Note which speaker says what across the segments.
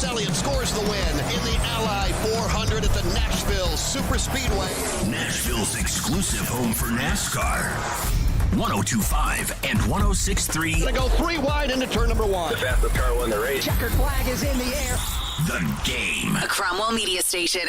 Speaker 1: Elliott scores the win in the Ally 400 at the Nashville Superspeedway.
Speaker 2: Nashville's exclusive home for NASCAR. 102.5 and 106.3.
Speaker 1: Gonna go 3 wide into turn number 1.
Speaker 3: The fastest car won the race.
Speaker 4: Checkered flag is in the air.
Speaker 2: The Game.
Speaker 5: A Cromwell Media Station.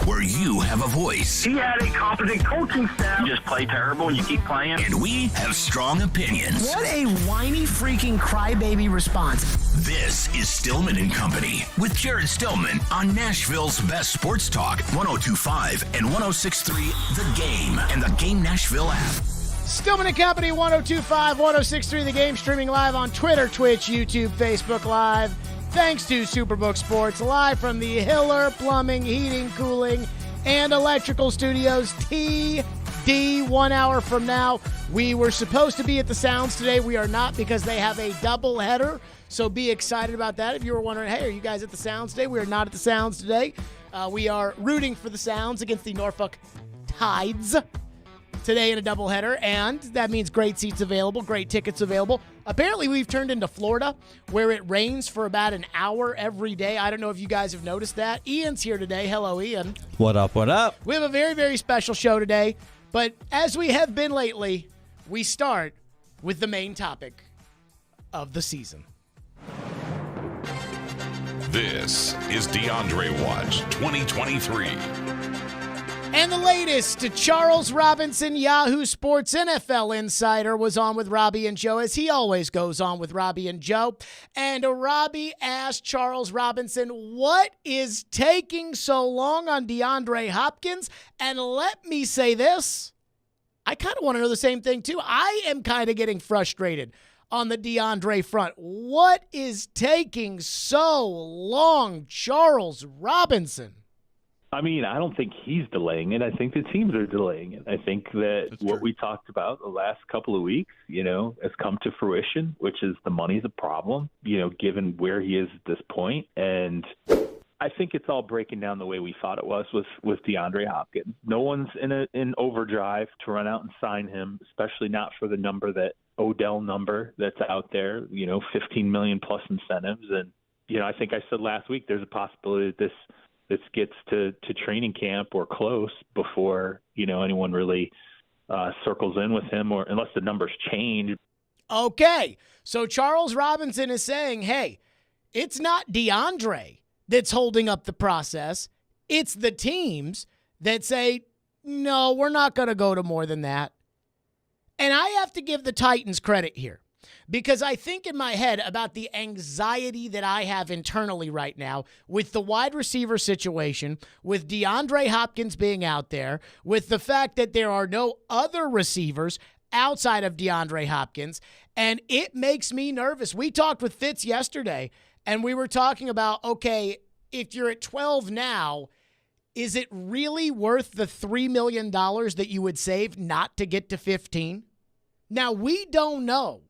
Speaker 2: Where you have a voice.
Speaker 3: He had a competent coaching staff. You just play terrible and you keep playing.
Speaker 2: And we have strong opinions.
Speaker 4: What a whiny freaking crybaby response.
Speaker 2: This is Stillman and Company with Jared Stillman on Nashville's best sports talk. 102.5 and 106.3 The Game and the Game Nashville app.
Speaker 6: Stillman and Company, 102.5, 106.3 The Game, streaming live on Twitter, Twitch, YouTube, Facebook Live. Thanks to Superbook Sports, live from the Hiller Plumbing, Heating, Cooling, and Electrical Studios. TD, 1 hour from now. We were supposed to be at the Sounds today. We are not because they have a doubleheader, so be excited about that. If you were wondering, hey, are you guys at the Sounds today? We are not at the Sounds today. We are rooting for the Sounds against the Norfolk Tides today in a doubleheader, and that means great seats available, great tickets available. Apparently, we've turned into Florida, where it rains for about an hour every day. I don't know if you guys have noticed that. Ian's here today. Hello, Ian.
Speaker 7: What up, what up?
Speaker 6: We have a very, very special show today, but as we have been lately, we start with the main topic of the season.
Speaker 8: This is DeAndre Watch 2023.
Speaker 6: And the latest, Charles Robinson, Yahoo Sports NFL insider, was on with Robbie and Joe, as he always goes on with Robbie and Joe. And Robbie asked Charles Robinson, what is taking so long on DeAndre Hopkins? And let me say this, I kind of want to know the same thing too. I am kind of getting frustrated on the DeAndre front. What is taking so long, Charles Robinson?
Speaker 9: I mean, I don't think he's delaying it. I think the teams are delaying it. I think that what we talked about the last couple of weeks, has come to fruition, which is the money's a problem, given where he is at this point. And I think it's all breaking down the way we thought it was with DeAndre Hopkins. No one's in overdrive to run out and sign him, especially not for the Odell number that's out there, 15 million plus incentives. And, I think I said last week, there's a possibility that this gets to training camp or close before, anyone really circles in with him, or unless the numbers change.
Speaker 6: Okay, so Charles Robinson is saying, hey, it's not DeAndre that's holding up the process. It's the teams that say, no, we're not going to go to more than that. And I have to give the Titans credit here, because I think in my head about the anxiety that I have internally right now with the wide receiver situation, with DeAndre Hopkins being out there, with the fact that there are no other receivers outside of DeAndre Hopkins, and it makes me nervous. We talked with Fitz yesterday, and we were talking about, okay, if you're at 12 now, is it really worth the $3 million that you would save not to get to 15? Now, we don't know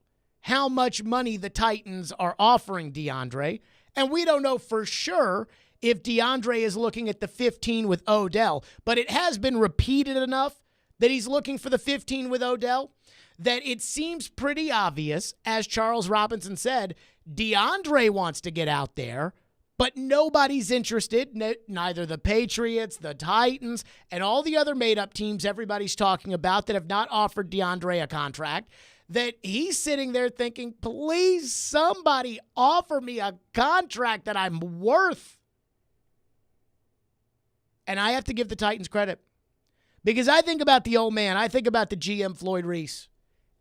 Speaker 6: how much money the Titans are offering DeAndre, and we don't know for sure if DeAndre is looking at the 15 with Odell, but it has been repeated enough that he's looking for the 15 with Odell that it seems pretty obvious, as Charles Robinson said, DeAndre wants to get out there, but nobody's interested, neither the Patriots, the Titans, and all the other made-up teams everybody's talking about that have not offered DeAndre a contract, that he's sitting there thinking, please, somebody offer me a contract that I'm worth. And I have to give the Titans credit, because I think about the old man. I think about the GM Floyd Reese,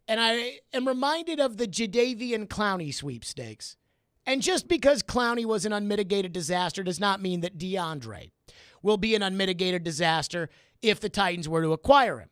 Speaker 6: and I am reminded of the Jadeveon Clowney sweepstakes. And just because Clowney was an unmitigated disaster does not mean that DeAndre will be an unmitigated disaster if the Titans were to acquire him.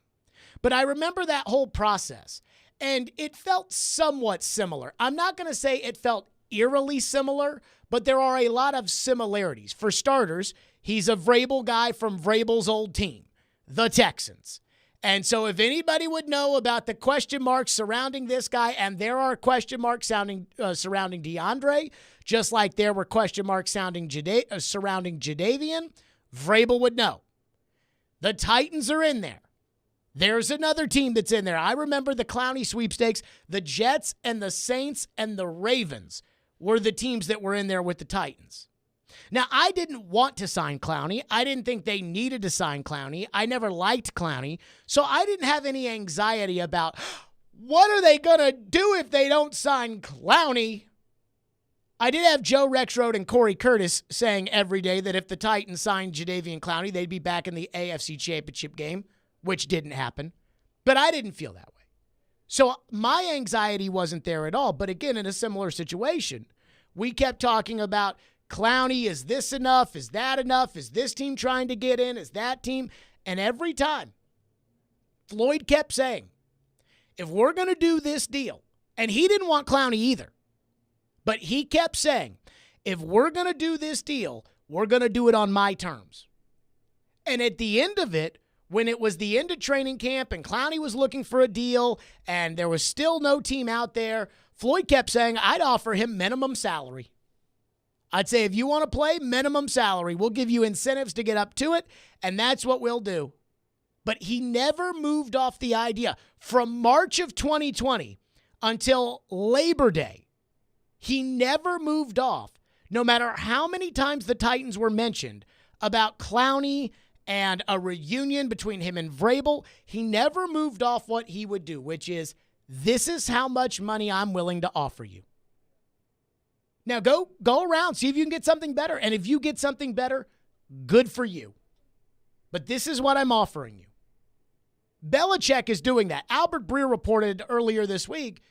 Speaker 6: But I remember that whole process, and it felt somewhat similar. I'm not going to say it felt eerily similar, but there are a lot of similarities. For starters, he's a Vrabel guy from Vrabel's old team, the Texans. And so if anybody would know about the question marks surrounding this guy, and there are question marks surrounding DeAndre, just like there were question marks surrounding Jadeveon, Vrabel would know. The Titans are in there. There's another team that's in there. I remember the Clowney sweepstakes. The Jets and the Saints and the Ravens were the teams that were in there with the Titans. Now, I didn't want to sign Clowney. I didn't think they needed to sign Clowney. I never liked Clowney. So I didn't have any anxiety about what are they going to do if they don't sign Clowney. I did have Joe Rexrode and Corey Curtis saying every day that if the Titans signed Jadeveon Clowney, they'd be back in the AFC Championship game, which didn't happen. But I didn't feel that way. So my anxiety wasn't there at all. But again, in a similar situation, we kept talking about Clowney, is this enough? Is that enough? Is this team trying to get in? Is that team? And every time, Floyd kept saying, if we're going to do this deal, and he didn't want Clowney either, but he kept saying, if we're going to do this deal, we're going to do it on my terms. And at the end of it, when it was the end of training camp and Clowney was looking for a deal and there was still no team out there, Floyd kept saying, I'd offer him minimum salary. I'd say, if you want to play, minimum salary. We'll give you incentives to get up to it, and that's what we'll do. But he never moved off the idea. From March of 2020 until Labor Day, he never moved off, no matter how many times the Titans were mentioned, about Clowney and a reunion between him and Vrabel. He never moved off what he would do, which is, this is how much money I'm willing to offer you. Now go around, see if you can get something better. And if you get something better, good for you. But this is what I'm offering you. Belichick is doing that. Albert Breer reported earlier this week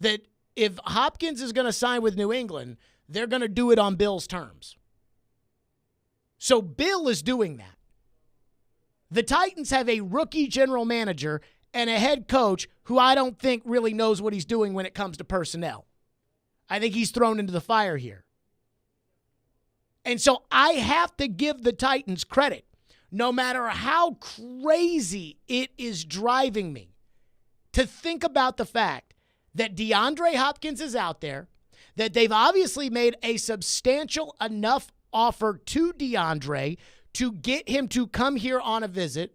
Speaker 6: that if Hopkins is going to sign with New England, they're going to do it on Bill's terms. So Bill is doing that. The Titans have a rookie general manager and a head coach who I don't think really knows what he's doing when it comes to personnel. I think he's thrown into the fire here. And so I have to give the Titans credit, no matter how crazy it is driving me, to think about the fact that DeAndre Hopkins is out there, that they've obviously made a substantial enough offer to DeAndre to get him to come here on a visit,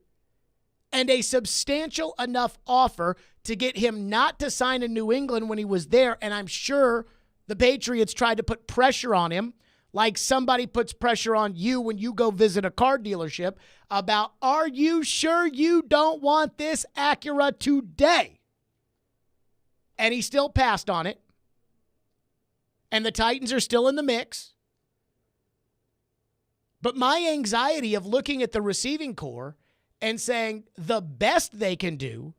Speaker 6: and a substantial enough offer to get him not to sign in New England when he was there. And I'm sure the Patriots tried to put pressure on him, like somebody puts pressure on you when you go visit a car dealership about, are you sure you don't want this Acura today? And he still passed on it. And the Titans are still in the mix. But my anxiety of looking at the receiving core and saying the best they can do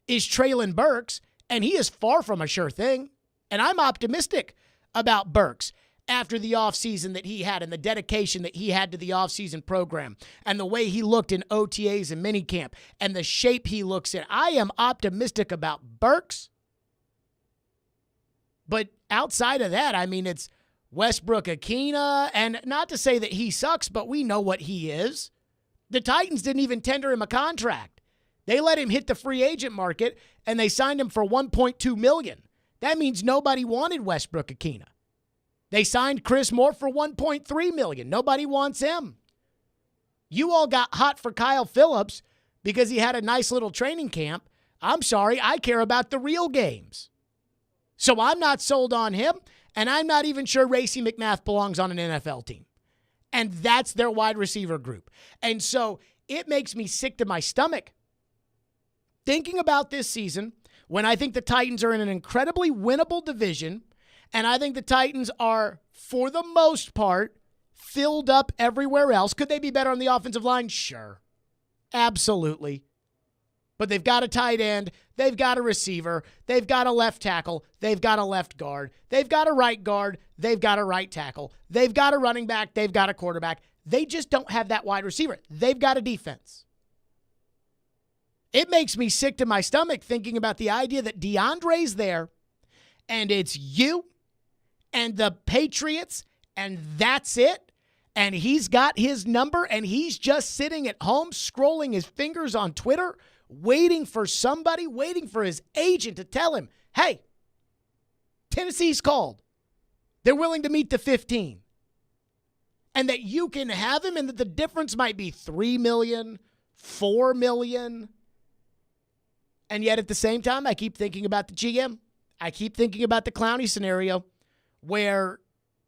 Speaker 6: is Treylon Burks, and he is far from a sure thing. And I'm optimistic about Burks after the offseason that he had and the dedication that he had to the offseason program and the way he looked in OTAs and minicamp and the shape he looks in. I am optimistic about Burks. But outside of that, I mean, it's Westbrook-Akina, and not to say that he sucks, but we know what he is. The Titans didn't even tender him a contract. They let him hit the free agent market, and they signed him for $1.2 million. That means nobody wanted Westbrook-Akina. They signed Chris Moore for $1.3 million. Nobody wants him. You all got hot for Kyle Phillips because he had a nice little training camp. I'm sorry, I care about the real games. So I'm not sold on him, and I'm not even sure Racey McMath belongs on an NFL team. And that's their wide receiver group. And so it makes me sick to my stomach thinking about this season when I think the Titans are in an incredibly winnable division, and I think the Titans are, for the most part, filled up everywhere else. Could they be better on the offensive line? Sure. Absolutely. But they've got a tight end, they've got a receiver, they've got a left tackle, they've got a left guard, they've got a right guard, they've got a right tackle, they've got a running back, they've got a quarterback. They just don't have that wide receiver. They've got a defense. It makes me sick to my stomach thinking about the idea that DeAndre's there, and it's you and the Patriots, and that's it. And he's got his number, and he's just sitting at home scrolling his fingers on Twitter, waiting for somebody, waiting for his agent to tell him, hey, Tennessee's called. They're willing to meet the 15. And that you can have him, and that the difference might be $3 million, $4 million. And yet at the same time, I keep thinking about the GM. I keep thinking about the Clowney scenario. where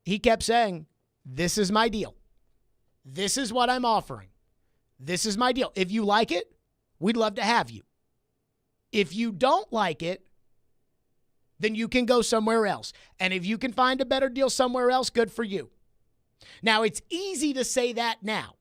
Speaker 6: he kept saying, this is my deal. This is what I'm offering. This is my deal. If you like it, we'd love to have you. If you don't like it, then you can go somewhere else. And if you can find a better deal somewhere else, good for you. Now, it's easy to say that now.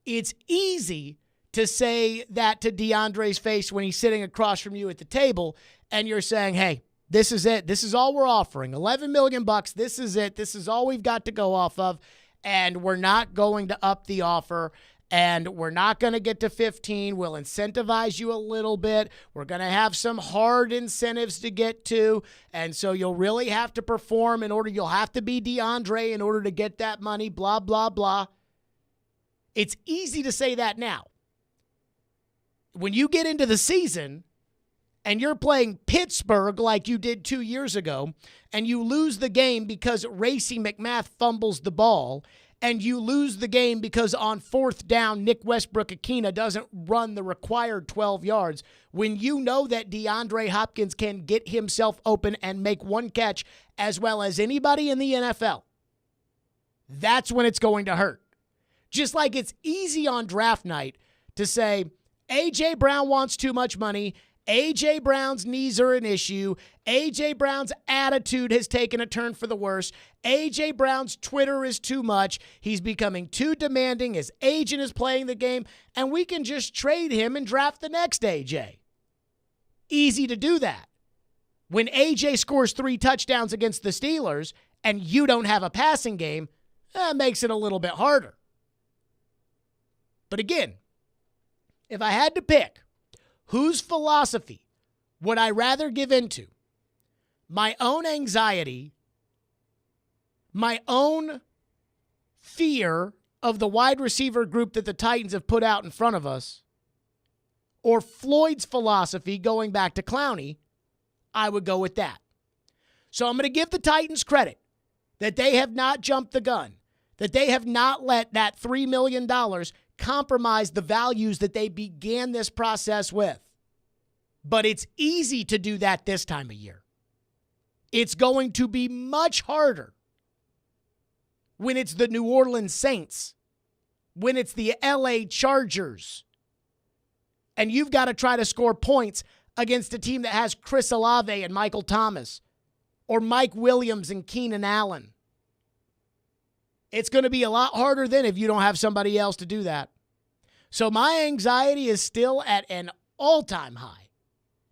Speaker 6: It's easy to say that to DeAndre's face when he's sitting across from you at the table and you're saying, hey, this is it. This is all we're offering. $11 million. This is it. This is all we've got to go off of. And we're not going to up the offer. And we're not going to get to 15. We'll incentivize you a little bit. We're going to have some hard incentives to get to. And so you'll really have to perform you'll have to be DeAndre in order to get that money, blah, blah, blah. It's easy to say that now. When you get into the season and you're playing Pittsburgh like you did 2 years ago, and you lose the game because Racey McMath fumbles the ball, and you lose the game because on fourth down, Nick Westbrook-Akina doesn't run the required 12 yards, when you know that DeAndre Hopkins can get himself open and make one catch as well as anybody in the NFL, that's when it's going to hurt. Just like it's easy on draft night to say, A.J. Brown wants too much money, A.J. Brown's knees are an issue, A.J. Brown's attitude has taken a turn for the worse, A.J. Brown's Twitter is too much, he's becoming too demanding, his agent is playing the game, and we can just trade him and draft the next A.J. Easy to do that. When A.J. scores 3 touchdowns against the Steelers and you don't have a passing game, that makes it a little bit harder. But again, if I had to pick, whose philosophy would I rather give into? My own anxiety, my own fear of the wide receiver group that the Titans have put out in front of us, or Floyd's philosophy going back to Clowney, I would go with that. So I'm going to give the Titans credit that they have not jumped the gun, that they have not let that $3 million compromise the values that they began this process with. But it's easy to do that this time of year. It's going to be much harder when it's the New Orleans Saints, when it's the LA Chargers, and you've got to try to score points against a team that has Chris Olave and Michael Thomas, or Mike Williams and Keenan Allen. It's going to be a lot harder then if you don't have somebody else to do that. So my anxiety is still at an all-time high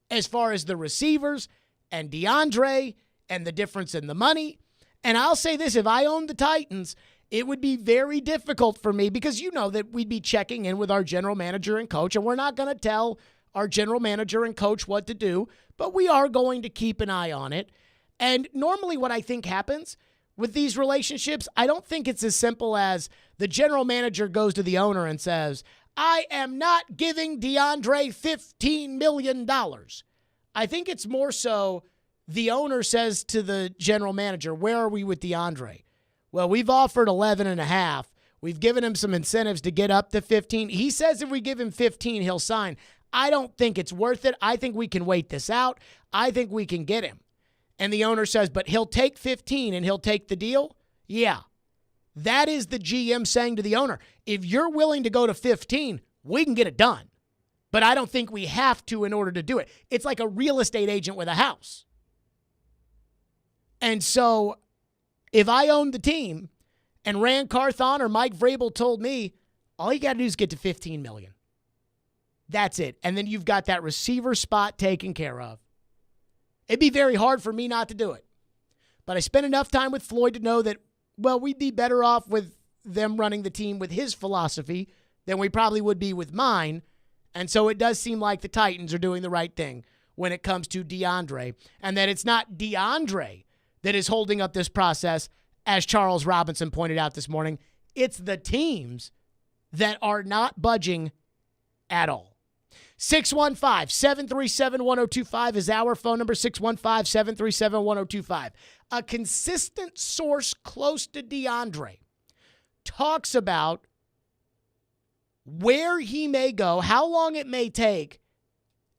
Speaker 6: as far as the receivers and DeAndre and the difference in the money. And I'll say this, if I owned the Titans, it would be very difficult for me because you know that we'd be checking in with our general manager and coach, and we're not going to tell our general manager and coach what to do, but we are going to keep an eye on it. And normally what I think happens with these relationships, I don't think it's as simple as the general manager goes to the owner and says, I am not giving DeAndre $15 million. I think it's more so the owner says to the general manager, where are we with DeAndre? Well, we've offered 11.5. We've given him some incentives to get up to 15. He says if we give him 15, he'll sign. I don't think it's worth it. I think we can wait this out. I think we can get him. And the owner says, but he'll take 15 and he'll take the deal? Yeah. That is the GM saying to the owner, if you're willing to go to 15, we can get it done. But I don't think we have to in order to do it. It's like a real estate agent with a house. And so if I owned the team and Rand Carthon or Mike Vrabel told me, all you got to do is get to 15 million. That's it. And then you've got that receiver spot taken care of. It'd be very hard for me not to do it. But I spent enough time with Floyd to know that, well, we'd be better off with them running the team with his philosophy than we probably would be with mine. And so it does seem like the Titans are doing the right thing when it comes to DeAndre, and that it's not DeAndre that is holding up this process, as Charles Robinson pointed out this morning. It's the teams that are not budging at all. 615-737-1025 is our phone number, 615-737-1025. A consistent source close to DeAndre talks about where he may go, how long it may take,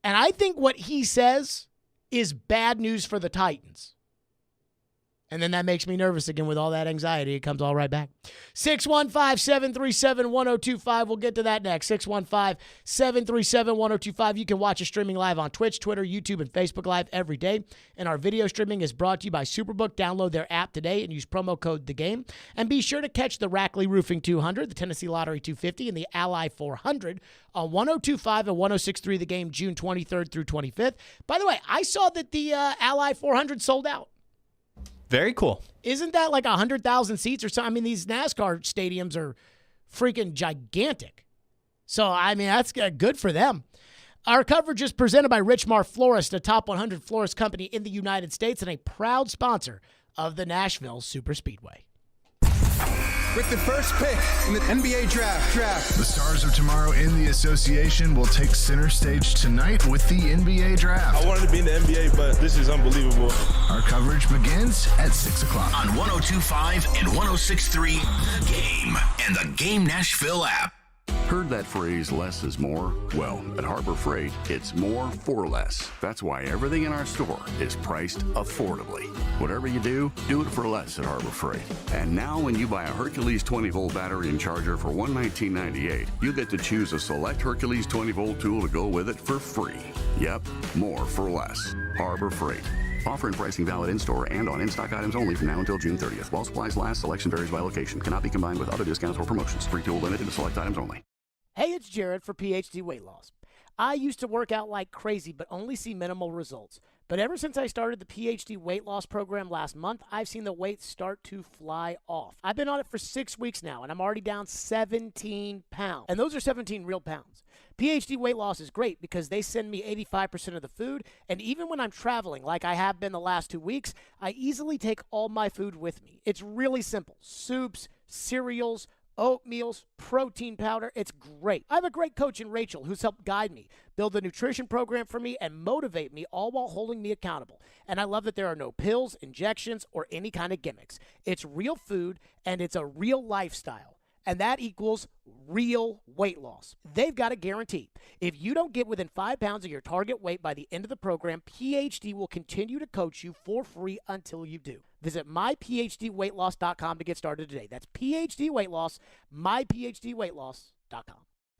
Speaker 6: and I think what he says is bad news for the Titans. And then that makes me nervous again with all that anxiety. It comes all right back. 615-737-1025. We'll get to that next. 615-737-1025. You can watch us streaming live on Twitch, Twitter, YouTube, and Facebook Live every day. And our video streaming is brought to you by Superbook. Download their app today and use promo code THEGAME. And be sure to catch the Rackley Roofing 200, the Tennessee Lottery 250, and the Ally 400 on 102.5 and 106.3 The Game, June 23rd through 25th. By the way, I saw that the Ally 400 sold out.
Speaker 5: Very cool.
Speaker 6: Isn't that like 100,000 seats or something? I mean, these NASCAR stadiums are freaking gigantic. So, I mean, that's good for them. Our coverage is presented by Richmar Florist, a top 100 florist company in the United States and a proud sponsor of the Nashville Superspeedway.
Speaker 7: With the first pick in the NBA draft.
Speaker 10: The stars of tomorrow in the association will take center stage tonight with the NBA draft.
Speaker 11: I wanted to be in the NBA, but this is unbelievable.
Speaker 10: Our coverage begins at 6 o'clock.
Speaker 2: On 102.5 and 106.3 The Game and the Game Nashville app.
Speaker 12: Heard that phrase, less is more? Well, at Harbor Freight, it's more for less. That's why everything in our store is priced affordably. Whatever you do it for less at Harbor Freight. And now when you buy a Hercules 20-volt battery and charger for $119.98, you get to choose a select Hercules 20-volt tool to go with it for free. Yep, more for less. Harbor Freight. Offer and pricing valid in-store and on in-stock items only from now until June 30th. While supplies last, selection varies by location. Cannot be combined with other discounts or promotions. Free tool limited to select items only.
Speaker 6: Hey, it's Jared for PhD Weight Loss. I used to work out like crazy, but only see minimal results. But ever since I started the PhD Weight Loss program last month, I've seen the weight start to fly off. I've been on it for 6 weeks now, and I'm already down 17 pounds. And those are 17 real pounds. PhD Weight Loss is great because they send me 85% of the food, and even when I'm traveling, like I have been the last 2 weeks, I easily take all my food with me. It's really simple. Soups, cereals, oatmeals, protein powder. It's great. I have a great coach in Rachel who's helped guide me, build a nutrition program for me, and motivate me, all while holding me accountable. And I love that there are no pills, injections, or any kind of gimmicks. It's real food, and it's a real lifestyle. And that equals real weight loss. They've got a guarantee. If you don't get within 5 pounds of your target weight by the end of the program, PhD will continue to coach you for free until you do. Visit myphdweightloss.com to get started today. That's PhD Weight Loss, myphdweightloss.com.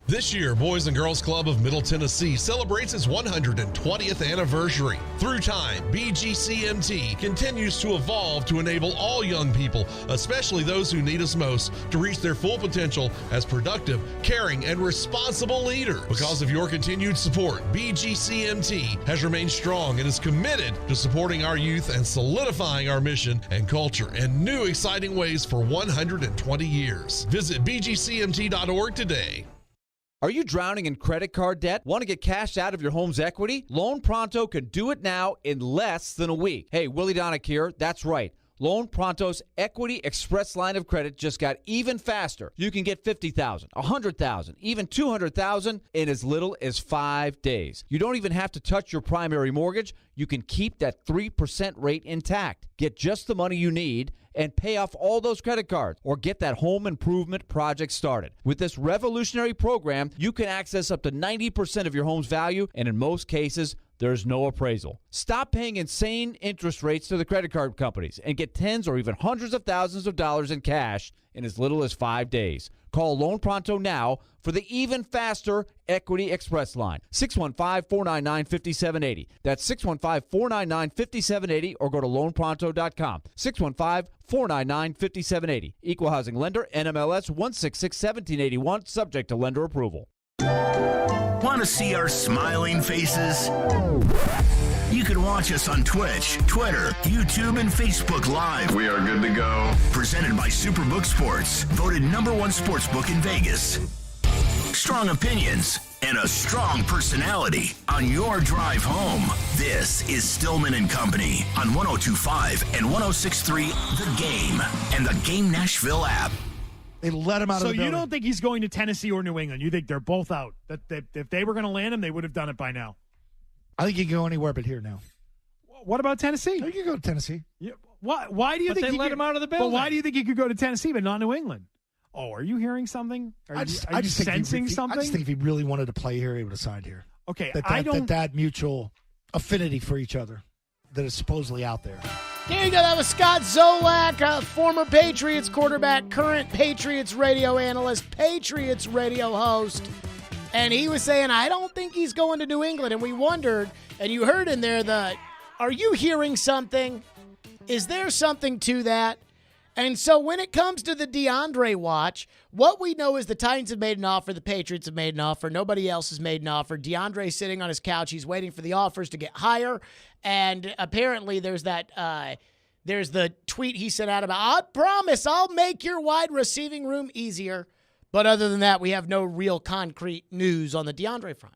Speaker 13: This year, Boys and Girls Club of Middle Tennessee celebrates its 120th anniversary. Through time, BGCMT continues to evolve to enable all young people, especially those who need us most, to reach their full potential as productive, caring, and responsible leaders. Because of your continued support, BGCMT has remained strong and is committed to supporting our youth and solidifying our mission and culture in new exciting ways for 120 years. Visit bgcmt.org today.
Speaker 14: Are you drowning in credit card debt? Want to get cash out of your home's equity? Loan Pronto can do it now in less than a week. Hey, Willie Donick here. That's right. Loan Pronto's Equity Express line of credit just got even faster. You can get $50,000, $100,000, even $200,000 in as little as 5 days. You don't even have to touch your primary mortgage. You can keep that 3% rate intact. Get just the money you need and pay off all those credit cards or get that home improvement project started. With this revolutionary program, you can access up to 90% of your home's value, and in most cases, there's no appraisal. Stop paying insane interest rates to the credit card companies and get tens or even hundreds of thousands of dollars in cash in as little as 5 days. Call Loan Pronto now for the even faster Equity Express line. 615-499-5780. That's 615-499-5780 or go to loanpronto.com. 615-499-5780. Equal Housing Lender, NMLS 1661781, subject to lender approval.
Speaker 2: Want to see our smiling faces? You can watch us on Twitch, Twitter, YouTube, and Facebook Live.
Speaker 10: We are good to go.
Speaker 2: Presented by Superbook Sports, voted #1 sportsbook in Vegas. Strong opinions and a strong personality on your drive home. This is Stillman and Company on 102.5 and 106.3 The Game and the Game Nashville app.
Speaker 15: They let him out of the building.
Speaker 16: So you don't think he's going to Tennessee or New England? You think they're both out? That if they were going to land him, they would have done it by now.
Speaker 15: I think he can go anywhere but here now.
Speaker 16: What about Tennessee?
Speaker 15: No, you can go to Tennessee.
Speaker 16: Yeah. Why do you think
Speaker 5: they let him out of the building?
Speaker 16: But why do you think he could go to Tennessee but not New England? Oh, are you hearing something? Are you sensing something?
Speaker 15: I just think if he really wanted to play here, he would have signed here.
Speaker 16: Okay,
Speaker 15: that mutual affinity for each other that is supposedly out there.
Speaker 6: There you go. That was Scott Zolak, former Patriots quarterback, current Patriots radio analyst, Patriots radio host. And he was saying, I don't think he's going to New England. And we wondered, and you heard in there, are you hearing something? Is there something to that? And so when it comes to the DeAndre watch, what we know is the Titans have made an offer, the Patriots have made an offer, nobody else has made an offer. DeAndre's sitting on his couch. He's waiting for the offers to get higher. And apparently there's the tweet he sent out about, I promise I'll make your wide receiving room easier. But other than that, we have no real concrete news on the DeAndre front.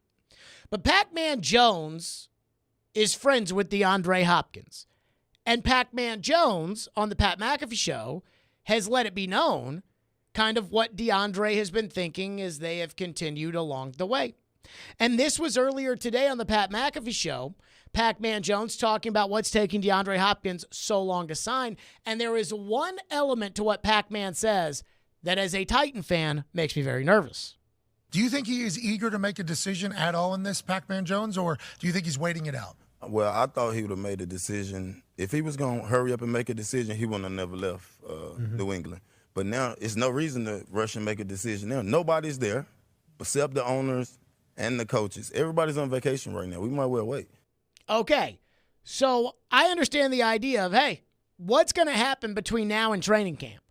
Speaker 6: But Pac-Man Jones is friends with DeAndre Hopkins. And Pac-Man Jones on the Pat McAfee show has let it be known kind of what DeAndre has been thinking as they have continued along the way. And this was earlier today on the Pat McAfee show, Pac-Man Jones talking about what's taking DeAndre Hopkins so long to sign. And there is one element to what Pac-Man says that as a Titan fan makes me very nervous.
Speaker 17: Do you think he is eager to make a decision at all in this, Pac-Man Jones, or do you think he's waiting it out?
Speaker 18: Well, I thought he would have made a decision. If he was going to hurry up and make a decision, he wouldn't have never left New England. But now it's no reason to rush and make a decision now. Nobody's there except the owners and the coaches. Everybody's on vacation right now. We might well wait.
Speaker 6: Okay, so I understand the idea of, hey, what's going to happen between now and training camp?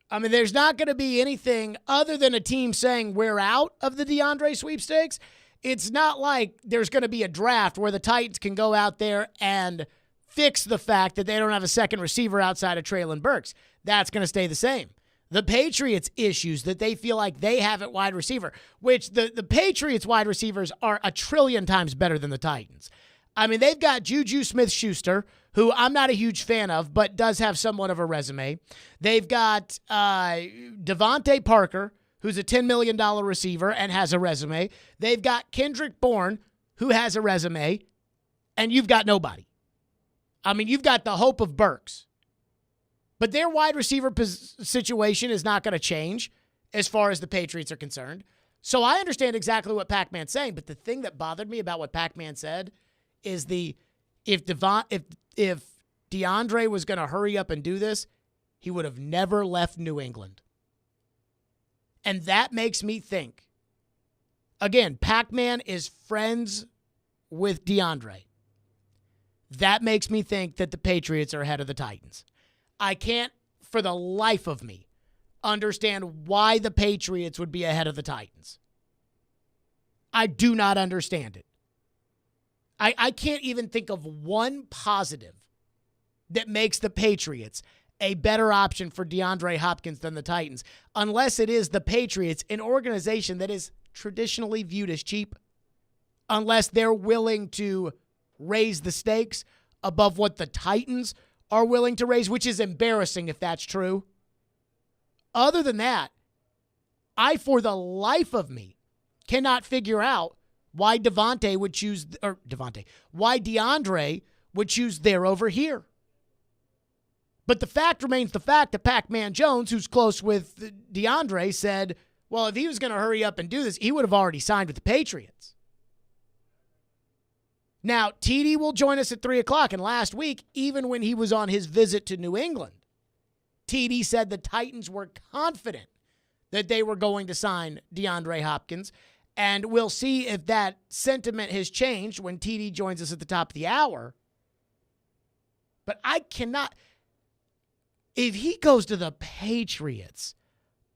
Speaker 6: I mean, there's not going to be anything other than a team saying we're out of the DeAndre sweepstakes. It's not like there's going to be a draft where the Titans can go out there and fix the fact that they don't have a second receiver outside of Treylon Burks. That's going to stay the same. The Patriots' issues that they feel like they have at wide receiver, which the Patriots' wide receivers are 1 trillion times better than the Titans. I mean, they've got Juju Smith-Schuster, who I'm not a huge fan of, but does have somewhat of a resume. They've got Devontae Parker, who's a $10 million receiver and has a resume. They've got Kendrick Bourne, who has a resume, and you've got nobody. I mean, you've got the hope of Burks. But their wide receiver situation is not going to change as far as the Patriots are concerned. So I understand exactly what Pac-Man's saying, but the thing that bothered me about what Pac-Man said is if DeAndre was going to hurry up and do this, he would have never left New England. And that makes me think. Again, Pac-Man is friends with DeAndre. That makes me think that the Patriots are ahead of the Titans. I can't, for the life of me, understand why the Patriots would be ahead of the Titans. I do not understand it. I can't even think of one positive that makes the Patriots a better option for DeAndre Hopkins than the Titans, unless it is the Patriots, an organization that is traditionally viewed as cheap, unless they're willing to raise the stakes above what the Titans are willing to raise, which is embarrassing if that's true. Other than that, I, for the life of me, cannot figure out why DeAndre would choose there over here. But the fact remains the fact that Pac-Man Jones, who's close with DeAndre, said, well, if he was going to hurry up and do this, he would have already signed with the Patriots. Now, TD will join us at 3 o'clock, and last week, even when he was on his visit to New England, TD said the Titans were confident that they were going to sign DeAndre Hopkins, and we'll see if that sentiment has changed when TD joins us at the top of the hour. But I cannot... If he goes to the Patriots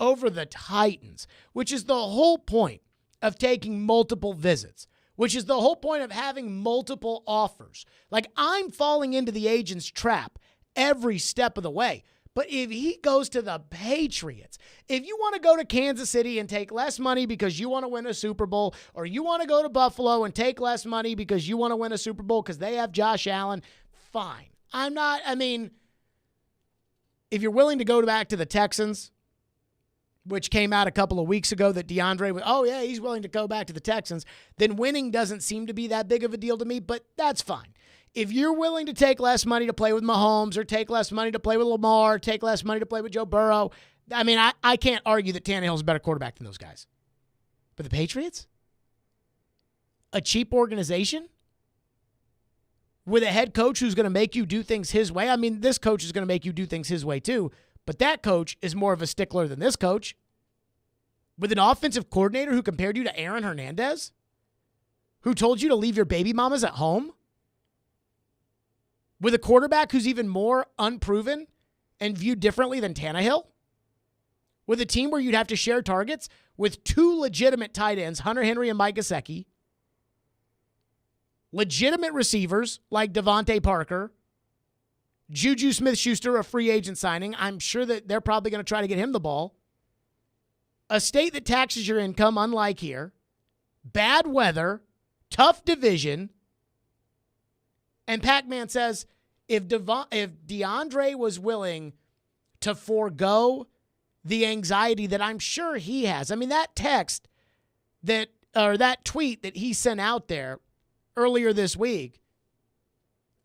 Speaker 6: over the Titans, which is the whole point of taking multiple visits, which is the whole point of having multiple offers. Like, I'm falling into the agent's trap every step of the way. But if he goes to the Patriots, if you want to go to Kansas City and take less money because you want to win a Super Bowl, or you want to go to Buffalo and take less money because you want to win a Super Bowl because they have Josh Allen, fine. If you're willing to go back to the Texans, which came out a couple of weeks ago that DeAndre was, he's willing to go back to the Texans, then winning doesn't seem to be that big of a deal to me, but that's fine. If you're willing to take less money to play with Mahomes, or take less money to play with Lamar, take less money to play with Joe Burrow, I can't argue that Tannehill's a better quarterback than those guys. But the Patriots? A cheap organization? with a head coach who's going to make you do things his way. I mean, this coach is going to make you do things his way too, but that coach is more of a stickler than this coach. With an offensive coordinator who compared you to Aaron Hernandez, who told you to leave your baby mamas at home, with a quarterback who's even more unproven and viewed differently than Tannehill, with a team where you'd have to share targets with two legitimate tight ends, Hunter Henry and Mike Gesicki, legitimate receivers like Devontae Parker, Juju Smith-Schuster, a free agent signing. I'm sure that they're probably going to try to get him the ball. A state that taxes your income, unlike here. Bad weather, tough division. And Pac-Man says if DeAndre was willing to forego the anxiety that I'm sure he has. I mean, that text that tweet that he sent out there earlier this week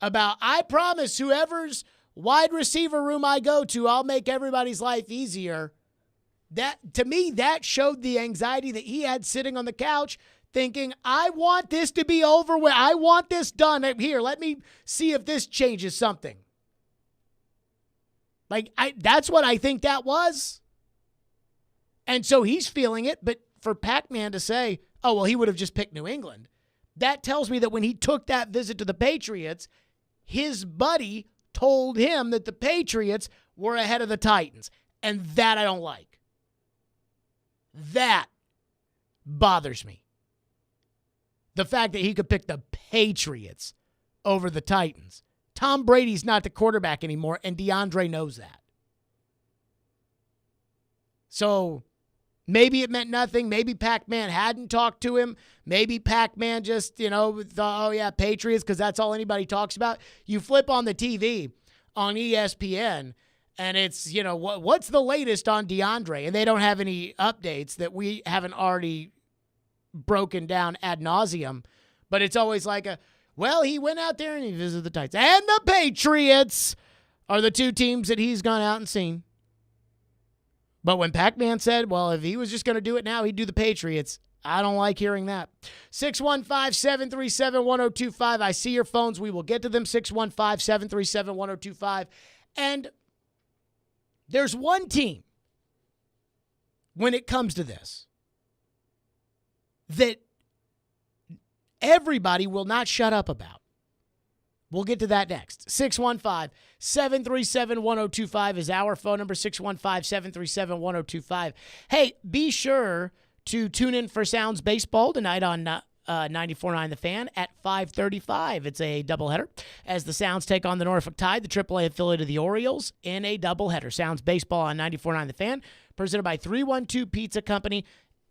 Speaker 6: about, I promise whoever's wide receiver room I go to, I'll make everybody's life easier. That, to me, that showed the anxiety that he had sitting on the couch thinking, I want this to be over with. I want this done. Here, let me see if this changes something. That's what I think that was. And so he's feeling it, but for Pac-Man to say, oh, well, he would have just picked New England, that tells me that when he took that visit to the Patriots, his buddy told him that the Patriots were ahead of the Titans. And that I don't like. That bothers me. The fact that he could pick the Patriots over the Titans. Tom Brady's not the quarterback anymore, and DeAndre knows that. So maybe it meant nothing. Maybe Pac-Man hadn't talked to him. Maybe Pac-Man just, thought, oh, yeah, Patriots, because that's all anybody talks about. You flip on the TV on ESPN, and it's, what's the latest on DeAndre? And they don't have any updates that we haven't already broken down ad nauseum. But it's always like he went out there and he visited the Titans. And the Patriots are the two teams that he's gone out and seen. But when Pac-Man said, well, if he was just going to do it now, he'd do the Patriots, I don't like hearing that. 615-737-1025. I see your phones. We will get to them. 615-737-1025. And there's one team, when it comes to this, that everybody will not shut up about. We'll get to that next. 615-737-1025 is our phone number, 615-737-1025. Hey, be sure to tune in for Sounds Baseball tonight on 94.9 The Fan at 5:35. It's a doubleheader as the Sounds take on the Norfolk Tide, the AAA affiliate of the Orioles, in a doubleheader. Sounds Baseball on 94.9 The Fan, presented by 312 Pizza Company,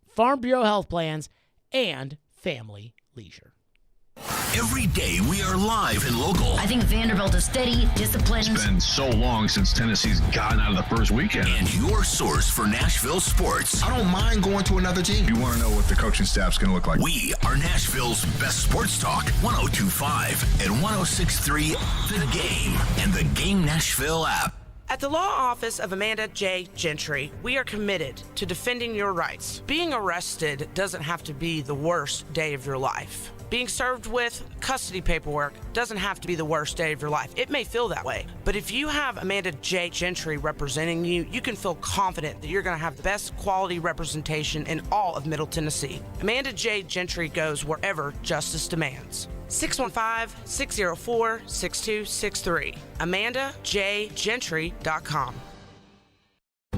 Speaker 6: Farm Bureau Health Plans, and Family Leisure.
Speaker 2: Every day we are live and local.
Speaker 19: I think Vanderbilt is steady, disciplined.
Speaker 20: It's been so long since Tennessee's gotten out of the first weekend.
Speaker 2: And your source for Nashville sports.
Speaker 7: I don't mind going to another team.
Speaker 10: You want to know what the coaching staff's going to look like.
Speaker 2: We are Nashville's best sports talk. 102.5 and 106.3 The Game and the Game Nashville app.
Speaker 21: At the law office of Amanda J. Gentry, we are committed to defending your rights. Being arrested doesn't have to be the worst day of your life. Being served with custody paperwork doesn't have to be the worst day of your life. It may feel that way, but if you have Amanda J. Gentry representing you, you can feel confident that you're going to have the best quality representation in all of Middle Tennessee. Amanda J. Gentry goes wherever justice demands. 615-604-6263. AmandaJGentry.com.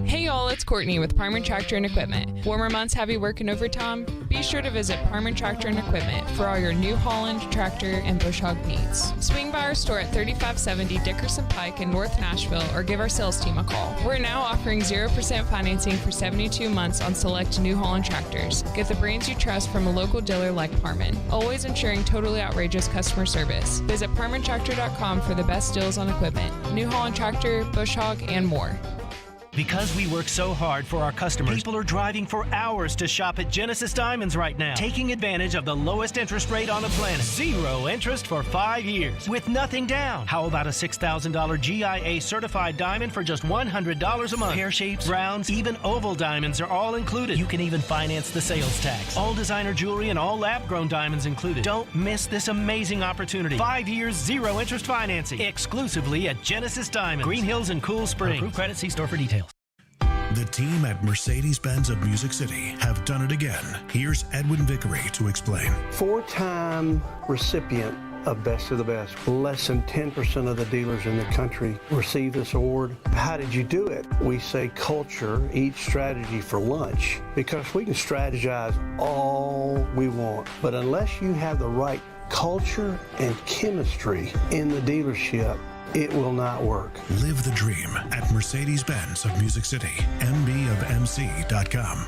Speaker 22: Hey y'all, it's Courtney with Parman Tractor and Equipment. Warmer months have you working overtime? Be sure to visit Parman Tractor and Equipment for all your New Holland tractor and bush hog needs. Swing by our store at 3570 Dickerson Pike in North Nashville or give our sales team a call. We're now offering 0% financing for 72 months on select New Holland tractors. Get the brands you trust from a local dealer like Parman, always ensuring totally outrageous customer service. Visit ParmanTractor.com for the best deals on equipment, New Holland tractor, bush hog, and more.
Speaker 1: Because we work so hard for our customers, people are driving for hours to shop at Genesis Diamonds right now, taking advantage of the lowest interest rate on the planet. 0 interest for 5 years with nothing down. How about a $6,000 GIA certified diamond for just $100 a month? Pear shapes, rounds, even oval diamonds are all included. You can even finance the sales tax. All designer jewelry and all lab-grown diamonds included. Don't miss this amazing opportunity. 5 years, 0 interest financing, exclusively at Genesis Diamonds, Green Hills and Cool Springs. Approved credit, see store for details.
Speaker 3: The team at Mercedes-Benz of Music City have done it again. Here's Edwin Vickery to explain.
Speaker 23: 4-time recipient of Best of the Best. Less than 10% of the dealers in the country receive this award. How did you do it? We say culture, eat strategy for lunch, because we can strategize all we want, but unless you have the right culture and chemistry in the dealership, it will not work.
Speaker 3: Live the dream at Mercedes-Benz of Music City, mbofmc.com.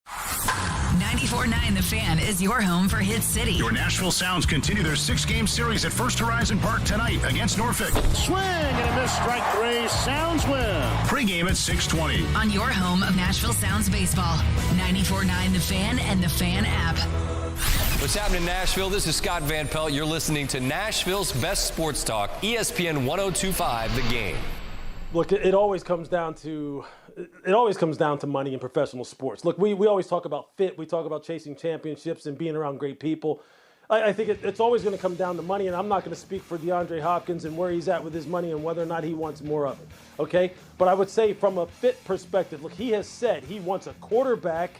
Speaker 19: 94.9 The Fan is your home for Hit City.
Speaker 2: Your Nashville Sounds continue their 6-game series at First Horizon Park tonight against Norfolk.
Speaker 24: Swing and a miss, strike 3. Sounds win.
Speaker 2: Pre-game at 6:20.
Speaker 19: On your home of Nashville Sounds baseball. 94.9 The Fan and The Fan app.
Speaker 25: What's happening in Nashville? This is Scott Van Pelt. You're listening to Nashville's best sports talk, ESPN 102.5 The Game.
Speaker 11: Look, it always comes down to money in professional sports. Look, we always talk about fit. We talk about chasing championships and being around great people. I think it's always going to come down to money, and I'm not going to speak for DeAndre Hopkins and where he's at with his money and whether or not he wants more of it, okay? But I would say from a fit perspective, look, he has said he wants a quarterback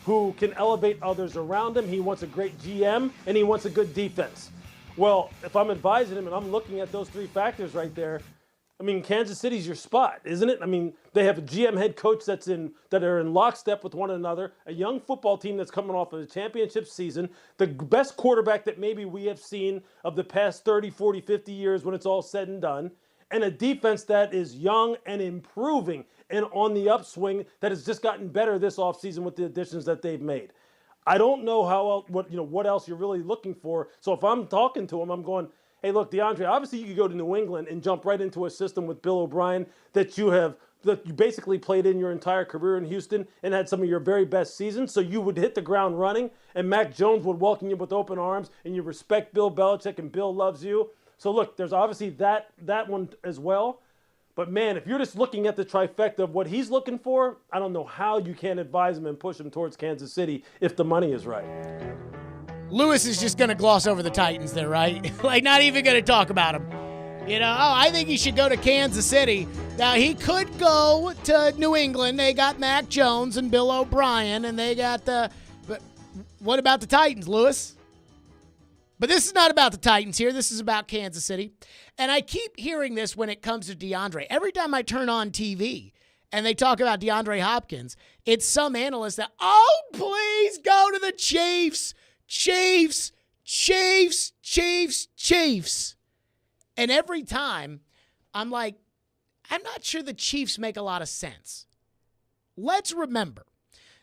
Speaker 11: who can elevate others around him. He wants a great GM, and he wants a good defense. Well, if I'm advising him and I'm looking at those 3 factors right there, I mean, Kansas City's your spot, isn't it? I mean, they have a GM head coach that are in lockstep with one another, a young football team that's coming off of a championship season, the best quarterback that maybe we have seen of the past 30, 40, 50 years when it's all said and done, and a defense that is young and improving and on the upswing that has just gotten better this offseason with the additions that they've made. I don't know what else you're really looking for. So if I'm talking to him, I'm going, hey, look, DeAndre, obviously you could go to New England and jump right into a system with Bill O'Brien that you basically played in your entire career in Houston and had some of your very best seasons. So you would hit the ground running, and Mac Jones would welcome you with open arms, and you respect Bill Belichick, and Bill loves you. So look, there's obviously that one as well. But man, if you're just looking at the trifecta of what he's looking for, I don't know how you can't advise him and push him towards Kansas City if the money is right.
Speaker 6: Lewis is just going to gloss over the Titans there, right? Like, not even going to talk about them. I think he should go to Kansas City. Now, he could go to New England. They got Mac Jones and Bill O'Brien, and they got but what about the Titans, Lewis? But this is not about the Titans here. This is about Kansas City. And I keep hearing this when it comes to DeAndre. Every time I turn on TV and they talk about DeAndre Hopkins, it's some analyst that, oh, please go to the Chiefs. Chiefs. And every time I'm like, I'm not sure the Chiefs make a lot of sense. Let's remember,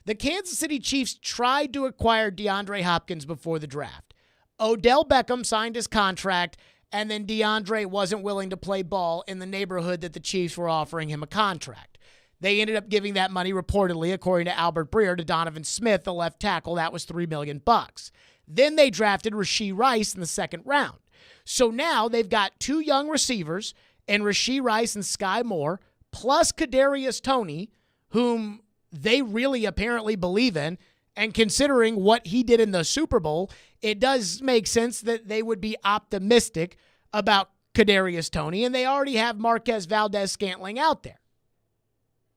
Speaker 6: the Kansas City Chiefs tried to acquire DeAndre Hopkins before the draft. Odell Beckham signed his contract, and then DeAndre wasn't willing to play ball in the neighborhood that the Chiefs were offering him a contract. They ended up giving that money, reportedly, according to Albert Breer, to Donovan Smith, the left tackle. That was $3 million. Then they drafted Rashee Rice in the second round. So now they've got 2 young receivers, and Rashee Rice and Sky Moore, plus Kadarius Toney, whom they really apparently believe in. And considering what he did in the Super Bowl, it does make sense that they would be optimistic about Kadarius Toney, and they already have Marquez Valdez-Scantling out there.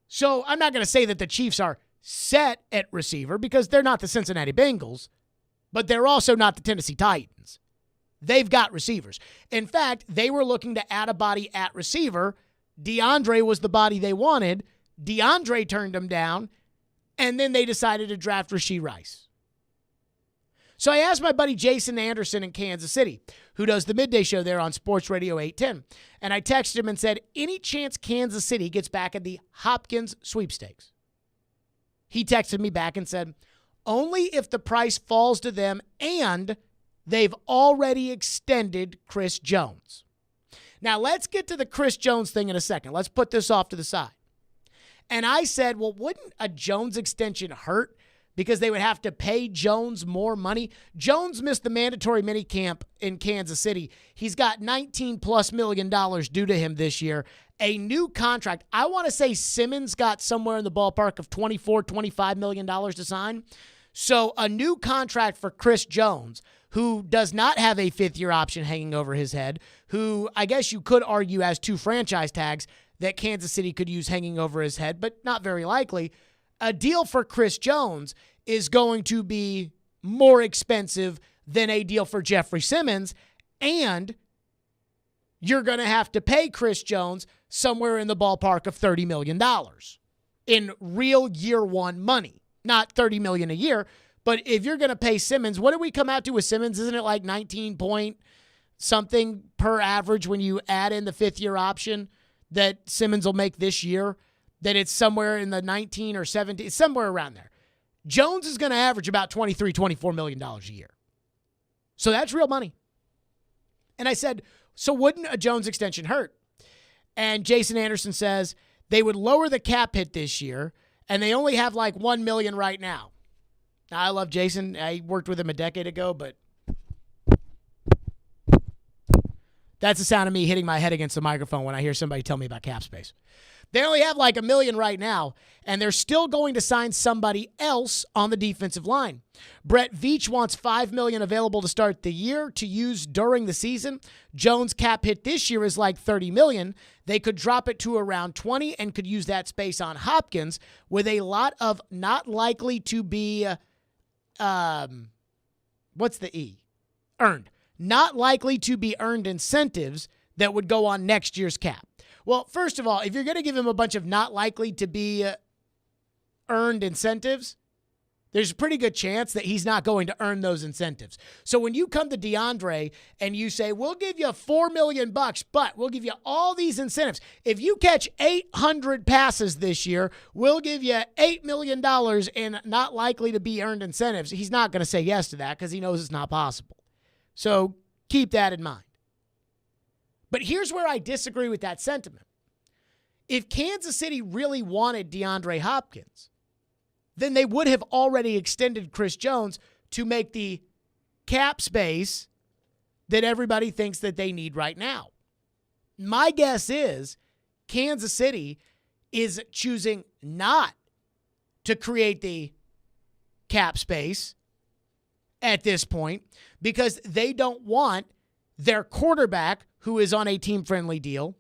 Speaker 6: So I'm not going to say that the Chiefs are set at receiver because they're not the Cincinnati Bengals, but they're also not the Tennessee Titans. They've got receivers. In fact, they were looking to add a body at receiver. DeAndre was the body they wanted. DeAndre turned them down, and then they decided to draft Rashee Rice. So I asked my buddy Jason Anderson in Kansas City, who does the midday show there on Sports Radio 810, and I texted him and said, any chance Kansas City gets back at the Hopkins sweepstakes? He texted me back and said, only if the price falls to them and they've already extended Chris Jones. Now, let's get to the Chris Jones thing in a second. Let's put this off to the side. And I said, well, wouldn't a Jones extension hurt? Because they would have to pay Jones more money. Jones missed the mandatory minicamp in Kansas City. He's got $19+ million due to him this year. A new contract. I want to say Simmons got somewhere in the ballpark of $24-25 million to sign. So a new contract for Chris Jones, who does not have a fifth-year option hanging over his head, who I guess you could argue has 2 franchise tags that Kansas City could use hanging over his head, but not very likely. A deal for Chris Jones is going to be more expensive than a deal for Jeffrey Simmons, and you're going to have to pay Chris Jones somewhere in the ballpark of $30 million in real year one money. Not $30 million a year, but if you're going to pay Simmons, what did we come out to with Simmons? Isn't it like 19 point something per average when you add in the fifth-year option that Simmons will make this year? That it's somewhere in the 19 or 17, somewhere around there. Jones is going to average about $23-24 million a year. So that's real money. And I said, so wouldn't a Jones extension hurt? And Jason Anderson says they would lower the cap hit this year, and they only have like $1 million right now. Now, I love Jason. I worked with him a decade ago, but that's the sound of me hitting my head against the microphone when I hear somebody tell me about cap space. They only have like $1 million right now, and they're still going to sign somebody else on the defensive line. Brett Veach wants $5 million available to start the year to use during the season. Jones' cap hit this year is like $30 million. They could drop it to around $20 and could use that space on Hopkins with a lot of not likely to be, what's the E? Earned. Not likely to be earned incentives that would go on next year's cap. Well, first of all, if you're going to give him a bunch of not likely to be earned incentives, there's a pretty good chance that he's not going to earn those incentives. So when you come to DeAndre and you say, we'll give you $4 million, but we'll give you all these incentives. If you catch 800 passes this year, we'll give you $8 million in not likely to be earned incentives. He's not going to say yes to that because he knows it's not possible. So keep that in mind. But here's where I disagree with that sentiment. If Kansas City really wanted DeAndre Hopkins, then they would have already extended Chris Jones to make the cap space that everybody thinks that they need right now. My guess is Kansas City is choosing not to create the cap space at this point because they don't want their quarterback, who is on a team-friendly deal,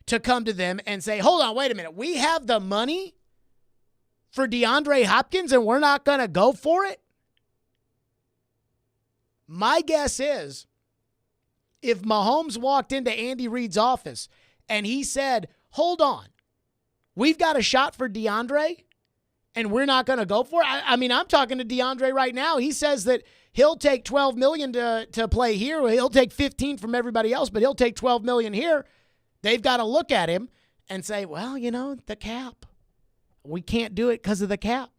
Speaker 6: to come to them and say, hold on, wait a minute. We have the money for DeAndre Hopkins and we're not going to go for it? My guess is if Mahomes walked into Andy Reid's office and he said, hold on, we've got a shot for DeAndre and we're not going to go for it. I mean, I'm talking to DeAndre right now. He says that he'll take $12 million to play here. He'll take 15 from everybody else, but he'll take $12 million here. They've got to look at him and say, well, you know, the cap. We can't do it because of the cap.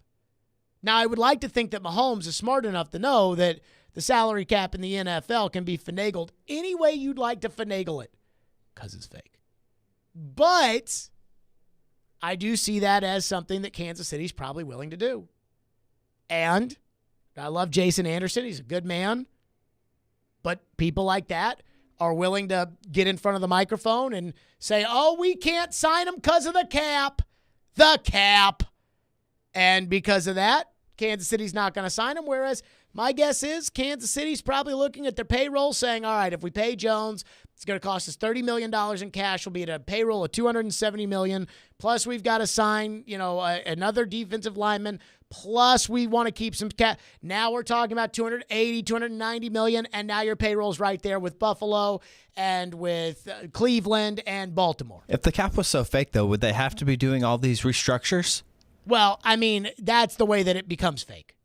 Speaker 6: Now, I would like to think that Mahomes is smart enough to know that the salary cap in the NFL can be finagled any way you'd like to finagle it because it's fake. But I do see that as something that Kansas City's probably willing to do. And I love Jason Anderson. He's a good man. But people like that are willing to get in front of the microphone and say, oh, we can't sign him because of the cap. The cap. And because of that, Kansas City's not going to sign him. Whereas my guess is Kansas City's probably looking at their payroll saying, all right, if we pay Jones, it's going to cost us $30 million in cash. We'll be at a payroll of $270 million. Plus, we've got to sign, another defensive lineman. Plus, we want to keep some cap. Now we're talking about $280, $290 million, and now your payroll's right there with Buffalo and with Cleveland and Baltimore.
Speaker 5: If the cap was so fake, though, would they have to be doing all these restructures?
Speaker 6: Well, I mean, that's the way that it becomes fake.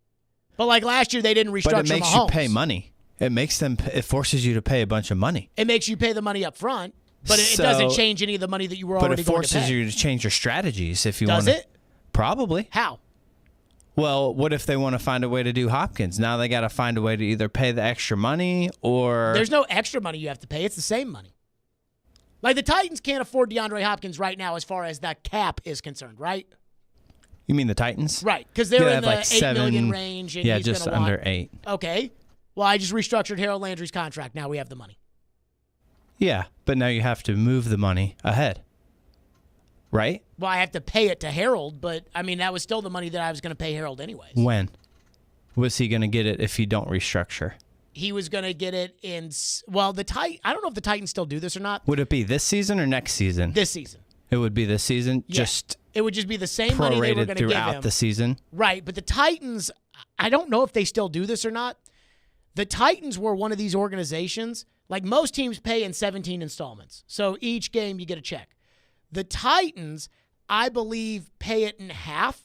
Speaker 6: But like last year, they didn't restructure Mahomes.
Speaker 5: But it makes you pay money. It forces you to pay a bunch of money.
Speaker 6: It makes you pay the money up front, but it doesn't change any of the money that you were already going to pay.
Speaker 5: But it forces you to change your strategies if you want
Speaker 6: to. Does it?
Speaker 5: Probably.
Speaker 6: How?
Speaker 5: Well, what if they want to find a way to do Hopkins? Now they got to find a way to either pay the extra money or...
Speaker 6: There's no extra money you have to pay. It's the same money. Like the Titans can't afford DeAndre Hopkins right now as far as that cap is concerned, right?
Speaker 5: You mean the Titans?
Speaker 6: Right, because they're in
Speaker 5: have
Speaker 6: the
Speaker 5: like
Speaker 6: $8 million range. And
Speaker 5: yeah,
Speaker 6: he's
Speaker 5: just
Speaker 6: gonna
Speaker 5: under
Speaker 6: want,
Speaker 5: 8.
Speaker 6: Okay. Well, I just restructured Harold Landry's contract. Now we have the money.
Speaker 5: Yeah, but now you have to move the money ahead. Right?
Speaker 6: Well, I have to pay it to Harold, but, I mean, that was still the money that I was going to pay Harold anyways.
Speaker 5: When? Was he going to get it if you don't restructure?
Speaker 6: He was going to get it in, well, I don't know if the Titans still do this or not.
Speaker 5: Would it be this season or next season?
Speaker 6: This season.
Speaker 5: It would be this season?
Speaker 6: Yeah.
Speaker 5: Just
Speaker 6: it would just be the same money they were going to give him.
Speaker 5: throughout the season?
Speaker 6: Right, but the Titans, I don't know if they still do this or not. The Titans were one of these organizations, like most teams pay in 17 installments. So each game you get a check. The Titans, I believe, pay it in half,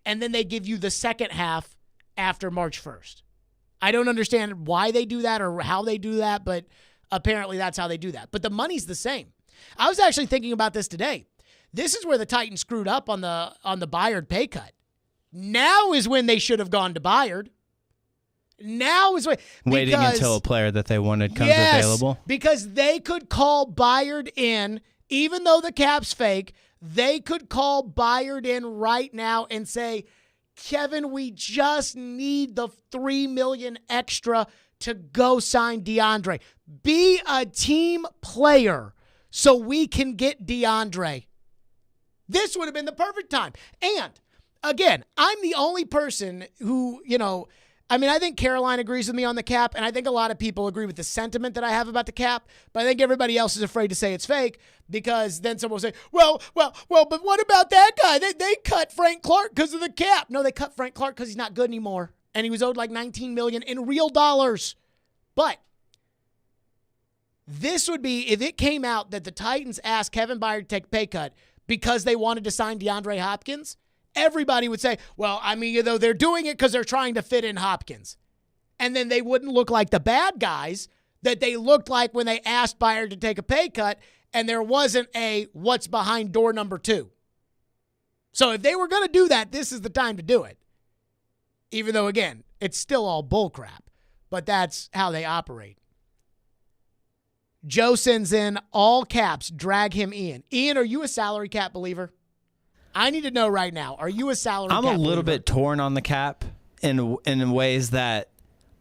Speaker 6: and then they give you the second half after March 1st. I don't understand why they do that or how they do that, but apparently that's how they do that. But the money's the same. I was actually thinking about this today. This is where the Titans screwed up on the Byard pay cut. Now is when they should have gone to Byard. Now is when
Speaker 5: waiting until a player that they wanted comes available.
Speaker 6: Because they could call Byard in, even though the cap's fake, they could call Byard in right now and say, Kevin, we just need the $3 million extra to go sign DeAndre. Be a team player so we can get DeAndre. This would have been the perfect time. And again, I'm the only person who, I think Caroline agrees with me on the cap, and I think a lot of people agree with the sentiment that I have about the cap, but I think everybody else is afraid to say it's fake because then someone will say, well, but what about that guy? They cut Frank Clark because of the cap. No, they cut Frank Clark because he's not good anymore, and he was owed like $19 million in real dollars. But this would be, if it came out that the Titans asked Kevin Byard to take a pay cut because they wanted to sign DeAndre Hopkins, everybody would say, well, they're doing it because they're trying to fit in Hopkins. And then they wouldn't look like the bad guys that they looked like when they asked Byard to take a pay cut and there wasn't a what's behind door number 2. So if they were going to do that, this is the time to do it. Even though, again, it's still all bullcrap. But that's how they operate. Joe sends in all caps, drag him in. Ian, are you a salary cap believer? I need to know right now. Are you a salary cap
Speaker 5: I'm a little
Speaker 6: believer?
Speaker 5: bit torn on the cap in ways that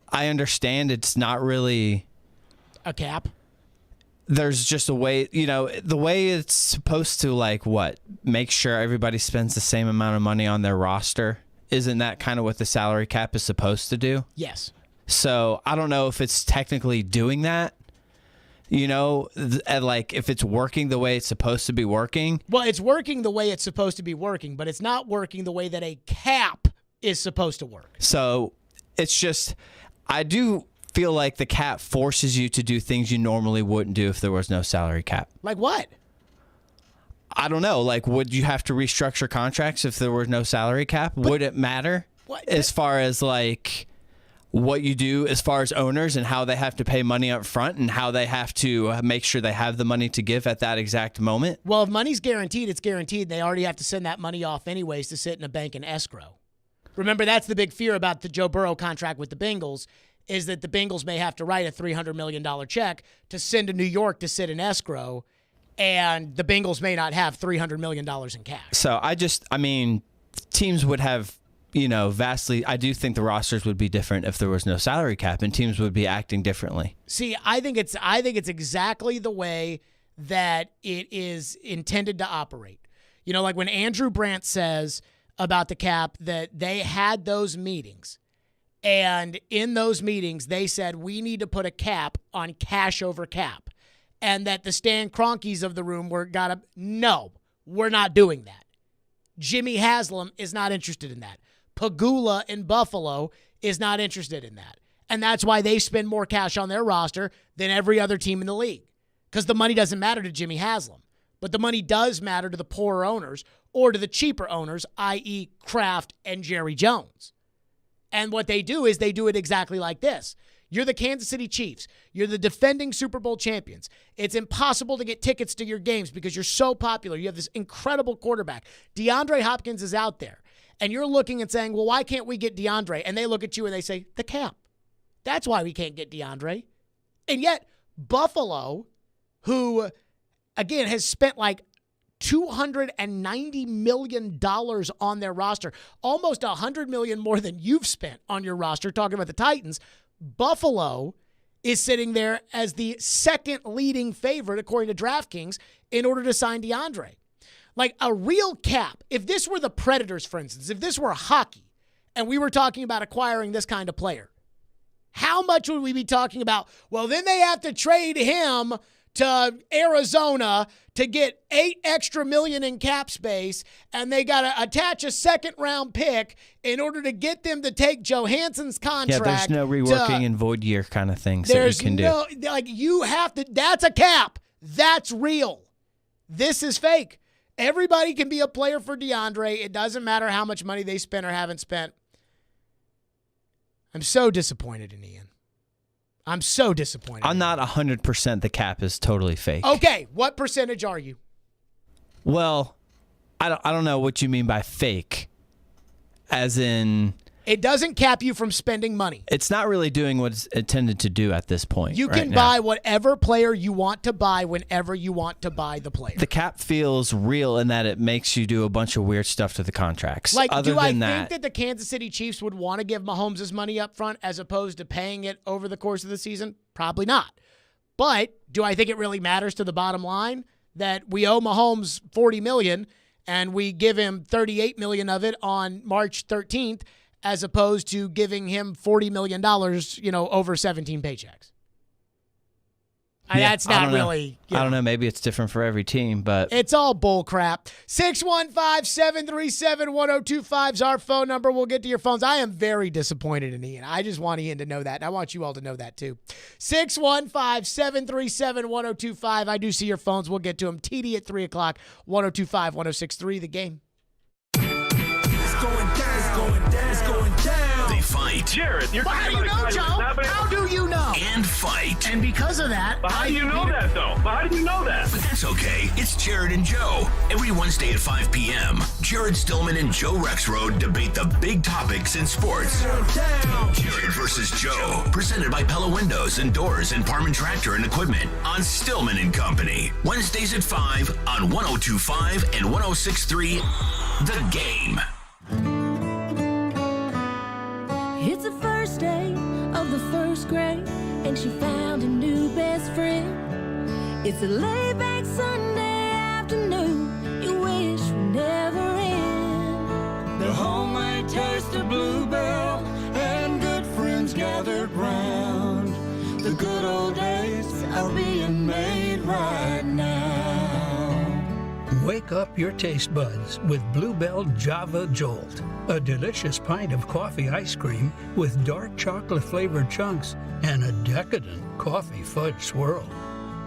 Speaker 5: I understand it's not really
Speaker 6: a cap.
Speaker 5: There's just a way, the way it's supposed to make sure everybody spends the same amount of money on their roster. Isn't that kind of what the salary cap is supposed to do?
Speaker 6: Yes.
Speaker 5: So I don't know if it's technically doing that. If it's working the way it's supposed to be working.
Speaker 6: Well, it's working the way it's supposed to be working, but it's not working the way that a cap is supposed to work.
Speaker 5: So it's just, I do feel like the cap forces you to do things you normally wouldn't do if there was no salary cap.
Speaker 6: Like what?
Speaker 5: I don't know. Would you have to restructure contracts if there was no salary cap? Would it matter?
Speaker 6: What?
Speaker 5: As far as what you do as far as owners and how they have to pay money up front and how they have to make sure they have the money to give at that exact moment?
Speaker 6: Well, if money's guaranteed, it's guaranteed. They already have to send that money off anyways to sit in a bank in escrow. Remember, that's the big fear about the Joe Burrow contract with the Bengals is that the Bengals may have to write a $300 million check to send to New York to sit in escrow, and the Bengals may not have $300 million in cash.
Speaker 5: So teams would have vastly. I do think the rosters would be different if there was no salary cap, and teams would be acting differently.
Speaker 6: See, I think it's exactly the way that it is intended to operate. Like when Andrew Brandt says about the cap that they had those meetings, and in those meetings they said we need to put a cap on cash over cap, and that the Stan Kroenkes of the room no, we're not doing that. Jimmy Haslam is not interested in that. Pagula in Buffalo is not interested in that. And that's why they spend more cash on their roster than every other team in the league. Because the money doesn't matter to Jimmy Haslam. But the money does matter to the poorer owners or to the cheaper owners, i.e. Kraft and Jerry Jones. And what they do is they do it exactly like this. You're the Kansas City Chiefs. You're the defending Super Bowl champions. It's impossible to get tickets to your games because you're so popular. You have this incredible quarterback. DeAndre Hopkins is out there. And you're looking and saying, well, why can't we get DeAndre? And they look at you and they say, the cap. That's why we can't get DeAndre. And yet, Buffalo, who, again, has spent $290 million on their roster, almost $100 million more than you've spent on your roster, talking about the Titans. Buffalo is sitting there as the second leading favorite, according to DraftKings, in order to sign DeAndre. Like a real cap, if this were the Predators, for instance, if this were hockey, and we were talking about acquiring this kind of player, how much would we be talking about? Well, then they have to trade him to Arizona to get $8 extra million in cap space, and they got to attach a second-round pick in order to get them to take Johansson's contract.
Speaker 5: Yeah, there's no reworking and void year kind of things that you can do.
Speaker 6: Like, you have to, that's a cap. That's real. This is fake. Everybody can be a player for DeAndre. It doesn't matter how much money they spent or haven't spent. I'm so disappointed in Ian. I'm so disappointed.
Speaker 5: I'm not 100% the cap is totally fake.
Speaker 6: Okay, what percentage are you?
Speaker 5: Well, I don't know what you mean by fake. As in,
Speaker 6: it doesn't cap you from spending money.
Speaker 5: It's not really doing what it's intended to do at this point.
Speaker 6: You can buy whatever player you want to buy whenever you want to buy the player.
Speaker 5: The cap feels real in that it makes you do a bunch of weird stuff to the contracts.
Speaker 6: Like,
Speaker 5: Other
Speaker 6: do I
Speaker 5: than
Speaker 6: think that the Kansas City Chiefs would want to give Mahomes his money up front as opposed to paying it over the course of the season? Probably not. But do I think it really matters to the bottom line that we owe Mahomes $40 million and we give him $38 million of it on March 13th? As opposed to giving him $40 million, over 17 paychecks. That's not really.
Speaker 5: I don't know. Maybe it's different for every team, but
Speaker 6: it's all bull crap. 615-737-1025 is our phone number. We'll get to your phones. I am very disappointed in Ian. I just want Ian to know that. And I want you all to know that too. 615-737-1025. I do see your phones. We'll get to them. TD at 3 o'clock. 102.5, 106.3. The Game.
Speaker 2: They fight.
Speaker 4: Jared, you're
Speaker 6: how do you know, Joe? How do you know?
Speaker 2: And fight.
Speaker 6: And because of that,
Speaker 4: how do you know that, though? How do you know that?
Speaker 2: But that's okay. It's Jared and Joe. Every Wednesday at 5 p.m., Jared Stillman and Joe Rexroad debate the big topics in sports. Jared versus Joe. Presented by Pella Windows and Doors and Parman Tractor and Equipment on Stillman and Company. Wednesdays at 5 on 102.5 and 106.3. The Game.
Speaker 8: It's the first day of the first grade, and she found a new best friend. It's a laid-back Sunday afternoon you wish would never end.
Speaker 9: The homemade taste of Bluebell and good friends gathered round. The good old days are being made right now.
Speaker 12: Wake up your taste buds with Bluebell Java Jolt, a delicious pint of coffee ice cream with dark chocolate-flavored chunks and a decadent coffee fudge swirl.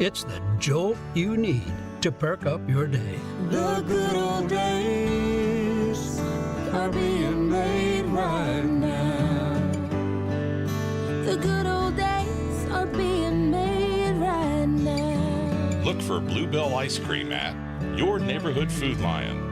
Speaker 12: It's the jolt you need to perk up your day.
Speaker 9: The good old days are being made right now.
Speaker 8: The good old days are being made right now.
Speaker 13: Look for Bluebell Ice Cream at your neighborhood Food Lion.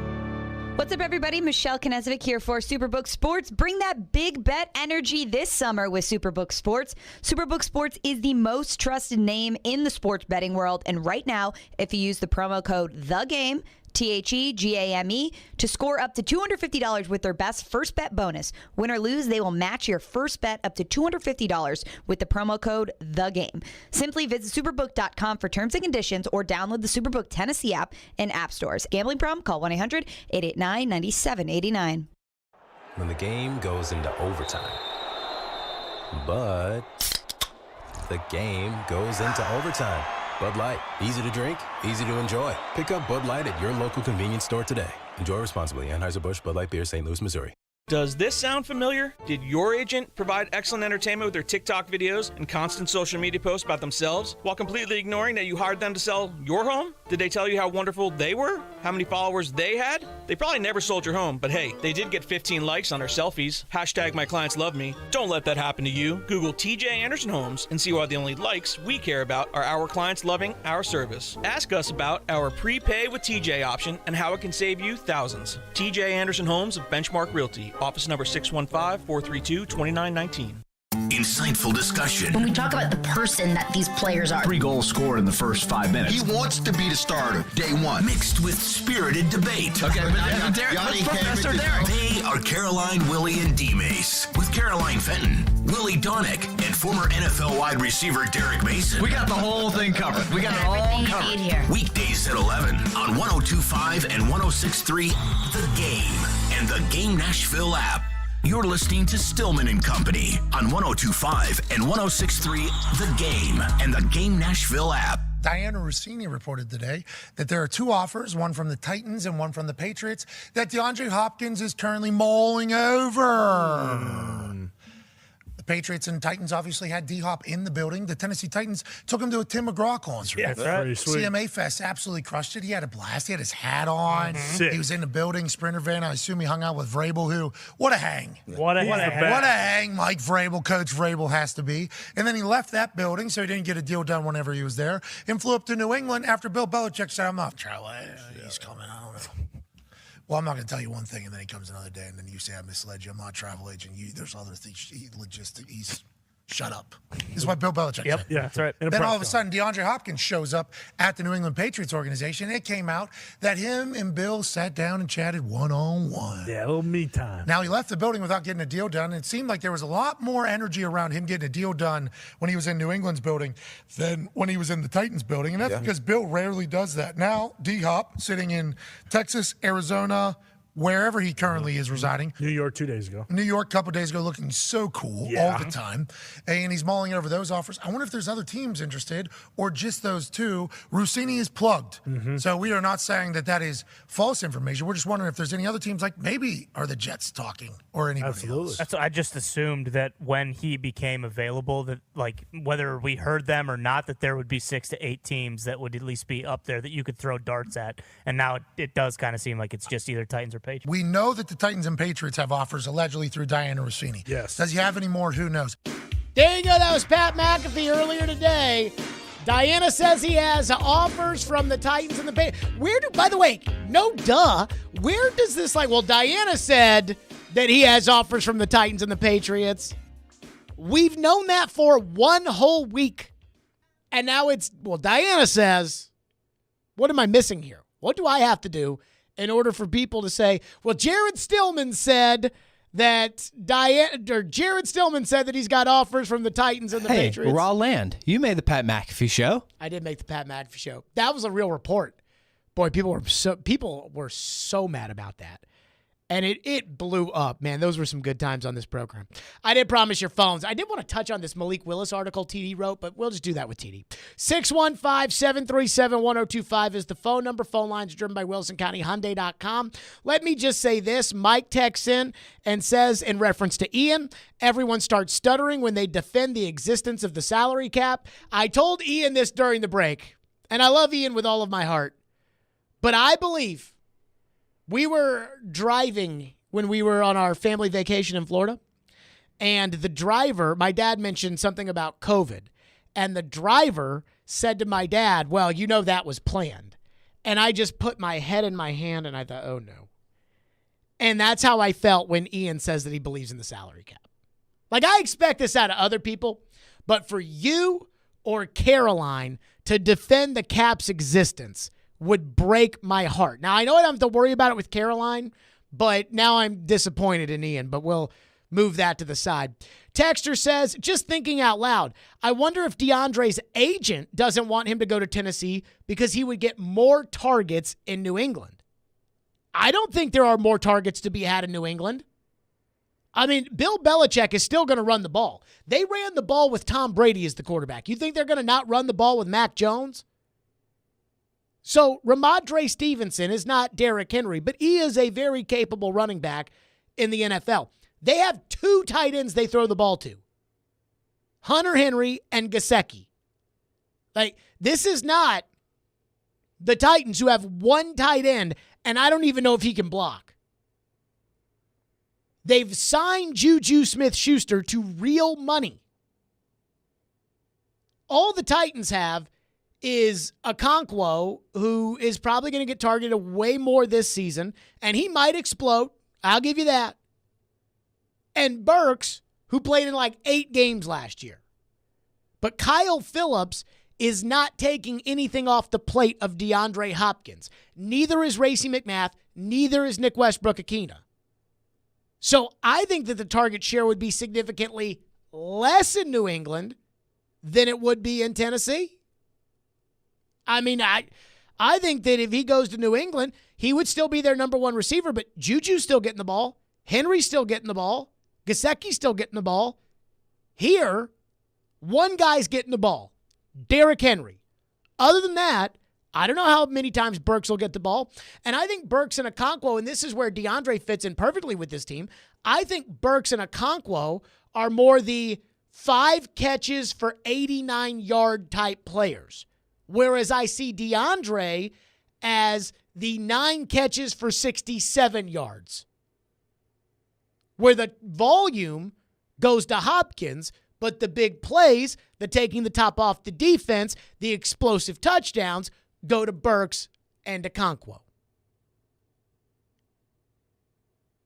Speaker 26: What's up, everybody? Michelle Knezovic here for Superbook Sports. Bring that big bet energy this summer with Superbook Sports. Superbook Sports is the most trusted name in the sports betting world. And right now, if you use the promo code THEGAME, THEGAME, to score up to $250 with their best first bet bonus. Win or lose, they will match your first bet up to $250 with the promo code THEGAME. Simply visit superbook.com for terms and conditions or download the Superbook Tennessee app in app stores. Gambling problem? Call 1-800-889-9789.
Speaker 27: When the game goes into overtime, but the game goes into overtime. Bud Light, easy to drink, easy to enjoy. Pick up Bud Light at your local convenience store today. Enjoy responsibly. Anheuser-Busch, Bud Light Beer, St. Louis, Missouri.
Speaker 28: Does this sound familiar? Did your agent provide excellent entertainment with their TikTok videos and constant social media posts about themselves while completely ignoring that you hired them to sell your home? Did they tell you how wonderful they were? How many followers they had? They probably never sold your home, but hey, they did get 15 likes on their selfies. Hashtag my clients love me. Don't let that happen to you. Google TJ Anderson Homes and see why the only likes we care about are our clients loving our service. Ask us about our prepay with TJ option and how it can save you thousands. TJ Anderson Homes of Benchmark Realty. Office number 615-432-2919.
Speaker 2: In insightful discussion.
Speaker 7: When we talk about the person that these players are.
Speaker 10: 3 goals scored in the first 5 minutes.
Speaker 2: He wants to be the starter, day one. Mixed with spirited debate.
Speaker 10: Okay, but Professor Derek.
Speaker 2: They are Caroline, Willie, and D-Mace. With Caroline Fenton, Willie Donick, and former NFL wide receiver Derek Mason.
Speaker 10: We got the whole thing covered. We got it all covered.
Speaker 19: Here.
Speaker 2: Weekdays at 11 on 102.5 and 106.3 The Game and the Game Nashville app. You're listening to Stillman and Company on 102.5 and 106.3 The Game and the Game Nashville app.
Speaker 14: Diana Rossini reported today that there are 2 offers, one from the Titans and one from the Patriots, that DeAndre Hopkins is currently mulling over. The Patriots and Titans obviously had D-Hop in the building. The Tennessee Titans took him to a Tim McGraw concert.
Speaker 15: Yeah, that's pretty sweet.
Speaker 14: CMA Fest absolutely crushed it. He had a blast. He had his hat on. He was in the building, Sprinter van. I assume he hung out with Vrabel, who, what a hang.
Speaker 15: What a
Speaker 14: hang Mike Vrabel, Coach Vrabel has to be. And then he left that building, so he didn't get a deal done whenever he was there, and flew up to New England after Bill Belichick said, I'm not traveling. He's coming. I don't know. Well, I'm not going to tell you one thing, and then he comes another day, and then you say I misled you. I'm not a travel agent. There's other things. He's shut up. This is what Bill Belichick said.
Speaker 15: Yeah, that's right.
Speaker 14: Then all of a sudden, DeAndre Hopkins shows up at the New England Patriots organization, and it came out that him and Bill sat down and chatted one-on-one.
Speaker 15: Yeah, a little me time.
Speaker 14: Now, he left the building without getting a deal done, and it seemed like there was a lot more energy around him getting a deal done when he was in New England's building than when he was in the Titans building, and that's because Bill rarely does that. Now, D-Hop, sitting in Texas, Arizona, wherever he currently is residing.
Speaker 15: New York 2 days ago.
Speaker 14: New York a couple days ago, looking so cool all the time. And he's mulling over those offers. I wonder if there's other teams interested or just those 2. Rossini is plugged. So we are not saying that is false information. We're just wondering if there's any other teams, like maybe are the Jets talking or anybody else.
Speaker 16: That's what I just assumed, that when he became available, that like whether we heard them or not, that there would be 6 to 8 teams that would at least be up there that you could throw darts at. And now it does kind of seem like it's just either Titans or Patriots.
Speaker 14: We know that the Titans and Patriots have offers allegedly through Diana Rossini.
Speaker 15: Yes.
Speaker 14: Does he have any more? Who knows?
Speaker 6: There you go. That was Pat McAfee earlier today. Diana says he has offers from the Titans and the Patriots. By the way, no duh. Where does this Diana said that he has offers from the Titans and the Patriots. We've known that for 1 whole week. And now Diana says, what am I missing here? What do I have to do in order for people to say, well, Jared Stillman said that he's got offers from the Titans and the Patriots.
Speaker 5: Raw land. You made the Pat McAfee show.
Speaker 6: I did make the Pat McAfee show. That was a real report. Boy, people were so mad about that. And it blew up, man. Those were some good times on this program. I did promise your phones. I did want to touch on this Malik Willis article TD wrote, but we'll just do that with TD. 615-737-1025 is the phone number. Phone lines are driven by WilsonCountyHyundai.com. Let me just say this. Mike texts in and says, in reference to Ian, everyone starts stuttering when they defend the existence of the salary cap. I told Ian this during the break, and I love Ian with all of my heart, but I believe we were driving when we were on our family vacation in Florida, and the driver, my dad mentioned something about COVID, and the driver said to my dad, well, that was planned. And I just put my head in my hand, and I thought, oh, no. And that's how I felt when Ian says that he believes in the salary cap. I expect this out of other people, but for you or Caroline to defend the cap's existence would break my heart. Now, I know I don't have to worry about it with Caroline, but now I'm disappointed in Ian, but we'll move that to the side. Texter says, just thinking out loud, I wonder if DeAndre's agent doesn't want him to go to Tennessee because he would get more targets in New England. I don't think there are more targets to be had in New England. I mean, Bill Belichick is still going to run the ball. They ran the ball with Tom Brady as the quarterback. You think they're going to not run the ball with Mac Jones? So Ramondre Stevenson is not Derrick Henry, but he is a very capable running back in the NFL. They have 2 tight ends they throw the ball to. Hunter Henry and Gesicki. This is not the Titans who have 1 tight end, and I don't even know if he can block. They've signed Juju Smith-Schuster to real money. All the Titans have is Okonkwo, who is probably going to get targeted way more this season, and he might explode. I'll give you that. And Burks, who played in like 8 games last year. But Kyle Phillips is not taking anything off the plate of DeAndre Hopkins. Neither is Racey McMath. Neither is Nick Westbrook-Akina. So I think that the target share would be significantly less in New England than it would be in Tennessee. I mean, I think that if he goes to New England, he would still be their number one receiver, but Juju's still getting the ball. Henry's still getting the ball. Gesicki's still getting the ball. Here, one guy's getting the ball, Derrick Henry. Other than that, I don't know how many times Burks will get the ball. And I think Burks and Okonkwo, and this is where DeAndre fits in perfectly with this team, I think Burks and Okonkwo are more the 5 catches for 89-yard type players. Whereas I see DeAndre as the 9 catches for 67 yards. Where the volume goes to Hopkins, but the big plays, the taking the top off the defense, the explosive touchdowns, go to Burks and Okonkwo.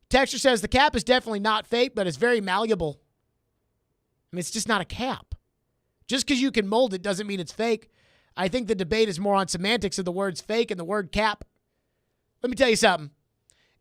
Speaker 6: Texture says the cap is definitely not fake, but it's very malleable. I mean, it's just not a cap. Just because you can mold it doesn't mean it's fake. I think the debate is more on semantics of the words fake and the word cap. Let me tell you something.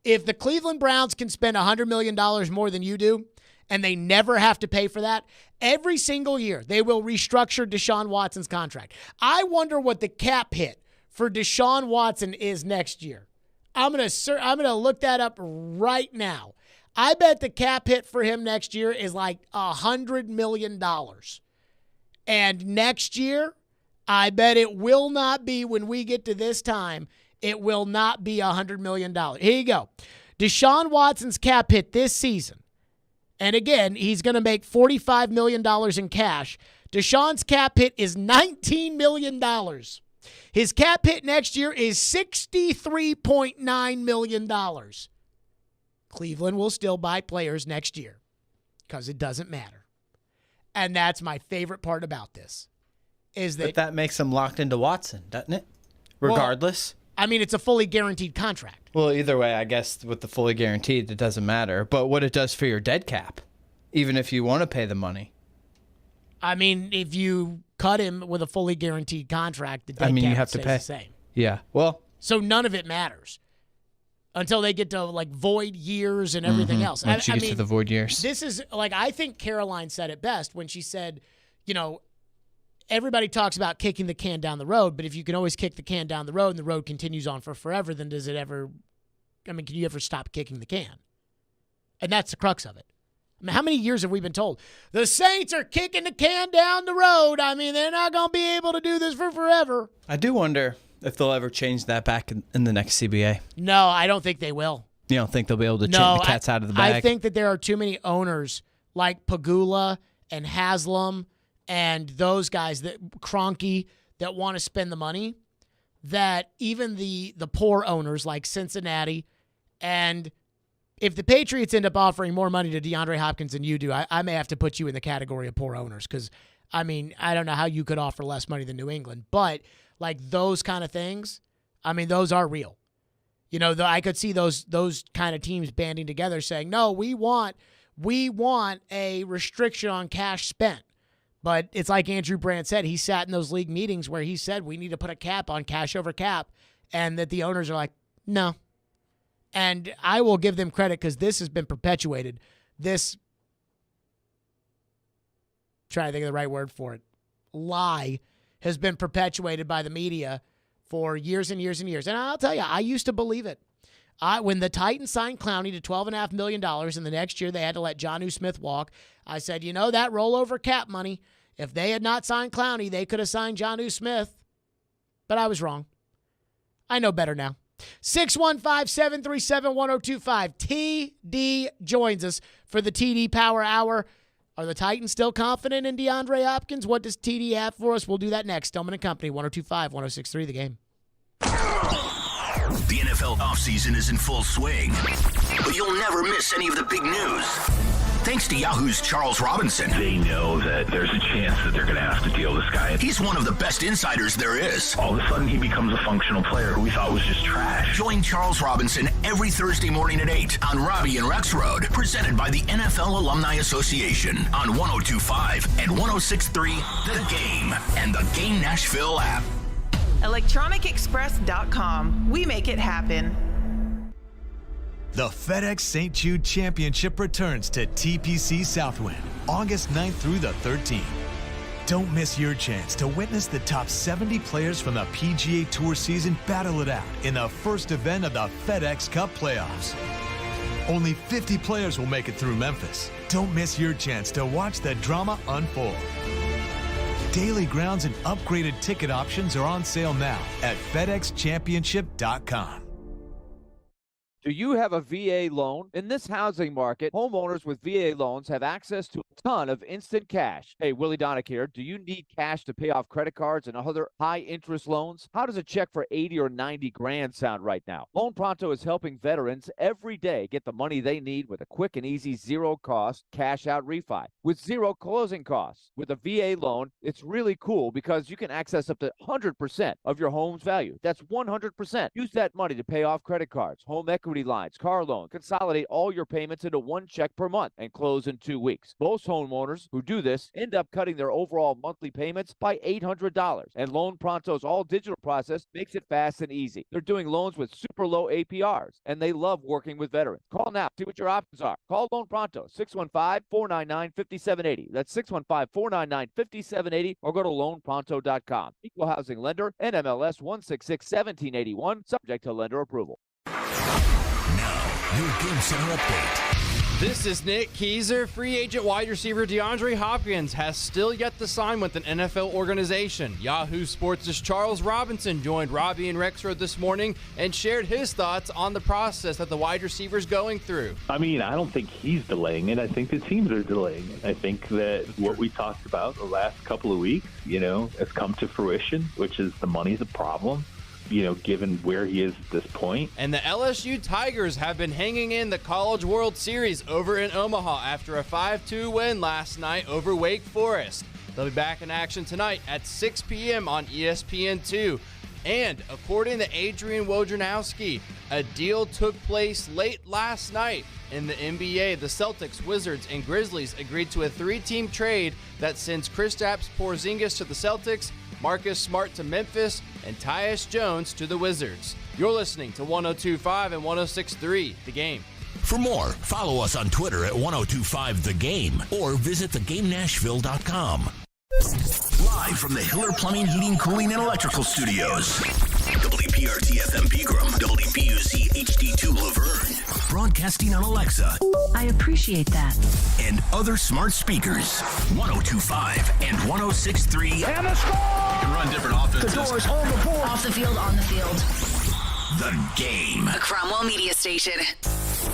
Speaker 6: If the Cleveland Browns can spend $100 million more than you do, and they never have to pay for that, every single year they will restructure Deshaun Watson's contract. I wonder what the cap hit for Deshaun Watson is next year. I'm gonna look that up right now. I bet the cap hit for him next year is like $100 million. And next year, I bet it will not be, when we get to this time, it will not be $100 million. Here you go. Deshaun Watson's cap hit this season. And again, he's going to make $45 million in cash. Deshaun's cap hit is $19 million. His cap hit next year is $63.9 million. Cleveland will still buy players next year because it doesn't matter. And that's my favorite part about this.
Speaker 5: But that makes him locked into Watson, doesn't it? Regardless.
Speaker 6: Well, I mean, it's a fully guaranteed contract.
Speaker 5: Well, either way, I guess with the fully guaranteed, it doesn't matter. But what it does for your dead cap, even if you want to pay the money.
Speaker 6: I mean, if you cut him with a fully guaranteed contract, the dead cap
Speaker 5: you have to pay
Speaker 6: the same.
Speaker 5: Yeah. Well,
Speaker 6: so none of it matters until they get to like void years and everything else.
Speaker 5: Once you get to the void years.
Speaker 6: This is like, I think Caroline said it best when she said, you know, everybody talks about kicking the can down the road, but if you can always kick the can down the road and the road continues on for forever, then does it ever, I mean, can you ever stop kicking the can? And that's the crux of it. I mean, how many years have we been told the Saints are kicking the can down the road? I mean, they're not going to be able to do this for forever.
Speaker 5: I do wonder if they'll ever change that back in the next CBA.
Speaker 6: No, I don't think they will.
Speaker 5: You don't think they'll be able to change the cat's out of the bag?
Speaker 6: I think that there are too many owners like Pagula and Haslam and those guys, that Kroenke, that want to spend the money, that even the poor owners like Cincinnati, and if the Patriots end up offering more money to DeAndre Hopkins than you do, I may have to put you in the category of poor owners because, I mean, I don't know how you could offer less money than New England. But, like, those kind of things, I mean, those are real. You know, I could see those kind of teams banding together saying, no, we want a restriction on cash spent. But it's like Andrew Brandt said, he sat in those league meetings where he said we need to put a cap on cash over cap, and that the owners are like, no. And I will give them credit because this has been perpetuated. This, trying to think of the right word for it, lie has been perpetuated by the media for years and years and years. And I'll tell you, I used to believe it. When the Titans signed Clowney to $12.5 million and the next year they had to let Jonnu Smith walk, I said, you know, that rollover cap money, if they had not signed Clowney, they could have signed Jonnu Smith. But I was wrong. I know better now. 615-737-1025. TD joins us for the TD Power Hour. Are the Titans still confident in DeAndre Hopkins? What does TD have for us? We'll do that next. Stillman & Company, 102.5, 106.3 The Game.
Speaker 2: The NFL offseason is in full swing, but you'll never miss any of the big news. Thanks to Yahoo's Charles Robinson.
Speaker 4: They know that there's a chance that they're going to have to deal this guy.
Speaker 2: He's one of the best insiders there is.
Speaker 4: All of a sudden, he becomes a functional player who we thought was just trash.
Speaker 2: Join Charles Robinson every Thursday morning at 8 on Robbie and Rex Road, presented by the NFL Alumni Association on 102.5 and 106.3 The Game and the Game Nashville app.
Speaker 1: ElectronicExpress.com. We make it happen.
Speaker 3: The FedEx St. Jude Championship returns to TPC Southwind, August 9th through the 13th. Don't miss your chance to witness the top 70 players from the PGA Tour season battle it out in the first event of the FedEx Cup playoffs. Only 50 players will make it through Memphis. Don't miss your chance to watch the drama unfold. Daily grounds and upgraded ticket options are on sale now at FedExChampionship.com.
Speaker 17: Do you have a VA loan? In this housing market, homeowners with VA loans have access to a ton of instant cash. Hey, Willie Donick here. Do you need cash to pay off credit cards and other high-interest loans? How does a check for 80 or 90 grand sound right now? Loan Pronto is helping veterans every day get the money they need with a quick and easy zero-cost cash-out refi with zero closing costs. With a VA loan, it's really cool because you can access up to 100% of your home's value. That's 100%. Use that money to pay off credit cards, home equity lines, car loan. Consolidate all your payments into one check per month and close in 2 weeks. Most homeowners who do this end up cutting their overall monthly payments by $800. And Loan Pronto's all-digital process makes it fast and easy. They're doing loans with super low APRs, and they love working with veterans. Call now. See what your options are. Call Loan Pronto, 615-499-5780. That's 615-499-5780, or go to loanpronto.com. Equal housing lender, NMLS 1661781, subject to lender approval.
Speaker 2: Your Game Center update.
Speaker 18: This is Nick Keyser. Free agent wide receiver DeAndre Hopkins has still yet to sign with an NFL organization. Yahoo Sports' Charles Robinson joined Robbie and Rexford this morning and shared his thoughts on the process that the wide receiver's going through.
Speaker 20: I mean, I don't think he's delaying it. I think the teams are delaying it. I think that what we talked about the last couple of weeks, has come to fruition, which is the money's a problem. Given where he is at this point.
Speaker 18: And the LSU Tigers have been hanging in the College World Series over in Omaha after a 5-2 win last night over Wake Forest. They'll be back in action tonight at 6 p.m. on ESPN2. And according to Adrian Wojnarowski, a deal took place late last night in the NBA. The Celtics, Wizards, and Grizzlies agreed to a 3-team trade that sends Kristaps Porzingis to the Celtics, Marcus Smart to Memphis, and Tyus Jones to the Wizards. You're listening to 102.5 and 106.3 The Game.
Speaker 2: For more, follow us on Twitter at 1025 The Game or visit thegamenashville.com. Live from the Hiller Plumbing, Heating, Cooling, and Electrical Studios. WPRT FM Pegram, WPUC HD2 Laverne. Broadcasting on Alexa.
Speaker 19: I appreciate that.
Speaker 2: And other smart speakers. 1025 and 106.3.
Speaker 24: And a score!
Speaker 2: You can run different offenses.
Speaker 24: The doors on the board.
Speaker 19: Off the field, on the field.
Speaker 2: The Game.
Speaker 19: A Cromwell Media Station.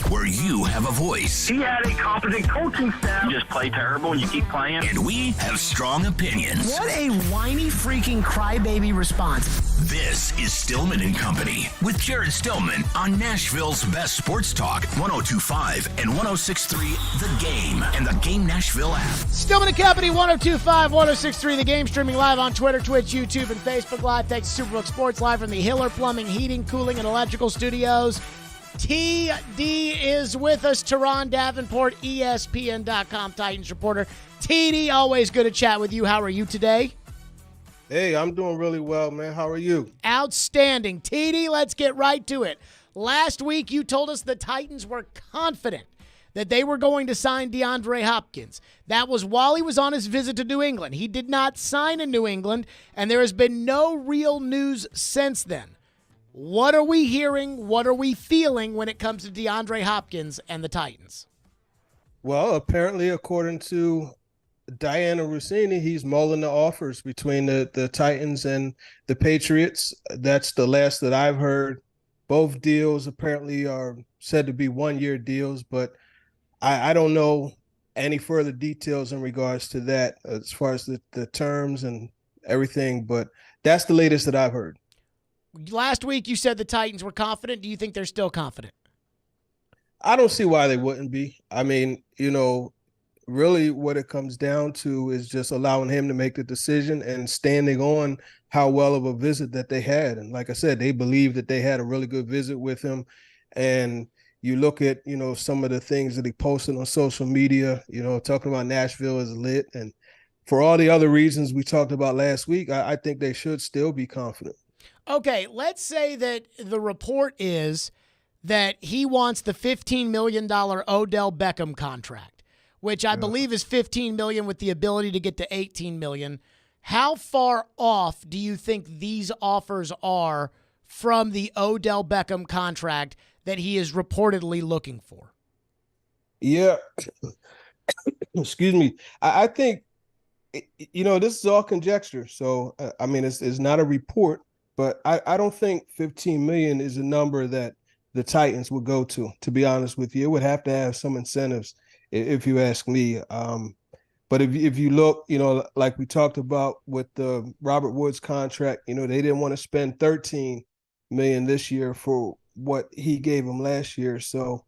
Speaker 2: Where you have a voice.
Speaker 4: He had a competent coaching staff. You just play terrible and you keep playing.
Speaker 2: And we have strong opinions.
Speaker 6: What a whiny freaking crybaby response.
Speaker 2: This is Stillman and Company with Jared Stillman on Nashville's best sports talk, 102.5 and 106.3 The Game and the Game Nashville app.
Speaker 6: Stillman and Company, 102.5, 106.3 The Game, streaming live on Twitter, Twitch, YouTube, and Facebook Live. Thanks to Superbook Sports, live from the Hiller Plumbing, Heating, Cooling, and Electrical Studios. TD is with us. Teron Davenport, ESPN.com Titans reporter. TD, always good to chat with you. How are you today?
Speaker 21: Hey, I'm doing really well, man. How are you?
Speaker 6: Outstanding. TD, let's get right to it. Last week, you told us the Titans were confident that they were going to sign DeAndre Hopkins. That was while he was on his visit to New England. He did not sign in New England, and there has been no real news since then. What are we hearing? What are we feeling when it comes to DeAndre Hopkins and the Titans?
Speaker 21: Well, apparently, according to Diana Rossini, he's mulling the offers between the Titans and the Patriots. That's the last that I've heard. Both deals apparently are said to be one-year deals, but I don't know any further details in regards to that as far as the terms and everything, but that's the latest that I've heard.
Speaker 6: Last week you said the Titans were confident. Do you think they're still confident?
Speaker 21: I don't see why they wouldn't be. I mean, really what it comes down to is just allowing him to make the decision and standing on how well of a visit that they had. And like I said, they believe that they had a really good visit with him. And you look at, some of the things that he posted on social media, talking about Nashville is lit. And for all the other reasons we talked about last week, I think they should still be confident.
Speaker 6: Okay, let's say that the report is that he wants the $15 million Odell Beckham contract, which I believe is $15 million with the ability to get to $18 million. How far off do you think these offers are from the Odell Beckham contract that he is reportedly looking for?
Speaker 21: Yeah. Excuse me. I think, this is all conjecture. So, it's not a report, but I don't think 15 million is a number that the Titans would go to be honest with you. It would have to have some incentives, if you ask me. But if you look, like we talked about with the Robert Woods contract, they didn't want to spend 13 million this year for what he gave them last year. So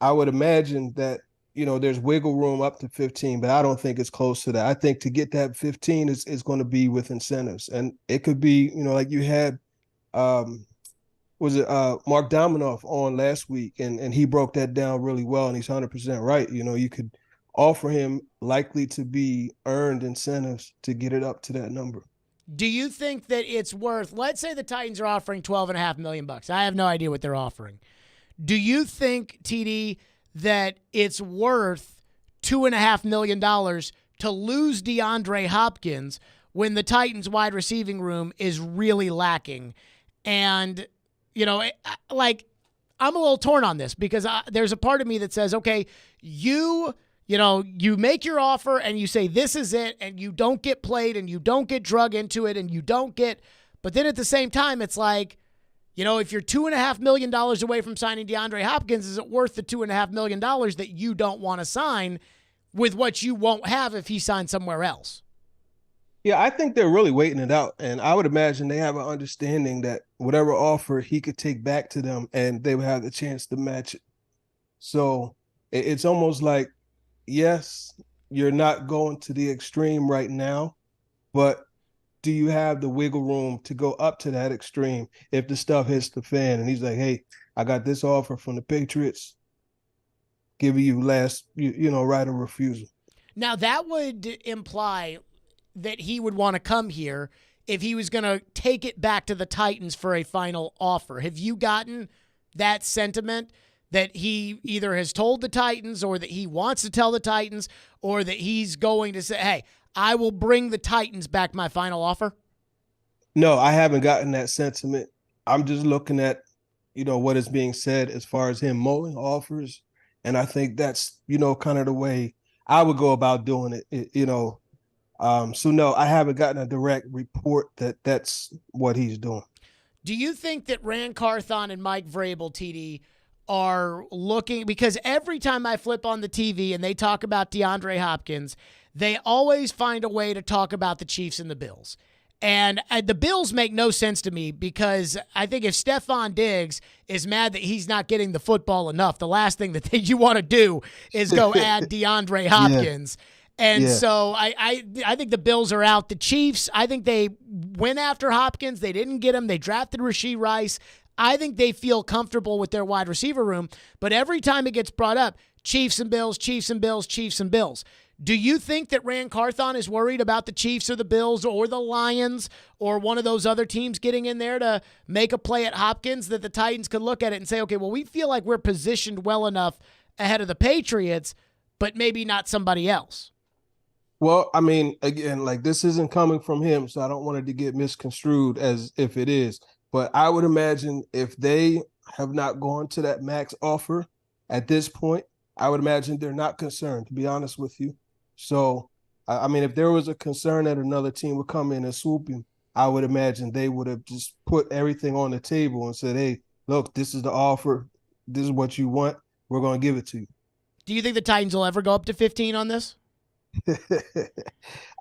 Speaker 21: I would imagine that, there's wiggle room up to 15, but I don't think it's close to that. I think to get that 15 is going to be with incentives. And it could be, like you had, Mark Dominoff on last week, and he broke that down really well, and he's 100% right. You could offer him likely to be earned incentives to get it up to that number.
Speaker 6: Do you think that it's worth, let's say the Titans are offering $12.5 million. I have no idea what they're offering. Do you think, TD, that it's worth $2.5 million to lose DeAndre Hopkins when the Titans wide receiving room is really lacking? And, I'm a little torn on this because there's a part of me that says, okay, you make your offer and you say, this is it, and you don't get played and you don't get drug into it and you don't get, but then at the same time, it's like, if you're $2.5 million away from signing DeAndre Hopkins, is it worth the $2.5 million that you don't want to sign with what you won't have if he signs somewhere else?
Speaker 21: Yeah, I think they're really waiting it out. And I would imagine they have an understanding that whatever offer he could take back to them and they would have the chance to match it. So it's almost like, yes, you're not going to the extreme right now, but do you have the wiggle room to go up to that extreme if the stuff hits the fan? And he's like, hey, I got this offer from the Patriots, giving you right of refusal.
Speaker 6: Now, that would imply that he would want to come here if he was going to take it back to the Titans for a final offer. Have you gotten that sentiment that he either has told the Titans or that he wants to tell the Titans or that he's going to say, hey, I will bring the Titans back my final offer?
Speaker 21: No, I haven't gotten that sentiment. I'm just looking at, what is being said as far as him mulling offers. And I think that's, kind of the way I would go about doing it, So no, I haven't gotten a direct report that that's what he's doing.
Speaker 6: Do you think that Rand Carthon and Mike Vrabel, TD, are looking, because every time I flip on the TV and they talk about DeAndre Hopkins, they always find a way to talk about the Chiefs and the Bills. And the Bills make no sense to me because I think if Stephon Diggs is mad that he's not getting the football enough, the last thing that you want to do is go add DeAndre Hopkins. Yeah. And so I think the Bills are out. The Chiefs, I think they went after Hopkins. They didn't get him. They drafted Rashee Rice. I think they feel comfortable with their wide receiver room. But every time it gets brought up, Chiefs and Bills, Chiefs and Bills, Chiefs and Bills. Do you think that Rand Carthon is worried about the Chiefs or the Bills or the Lions or one of those other teams getting in there to make a play at Hopkins, that the Titans could look at it and say, okay, well, we feel like we're positioned well enough ahead of the Patriots, but maybe not somebody else?
Speaker 21: Well, again, this isn't coming from him, so I don't want it to get misconstrued as if it is. But I would imagine if they have not gone to that max offer at this point, I would imagine they're not concerned, to be honest with you. So, if there was a concern that another team would come in and swoop him, I would imagine they would have just put everything on the table and said, hey, look, this is the offer. This is what you want. We're going to give it to you.
Speaker 6: Do you think the Titans will ever go up to 15 on this?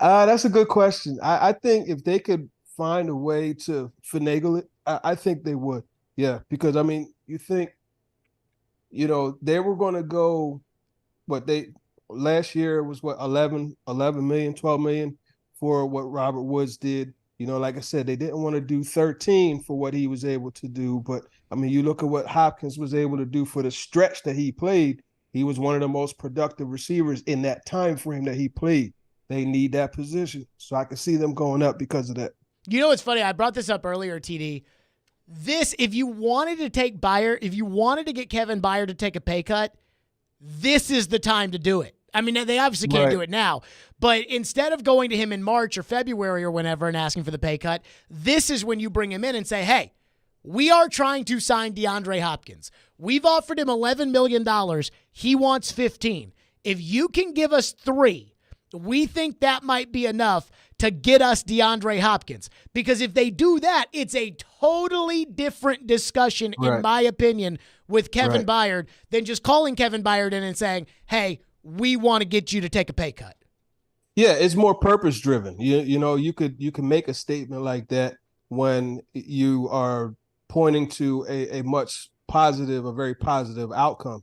Speaker 21: That's a good question. I think if they could find a way to finagle it, I think they would. Yeah, because, you think, they were going to go, last year it was what 11 million, 12 million for what Robert Woods did. Like I said, they didn't want to do 13 for what he was able to do. But I mean, you look at what Hopkins was able to do for the stretch that he played. He was one of the most productive receivers in that time frame that he played. They need that position. So I can see them going up because of that.
Speaker 6: You know what's funny? I brought this up earlier, TD. If you wanted to take Byard, if you wanted to get Kevin Byard to take a pay cut, this is the time to do it. I mean, they obviously can't do it now, but instead of going to him in March or February or whenever and asking for the pay cut, this is when you bring him in and say, hey, we are trying to sign DeAndre Hopkins. We've offered him $11 million. He wants 15. If you can give us 3, we think that might be enough to get us DeAndre Hopkins. Because if they do that, it's a totally different discussion, in my opinion, with Kevin Byard than just calling Kevin Byard in and saying, hey, we want to get you to take a pay cut.
Speaker 21: Yeah, it's more purpose driven. You can make a statement like that when you are pointing to a very positive outcome,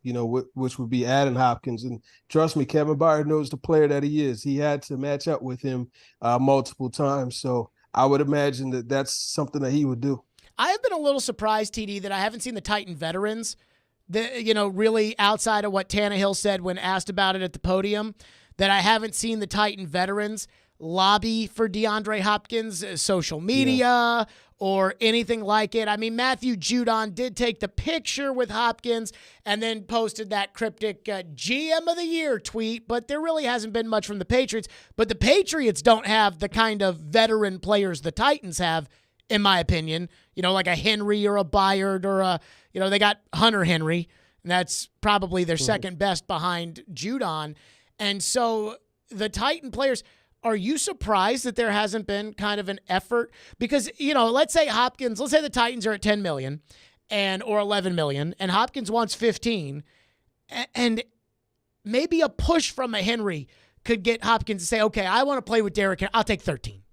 Speaker 21: which would be adding Hopkins. And trust me, Kevin Byard knows the player that he is. He had to match up with him multiple times. So I would imagine that that's something that he would do.
Speaker 6: I have been a little surprised, TD, that I haven't seen the Titan veterans, really outside of what Tannehill said when asked about it at the podium, that I haven't seen the Titan veterans lobby for DeAndre Hopkins, social media, or anything like it. I mean, Matthew Judon did take the picture with Hopkins and then posted that cryptic GM of the Year tweet, but there really hasn't been much from the Patriots. But the Patriots don't have the kind of veteran players the Titans have, in my opinion. Like a Henry or a Byard or they got Hunter Henry, and that's probably their second best behind Judon. And so the Titan players, are you surprised that there hasn't been kind of an effort? Because, let's say the Titans are at 10 million or 11 million, and Hopkins wants 15, and maybe a push from a Henry could get Hopkins to say, okay, I want to play with Derrick Henry. I'll take 13.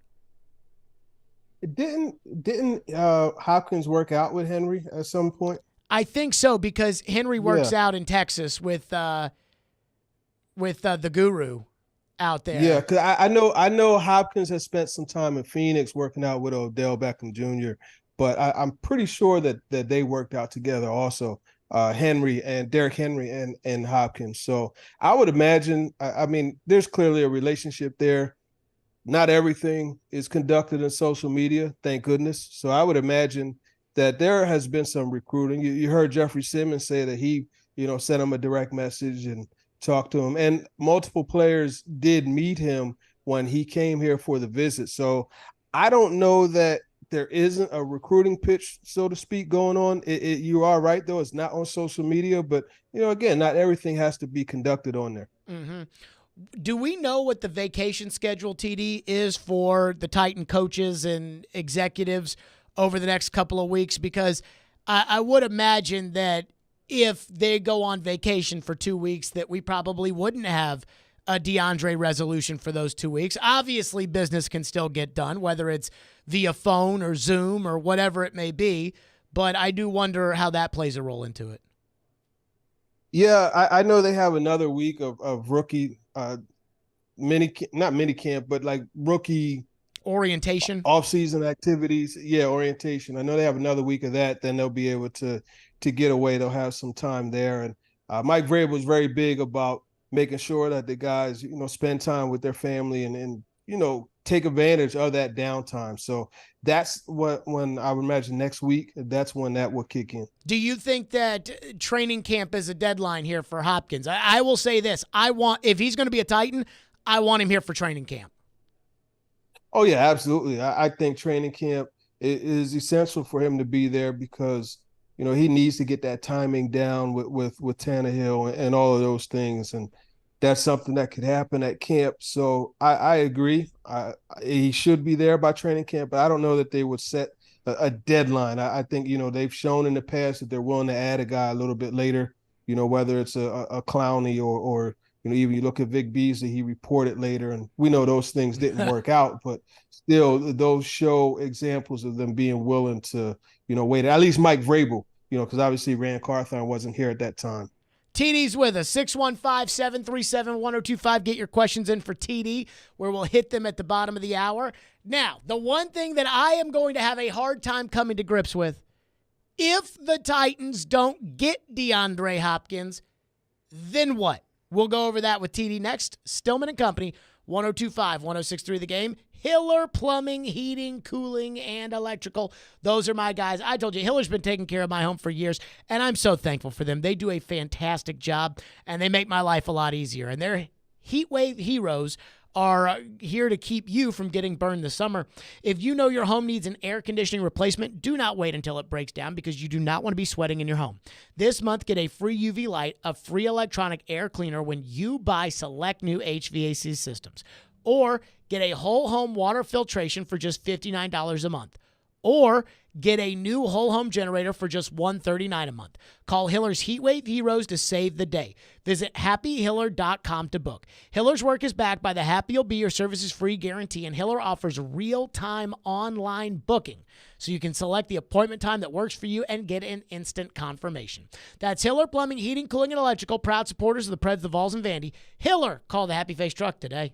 Speaker 21: Didn't Hopkins work out with Henry at some point?
Speaker 6: I think so, because Henry works out in Texas with the Guru out there.
Speaker 21: Yeah, because I know Hopkins has spent some time in Phoenix working out with Odell Beckham Jr., but I'm pretty sure that they worked out together also, Derrick Henry and Hopkins. So I would imagine, I mean, there's clearly a relationship there. Not everything is conducted in social media, thank goodness. So I would imagine that there has been some recruiting. You heard Jeffrey Simmons say that he, sent him a direct message and talked to him. And multiple players did meet him when he came here for the visit. So I don't know that there isn't a recruiting pitch, so to speak, going on. You are right, though. It's not on social media. But, again, not everything has to be conducted on there.
Speaker 6: Mm-hmm. Do we know what the vacation schedule, TD, is for the Titan coaches and executives over the next couple of weeks? Because I would imagine that if they go on vacation for 2 weeks, that we probably wouldn't have a DeAndre resolution for those 2 weeks. Obviously, business can still get done, whether it's via phone or Zoom or whatever it may be. But I do wonder how that plays a role into it.
Speaker 21: Yeah, I know they have another week of rookie not mini camp, but like rookie
Speaker 6: orientation,
Speaker 21: off-season activities. Yeah, orientation. I know they have another week of that. Then they'll be able to get away. They'll have some time there. And Mike Vrabel was very big about making sure that the guys, spend time with their family and take advantage of that downtime. So that's when I would imagine next week, that's when that will kick in.
Speaker 6: Do you think that training camp is a deadline here for Hopkins? I will say this. If he's going to be a Titan, I want him here for training camp.
Speaker 21: Oh, yeah, absolutely. I think training camp is essential for him to be there because, he needs to get that timing down with Tannehill and all of those things. And that's something that could happen at camp. So I agree. He should be there by training camp, but I don't know that they would set a deadline. I think, they've shown in the past that they're willing to add a guy a little bit later, whether it's a Clowney or even you look at Vic Beasley, he reported later, and we know those things didn't work out, but still those show examples of them being willing to, wait. At least Mike Vrabel, because obviously Rand Carthon wasn't here at that time.
Speaker 6: TD's with us, 615-737-1025. Get your questions in for TD, where we'll hit them at the bottom of the hour. Now, the one thing that I am going to have a hard time coming to grips with, if the Titans don't get DeAndre Hopkins, then what? We'll go over that with TD next. Stillman and Company, 102.5, 106.3 The Game. Hiller Plumbing, Heating, Cooling, and Electrical. Those are my guys. I told you, Hiller's been taking care of my home for years, and I'm so thankful for them. They do a fantastic job, and they make my life a lot easier. And their heat wave heroes are here to keep you from getting burned this summer. If you know your home needs an air conditioning replacement, do not wait until it breaks down, because you do not want to be sweating in your home. This month, get a free UV light, a free electronic air cleaner when you buy select new HVAC systems. Or get a whole home water filtration for just $59 a month. Or get a new whole home generator for just $139 a month. Call Hiller's Heatwave Heroes to save the day. Visit happyhiller.com to book. Hiller's work is backed by the Happy You'll Be Your Services Free guarantee, and Hiller offers real-time online booking, so you can select the appointment time that works for you and get an instant confirmation. That's Hiller Plumbing, Heating, Cooling, and Electrical, proud supporters of the Preds, the Vols, and Vandy. Hiller, call the Happy Face Truck today.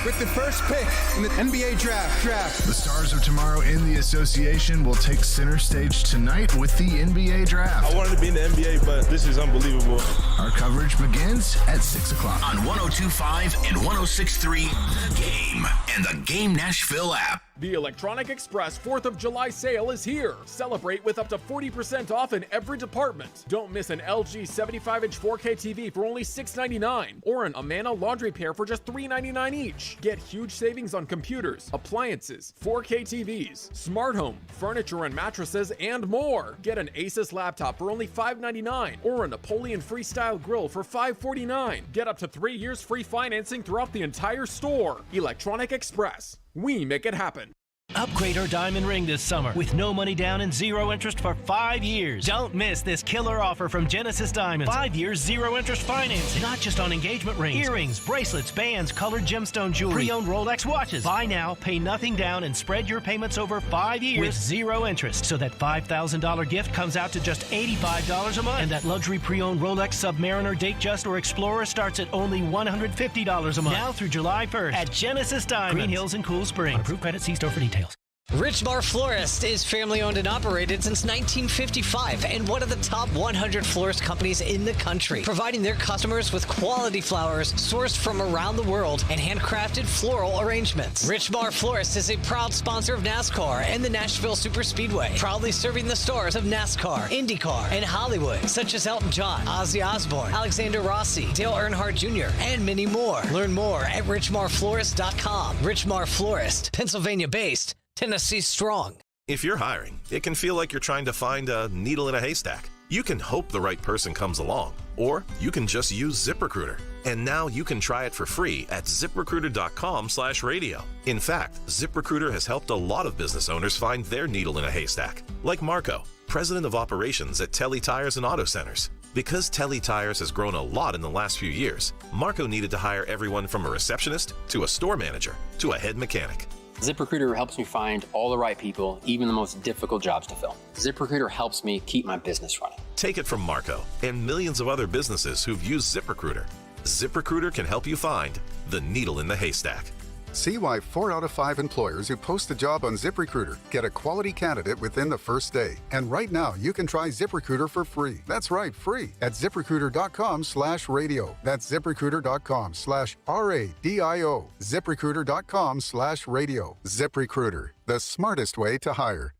Speaker 8: With the first pick in the NBA draft.
Speaker 9: The stars of tomorrow in the association will take center stage tonight with the NBA draft.
Speaker 11: I wanted to be in the NBA, but this is unbelievable.
Speaker 9: Our coverage begins at 6 o'clock
Speaker 2: on 102.5 and 106.3 The Game and the Game Nashville app.
Speaker 12: The Electronic Express 4th of July sale is here. Celebrate with up to 40% off in every department. Don't miss an LG 75-inch 4K TV for only $699 or an Amana laundry pair for just $399 each. Get huge savings on computers, appliances, 4K TVs, smart home, furniture and mattresses, and more. Get an Asus laptop for only $599 or a Napoleon Freestyle grill for $549. Get up to 3 years free financing throughout the entire store. Electronic Express. We make it happen.
Speaker 13: Upgrade our diamond ring this summer with no money down and 0 interest for 5 years. Don't miss this killer offer from Genesis Diamonds. 5 years, 0 interest financing. Not just on engagement rings, earrings, bracelets, bands, colored gemstone jewelry, pre-owned Rolex watches. Buy now, pay nothing down, and spread your payments over 5 years with 0 interest. So that $5,000 gift comes out to just $85 a month. And that luxury pre-owned Rolex Submariner, Datejust, or Explorer starts at only $150 a month. Now through July 1st at Genesis Diamonds. Green Hills and Cool Springs. On approved credit, see store for details.
Speaker 22: Richmar Florist is family owned and operated since 1955 and one of the top 100 florist companies in the country, providing their customers with quality flowers sourced from around the world and handcrafted floral arrangements. Richmar Florist is a proud sponsor of NASCAR and the Nashville Superspeedway, proudly serving the stars of NASCAR, IndyCar, and Hollywood, such as Elton John, Ozzy Osbourne, Alexander Rossi, Dale Earnhardt Jr., and many more. Learn more at richmarflorist.com. Richmar Florist, Pennsylvania-based, Tennessee strong.
Speaker 23: If you're hiring, it can feel like you're trying to find a needle in a haystack. You can hope the right person comes along, or you can just use ZipRecruiter. And now you can try it for free at ZipRecruiter.com/radio. In fact, ZipRecruiter has helped a lot of business owners find their needle in a haystack, like Marco, president of operations at Telly Tires and Auto Centers. Because Telly Tires has grown a lot in the last few years, Marco needed to hire everyone from a receptionist to a store manager to a head mechanic.
Speaker 25: ZipRecruiter helps me find all the right people, even the most difficult jobs to fill. ZipRecruiter helps me keep my business running.
Speaker 23: Take it from Marco and millions of other businesses who've used ZipRecruiter. ZipRecruiter can help you find the needle in the haystack.
Speaker 29: See why 4 out of 5 employers who post a job on ZipRecruiter get a quality candidate within the first day. And right now, you can try ZipRecruiter for free. That's right, free at ZipRecruiter.com/radio. That's ZipRecruiter.com/RADIO. ZipRecruiter.com/radio. ZipRecruiter, the smartest way to hire.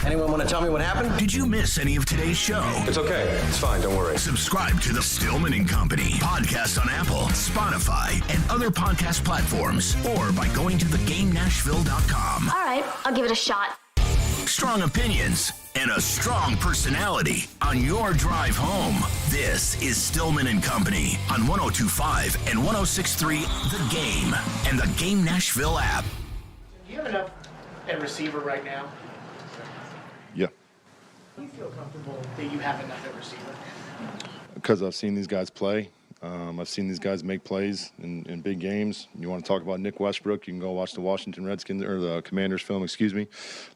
Speaker 2: Anyone want to tell me what happened? Did you miss any of today's show?
Speaker 27: It's okay. It's fine. Don't worry.
Speaker 2: Subscribe to the Stillman and Company podcast on Apple, Spotify, and other podcast platforms, or by going to thegamenashville.com.
Speaker 7: All right, I'll give it a shot.
Speaker 2: Strong opinions and a strong personality on your drive home. This is Stillman and Company on 102.5 and 106.3 The Game and the Game Nashville app.
Speaker 6: Do you have enough at receiver right now?
Speaker 30: Yeah.
Speaker 6: Do you feel comfortable that you have enough at receiver?
Speaker 30: Because I've seen these guys play. I've seen these guys make plays in big games. You want to talk about Nick Westbrook, you can go watch the Washington Redskins or the Commanders film,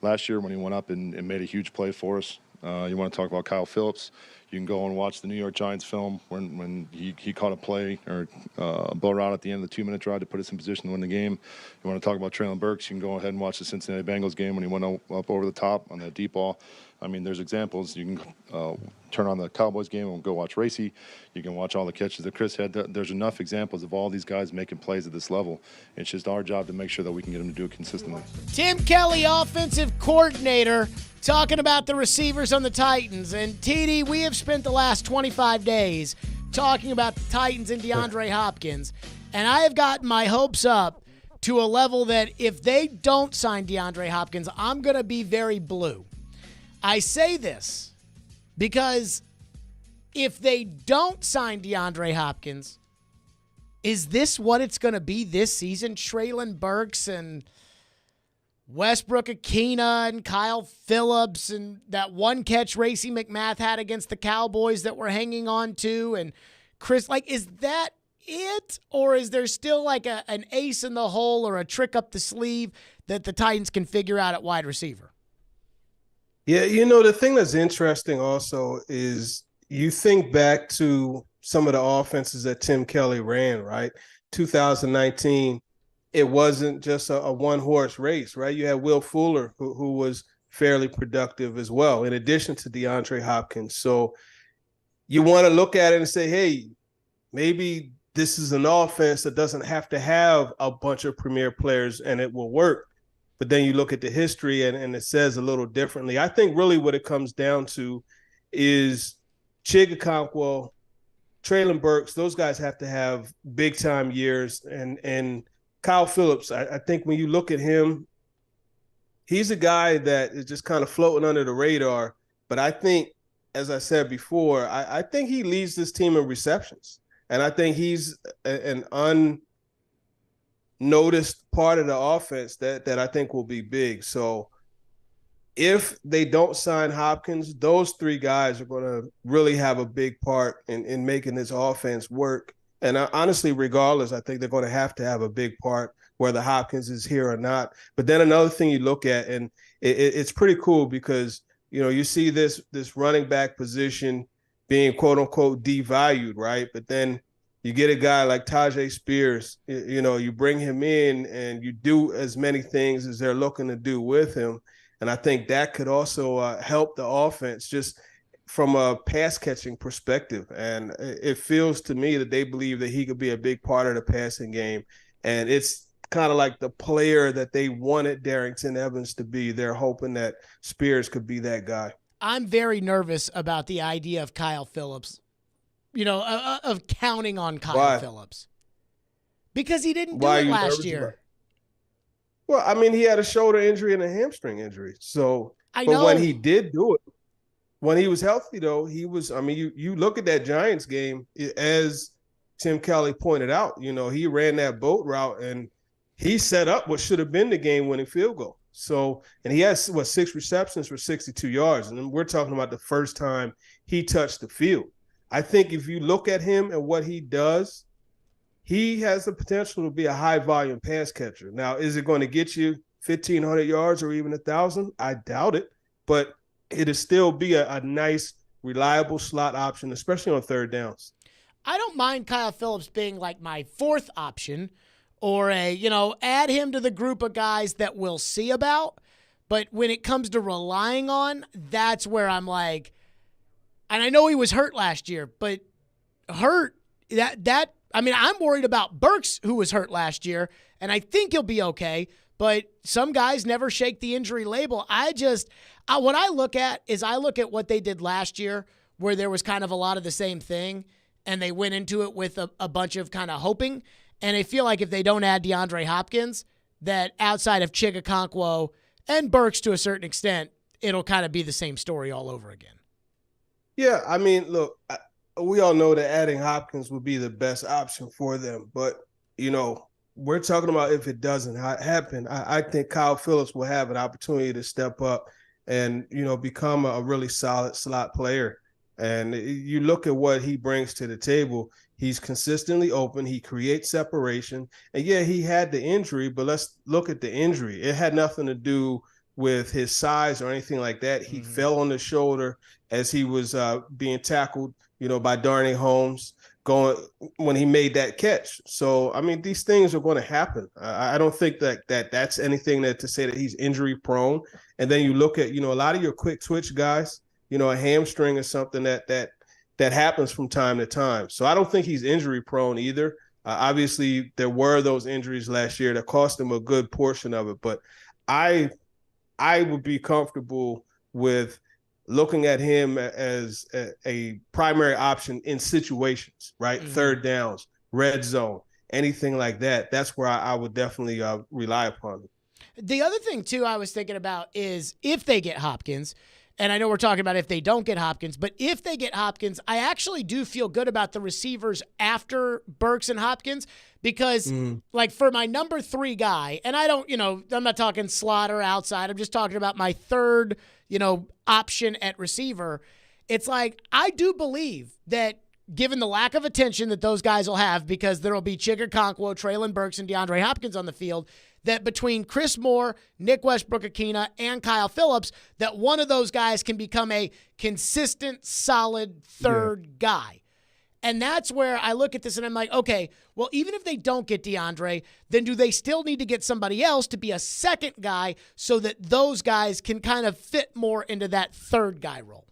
Speaker 30: last year when he went up and made a huge play for us. You want to talk about Kyle Phillips. You can go and watch the New York Giants film when he caught a play or a blow route at the end of the 2-minute drive to put us in position to win the game. You want to talk about Traylon Burks, you can go ahead and watch the Cincinnati Bengals game when he went up over the top on that deep ball. I mean, there's examples. You can turn on the Cowboys game and go watch Racy. You can watch all the catches that Chris had. There's enough examples of all these guys making plays at this level. It's just our job to make sure that we can get them to do it consistently.
Speaker 6: Tim Kelly, offensive coordinator, talking about the receivers on the Titans. And TD, we have spent the last 25 days talking about the Titans and DeAndre Hopkins. And I have gotten my hopes up to a level that if they don't sign DeAndre Hopkins, I'm going to be very blue. I say this because if they don't sign DeAndre Hopkins, is this what it's going to be this season? Traylon Burks and Westbrook Akina and Kyle Phillips and that one catch Racey McMath had against the Cowboys that we're hanging on to, and Chris, like, is that it? Or is there still like an ace in the hole or a trick up the sleeve that the Titans can figure out at wide receiver?
Speaker 21: Yeah, you know, the thing that's interesting also is you think back to some of the offenses that Tim Kelly ran, right? 2019, it wasn't just a one-horse race, right? You had Will Fuller, who was fairly productive as well, in addition to DeAndre Hopkins. So you want to look at it and say, hey, maybe this is an offense that doesn't have to have a bunch of premier players and it will work. But then you look at the history and it says a little differently. I think really what it comes down to is Chigakonkwo, Traylon Burks, those guys have to have big-time years. And Kyle Phillips, I think when you look at him, he's a guy that is just kind of floating under the radar. But I think, as I said before, I think he leads this team in receptions. And I think he's an unnoticed part of the offense that I think will be big. So if they don't sign Hopkins, those three guys are going to really have a big part in making this offense work. And honestly, regardless, I think they're going to have a big part whether Hopkins is here or not. But then another thing you look at, and it's pretty cool because, you know, you see this running back position being quote unquote devalued, right? But then you get a guy like Tajay Spears, you know, you bring him in and you do as many things as they're looking to do with him. And I think that could also help the offense just from a pass catching perspective. And it feels to me that they believe that he could be a big part of the passing game. And it's kind of like the player that they wanted Darrington Evans to be. They're hoping that Spears could be that guy.
Speaker 6: I'm very nervous about the idea of Kyle Phillips, you know, of counting on Kyle Phillips. Because he didn't do it last year.
Speaker 21: Well, I mean, he had a shoulder injury and a hamstring injury. So,
Speaker 6: but
Speaker 21: when he did do it, when he was healthy, though, he was, I mean, you look at that Giants game, as Tim Kelly pointed out, you know, he ran that boat route and he set up what should have been the game-winning field goal. So, and he has, 6 receptions for 62 yards. And then we're talking about the first time he touched the field. I think if you look at him and what he does, he has the potential to be a high-volume pass catcher. Now, is it going to get you 1,500 yards or even 1,000? I doubt it. But it'll still be a nice, reliable slot option, especially on third downs.
Speaker 6: I don't mind Kyle Phillips being like my fourth option or add him to the group of guys that we'll see about. But when it comes to relying on, that's where I'm like, and I know he was hurt last year, but I'm worried about Burks, who was hurt last year, and I think he'll be okay. But some guys never shake the injury label. What I look at is what they did last year, where there was kind of a lot of the same thing, and they went into it with a bunch of kind of hoping. And I feel like if they don't add DeAndre Hopkins, that outside of Chigakonkwo and Burks to a certain extent, it'll kind of be the same story all over again.
Speaker 21: Yeah, I mean, look, we all know that adding Hopkins would be the best option for them. But, you know, we're talking about if it doesn't happen. I think Kyle Phillips will have an opportunity to step up and, you know, become a really solid slot player. And you look at what he brings to the table. He's consistently open. He creates separation. And, yeah, he had the injury, but let's look at the injury. It had nothing to do with his size or anything like that. He fell on the shoulder as he was being tackled, by Darnay Holmes when he made that catch. So, I mean, these things are going to happen. I don't think that's anything to say that he's injury prone. And then you look at, a lot of your quick twitch guys, a hamstring is something that happens from time to time. So I don't think he's injury prone either. Obviously, there were those injuries last year that cost him a good portion of it. But I would be comfortable with looking at him as a primary option in situations, right? Third downs, red zone, anything like that. That's where I would definitely rely upon him.
Speaker 6: The other thing, too, I was thinking about is if they get Hopkins, and I know we're talking about if they don't get Hopkins, but if they get Hopkins, I actually do feel good about the receivers after Burks and Hopkins because, like, for my number 3 guy, and I don't, I'm not talking slot or outside. I'm just talking about my third, option at receiver. It's like I do believe that given the lack of attention that those guys will have because there will be Chigga-Conquo, Treylon Burks, and DeAndre Hopkins on the field, that between Chris Moore, Nick Westbrook-Akina, and Kyle Phillips, that one of those guys can become a consistent, solid third guy. And that's where I look at this and I'm like, okay, well, even if they don't get DeAndre, then do they still need to get somebody else to be a second guy so that those guys can kind of fit more into that third guy role?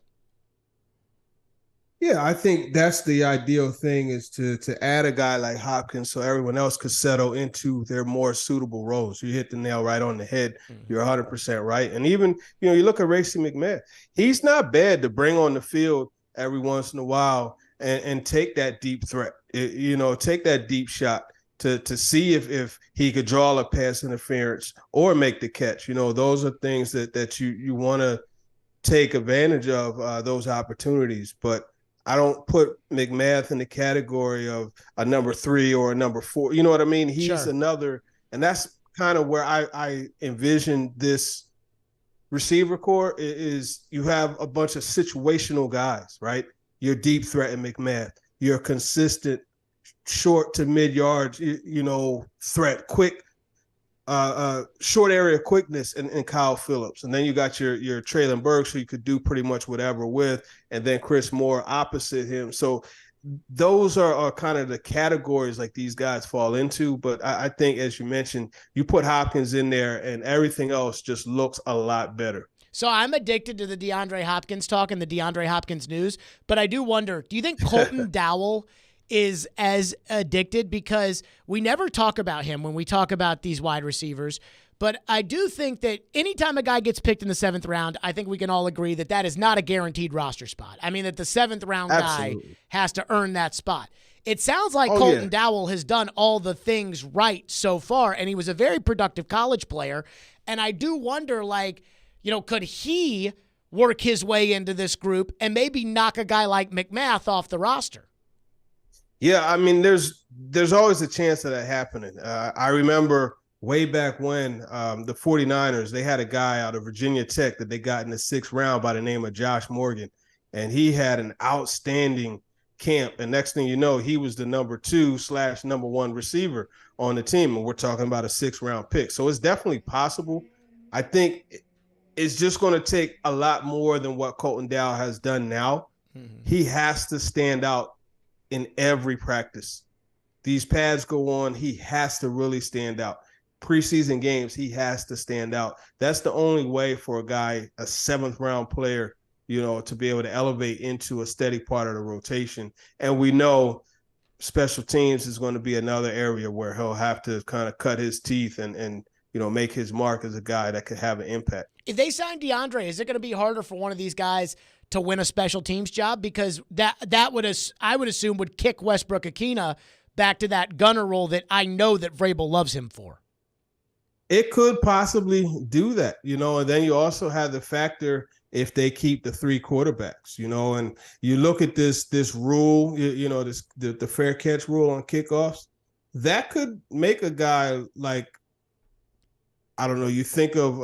Speaker 21: Yeah, I think that's the ideal thing is to add a guy like Hopkins so everyone else could settle into their more suitable roles. You hit the nail right on the head. You're 100% right. And even, you look at Racey McMahon. He's not bad to bring on the field every once in a while and take that deep threat, take that deep shot to see if he could draw a pass interference or make the catch. Those are things that you want to take advantage of, those opportunities. But I don't put McMath in the category of a number 3 or a number 4. You know what I mean? He's another, and that's kind of where I envision this receiver core is you have a bunch of situational guys, right? Your deep threat in McMath, your consistent short to mid yards, threat, quick, short area quickness in Kyle Phillips. And then you got your Treylon Burks, who you could do pretty much whatever with, and then Chris Moore opposite him. So those are kind of the categories like these guys fall into. But I think, as you mentioned, you put Hopkins in there and everything else just looks a lot better.
Speaker 6: So I'm addicted to the DeAndre Hopkins talk and the DeAndre Hopkins news, but I do wonder, do you think Colton Dowell is as addicted? Because we never talk about him when we talk about these wide receivers, but I do think that anytime a guy gets picked in the 7th round, I think we can all agree that that is not a guaranteed roster spot. I mean, that the 7th round guy has to earn that spot. It sounds like Colton Dowell has done all the things right so far, and he was a very productive college player, and I do wonder, could he work his way into this group and maybe knock a guy like McMath off the roster?
Speaker 21: Yeah, I mean, there's always a chance of that happening. I remember way back when the 49ers, they had a guy out of Virginia Tech that they got in the 6th round by the name of Josh Morgan, and he had an outstanding camp. And next thing you know, he was the number 2/number 1 receiver on the team, and we're talking about a 6th round pick. So it's definitely possible. I think it's just going to take a lot more than what Colton Dowell has done now. He has to stand out in every practice. These pads go on, he has to really stand out. Preseason games, he has to stand out. That's the only way for a guy, a 7th round player, to be able to elevate into a steady part of the rotation. And we know special teams is going to be another area where he'll have to kind of cut his teeth and make his mark as a guy that could have an impact.
Speaker 6: If they sign DeAndre, is it going to be harder for one of these guys to win a special teams job? Because that would, I would assume, would kick Westbrook-Akina back to that gunner role that I know that Vrabel loves him for.
Speaker 21: It could possibly do that, and then you also have the factor if they keep the 3 quarterbacks, and you look at this rule, the fair catch rule on kickoffs, that could make a guy like, I don't know, you think of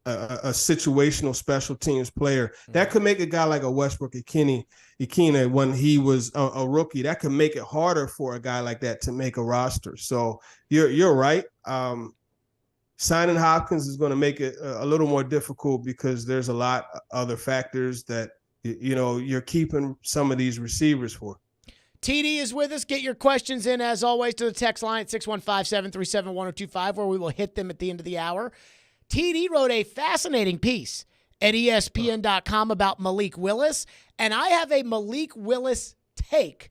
Speaker 21: a situational special teams player. That could make a guy like a Westbrook-Akina when he was a rookie. That could make it harder for a guy like that to make a roster. So you're right. signing Hopkins is going to make it a little more difficult because there's a lot of other factors that, you're keeping some of these receivers for.
Speaker 6: TD is with us. Get your questions in, as always, to the text line at 615-737-1025, where we will hit them at the end of the hour. TD wrote a fascinating piece at ESPN.com about Malik Willis, and I have a Malik Willis take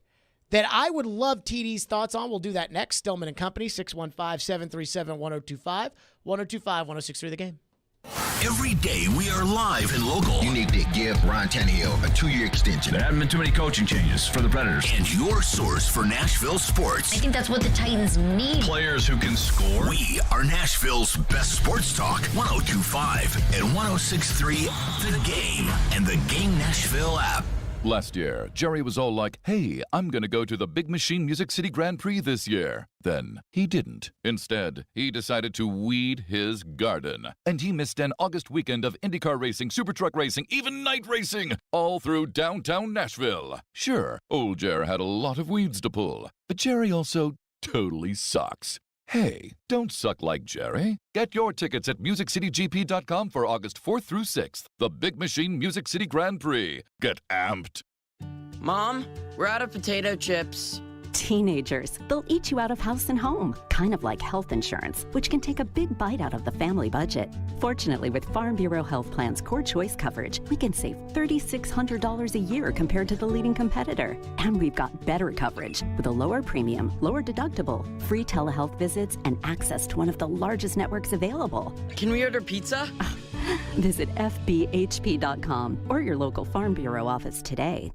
Speaker 6: that I would love TD's thoughts on. We'll do that next. Stillman and Company, 615-737-1025, 1063 The Game.
Speaker 2: Every day we are live and local.
Speaker 1: You need to give Ryan Tannehill a 2-year extension.
Speaker 2: There haven't been too many coaching changes for the Predators. And your source for Nashville sports.
Speaker 7: I think that's what the Titans need.
Speaker 2: Players who can score. We are Nashville's best sports talk. 102.5 and 106.3 The Game and the Game Nashville app.
Speaker 3: Last year, Jerry was all like, hey, I'm going to go to the Big Machine Music City Grand Prix this year. Then he didn't. Instead, he decided to weed his garden. And he missed an August weekend of IndyCar racing, super truck racing, even night racing, all through downtown Nashville. Sure, old Jer had a lot of weeds to pull, but Jerry also totally sucks. Hey, don't suck like Jerry. Get your tickets at MusicCityGP.com for August 4th through 6th. The Big Machine Music City Grand Prix. Get amped.
Speaker 5: Mom, we're out of potato chips.
Speaker 10: Teenagers, they'll eat you out of house and home, kind of like health insurance, which can take a big bite out of the family budget. Fortunately, with Farm Bureau Health Plan's Core Choice coverage, we can save $3,600 a year compared to the leading competitor. And we've got better coverage with a lower premium, lower deductible, free telehealth visits, and access to one of the largest networks available.
Speaker 5: Can we order pizza?
Speaker 10: Visit FBHP.com or your local Farm Bureau office today.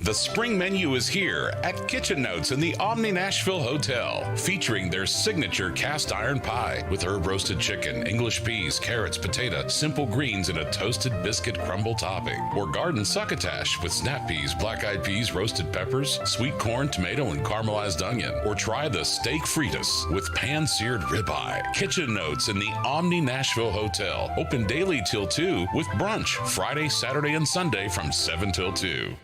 Speaker 14: The spring menu is here at Kitchen Notes in the Omni Nashville Hotel, featuring their signature cast iron pie with herb roasted chicken, English peas, carrots, potato, simple greens, and a toasted biscuit crumble topping. Or garden succotash with snap peas, black-eyed peas, roasted peppers, sweet corn, tomato, and caramelized onion. Or try the steak fritas with pan-seared ribeye. Kitchen Notes in the Omni Nashville Hotel, open daily till 2 with brunch Friday, Saturday, and Sunday from 7 till 2.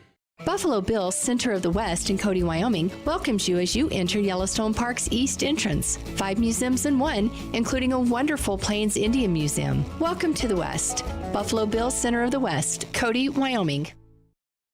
Speaker 15: Buffalo Bill's Center of the West in Cody, Wyoming welcomes you as you enter Yellowstone Park's east entrance. 5 museums in one, including a wonderful Plains Indian Museum. Welcome to the West. Buffalo Bill's Center of the West, Cody, Wyoming.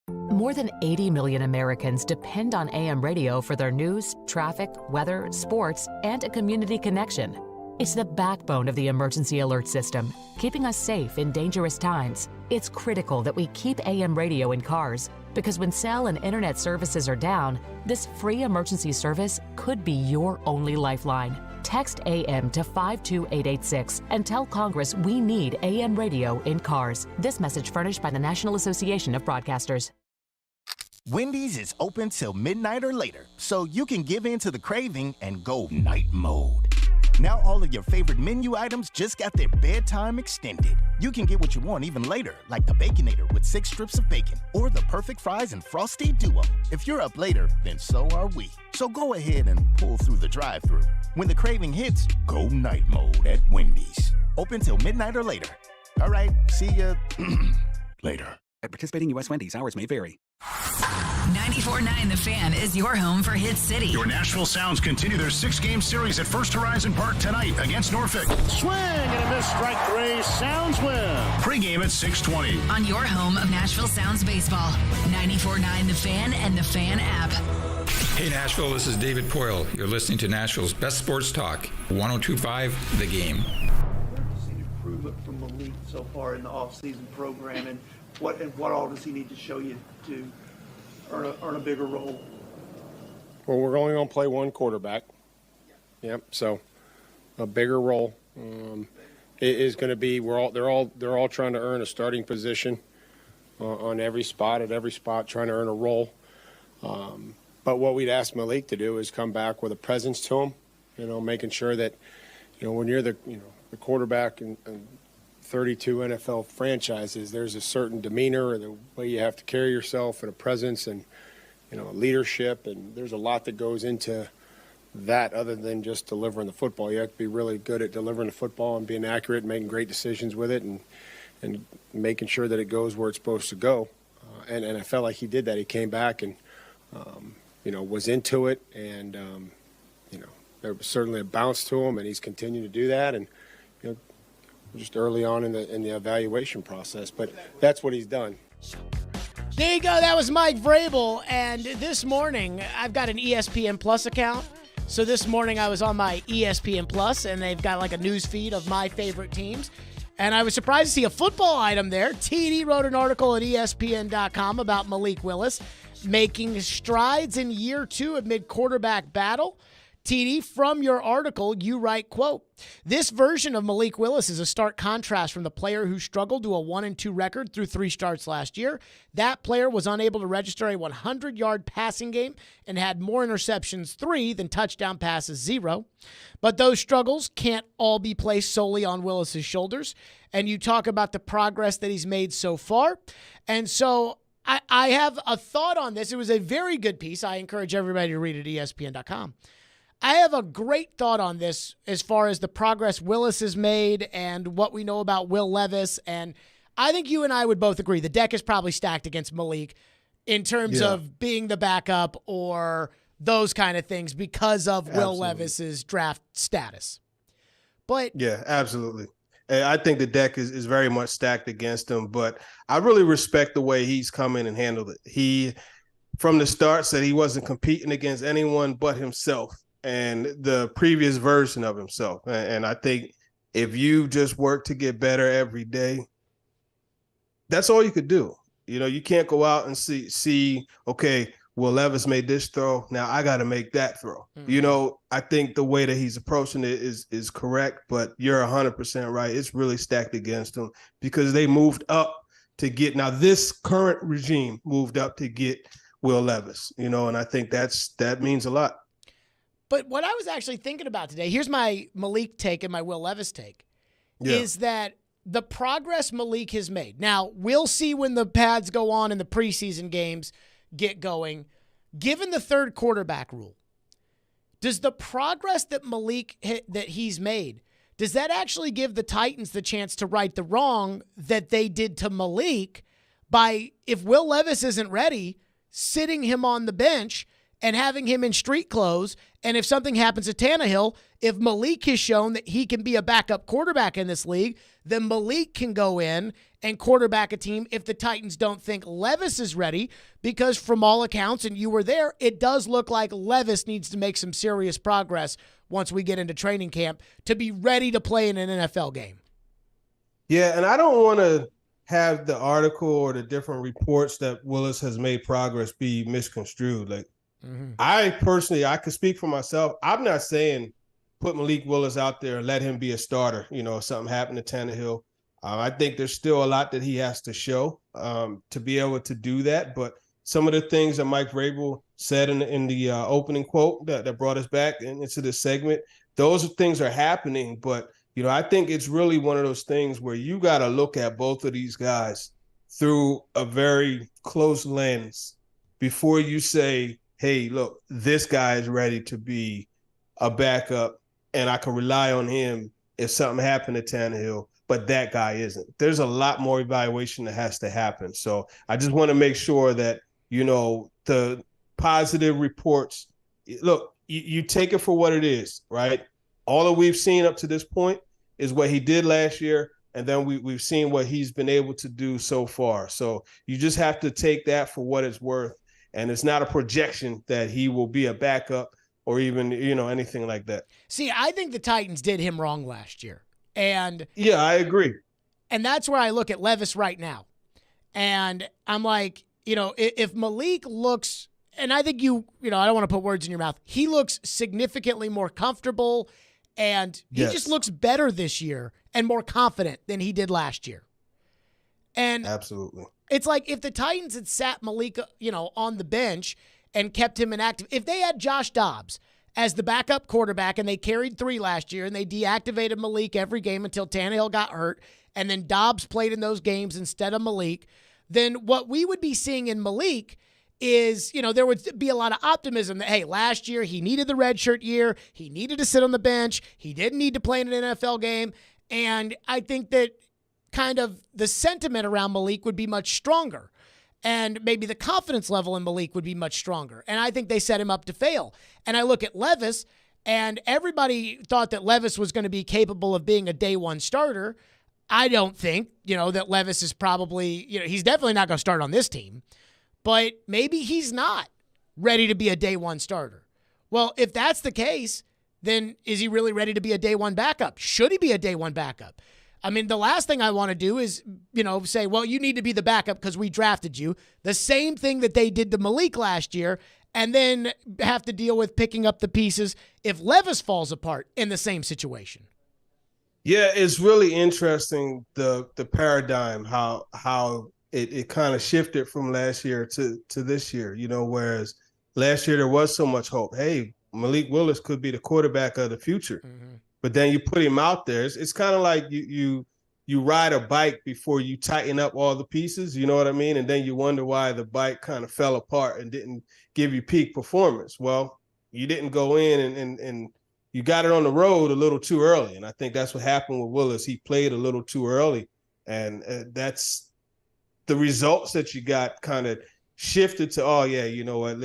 Speaker 16: More than 80 million Americans depend on AM radio for their news, traffic, weather, sports, and a community connection. It's the backbone of the emergency alert system, keeping us safe in dangerous times. It's critical that we keep AM radio in cars, because when cell and internet services are down, this free emergency service could be your only lifeline. Text AM to 52886 and tell Congress we need AM radio in cars. This message furnished by the National Association of Broadcasters.
Speaker 17: Wendy's is open till midnight or later, so you can give in to the craving and go night mode. Now all of your favorite menu items just got their bedtime extended. You can get what you want even later, like the Baconator with 6 strips of bacon, or the perfect fries and frosty duo. If you're up later, then so are we. So go ahead and pull through the drive-thru. When the craving hits, go night mode at Wendy's. Open till midnight or later. All right, see ya later.
Speaker 26: At participating U.S. Wendy's, hours may vary.
Speaker 19: 94.9 The Fan is your home for Hit City.
Speaker 24: Your Nashville Sounds continue their 6-game series at First Horizon Park tonight against Norfolk. Swing and a miss, strike 3. Sounds win. Pre-game at 6:20.
Speaker 19: On your home of Nashville Sounds baseball. 94.9 The Fan and The Fan app.
Speaker 28: Hey Nashville, this is David Poyle. You're listening to Nashville's best sports talk, 102.5 The Game.
Speaker 31: Where does he improvement from Malik so far in the off-season program, and what all does he need to show you to earn a bigger role?
Speaker 32: Well, we're only going to play one quarterback. Yep. So a bigger role. It is going to be. They're all trying to earn a starting position on every spot, trying to earn a role. But what we'd ask Malik to do is come back with a presence to him. Making sure that when you're the quarterback and 32 NFL franchises, there's a certain demeanor and the way you have to carry yourself and a presence and, leadership. And there's a lot that goes into that other than just delivering the football. You have to be really good at delivering the football and being accurate and making great decisions with it and making sure that it goes where it's supposed to go. And I felt like he did that. He came back and, was into it and, There's certainly a bounce to him, and he's continued to do that. And just early on in the evaluation process, but that's what he's done.
Speaker 6: There you go. That was Mike Vrabel. And this morning, I've got an ESPN Plus account. So this morning I was on my ESPN Plus, and they've got like a news feed of my favorite teams. And I was surprised to see a football item there. TD wrote an article at ESPN.com about Malik Willis making strides in year 2 amid quarterback battle. TD, from your article, you write, quote, "This version of Malik Willis is a stark contrast from the player who struggled to a 1-2 record through 3 starts last year. That player was unable to register a 100-yard passing game and had more interceptions, 3, than touchdown passes, 0. But those struggles can't all be placed solely on Willis's shoulders." And you talk about the progress that he's made so far. And so I have a thought on this. It was a very good piece. I encourage everybody to read it at ESPN.com. I have a great thought on this as far as the progress Willis has made and what we know about Will Levis. And I think you and I would both agree the deck is probably stacked against Malik in terms of being the backup or those kind of things because of Will Levis's draft status. But
Speaker 21: yeah, absolutely. And I think the deck is very much stacked against him, but I really respect the way he's come in and handled it. He, from the start, said he wasn't competing against anyone but himself and the previous version of himself. And I think if you just work to get better every day, that's all you could do. You know, you can't go out and see, okay, Will Levis made this throw, now I got to make that throw. Mm-hmm. You know, I think the way that he's approaching it is correct, but you're 100% right. It's really stacked against him because they moved up to get, now this current regime moved up to get Will Levis, you know, and I think that means a lot.
Speaker 6: But what I was actually thinking about today, here's my Malik take and my Will Levis take, is that the progress Malik has made. Now, we'll see when the pads go on and the preseason games get going. Given the third quarterback rule, does the progress that he's made, does that actually give the Titans the chance to right the wrong that they did to Malik by, if Will Levis isn't ready, sitting him on the bench and having him in street clothes? And if something happens to Tannehill, if Malik has shown that he can be a backup quarterback in this league, then Malik can go in and quarterback a team if the Titans don't think Levis is ready, because from all accounts, and you were there, it does look like Levis needs to make some serious progress once we get into training camp to be ready to play in an NFL game.
Speaker 21: Yeah, and I don't want to have the article or the different reports that Willis has made progress be misconstrued. Like, I personally, I could speak for myself. I'm not saying put Malik Willis out there and let him be a starter, you know, if something happened to Tannehill. I think there's still a lot that he has to show to be able to do that. But some of the things that Mike Vrabel said in the opening quote that brought us back into this segment, those things are happening. But, you know, I think it's really one of those things where you got to look at both of these guys through a very close lens before you say, hey, look, this guy is ready to be a backup and I can rely on him if something happened to Tannehill, but that guy isn't. There's a lot more evaluation that has to happen. So I just want to make sure that, you know, the positive reports, look, you take it for what it is, right? All that we've seen up to this point is what he did last year, and then we've seen what he's been able to do so far. So you just have to take that for what it's worth. And it's not a projection that he will be a backup or even, you know, anything like that.
Speaker 6: See, I think the Titans did him wrong last year. And
Speaker 21: yeah, I agree.
Speaker 6: And that's where I look at Levis right now. And I'm like, you know, if Malik looks, and I think you know, I don't want to put words in your mouth. He looks significantly more comfortable and he just looks better this year and more confident than he did last year. And
Speaker 21: absolutely.
Speaker 6: It's like if the Titans had sat Malik, you know, on the bench and kept him inactive. If they had Josh Dobbs as the backup quarterback and they carried 3 last year and they deactivated Malik every game until Tannehill got hurt and then Dobbs played in those games instead of Malik, then what we would be seeing in Malik is, you know, there would be a lot of optimism that, hey, last year he needed the redshirt year. He needed to sit on the bench. He didn't need to play in an NFL game. And I think that kind of the sentiment around Malik would be much stronger. And maybe the confidence level in Malik would be much stronger. And I think they set him up to fail. And I look at Levis, And everybody thought that Levis was going to be capable of being a day one starter. I don't think, that Levis is probably, he's definitely not going to start on this team, but maybe he's not ready to be a day one starter. Well, if that's the case, then is he really ready to be a day one backup? Should he be a day one backup? I mean, the last thing I want to do is, say, well, you need to be the backup because we drafted you. The same thing that they did to Malik last year, and then have to deal with picking up the pieces if Levis falls apart in the same situation.
Speaker 21: Yeah, it's really interesting, the paradigm, how it kind of shifted from last year to this year, whereas last year there was so much hope. Hey, Malik Willis could be the quarterback of the future. Mm-hmm. But then you put him out there. It's kind of like you ride a bike before you tighten up all the pieces, you know what I mean? And then you wonder why the bike kind of fell apart and didn't give you peak performance. Well, you didn't go in and you got it on the road a little too early. And I think that's what happened with Willis. He played a little too early. And that's the results that you got kind of shifted to, oh, yeah, you know what,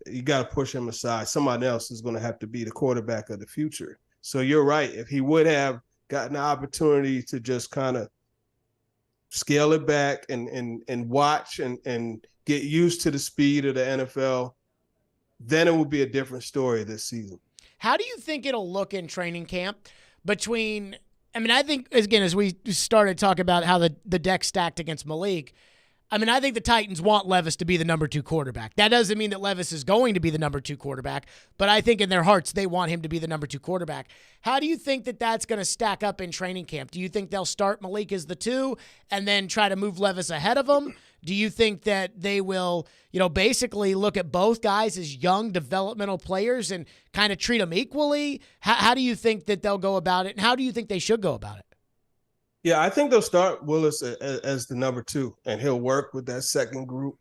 Speaker 21: you got to push him aside. Somebody else is going to have to be the quarterback of the future. So you're right. If he would have gotten the opportunity to just kind of scale it back and watch and get used to the speed of the NFL, then it would be a different story this season.
Speaker 6: How do you think it'll look in training camp between – I think, again, as we started talking about how the deck stacked against Malik – I think the Titans want Levis to be the number 2 quarterback. That doesn't mean that Levis is going to be the number 2 quarterback, but I think in their hearts they want him to be the number 2 quarterback. How do you think that that's going to stack up in training camp? Do you think they'll start Malik as the 2 and then try to move Levis ahead of him? Do you think that they will, basically look at both guys as young developmental players and kind of treat them equally? How do you think that they'll go about it, and how do you think they should go about it?
Speaker 21: Yeah, I think they'll start Willis as the number 2, and he'll work with that second group,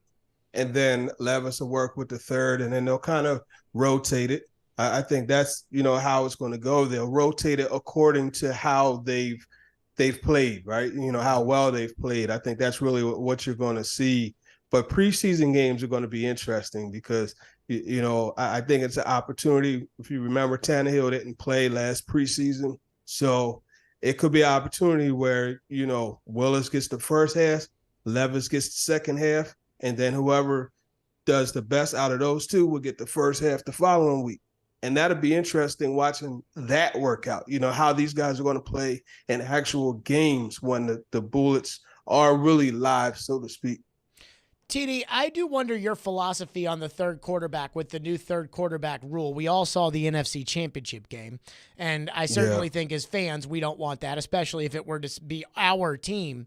Speaker 21: and then Levis will work with the third, and then they'll kind of rotate it. I think that's, how it's going to go. They'll rotate it according to how they've played, right? How well they've played. I think that's really what you're going to see. But preseason games are going to be interesting because, I think it's an opportunity. If you remember, Tannehill didn't play last preseason, so it could be an opportunity where, Willis gets the first half, Levis gets the second half, and then whoever does the best out of those two will get the first half the following week. And that'll be interesting watching that work out, how these guys are going to play in actual games when the bullets are really live, so to speak.
Speaker 6: TD, I do wonder your philosophy on the third quarterback with the new third quarterback rule. We all saw the NFC Championship game, and I certainly think as fans we don't want that, especially if it were to be our team.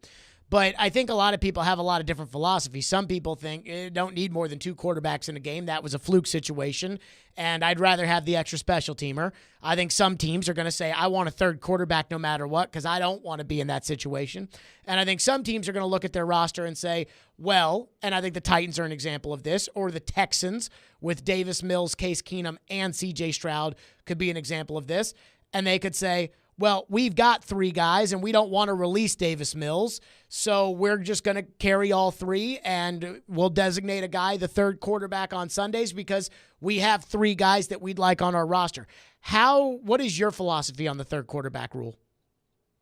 Speaker 6: But I think a lot of people have a lot of different philosophies. Some people think don't need more than 2 quarterbacks in a game. That was a fluke situation, and I'd rather have the extra special teamer. I think some teams are going to say, I want a third quarterback no matter what because I don't want to be in that situation. And I think some teams are going to look at their roster and say, well, and I think the Titans are an example of this, or the Texans with Davis Mills, Case Keenum, and C.J. Stroud could be an example of this. And they could say, well, we've got 3 guys, and we don't want to release Davis Mills, so we're just going to carry all 3, and we'll designate a guy the third quarterback on Sundays because we have 3 guys that we'd like on our roster. What is your philosophy on the third quarterback rule?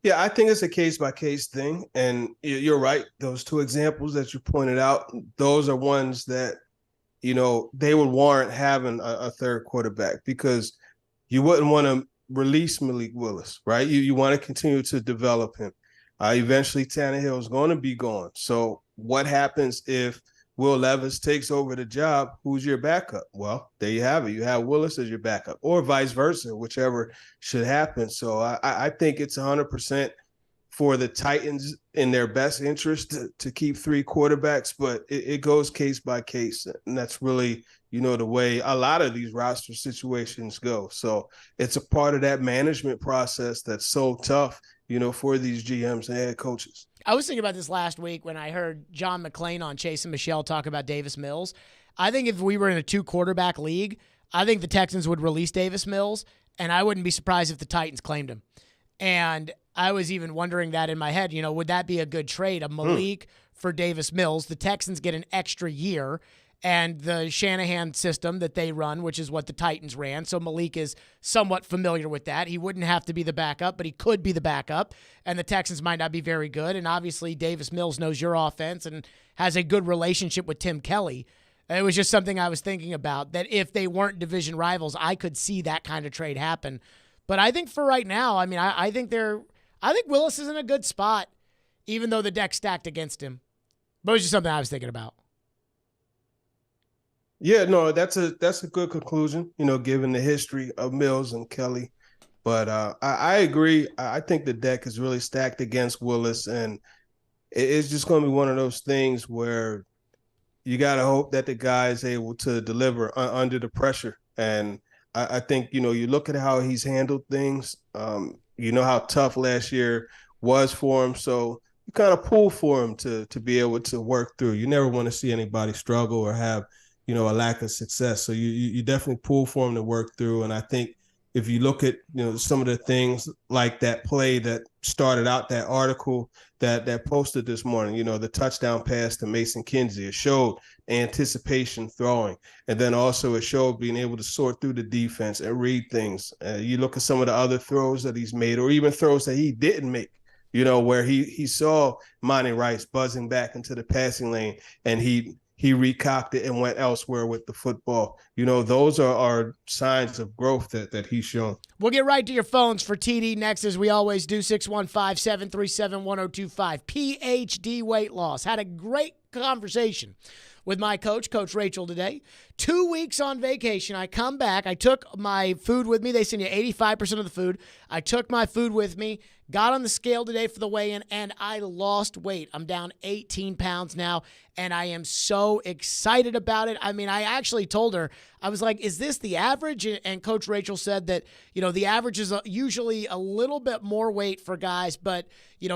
Speaker 21: Yeah, I think it's a case-by-case thing, and you're right. Those 2 examples that you pointed out, those are ones that, they would warrant having a third quarterback because you wouldn't want to release Malik Willis, right? You want to continue to develop him. Eventually, Tannehill is going to be gone. So what happens if Will Levis takes over the job? Who's your backup? Well, there you have it. You have Willis as your backup, or vice versa, whichever should happen. So I think it's 100% for the Titans in their best interest to keep 3 quarterbacks, but it goes case by case. And that's really, the way a lot of these roster situations go. So it's a part of that management process that's so tough, for these GMs and head coaches.
Speaker 6: I was thinking about this last week when I heard John McClain on Chase and Michelle talk about Davis Mills. I think if we were in a 2-quarterback league, I think the Texans would release Davis Mills, and I wouldn't be surprised if the Titans claimed him. And I was even wondering that in my head, would that be a good trade, a Malik for Davis Mills? The Texans get an extra year, and the Shanahan system that they run, which is what the Titans ran. So Malik is somewhat familiar with that. He wouldn't have to be the backup, but he could be the backup, and the Texans might not be very good. And obviously Davis Mills knows your offense and has a good relationship with Tim Kelly. It was just something I was thinking about, that if they weren't division rivals, I could see that kind of trade happen. But I think for right now, I mean, I think Willis is in a good spot, even though the deck's stacked against him. But it was just something I was thinking about.
Speaker 21: Yeah, no, that's a good conclusion, given the history of Mills and Kelly. But I agree. I think the deck is really stacked against Willis, and it's just going to be one of those things where you got to hope that the guy is able to deliver under the pressure. And I think, you look at how he's handled things. How tough last year was for him. So you kind of pull for him to be able to work through. You never want to see anybody struggle or have, a lack of success. So you definitely pull for him to work through. And I think if you look at, some of the things like that play that started out that article that posted this morning, the touchdown pass to Mason Kinsey, it showed anticipation throwing. And then also it showed being able to sort through the defense and read things. You look at some of the other throws that he's made, or even throws that he didn't make, where he saw Monty Rice buzzing back into the passing lane and he recocked it and went elsewhere with the football. Those are signs of growth that he's shown.
Speaker 6: We'll get right to your phones for TD next, as we always do. 615-737-1025. PhD weight loss. Had a great conversation with my coach, Coach Rachel, today. 2 weeks on vacation. I come back. I took my food with me. They send you 85% of the food. I took my food with me, got on the scale today for the weigh-in, and I lost weight. I'm down 18 pounds now, and I am so excited about it. I mean, I actually told her, I was like, is this the average? And Coach Rachel said that, the average is usually a little bit more weight for guys, but,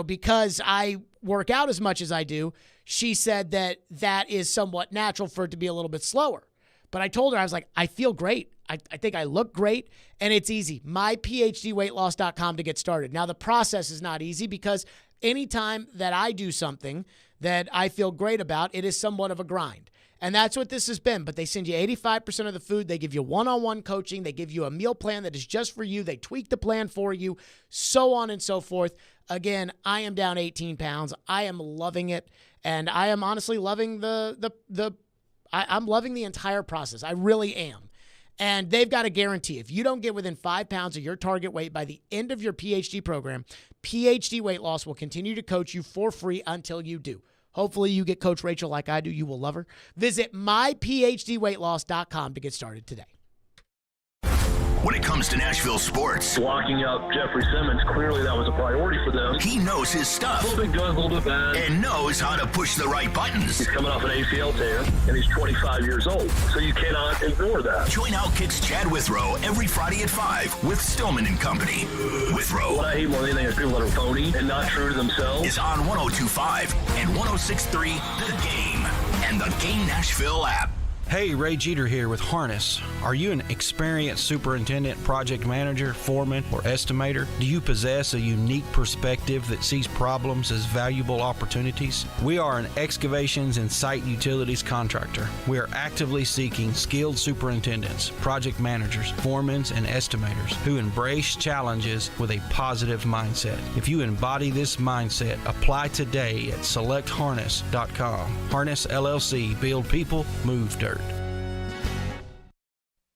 Speaker 6: because I work out as much as I do, she said that is somewhat natural for it to be a little bit slower. But I told her, I was like, I feel great. I think I look great, and it's easy. MyPhDweightloss.com to get started. Now, the process is not easy because anytime that I do something that I feel great about, it is somewhat of a grind. And that's what this has been. But they send you 85% of the food. They give you one-on-one coaching. They give you a meal plan that is just for you. They tweak the plan for you, so on and so forth. Again, I am down 18 pounds. I am loving it. And I am honestly loving I'm loving the entire process. I really am. And they've got a guarantee. If you don't get within 5 pounds of your target weight by the end of your PhD program, PhD Weight Loss will continue to coach you for free until you do. Hopefully you get Coach Rachel like I do. You will love her. Visit myphdweightloss.com to get started today.
Speaker 2: When it comes to Nashville sports,
Speaker 4: locking up Jeffrey Simmons, clearly that was a priority for them.
Speaker 2: He knows his stuff.
Speaker 4: A little bit good, a little bit bad.
Speaker 2: And knows how to push the right buttons.
Speaker 4: He's coming off an ACL tear, and he's 25 years old, so you cannot ignore that.
Speaker 2: Join Outkick's Chad Withrow every Friday at 5 with Stillman and Company. Withrow.
Speaker 4: What I hate more than anything is people that are phony and not true to themselves.
Speaker 2: Is on 102.5 and 106.3 The Game and the Game Nashville app.
Speaker 8: Hey, Ray Jeter here with Harness. Are you an experienced superintendent, project manager, foreman, or estimator? Do you possess a unique perspective that sees problems as valuable opportunities? We are an excavations and site utilities contractor. We are actively seeking skilled superintendents, project managers, foremen, and estimators who embrace challenges with a positive mindset. If you embody this mindset, apply today at selectharness.com. Harness LLC, build people, move dirt.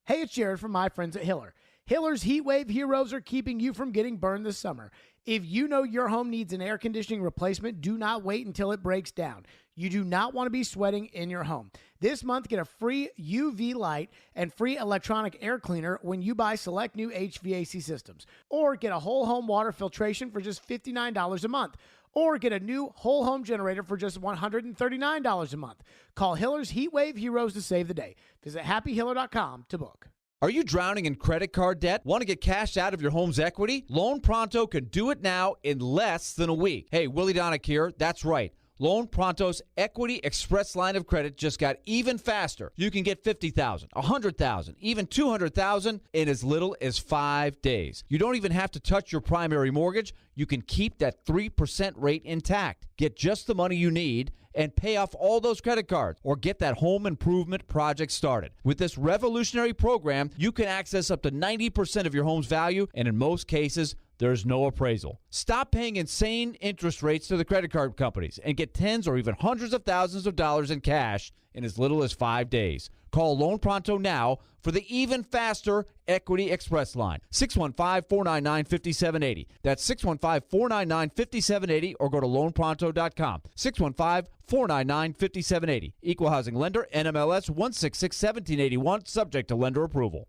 Speaker 6: Hey, it's Jared from my friends at Hiller. Hiller's Heat Wave Heroes are keeping you from getting burned this summer. If you know your home needs an air conditioning replacement, do not wait until it breaks down. You do not want to be sweating in your home. This month, get a free UV light and free electronic air cleaner when you buy select new HVAC systems. Or get a whole home water filtration for just $59 a month. Or get a new whole home generator for just $139 a month. Call Hiller's Heat Wave Heroes to save the day. Visit happyhiller.com to book.
Speaker 9: Are you drowning in credit card debt? Want to get cash out of your home's equity? Loan Pronto can do it now in less than a week. Hey, Willie Donick here. That's right. Loan Pronto's Equity Express line of credit just got even faster. You can get $50,000, $100,000, even $200,000 in as little as 5 days. You don't even have to touch your primary mortgage. You can keep that 3% rate intact. Get just the money you need and pay off all those credit cards or get that home improvement project started. With this revolutionary program, you can access up to 90% of your home's value, and in most cases, there's no appraisal. Stop paying insane interest rates to the credit card companies and get tens or even hundreds of thousands of dollars in cash in as little as 5 days. Call Loan Pronto now for the even faster Equity Express line. 615-499-5780. That's 615-499-5780 or go to loanpronto.com. 615-499-5780. Equal housing lender, NMLS 1661781, subject to lender approval.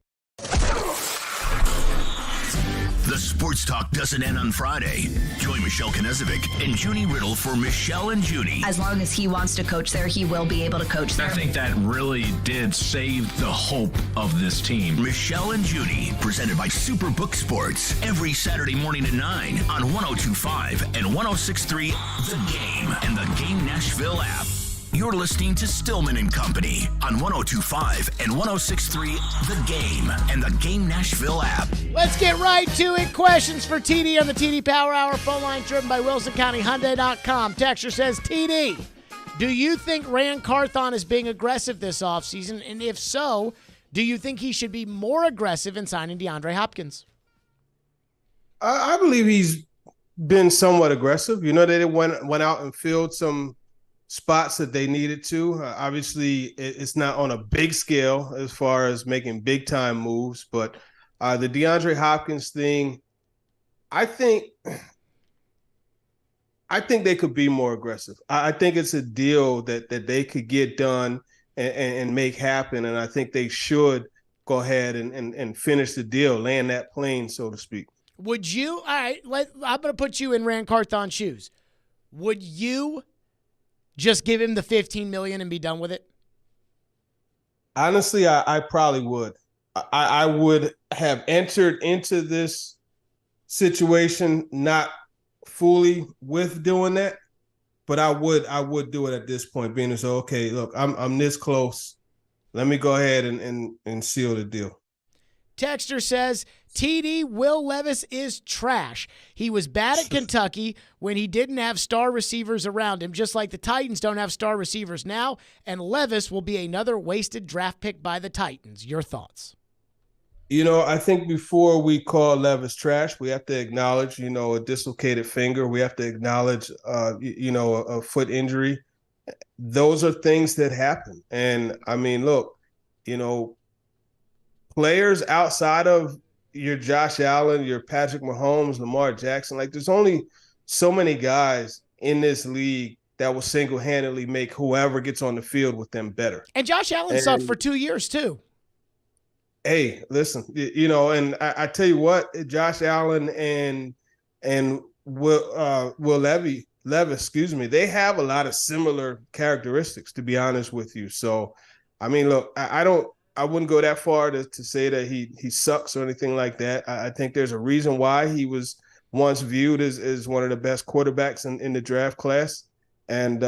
Speaker 2: The Sports Talk doesn't end on Friday. Join Michelle Knezovic and Junie Riddle for Michelle and Junie.
Speaker 19: As long as he wants to coach there, he will be able to coach there.
Speaker 24: I think that really did save the hope of this team.
Speaker 2: Michelle and Junie, presented by Superbook Sports, every Saturday morning at 9 on 102.5 and 106.3 The Game and the Game Nashville app. You're listening to Stillman and Company on 102.5 and 106.3 The Game and the Game Nashville app.
Speaker 6: Let's get right to it. Questions for TD on the TD Power Hour phone line driven by WilsonCountyHyundai.com. Texture says, TD, do you think Rand Carthon is being aggressive this offseason? And if so, do you think he should be more aggressive in signing DeAndre Hopkins?
Speaker 21: I believe he's been somewhat aggressive. You know, they went out and filled some spots that they needed to. Obviously, it's not on a big scale as far as making big-time moves, but the DeAndre Hopkins thing, I think they could be more aggressive. I think it's a deal that they could get done and make happen, and I think they should go ahead and finish the deal, land that plane, so to speak.
Speaker 6: Would you, all right, I'm going to put you in Rand Carthon's shoes. Would you just give him the $15 million and be done with it?
Speaker 21: Honestly, I probably would. I would have entered into this situation not fully with doing that, but I would do it at this point, being as okay, look, I'm this close. Let me go ahead and seal the deal.
Speaker 6: Texter says, TD, Will Levis is trash. He was bad at Kentucky when he didn't have star receivers around him, just like the Titans don't have star receivers now, and Levis will be another wasted draft pick by the Titans. Your thoughts?
Speaker 21: You know, I think before we call Levis trash, we have to acknowledge, a dislocated finger. We have to acknowledge, a foot injury. Those are things that happen. And, I mean, look, players outside of your Josh Allen, your Patrick Mahomes, Lamar Jackson, there's only so many guys in this league that will single-handedly make whoever gets on the field with them better.
Speaker 6: And Josh Allen sucked for 2 years too.
Speaker 21: Hey, listen, and I tell you what, Josh Allen and Will Levis, they have a lot of similar characteristics, to be honest with you. So, I mean, look, I wouldn't go that far to say that he sucks or anything like that. I think there's a reason why he was once viewed as one of the best quarterbacks in the draft class. And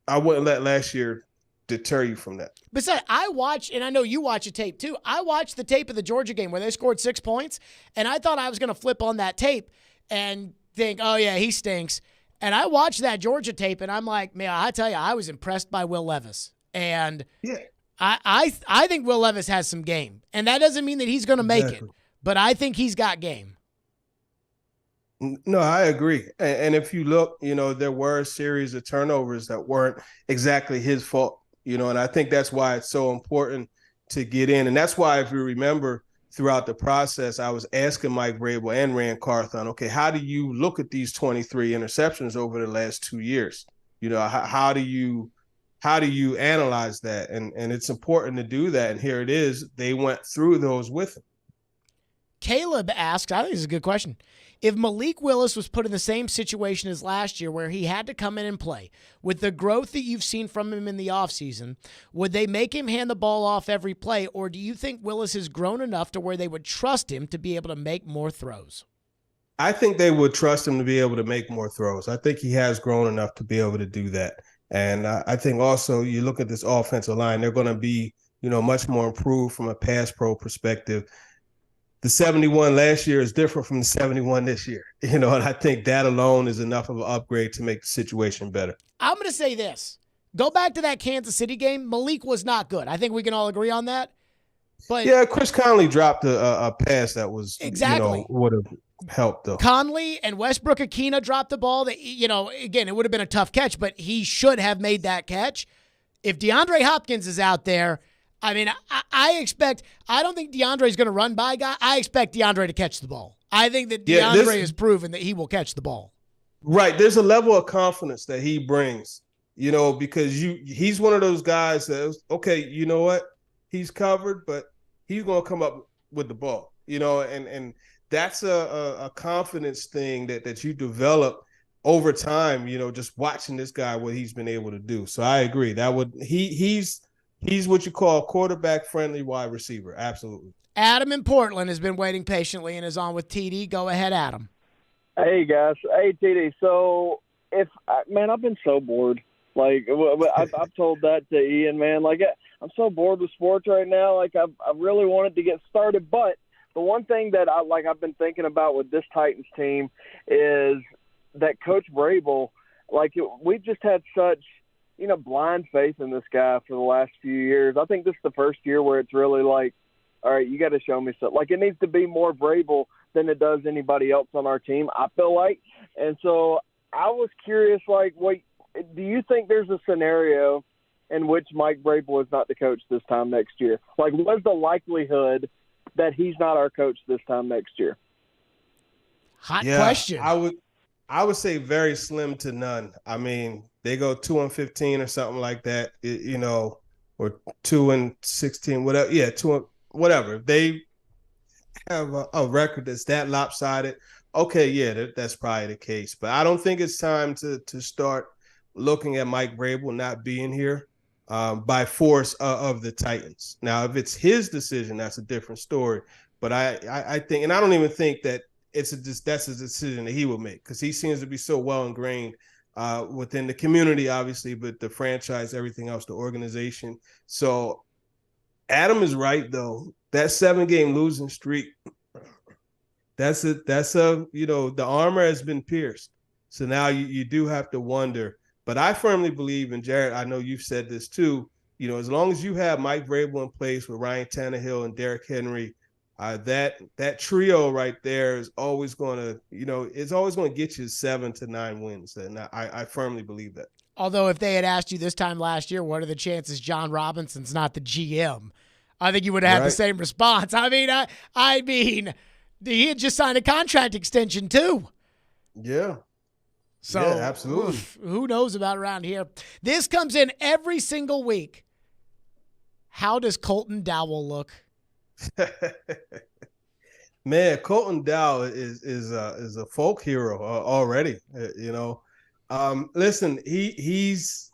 Speaker 21: I wouldn't let last year deter you from that.
Speaker 6: Besides, I watched, and I know you watch a tape too, I watched the tape of the Georgia game where they scored 6 points, and I thought I was going to flip on that tape and think, oh, yeah, he stinks. And I watched that Georgia tape, and I'm like, man, I tell you, I was impressed by Will Levis. And
Speaker 21: yeah.
Speaker 6: I think Will Levis has some game. And that doesn't mean that he's going to make it, but I think he's got game.
Speaker 21: No, I agree. And if you look, there were a series of turnovers that weren't exactly his fault, and I think that's why it's so important to get in. And that's why, if you remember, throughout the process, I was asking Mike Vrabel and Rand Carthon, okay, how do you look at these 23 interceptions over the last 2 years? How do you analyze that? And it's important to do that. And here it is. They went through those with him.
Speaker 6: Caleb asks, I think this is a good question. If Malik Willis was put in the same situation as last year where he had to come in and play, with the growth that you've seen from him in the offseason, would they make him hand the ball off every play, or do you think Willis has grown enough to where they would trust him to be able to make more throws?
Speaker 21: I think they would trust him to be able to make more throws. I think he has grown enough to be able to do that. And I think also you look at this offensive line, they're going to be, much more improved from a pass pro perspective. The 71 last year is different from the 71 this year, and I think that alone is enough of an upgrade to make the situation better.
Speaker 6: I'm going to say this. Go back to that Kansas City game. Malik was not good. I think we can all agree on that. But
Speaker 21: yeah, Chris Conley dropped a pass that was,
Speaker 6: exactly
Speaker 21: would have helped though.
Speaker 6: Conley and Westbrook-Akina dropped the ball. That, again, it would have been a tough catch, but he should have made that catch. If DeAndre Hopkins is out there, I mean, I don't think DeAndre is going to run by guy. I expect DeAndre to catch the ball. I think that DeAndre has proven that he will catch the ball.
Speaker 21: Right. There's a level of confidence that he brings, because he's one of those guys that, okay, you know what? He's covered, but he's going to come up with the ball, and that's a confidence thing that you develop over time, just watching this guy, what he's been able to do. So I agree. He's what you call a quarterback-friendly wide receiver. Absolutely.
Speaker 6: Adam in Portland has been waiting patiently and is on with TD. Go ahead, Adam.
Speaker 1: Hey, guys. Hey, TD. So, I've been so bored. Like, I've told that to Ian, man. Like, I'm so bored with sports right now. Like, I really wanted to get started. But the one thing that I've been thinking about with this Titans team is that Coach Vrabel, we've just had such – blind faith in this guy for the last few years. I think this is the first year where it's really like, all right, you got to show me something. Like, it needs to be more Vrabel than it does anybody else on our team, I feel like. And so I was curious, wait, do you think there's a scenario in which Mike Vrabel is not the coach this time next year? Like, what's the likelihood that he's not our coach this time next year?
Speaker 6: Hot question.
Speaker 21: I would say very slim to none. I mean, they go 2-15 or something like that, or 2-16, whatever. Yeah, whatever. They have a record that's that lopsided. Okay, yeah, that's probably the case. But I don't think it's time to start looking at Mike Vrabel not being here by force of the Titans. Now, if it's his decision, that's a different story. But I think, and I don't even think that that's a decision that he will make, because he seems to be so well ingrained within the community, obviously, but the franchise, everything else, the organization. So Adam is right, though. That 7-game losing streak, the armor has been pierced. So now you do have to wonder. But I firmly believe, and Jared, I know you've said this too, as long as you have Mike Vrabel in place with Ryan Tannehill and Derrick Henry, that trio right there is always going to, get you 7 to 9 wins. And I firmly believe that.
Speaker 6: Although if they had asked you this time last year, what are the chances John Robinson's not the GM? I think you would have had the same response. I mean, he had just signed a contract extension too.
Speaker 21: Yeah.
Speaker 6: So
Speaker 21: yeah, absolutely.
Speaker 6: Who knows about around here? This comes in every single week. How does Colton Dowell look?
Speaker 21: Man, Colton Dowell is a folk hero already. Listen, he's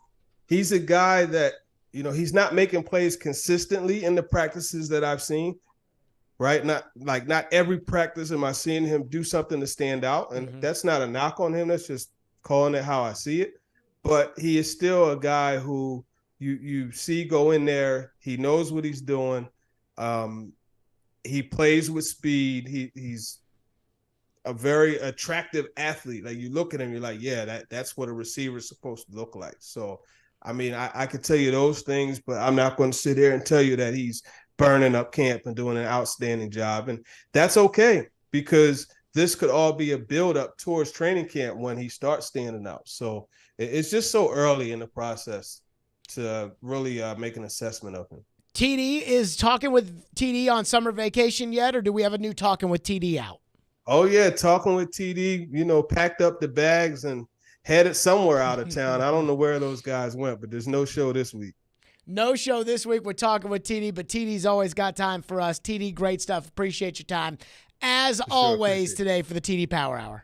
Speaker 21: a guy that he's not making plays consistently in the practices that I've seen. Right, not every practice am I seeing him do something to stand out, and that's not a knock on him. That's just calling it how I see it. But he is still a guy who you see go in there. He knows what he's doing. He plays with speed. He's a very attractive athlete. Like, you look at him, you're like, yeah, that's what a receiver is supposed to look like. So, I mean, I could tell you those things, but I'm not going to sit here and tell you that he's burning up camp and doing an outstanding job. And that's okay, because this could all be a build-up towards training camp when he starts standing out. So it's just so early in the process to really make an assessment of him.
Speaker 6: TD is talking with TD on summer vacation yet, or do we have a new Talking with TD out?
Speaker 21: Oh, yeah, Talking with TD, packed up the bags and headed somewhere out of town. I don't know where those guys went, but there's no show this week.
Speaker 6: No show this week. We're Talking with TD, but TD's always got time for us. TD, great stuff. Appreciate your time, as always, today for the TD Power Hour.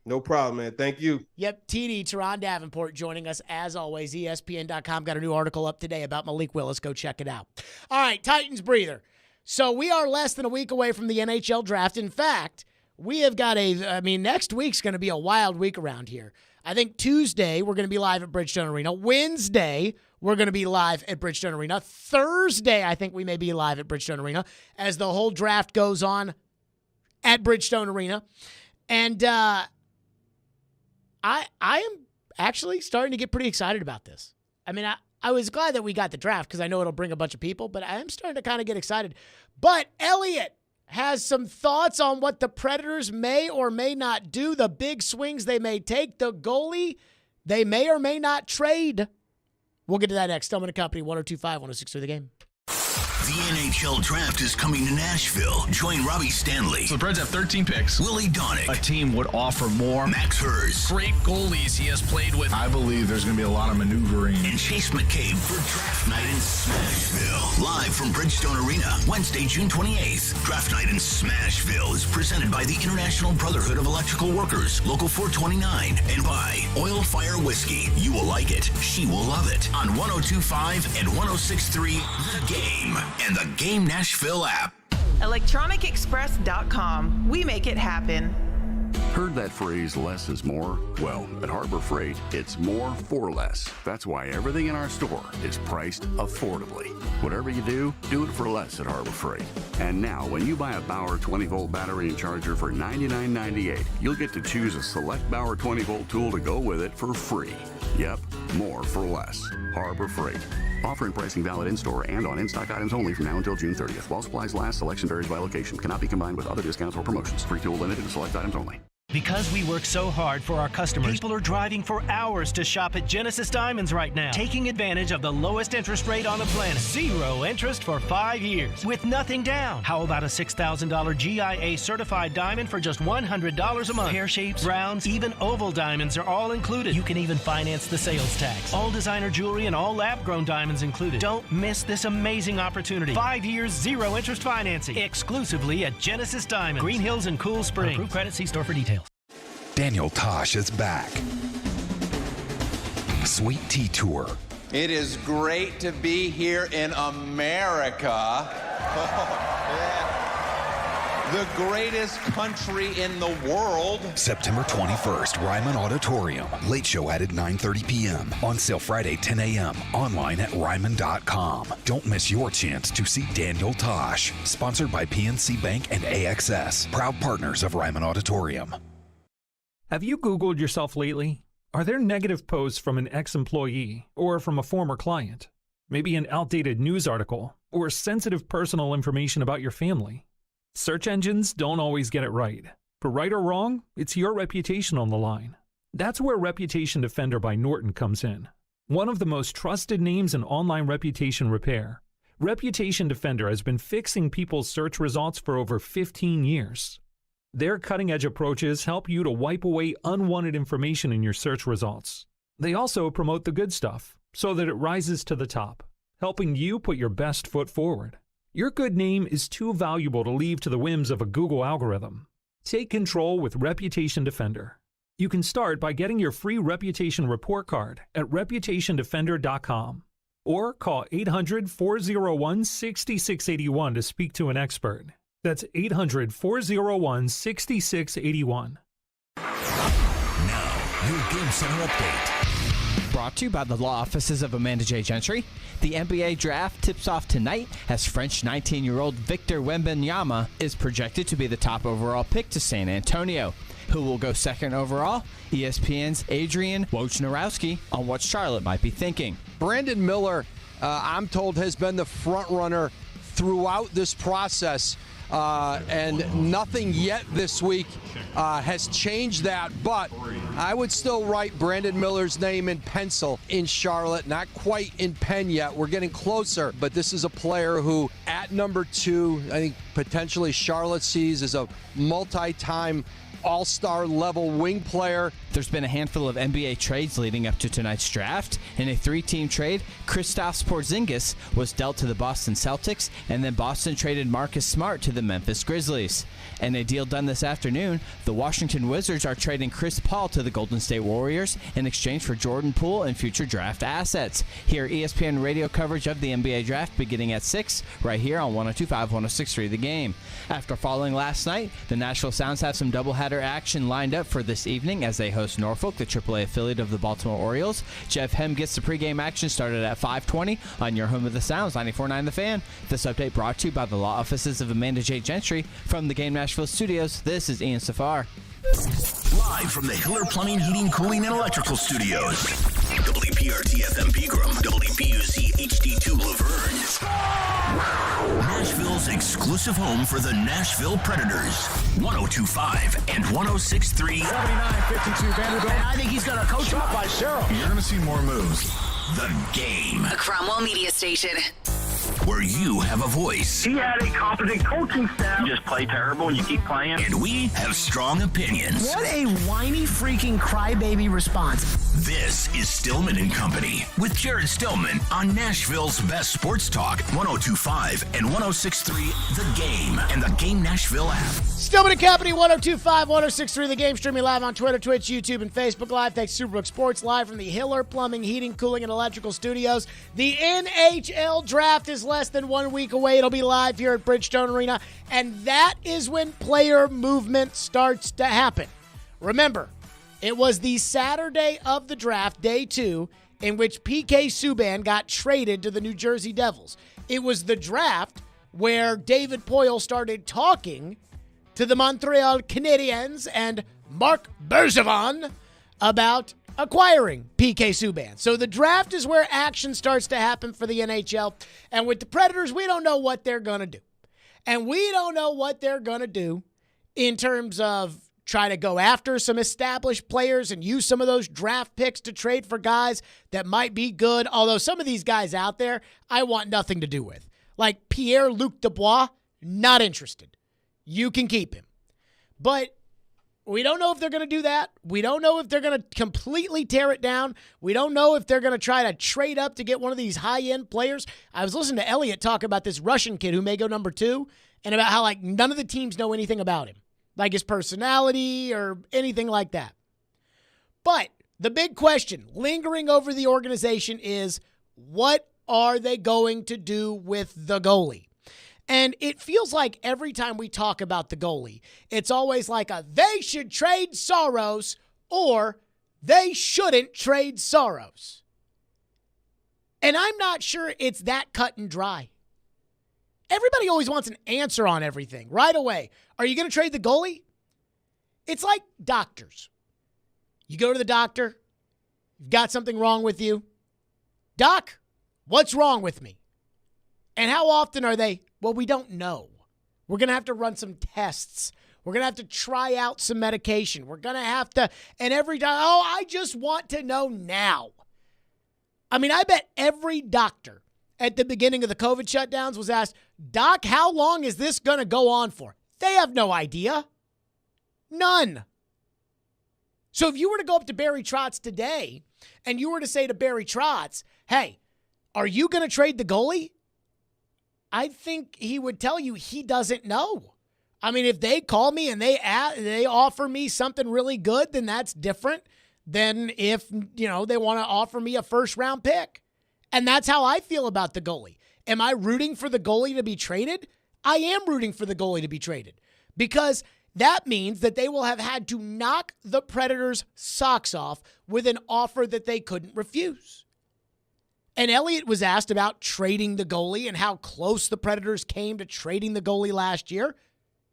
Speaker 21: No problem, man. Thank you.
Speaker 6: Yep, TD, Teron Davenport, joining us as always. ESPN.com got a new article up today about Malik Willis. Go check it out. All right, Titans breather. So we are less than a week away from the NHL draft. In fact, we have got next week's going to be a wild week around here. I think Tuesday, we're going to be live at Bridgestone Arena. Wednesday, we're going to be live at Bridgestone Arena. Thursday, I think we may be live at Bridgestone Arena as the whole draft goes on at Bridgestone Arena. And I am actually starting to get pretty excited about this. I mean, I was glad that we got the draft because I know it'll bring a bunch of people, but I am starting to kind of get excited. But Elliot has some thoughts on what the Predators may or may not do, the big swings they may take, the goalie they may or may not trade. We'll get to that next. Stillman & Company, 102.5, 106.3 The Game.
Speaker 2: The NHL Draft is coming to Nashville. Join Robbie Stanley.
Speaker 7: So the Preds have 13 picks.
Speaker 2: Willie Donick.
Speaker 7: A team would offer more.
Speaker 2: Max Hers.
Speaker 7: Great goalies he has played with.
Speaker 24: I believe there's going to be a lot of maneuvering.
Speaker 2: And Chase McCabe for Draft Night in Smashville. Live from Bridgestone Arena, Wednesday, June 28th. Draft Night in Smashville is presented by the International Brotherhood of Electrical Workers, Local 429, and by Oil Fire Whiskey. You will like it. She will love it. On 102.5 and 106.3 The Game. And the Game Nashville app.
Speaker 11: ElectronicExpress.com. We make it happen.
Speaker 12: Heard that phrase, less is more? Well, at Harbor Freight, it's more for less. That's why everything in our store is priced affordably. Whatever you do it for less at Harbor Freight. And now, when you buy a Bauer 20-volt battery and charger for $99.98, you'll get to choose a select Bauer 20-volt tool to go with it for free. Yep, more for less. Harbor Freight. Offer and pricing valid in-store and on in-stock items only from now until June 30th. While supplies last, selection varies by location. Cannot be combined with other discounts or promotions. Free tool limited to select items only.
Speaker 13: Because we work so hard for our customers, people are driving for hours to shop at Genesis Diamonds right now, taking advantage of the lowest interest rate on the planet. 0 interest for 5 years with nothing down. How about a $6,000 GIA certified diamond for just $100 a month? Pear shapes, rounds, even oval diamonds are all included. You can even finance the sales tax. All designer jewelry and all lab-grown diamonds included. Don't miss this amazing opportunity. 5 years, 0 interest financing. Exclusively at Genesis Diamonds, Green Hills and Cool Springs. Approved credit, see store for details.
Speaker 18: Daniel Tosh is back. Sweet Tea Tour.
Speaker 20: It is great to be here in America. The greatest country in the world.
Speaker 18: September 21st, Ryman Auditorium. Late show added 9:30 p.m. On sale Friday, 10 a.m. Online at Ryman.com. Don't miss your chance to see Daniel Tosh. Sponsored by PNC Bank and AXS. Proud partners of Ryman Auditorium.
Speaker 22: Have you Googled yourself lately? Are there negative posts from an ex-employee or from a former client? Maybe an outdated news article or sensitive personal information about your family? Search engines don't always get it right. But right or wrong, it's your reputation on the line. That's where Reputation Defender by Norton comes in. One of the most trusted names in online reputation repair, Reputation Defender has been fixing people's search results for over 15 years. Their cutting-edge approaches help you to wipe away unwanted information in your search results. They also promote the good stuff so that it rises to the top, helping you put your best foot forward. Your good name is too valuable to leave to the whims of a Google algorithm. Take control with Reputation Defender. You can start by getting your free reputation report card at reputationdefender.com or call 800-401-6681 to speak to an expert. That's 800-401-6681.
Speaker 2: Now, your Game Center update.
Speaker 23: Brought to you by the law offices of Amanda J. Gentry. The NBA draft tips off tonight as French 19-year-old Victor Wembanyama is projected to be the top overall pick to San Antonio. Who will go second overall? ESPN's Adrian Wojnarowski on what Charlotte might be thinking.
Speaker 25: Brandon Miller, I'm told, has been the front runner throughout this process. And nothing yet this week has changed that, but I would still write Brandon Miller's name in pencil in Charlotte. Not quite in pen yet. We're getting closer, but this is a player who, at number 2, I think potentially Charlotte sees as a multi-time all-star level wing player.
Speaker 23: There's been a handful of NBA trades leading up to tonight's draft. In a 3-team trade, Kristaps Porzingis was dealt to the Boston Celtics, and then Boston traded Marcus Smart to the Memphis Grizzlies. In a deal done this afternoon, the Washington Wizards are trading Chris Paul to the Golden State Warriors in exchange for Jordan Poole and future draft assets. Hear ESPN radio coverage of the NBA draft beginning at 6 right here on 102.5, 106.3 The Game. After falling last night, the Nashville Sounds have some doubleheader action lined up for this evening as they host Norfolk, the AAA affiliate of the Baltimore Orioles. Jeff Hem gets the pregame action started at 5:20 on your home of the Sounds, 94.9 The Fan. This update brought to you by the law offices of Amanda J. Gentry. From the Game Nashville studios, this is Ian Safar.
Speaker 2: Live from the Hiller Plumbing, Heating, Cooling, and Electrical Studios. WPRT FM Pegram, WPUC HD2 Laverne. Nashville's exclusive home for the Nashville Predators. 102.5 and 106.3.
Speaker 3: 79-52 Vanderbilt.
Speaker 2: And I think he's going to coach
Speaker 3: up by Cheryl.
Speaker 24: You're going to see more moves.
Speaker 2: The Game.
Speaker 19: A Cromwell Media Station.
Speaker 2: Where you have a voice.
Speaker 4: He had a competent coaching staff. You just play terrible and you keep playing.
Speaker 2: And we have strong opinions.
Speaker 6: What a whiny freaking crybaby response.
Speaker 2: This is Stillman and Company with Jared Stillman on Nashville's best sports talk, 102.5 and 106.3 The Game and the Game Nashville app.
Speaker 6: Stillman and Company, 102.5, 106.3 The Game, streaming live on Twitter, Twitch, YouTube, and Facebook Live. Thanks to Superbook Sports, live from the Hiller Plumbing, Heating, Cooling, and Electrical Studios. The NHL Draft is less than 1 week away. It'll be live here at Bridgestone Arena, and that is when player movement starts to happen. Remember, it was the Saturday of the draft, day 2, in which P.K. Subban got traded to the New Jersey Devils. It was the draft where David Poile started talking to the Montreal Canadiens and Marc Bergevin about acquiring P.K. Subban. So the draft is where action starts to happen for the NHL. And with the Predators, we don't know what they're going to do. And we don't know what they're going to do in terms of try to go after some established players and use some of those draft picks to trade for guys that might be good. Although some of these guys out there, I want nothing to do with. Like Pierre-Luc Dubois, not interested. You can keep him. But we don't know if they're going to do that. We don't know if they're going to completely tear it down. We don't know if they're going to try to trade up to get one of these high-end players. I was listening to Elliott talk about this Russian kid who may go number 2 and about how, like, none of the teams know anything about him, like his personality or anything like that. But the big question lingering over the organization is, what are they going to do with the goalie? And it feels like every time we talk about the goalie, it's always like they should trade Saros or they shouldn't trade Saros. And I'm not sure it's that cut and dry. Everybody always wants an answer on everything right away. Are you going to trade the goalie? It's like doctors. You go to the doctor, you've got something wrong with you. Doc, what's wrong with me? And how often are they? Well, we don't know. We're going to have to run some tests. We're going to have to try out some medication. We're going to have to, and every time, I just want to know now. I mean, I bet every doctor at the beginning of the COVID shutdowns was asked, Doc, how long is this going to go on for? They have no idea. None. So if you were to go up to Barry Trotz today and you were to say to Barry Trotz, hey, are you going to trade the goalie? I think he would tell you he doesn't know. I mean, if they call me and they offer me something really good, then that's different than if, they want to offer me a first-round pick. And that's how I feel about the goalie. Am I rooting for the goalie to be traded? I am rooting for the goalie to be traded because that means that they will have had to knock the Predators' socks off with an offer that they couldn't refuse. And Elliott was asked about trading the goalie and how close the Predators came to trading the goalie last year.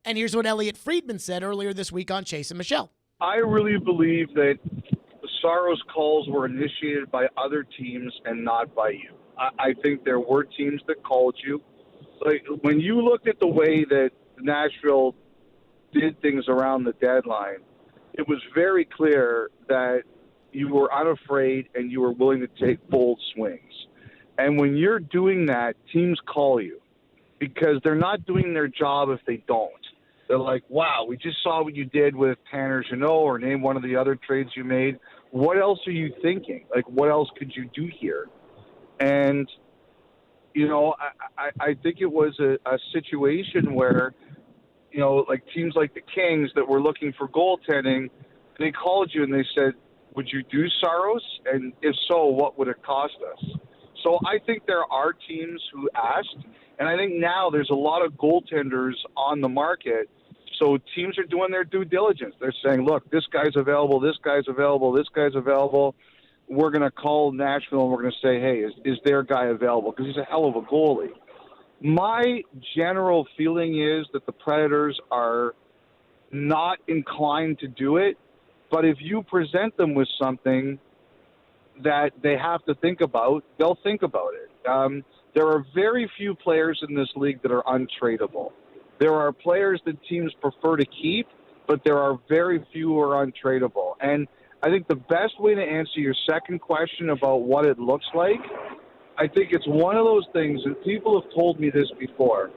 Speaker 6: And here's what Elliott Friedman said earlier this week on Chase and Michelle.
Speaker 5: I really believe that the Saros calls were initiated by other teams and not by you. I think there were teams that called you. Like when you looked at the way that Nashville did things around the deadline, it was very clear that you were unafraid and you were willing to take bold swings. And when you're doing that, teams call you because they're not doing their job if they don't. They're like, wow, we just saw what you did with Tanner Jeannot, or name one of the other trades you made. What else are you thinking? Like, what else could you do here? And, you know, I think it was a situation where, you know, like teams like the Kings that were looking for goaltending, they called you and they said, would you do Saros? And if so, what would it cost us? So I think there are teams who asked, and I think now there's a lot of goaltenders on the market. So teams are doing their due diligence. They're saying, look, this guy's available, this guy's available, this guy's available. We're going to call Nashville and we're going to say, hey, is their guy available? Because he's a hell of a goalie. My general feeling is that the Predators are not inclined to do it, but if you present them with something that they have to think about, they'll think about it. There are very few players in this league that are untradeable. There are players that teams prefer to keep, but there are very few who are untradeable. And I think the best way to answer your second question about what it looks like, I think it's one of those things, and people have told me this before,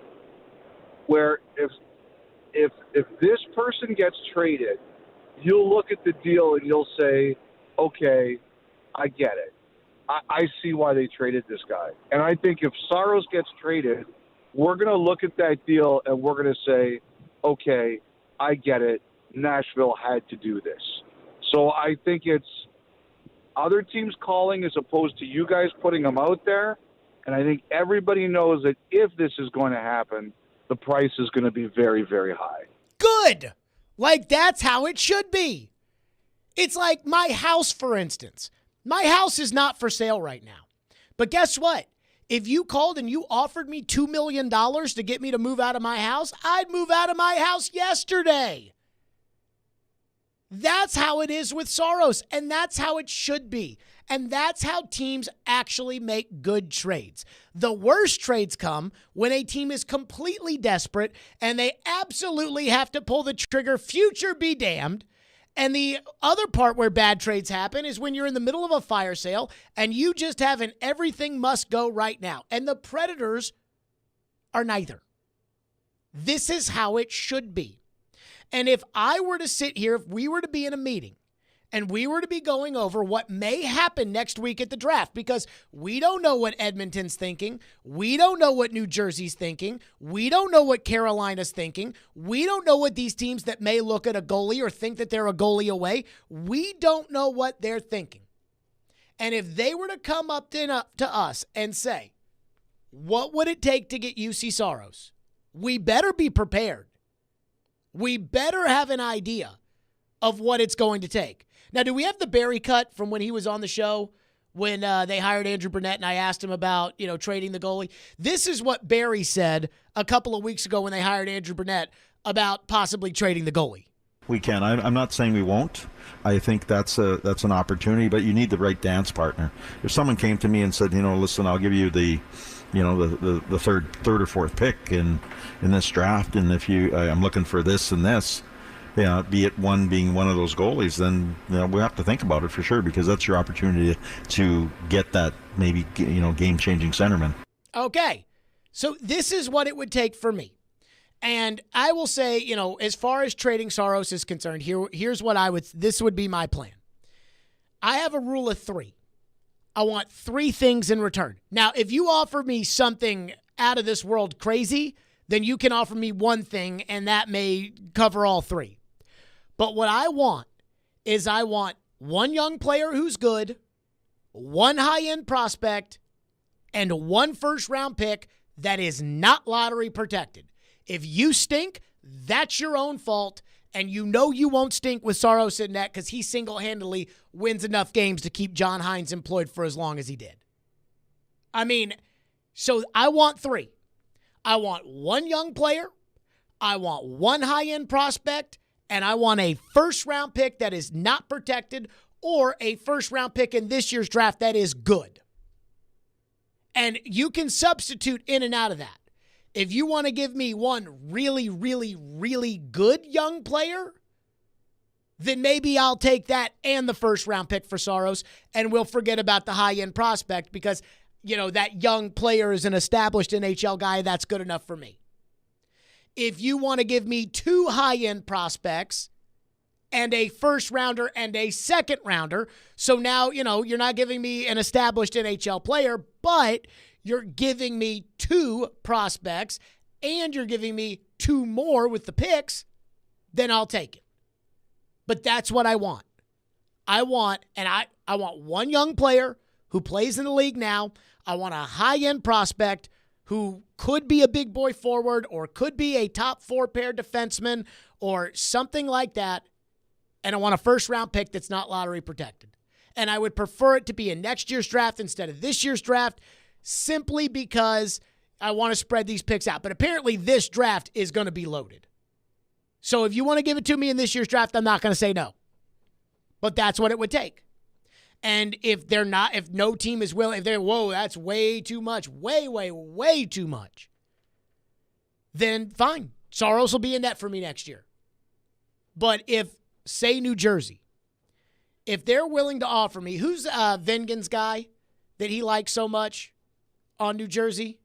Speaker 5: where if this person gets traded, you'll look at the deal and you'll say, okay, I get it. I see why they traded this guy. And I think if Saros gets traded, we're going to look at that deal and we're going to say, okay, I get it. Nashville had to do this. So I think it's other teams calling as opposed to you guys putting them out there. And I think everybody knows that if this is going to happen, the price is going to be very, very high.
Speaker 6: Good. Like, that's how it should be. It's like my house, for instance. My house is not for sale right now. But guess what? If you called and you offered me $2 million to get me to move out of my house, I'd move out of my house yesterday. That's how it is with Saros, and that's how it should be. And that's how teams actually make good trades. The worst trades come when a team is completely desperate and they absolutely have to pull the trigger, future be damned. And the other part where bad trades happen is when you're in the middle of a fire sale and you just have an everything must go right now. And the Predators are neither. This is how it should be. And if I were to sit here, if we were to be in a meeting and we were to be going over what may happen next week at the draft, because we don't know what Edmonton's thinking. We don't know what New Jersey's thinking. We don't know what Carolina's thinking. We don't know what these teams that may look at a goalie or think that they're a goalie away. We don't know what they're thinking. And if they were to come up to us and say, what would it take to get UC Saros? We better be prepared. We better have an idea of what it's going to take. Now, do we have the Barry cut from when he was on the show when they hired Andrew Burnett and I asked him about, trading the goalie? This is what Barry said a couple of weeks ago when they hired Andrew Burnett about possibly trading the goalie.
Speaker 10: We can. I'm not saying we won't. I think that's an opportunity, but you need the right dance partner. If someone came to me and said, listen, I'll give you the third or fourth pick in this draft, and if I'm looking for this and this, be it one being one of those goalies, then we have to think about it for sure, because that's your opportunity to get that maybe game-changing centerman.
Speaker 6: Okay, so this is what it would take for me, and I will say, as far as trading Saros is concerned, here's what this would be my plan. I have a rule of 3. I want 3 things in return. Now, if you offer me something out of this world crazy, then you can offer me one thing, and that may cover all 3. But what I want is I want one young player who's good, one high-end prospect, and one first-round pick that is not lottery protected. If you stink, that's your own fault, and you won't stink with Saros in net because he single-handedly wins enough games to keep John Hines employed for as long as he did. So I want 3. I want one young player, I want one high-end prospect, and I want a first-round pick that is not protected or a first-round pick in this year's draft that is good. And you can substitute in and out of that. If you want to give me one really, really, really good young player, then maybe I'll take that and the first-round pick for Saros, and we'll forget about the high-end prospect because, that young player is an established NHL guy. That's good enough for me. if you want to give me 2 high-end prospects and a first rounder and a second rounder. So now, you're not giving me an established NHL player, but you're giving me 2 prospects and you're giving me 2 more with the picks, then I'll take it. But that's what I want. I want one young player who plays in the league now. I want a high-end prospect who could be a big boy forward or could be a top 4-pair defenseman or something like that. And I want a first-round pick that's not lottery protected. And I would prefer it to be in next year's draft instead of this year's draft simply because I want to spread these picks out. But apparently this draft is going to be loaded. So if you want to give it to me in this year's draft, I'm not going to say no. But that's what it would take. And if no team is willing, that's way too much, way too much, then fine. Saros will be in net for me next year. But if, say, New Jersey, if they're willing to offer me, who's Vengen's guy that he likes so much on New Jersey?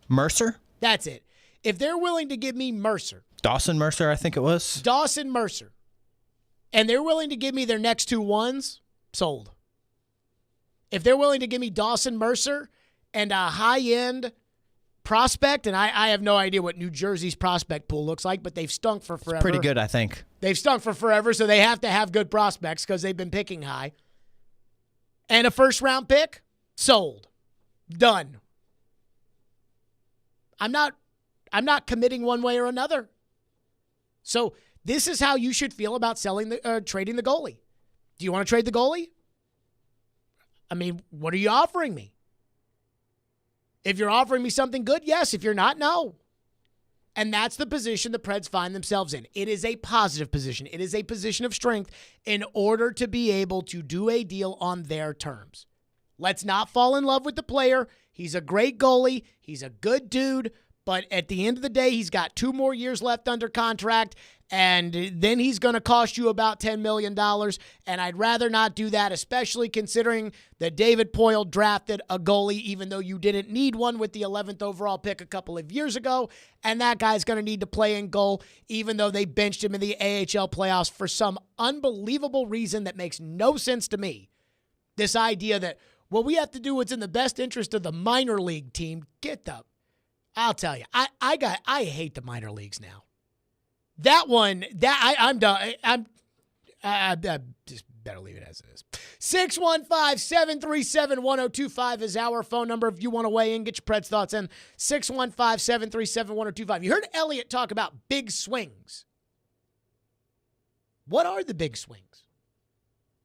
Speaker 23: Mercer?
Speaker 6: That's it. If they're willing to give me Mercer.
Speaker 23: Dawson Mercer, I think it was.
Speaker 6: Dawson Mercer. And they're willing to give me their next 2 ones, sold. If they're willing to give me Dawson Mercer and a high-end prospect, and I have no idea what New Jersey's prospect pool looks like, but they've stunk for forever.
Speaker 23: It's pretty good, I think.
Speaker 6: They've stunk for forever, so they have to have good prospects because they've been picking high. And a first-round pick, sold. Done. I'm not committing one way or another. So this is how you should feel about trading the goalie. Do you want to trade the goalie? I mean, what are you offering me? If you're offering me something good, yes. If you're not, no. And that's the position the Preds find themselves in. It is a positive position. It is a position of strength in order to be able to do a deal on their terms. Let's not fall in love with the player. He's a great goalie. He's a good dude. But at the end of the day, he's got 2 more years left under contract, and then he's going to cost you about $10 million. And I'd rather not do that, especially considering that David Poile drafted a goalie, even though you didn't need one with the 11th overall pick a couple of years ago. And that guy's going to need to play in goal, even though they benched him in the AHL playoffs for some unbelievable reason that makes no sense to me. This idea that, well, we have to do what's in the best interest of the minor league team. I'll tell you, I hate the minor leagues now. I'm done. I just better leave it as it is. 615-737-1025 is our phone number if you want to weigh in, get your Preds thoughts in. 615-737-1025. You heard Elliott talk about big swings. What are the big swings?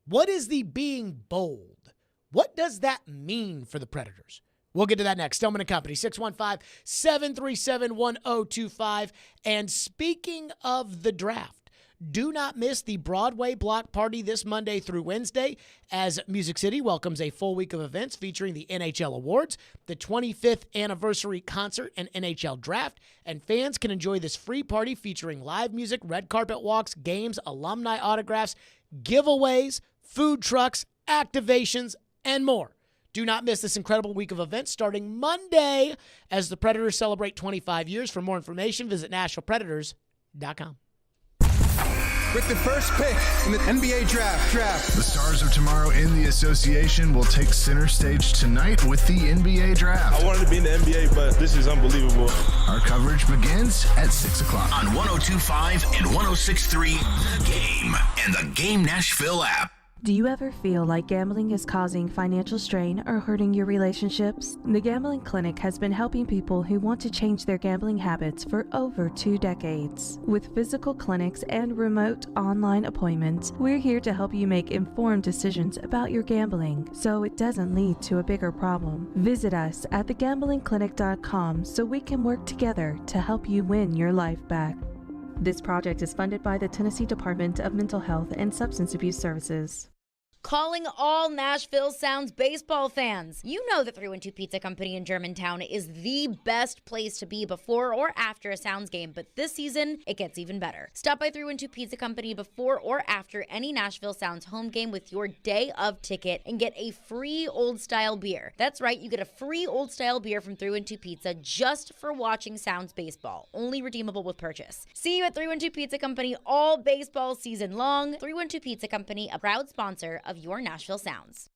Speaker 6: What is the being bold? What does that mean for the Predators? We'll get to that next. Stillman & Company, 615-737-1025. And speaking of the draft, do not miss the Broadway Block Party this Monday through Wednesday as Music City welcomes a full week of events featuring the NHL Awards, the 25th anniversary concert and NHL Draft, and fans can enjoy this free party featuring live music, red carpet walks, games, alumni autographs, giveaways, food trucks, activations, and more. Do not miss this incredible week of events starting Monday as the Predators celebrate 25 years. For more information, visit NashvillePredators.com.
Speaker 8: With the first pick in the NBA draft.
Speaker 24: The stars of tomorrow in the association will take center stage tonight with the NBA draft.
Speaker 14: I wanted to be in the NBA, but this is unbelievable.
Speaker 24: Our coverage begins at 6 o'clock on 102.5 and 106.3 The Game and the Game Nashville app.
Speaker 15: Do you ever feel like gambling is causing financial strain or hurting your relationships? The Gambling Clinic has been helping people who want to change their gambling habits for over 2 decades. With physical clinics and remote online appointments, we're here to help you make informed decisions about your gambling so it doesn't lead to a bigger problem. Visit us at thegamblingclinic.com so we can work together to help you win your life back. This project is funded by the Tennessee Department of Mental Health and Substance Abuse Services.
Speaker 1: Calling all Nashville Sounds baseball fans. You know that 312 Pizza Company in Germantown is the best place to be before or after a Sounds game, but this season, it gets even better. Stop by 312 Pizza Company before or after any Nashville Sounds home game with your day of ticket and get a free old-style beer. That's right, you get a free old-style beer from 312 Pizza just for watching Sounds baseball. Only redeemable with purchase. See you at 312 Pizza Company all baseball season long. 312 Pizza Company, a proud sponsor of your Nashville Sounds.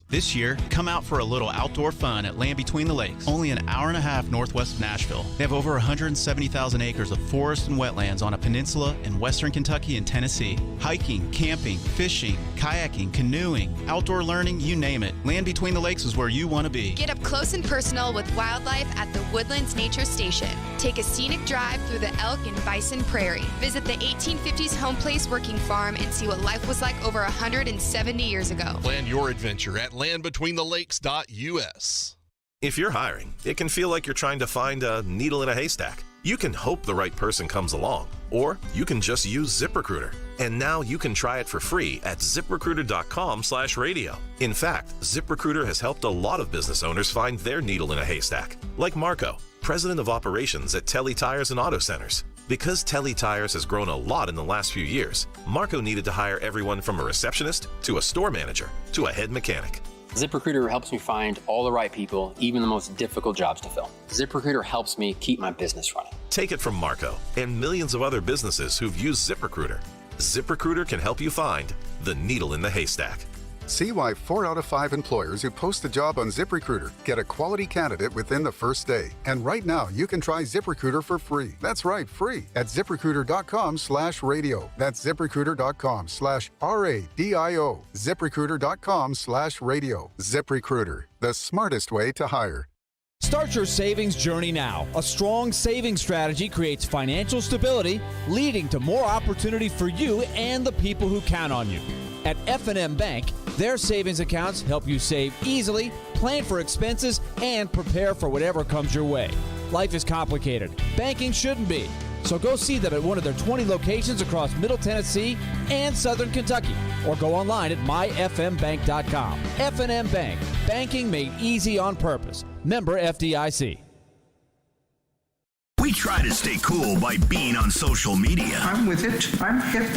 Speaker 9: This year, come out for a little outdoor fun at Land Between the Lakes, only an hour and a half northwest of Nashville. They have over 170,000 acres of forest and wetlands on a peninsula in western Kentucky and Tennessee. Hiking, camping, fishing, kayaking, canoeing, outdoor learning, you name it. Land Between the Lakes is where you want to be.
Speaker 16: Get up close and personal with wildlife at the Woodlands Nature Station. Take a scenic drive through the elk and bison prairie. Visit the 1850s home place working farm and see what life was like over 170 years ago.
Speaker 17: Plan your adventure at landbetweenthelakes.us.
Speaker 21: If you're hiring, it can feel like you're trying to find a needle in a haystack. You can hope the right person comes along, or you can just use ZipRecruiter. And now you can try it for free at ZipRecruiter.com/radio. In fact, ZipRecruiter has helped a lot of business owners find their needle in a haystack, like Marco, president of operations at Telly Tires and Auto Centers. Because Telly Tires has grown a lot in the last few years, Marco needed to hire everyone from a receptionist to a store manager to a head mechanic.
Speaker 26: ZipRecruiter helps me find all the right people, even the most difficult jobs to fill. ZipRecruiter helps me keep my business running.
Speaker 21: Take it from Marco and millions of other businesses who've used ZipRecruiter. ZipRecruiter can help you find the needle in the haystack.
Speaker 27: See why 4 out of 5 employers who post a job on ZipRecruiter get a quality candidate within the first day. And right now, you can try ZipRecruiter for free. That's right, free at ZipRecruiter.com/radio. That's ZipRecruiter.com/RADIO. ZipRecruiter.com/radio. ZipRecruiter, the smartest way to hire.
Speaker 28: Start your savings journey now. A strong savings strategy creates financial stability, leading to more opportunity for you and the people who count on you. At F&M Bank, their savings accounts help you save easily, plan for expenses, and prepare for whatever comes your way. Life is complicated. Banking shouldn't be. So go see them at one of their 20 locations across Middle Tennessee and Southern Kentucky, or go online at myfmbank.com. F&M Bank, banking made easy on purpose. Member FDIC.
Speaker 2: We try to stay cool by being on social media.
Speaker 29: I'm with it. I'm hip.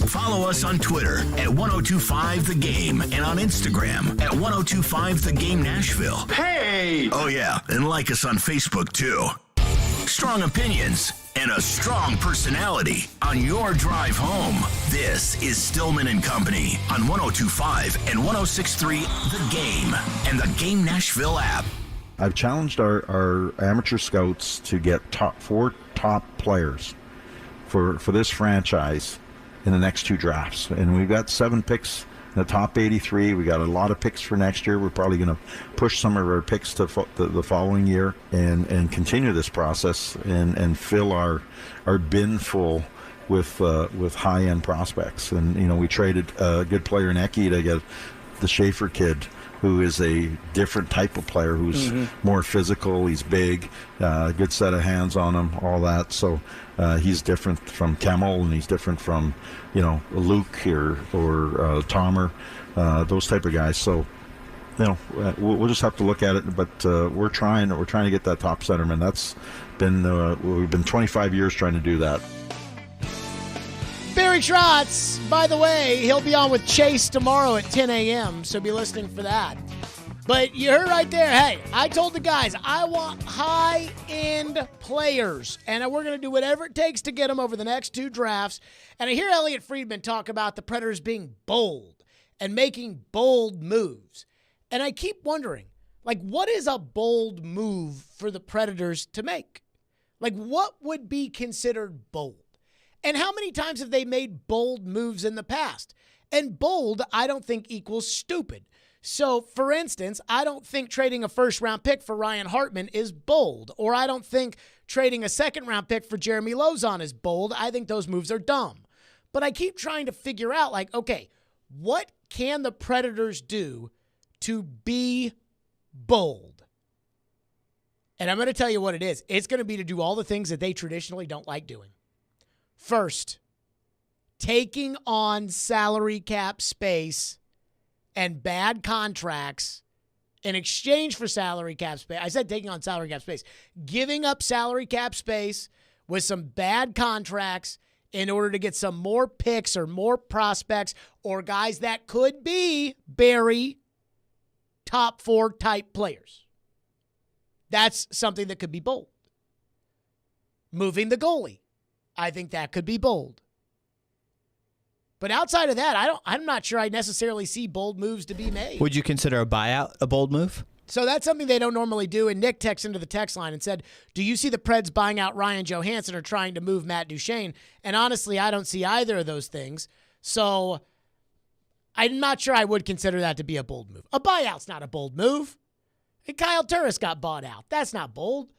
Speaker 2: Follow us on Twitter at 1025thegame and on Instagram at 1025thegame Nashville.
Speaker 29: Hey!
Speaker 2: Oh yeah, and like us on Facebook too. Strong opinions and a strong personality on your drive home. This is Stillman and Company on 1025 and 1063 The Game and the Game Nashville app.
Speaker 10: I've challenged our amateur scouts to get four top players for this franchise in the next 2 drafts. And we've got 7 picks in the top 83. We got a lot of picks for next year. We're probably going to push some of our picks to the following year and continue this process and fill our bin full with high-end prospects. And, you know, we traded a good player in Eki to get the Schaefer kid, who is a different type of player, who's more physical. He's big, good set of hands on him, all that. So he's different from Kemmel, and he's different from, you know, Luke or Tomer, those type of guys. So, you know, we'll just have to look at it. But we're trying to get that top centerman. That's been we've been 25 years trying to do that.
Speaker 6: Barry Trotz, by the way, he'll be on with Chase tomorrow at 10 a.m., so be listening for that. But you heard right there, hey, I told the guys, I want high-end players, and we're going to do whatever it takes to get them over the next 2 drafts. And I hear Elliot Friedman talk about the Predators being bold and making bold moves. And I keep wondering, like, what is a bold move for the Predators to make? Like, what would be considered bold? And how many times have they made bold moves in the past? And bold, I don't think equals stupid. So, for instance, I don't think trading a first-round pick for Ryan Hartman is bold. Or I don't think trading a second-round pick for Jeremy Lozon is bold. I think those moves are dumb. But I keep trying to figure out, like, okay, what can the Predators do to be bold? And I'm going to tell you what it is. It's going to be to do all the things that they traditionally don't like doing. First, taking on salary cap space and bad contracts in exchange for salary cap space. I said taking on salary cap space. Giving up salary cap space with some bad contracts in order to get some more picks or more prospects or guys that could be Barry top 4 type players. That's something that could be bold. Moving the goalie. I think that could be bold. But outside of that, I'm not sure I necessarily see bold moves to be made.
Speaker 23: Would you consider a buyout a bold move?
Speaker 6: So that's something they don't normally do. And Nick texted into the text line and said, do you see the Preds buying out Ryan Johansson or trying to move Matt Duchene? And honestly, I don't see either of those things. So I'm not sure I would consider that to be a bold move. A buyout's not a bold move. And Kyle Turris got bought out. That's not bold.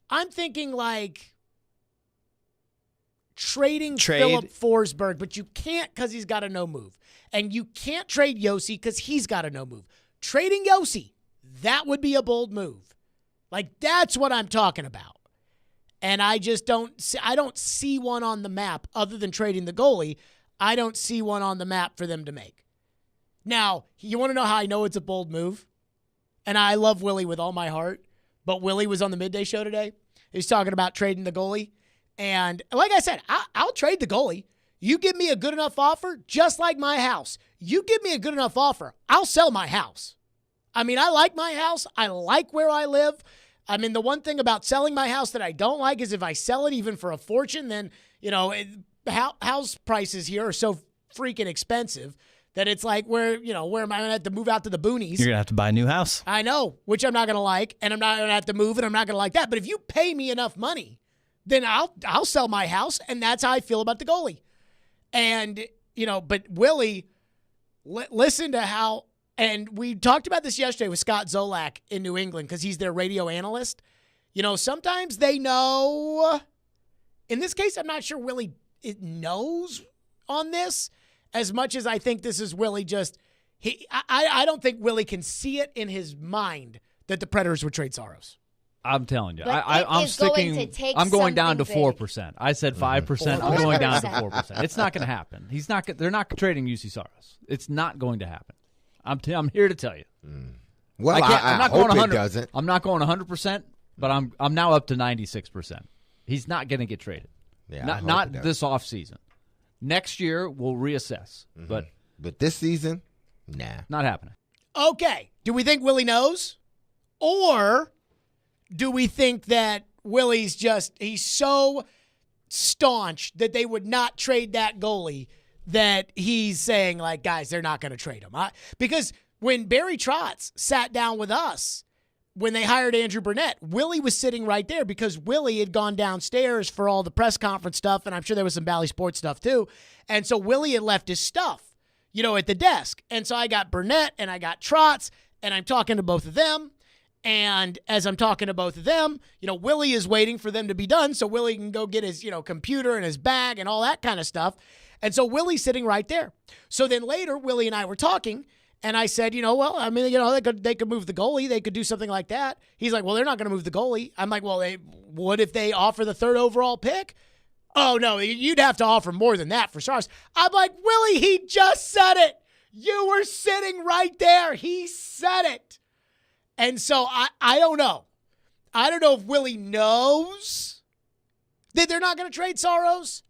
Speaker 6: I'm thinking like trading Philip Forsberg, but you can't because he's got a no move. And you can't trade Yossi because he's got a no move. Trading Yossi, that would be a bold move. Like, that's what I'm talking about. And I just don't see one on the map other than trading the goalie. I don't see one on the map for them to make. Now, you want to know how I know it's a bold move? And I love Willie with all my heart, but Willie was on the midday show today. He's talking about trading the goalie. And like I said, I'll trade the goalie. You give me a good enough offer, just like my house. You give me a good enough offer, I'll sell my house. I mean, I like my house. I like where I live. I mean, the one thing about selling my house that I don't like is if I sell it even for a fortune, then, house prices here are so freaking expensive that it's like, where am I going to have to move out to the boonies?
Speaker 23: You're going to have to buy a new house.
Speaker 6: I know, which I'm not going to like, and I'm not going to have to move, and I'm not going to like that. But if you pay me enough money, then I'll sell my house, and that's how I feel about the goalie. And, but Willie, listen to how, and we talked about this yesterday with Scott Zolak in New England because he's their radio analyst. Sometimes they know. In this case, I'm not sure Willie knows on this as much as I think this is Willie just, I don't think Willie can see it in his mind that the Predators would trade Saros.
Speaker 3: I'm telling you,
Speaker 1: But
Speaker 3: I'm sticking.
Speaker 1: going to take
Speaker 3: I'm going down to
Speaker 1: something
Speaker 3: 4%. I said 5%. I'm going down to 4%. It's not going to happen. They're not trading UC Saros. It's not going to happen. I'm here to tell you.
Speaker 7: Well, I'm not
Speaker 3: going
Speaker 7: hope
Speaker 3: 100,
Speaker 7: it doesn't.
Speaker 3: I'm not going 100%, but I'm now up to 96%. He's not going to get traded.
Speaker 7: Yeah,
Speaker 3: not this offseason. Next year we'll reassess.
Speaker 7: But this season, nah,
Speaker 3: not happening.
Speaker 6: Okay, do we think Willie knows, or do we think that Willie's he's so staunch that they would not trade that goalie that he's saying, like, guys, they're not going to trade him? Because when Barry Trotz sat down with us, when they hired Andrew Burnett, Willie was sitting right there because Willie had gone downstairs for all the press conference stuff, and I'm sure there was some Bally Sports stuff too. And so Willie had left his stuff, at the desk. And so I got Burnett and I got Trotz, and I'm talking to both of them. And as I'm talking to both of them, Willie is waiting for them to be done so Willie can go get his, computer and his bag and all that kind of stuff. And so Willie's sitting right there. So then later, Willie and I were talking, and I said, they could move the goalie. They could do something like that. He's like, well, they're not going to move the goalie. I'm like, well, what if they offer the 3rd overall pick? Oh, no, you'd have to offer more than that for Saros. I'm like, Willie, he just said it. You were sitting right there. He said it. And so I don't know. I don't know if Willie knows that they're not going to trade Saros,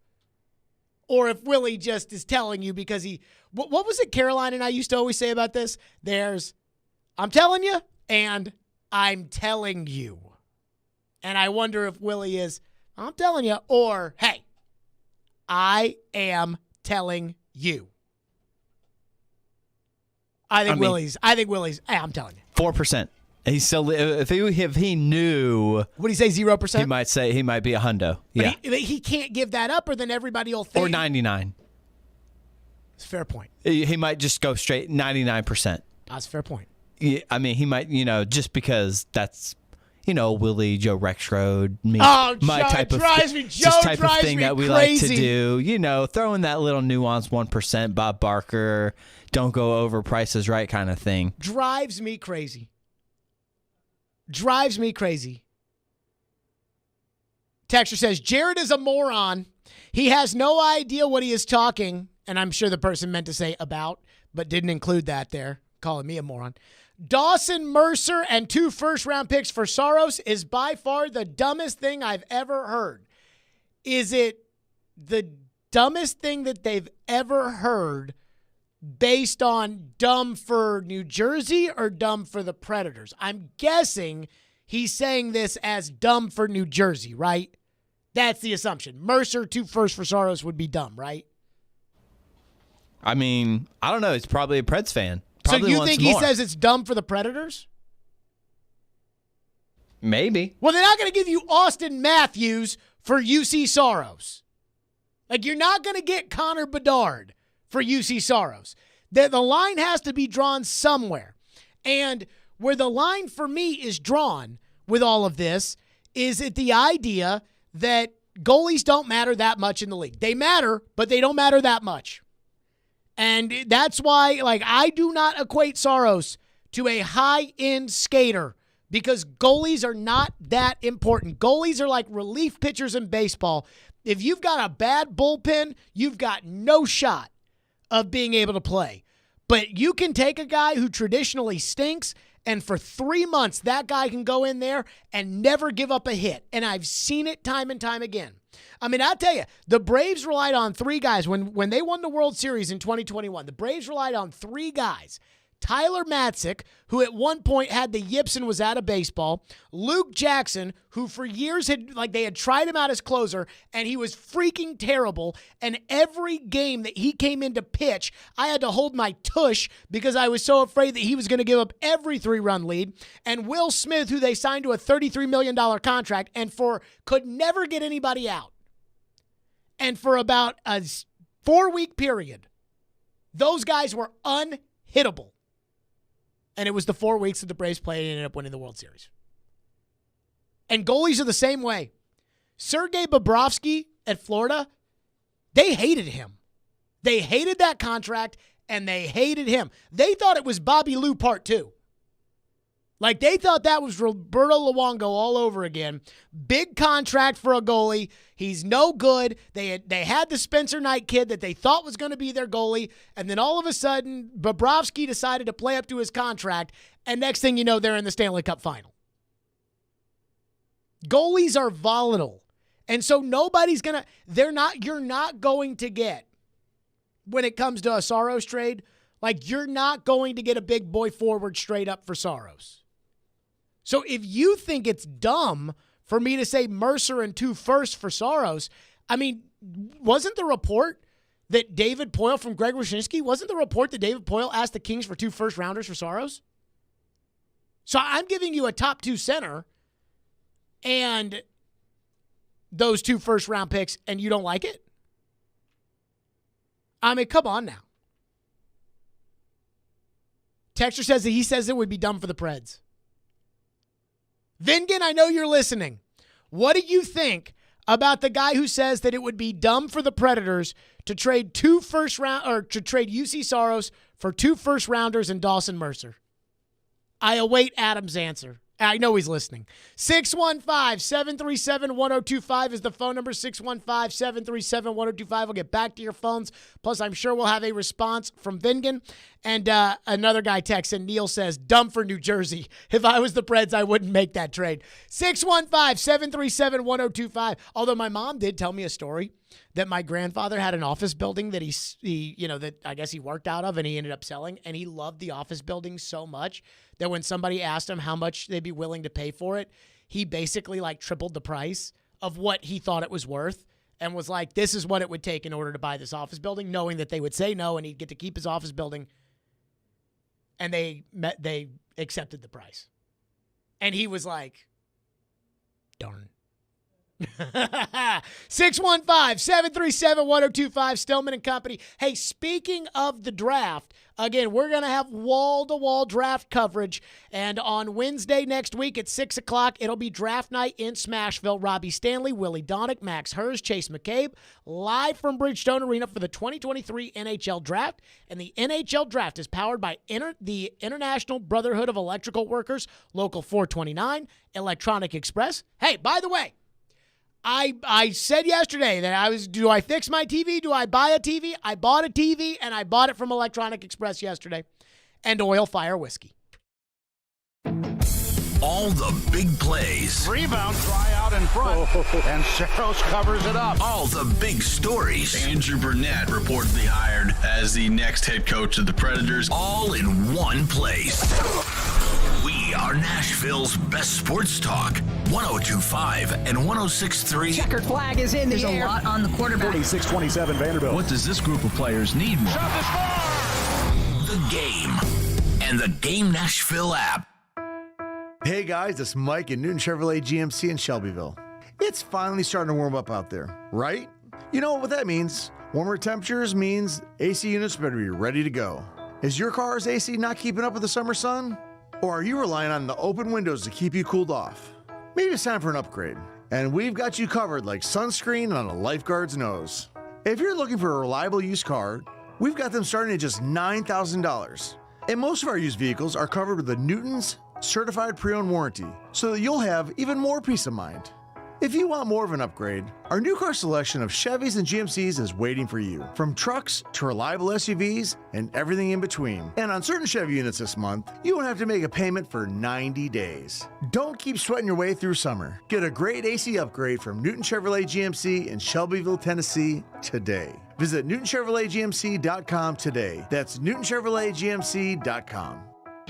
Speaker 6: or if Willie just is telling you because what was it Caroline and I used to always say about this? I'm telling you, and I'm telling you. And I wonder if Willie is, I'm telling you, or, hey, I am telling you. I think Willie's, hey, I'm telling you.
Speaker 23: 4%. He's still, if he knew,
Speaker 6: would he say 0%?
Speaker 23: He might be a hundo. Yeah,
Speaker 6: he can't give that up, or then everybody will think.
Speaker 23: Or 99.
Speaker 6: It's a fair point.
Speaker 23: He might just go straight 99%.
Speaker 6: That's a fair point.
Speaker 23: Yeah, I mean, he might, just because that's, Willie, Joe Rexrode, me,
Speaker 6: my type of
Speaker 23: thing that we like to
Speaker 6: crazy.
Speaker 23: do. Throw in that little nuance 1%, Bob Barker, don't go over, Price is Right kind of thing.
Speaker 6: Drives me crazy. Drives me crazy. Texture says, Jared is a moron. He has no idea what he is talking, and I'm sure the person meant to say about, but didn't include that there. calling me a moron. Dawson Mercer and 2 first-round picks for Saros is by far the dumbest thing I've ever heard. Is it the dumbest thing that they've ever heard based on dumb for New Jersey or dumb for the Predators? I'm guessing he's saying this as dumb for New Jersey, right? That's the assumption. Mercer, 2 firsts for Saros would be dumb, right?
Speaker 23: I mean, I don't know. He's probably a Preds fan. Probably
Speaker 6: so you think he says it's dumb for the Predators?
Speaker 23: Maybe.
Speaker 6: Well, they're not going to give you Austin Matthews for UC Saros. Like, you're not going to get Connor Bedard for UC Saros. The line has to be drawn somewhere. And where the line for me is drawn with all of this is at the idea that goalies don't matter that much in the league. They matter, but they don't matter that much. And that's why, like, I do not equate Saros to a high-end skater because goalies are not that important. Goalies are like relief pitchers in baseball. If you've got a bad bullpen, you've got no shot of being able to play. But you can take a guy who traditionally stinks, and for 3 months, that guy can go in there and never give up a hit. And I've seen it time and time again. I mean, I'll tell you, the Braves relied on 3 guys. When they won the World Series in 2021, the Braves relied on 3 guys. Tyler Matzik, who at one point had the yips and was out of baseball. Luke Jackson, who for years they had tried him out as closer, and he was freaking terrible. And every game that he came in to pitch, I had to hold my tush because I was so afraid that he was going to give up every 3-run lead. And Will Smith, who they signed to a $33 million contract and could never get anybody out. And for about a 4-week period, those guys were unhittable. And it was the 4 weeks that the Braves played and ended up winning the World Series. And goalies are the same way. Sergei Bobrovsky at Florida, they hated him. They hated that contract, and they hated him. They thought it was Bobby Lou Part 2. Like, they thought that was Roberto Luongo all over again. Big contract for a goalie. He's no good. They had the Spencer Knight kid that they thought was going to be their goalie, and then all of a sudden, Bobrovsky decided to play up to his contract, and next thing you know, they're in the Stanley Cup final. Goalies are volatile, and so you're not going to get, when it comes to a Saros trade, like, you're not going to get a big boy forward straight up for Saros. So if you think it's dumb for me to say Mercer and 2 firsts for Saros, I mean, wasn't the report that David Poile from Greg Wyshynski, wasn't the report that David Poile asked the Kings for 2 first-rounders for Saros? So I'm giving you a top 2 center and those 2 first-round picks, and you don't like it? I mean, come on now. Texter says that he says it would be dumb for the Preds. Vingan, I know you're listening. What do you think about the guy who says that it would be dumb for the Predators to trade to trade UC Saros for 2 first-rounders and Dawson Mercer? I await Adam's answer. I know he's listening. 615-737-1025 is the phone number, 615-737-1025. We'll get back to your phones. Plus, I'm sure we'll have a response from Vingan. And another guy texts in. Neil says, dumb for New Jersey. If I was the Preds, I wouldn't make that trade. 615-737-1025. Although my mom did tell me a story that my grandfather had an office building that that I guess he worked out of and he ended up selling. And he loved the office building so much that when somebody asked him how much they'd be willing to pay for it, he basically tripled the price of what he thought it was worth and was like, this is what it would take in order to buy this office building, knowing that they would say no and he'd get to keep his office building. And they accepted the price. And he was like, darn. 615-737-1025, Stillman and Company. Hey, speaking of the draft, again, we're going to have wall-to-wall draft coverage. And on Wednesday next week at 6 o'clock, it'll be draft night in Smashville. Robbie Stanley, Willie Donick, Max Hers, Chase McCabe, live from Bridgestone Arena for the 2023 NHL Draft. And the NHL Draft is powered by the International Brotherhood of Electrical Workers, Local 429, Electronic Express. Hey, by the way, I said yesterday that do I fix my TV? Do I buy a TV? I bought a TV, and I bought it from Electronic Express yesterday. and Oil Fire Whiskey.
Speaker 2: All the big plays.
Speaker 24: Rebound, try out in front. And Saros covers it up.
Speaker 2: All the big stories.
Speaker 11: Andrew Burnett reportedly hired as the next head coach of the Predators.
Speaker 2: All in one place. We are Nashville's best sports talk. 102.5 and 106.3.
Speaker 12: Checkered flag is in the air.
Speaker 13: There's a lot on the quarterback.
Speaker 24: 46-27 Vanderbilt.
Speaker 11: What does this group of players need more?
Speaker 24: Shot is far.
Speaker 2: The Game and the Game Nashville app.
Speaker 17: Hey guys, it's Mike at Newton Chevrolet GMC in Shelbyville. It's finally starting to warm up out there, right? You know what that means. Warmer temperatures means AC units better be ready to go. Is your car's AC not keeping up with the summer sun? Or are you relying on the open windows to keep you cooled off? Maybe it's time for an upgrade. And we've got you covered like sunscreen on a lifeguard's nose. If you're looking for a reliable used car, we've got them starting at just $9,000. And most of our used vehicles are covered with the Newton's certified pre-owned warranty, so that you'll have even more peace of mind. If you want more of an upgrade, our new car selection of Chevys and GMCs is waiting for you. From trucks to reliable SUVs and everything in between. And on certain Chevy units this month, you won't have to make a payment for 90 days. Don't keep sweating your way through summer. Get a great AC upgrade from Newton Chevrolet GMC in Shelbyville, Tennessee today. Visit NewtonChevroletGMC.com today. That's NewtonChevroletGMC.com.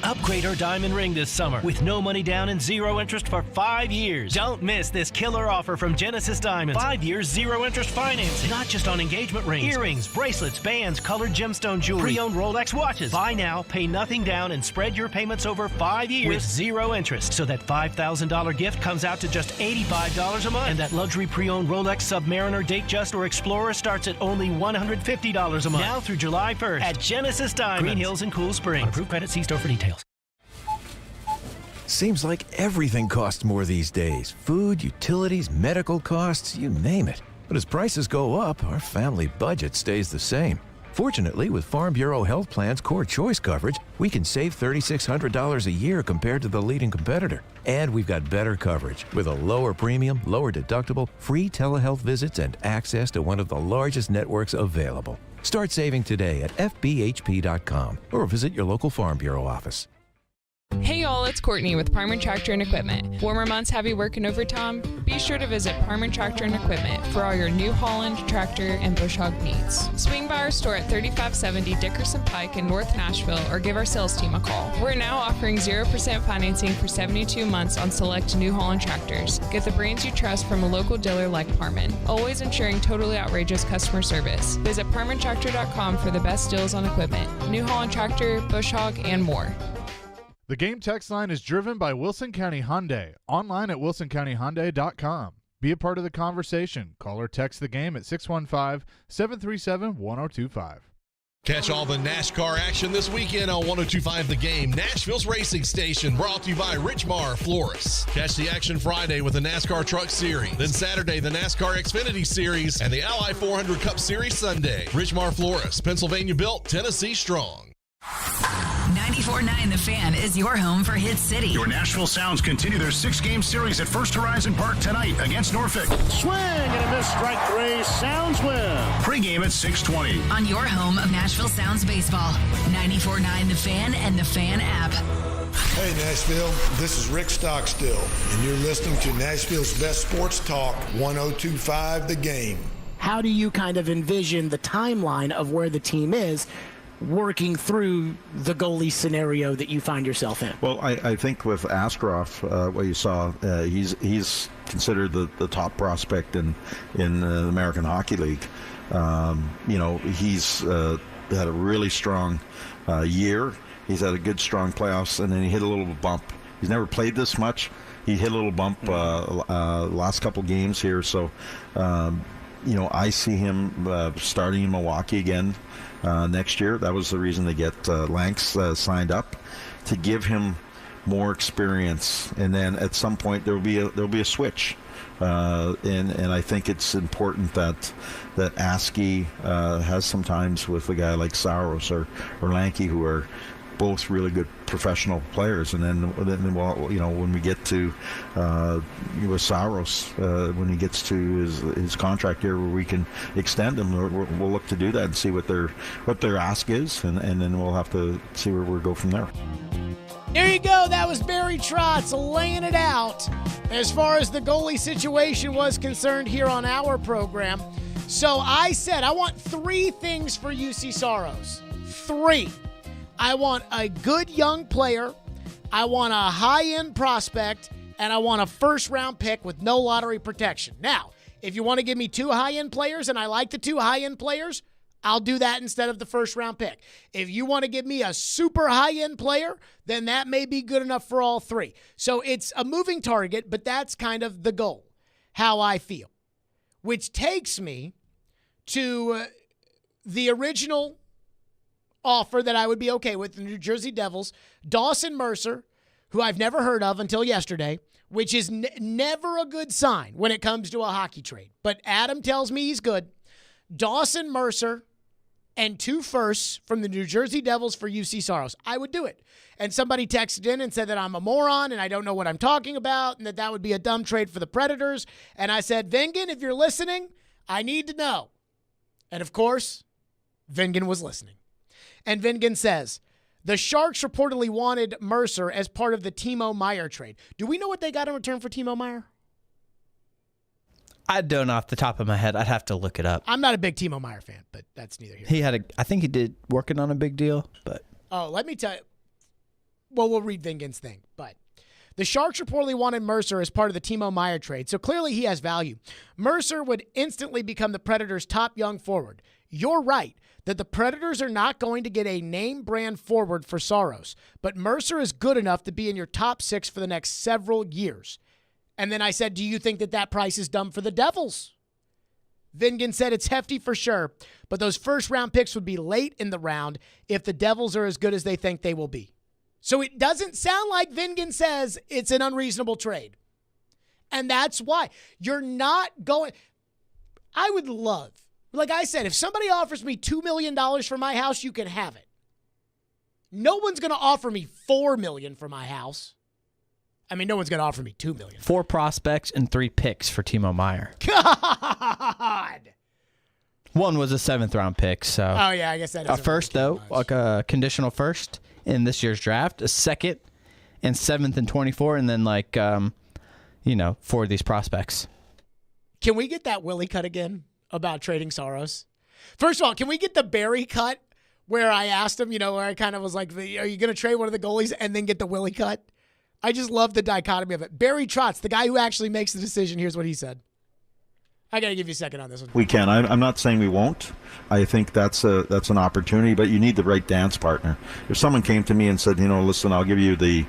Speaker 18: Upgrade our diamond ring this summer with no money down and zero interest for 5 years. Don't miss this killer offer from Genesis Diamonds. 5 years, zero interest financing. Not just on engagement rings, earrings, bracelets, bands, colored gemstone jewelry, pre-owned Rolex watches. Buy now, pay nothing down, and spread your payments over 5 years with zero interest. So that $5,000 gift comes out to just $85 a month. And that luxury pre-owned Rolex Submariner, Datejust, or Explorer starts at only $150 a month. Now through July 1st at Genesis Diamonds, Green Hills and Cool Springs. On approved credit, see store for details.
Speaker 19: Seems like everything costs more these days. Food, utilities, medical costs, you name it. But as prices go up, our family budget stays the same. Fortunately, with Farm Bureau Health Plan's Core Choice coverage, we can save $3,600 a year compared to the leading competitor. And we've got better coverage with a lower premium, lower deductible, free telehealth visits, and access to one of the largest networks available. Start saving today at FBHP.com or visit your local Farm Bureau office.
Speaker 20: Hey y'all, it's Courtney with Parman Tractor and Equipment. Warmer months have you working overtime? Be sure to visit Parman Tractor and Equipment for all your New Holland tractor and bush hog needs. Swing by our store at 3570 Dickerson Pike in North Nashville or give our sales team a call. We're now offering 0% financing for 72 months on select New Holland tractors. Get the brands you trust from a local dealer like Parman, always ensuring totally outrageous customer service. Visit ParmanTractor.com for the best deals on equipment, New Holland tractor, bush hog, and more. The Game text line is driven by Wilson County Hyundai. Online at wilsoncountyhyundai.com. Be a part of the conversation. Call or text the Game at 615-737-1025.
Speaker 22: Catch all the NASCAR action this weekend on 102.5 The Game, Nashville's racing station, brought to you by Richmar Florists. Catch the action Friday with the NASCAR Truck Series. Then Saturday, the NASCAR Xfinity Series and the Ally 400 Cup Series Sunday. Richmar Florists, Pennsylvania built, Tennessee strong.
Speaker 13: 94.9 The Fan is your home for Hit City.
Speaker 24: Your Nashville Sounds continue their 6-game series at First Horizon Park tonight against Norfolk. Swing and a miss, strike three. Sounds win. Pre-game at 6:20.
Speaker 13: On your home of Nashville Sounds baseball. 94.9 The Fan and the Fan app.
Speaker 21: Hey Nashville, this is Rick Stockstill, and you're listening to Nashville's best sports talk, 102.5 The Game.
Speaker 6: How do you kind of envision the timeline of where the team is working through the goalie scenario that you find yourself in?
Speaker 10: Well, I think with Askarov, what you saw, he's considered the top prospect in the American Hockey League. He's had a really strong year. He's had a good, strong playoffs, and then he hit a little bump. He's never played this much. He hit a little bump last couple games here. So, I see him starting in Milwaukee again next year. That was the reason they get Lanks signed up, to give him more experience. And then at some point there'll be a switch. And I think it's important that Askey has some times with a guy like Saros or Lanky, who are both really good professional players. And then well, when we get to with Saros, when he gets to his contract here where we can extend him, we'll look to do that and see what their ask is, and then we'll have to see where we go from there.
Speaker 6: There you go. That was Barry Trotz laying it out as far as the goalie situation was concerned here on our program. So I said I want 3 things for UC Saros. 3. I want a good young player, I want a high-end prospect, and I want a first-round pick with no lottery protection. Now, if you want to give me 2 high-end players and I like the 2 high-end players, I'll do that instead of the first-round pick. If you want to give me a super high-end player, then that may be good enough for all 3. So it's a moving target, but that's kind of the goal, how I feel. Which takes me to the original offer that I would be okay with, the New Jersey Devils, Dawson Mercer, who I've never heard of until yesterday, which is never a good sign when it comes to a hockey trade. But Adam tells me he's good. Dawson Mercer and 2 firsts from the New Jersey Devils for UC Saros. I would do it. And somebody texted in and said that I'm a moron and I don't know what I'm talking about and that would be a dumb trade for the Predators. And I said, Vingan, if you're listening, I need to know. And of course, Vingan was listening. And Vingan says, the Sharks reportedly wanted Mercer as part of the Timo Meier trade. Do we know what they got in return for Timo Meier?
Speaker 23: I don't know off the top of my head. I'd have to look it up.
Speaker 6: I'm not a big Timo Meier fan, but that's neither here.
Speaker 23: I think he did working on a big deal, but.
Speaker 6: Oh, let me tell you. Well, we'll read Vingan's thing, but the Sharks reportedly wanted Mercer as part of the Timo Meier trade, so clearly he has value. Mercer would instantly become the Predators' top young forward. You're right that the Predators are not going to get a name brand forward for Saros, but Mercer is good enough to be in your top 6 for the next several years. And then I said, do you think that price is dumb for the Devils? Vingan said it's hefty for sure, but those first-round picks would be late in the round if the Devils are as good as they think they will be. So it doesn't sound like Vingan says it's an unreasonable trade. And that's why. You're not going... I would love, like I said, if somebody offers me $2 million for my house, you can have it. No one's going to offer me $4 million for my house. I mean, no one's going to offer me $2 million.
Speaker 23: 4 prospects and 3 picks for Timo Meier.
Speaker 6: God!
Speaker 23: 1 was a 7th-round pick, so.
Speaker 6: Oh, yeah, I guess that is
Speaker 23: a first, though, like a conditional first in this year's draft, a 2nd and 7th and 24, and then, 4 of these prospects.
Speaker 6: Can we get that Willie cut again about trading Saros? First of all, can we get the Barry cut where I asked him, where I kind of was like, are you going to trade one of the goalies and then get the Willie cut? I just love the dichotomy of it. Barry Trotz, the guy who actually makes the decision, here's what he said. I got to give you a second on this one.
Speaker 10: We can. I'm not saying we won't. I think that's an opportunity, but you need the right dance partner. If someone came to me and said, listen, I'll give you the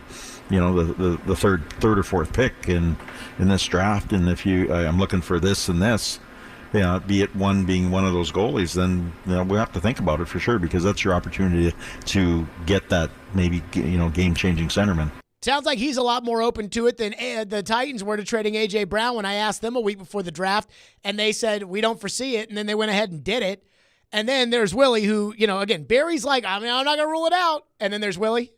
Speaker 10: third or fourth pick in this draft, and if I'm looking for this and this, be it one being one of those goalies, then we have to think about it for sure, because that's your opportunity to get that maybe game-changing centerman.
Speaker 6: Sounds like he's a lot more open to it than the Titans were to trading A.J. Brown when I asked them a week before the draft, and they said, we don't foresee it, and then they went ahead and did it. And then there's Willie who, again, Barry's like, I'm not going to rule it out. And then there's Willie.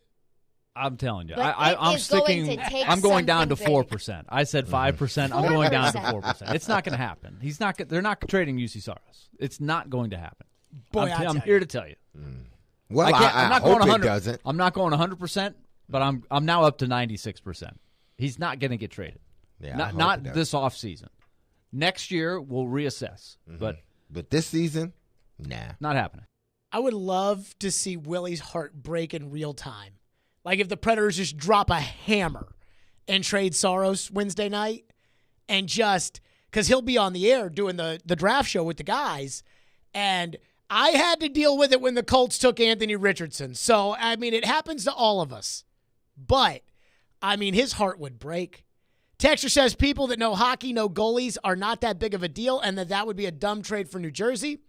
Speaker 3: I'm telling you,
Speaker 1: But
Speaker 3: I'm sticking. I'm going down to 4%. I said 5%. I'm going down to 4%. It's not going to happen. He's not. They're not trading UC Saros. It's not going to happen.
Speaker 6: Boy,
Speaker 3: I'm here to tell you.
Speaker 7: Well, I'm not
Speaker 3: going
Speaker 7: hope
Speaker 3: 100.
Speaker 7: it doesn't.
Speaker 3: I'm not going 100%, but I'm now up to 96%. He's not going to get traded.
Speaker 7: Yeah,
Speaker 3: not this offseason. Next year we'll reassess.
Speaker 7: But this season, nah,
Speaker 3: not happening.
Speaker 6: I would love to see Willie's heart break in real time. Like if the Predators just drop a hammer and trade Saros Wednesday night, and just because he'll be on the air doing the draft show with the guys, and I had to deal with it when the Colts took Anthony Richardson. So, I mean, it happens to all of us. But, I mean, his heart would break. Texter says people that know hockey know goalies are not that big of a deal, and that would be a dumb trade for New Jersey.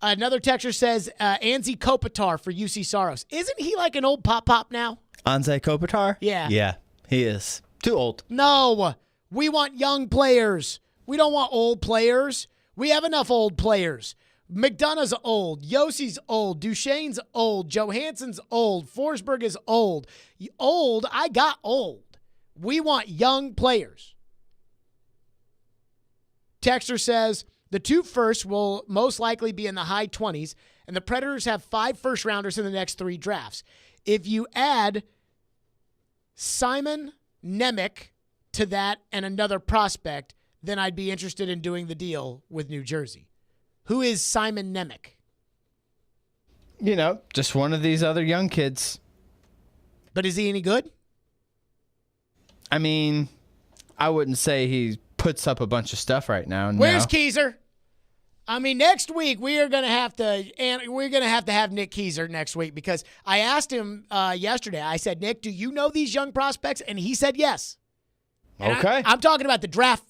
Speaker 6: Another texter says Anze Kopitar for UC Saros. Isn't he like an old pop now?
Speaker 23: Anze Kopitar?
Speaker 6: Yeah.
Speaker 23: Yeah, he is. Too old.
Speaker 6: No. We want young players. We don't want old players. We have enough old players. McDonough's old. Yossi's old. Duchesne's old. Johansson's old. Forsberg is old. Old, I got old. We want young players. Texter says, the 2 firsts will most likely be in the high 20s, and the Predators have 5 first-rounders in the next 3 drafts. If you add Simon Nemec to that and another prospect, then I'd be interested in doing the deal with New Jersey. Who is Simon Nemec?
Speaker 23: Just one of these other young kids.
Speaker 6: But is he any good?
Speaker 23: I mean, I wouldn't say he puts up a bunch of stuff right now.
Speaker 6: Where's Keyser? I mean, next week we are going to have to, and we're going to have Nick Keyser next week, because I asked him yesterday. I said, Nick, do you know these young prospects? And he said yes. And
Speaker 23: okay.
Speaker 6: I'm talking about the draft,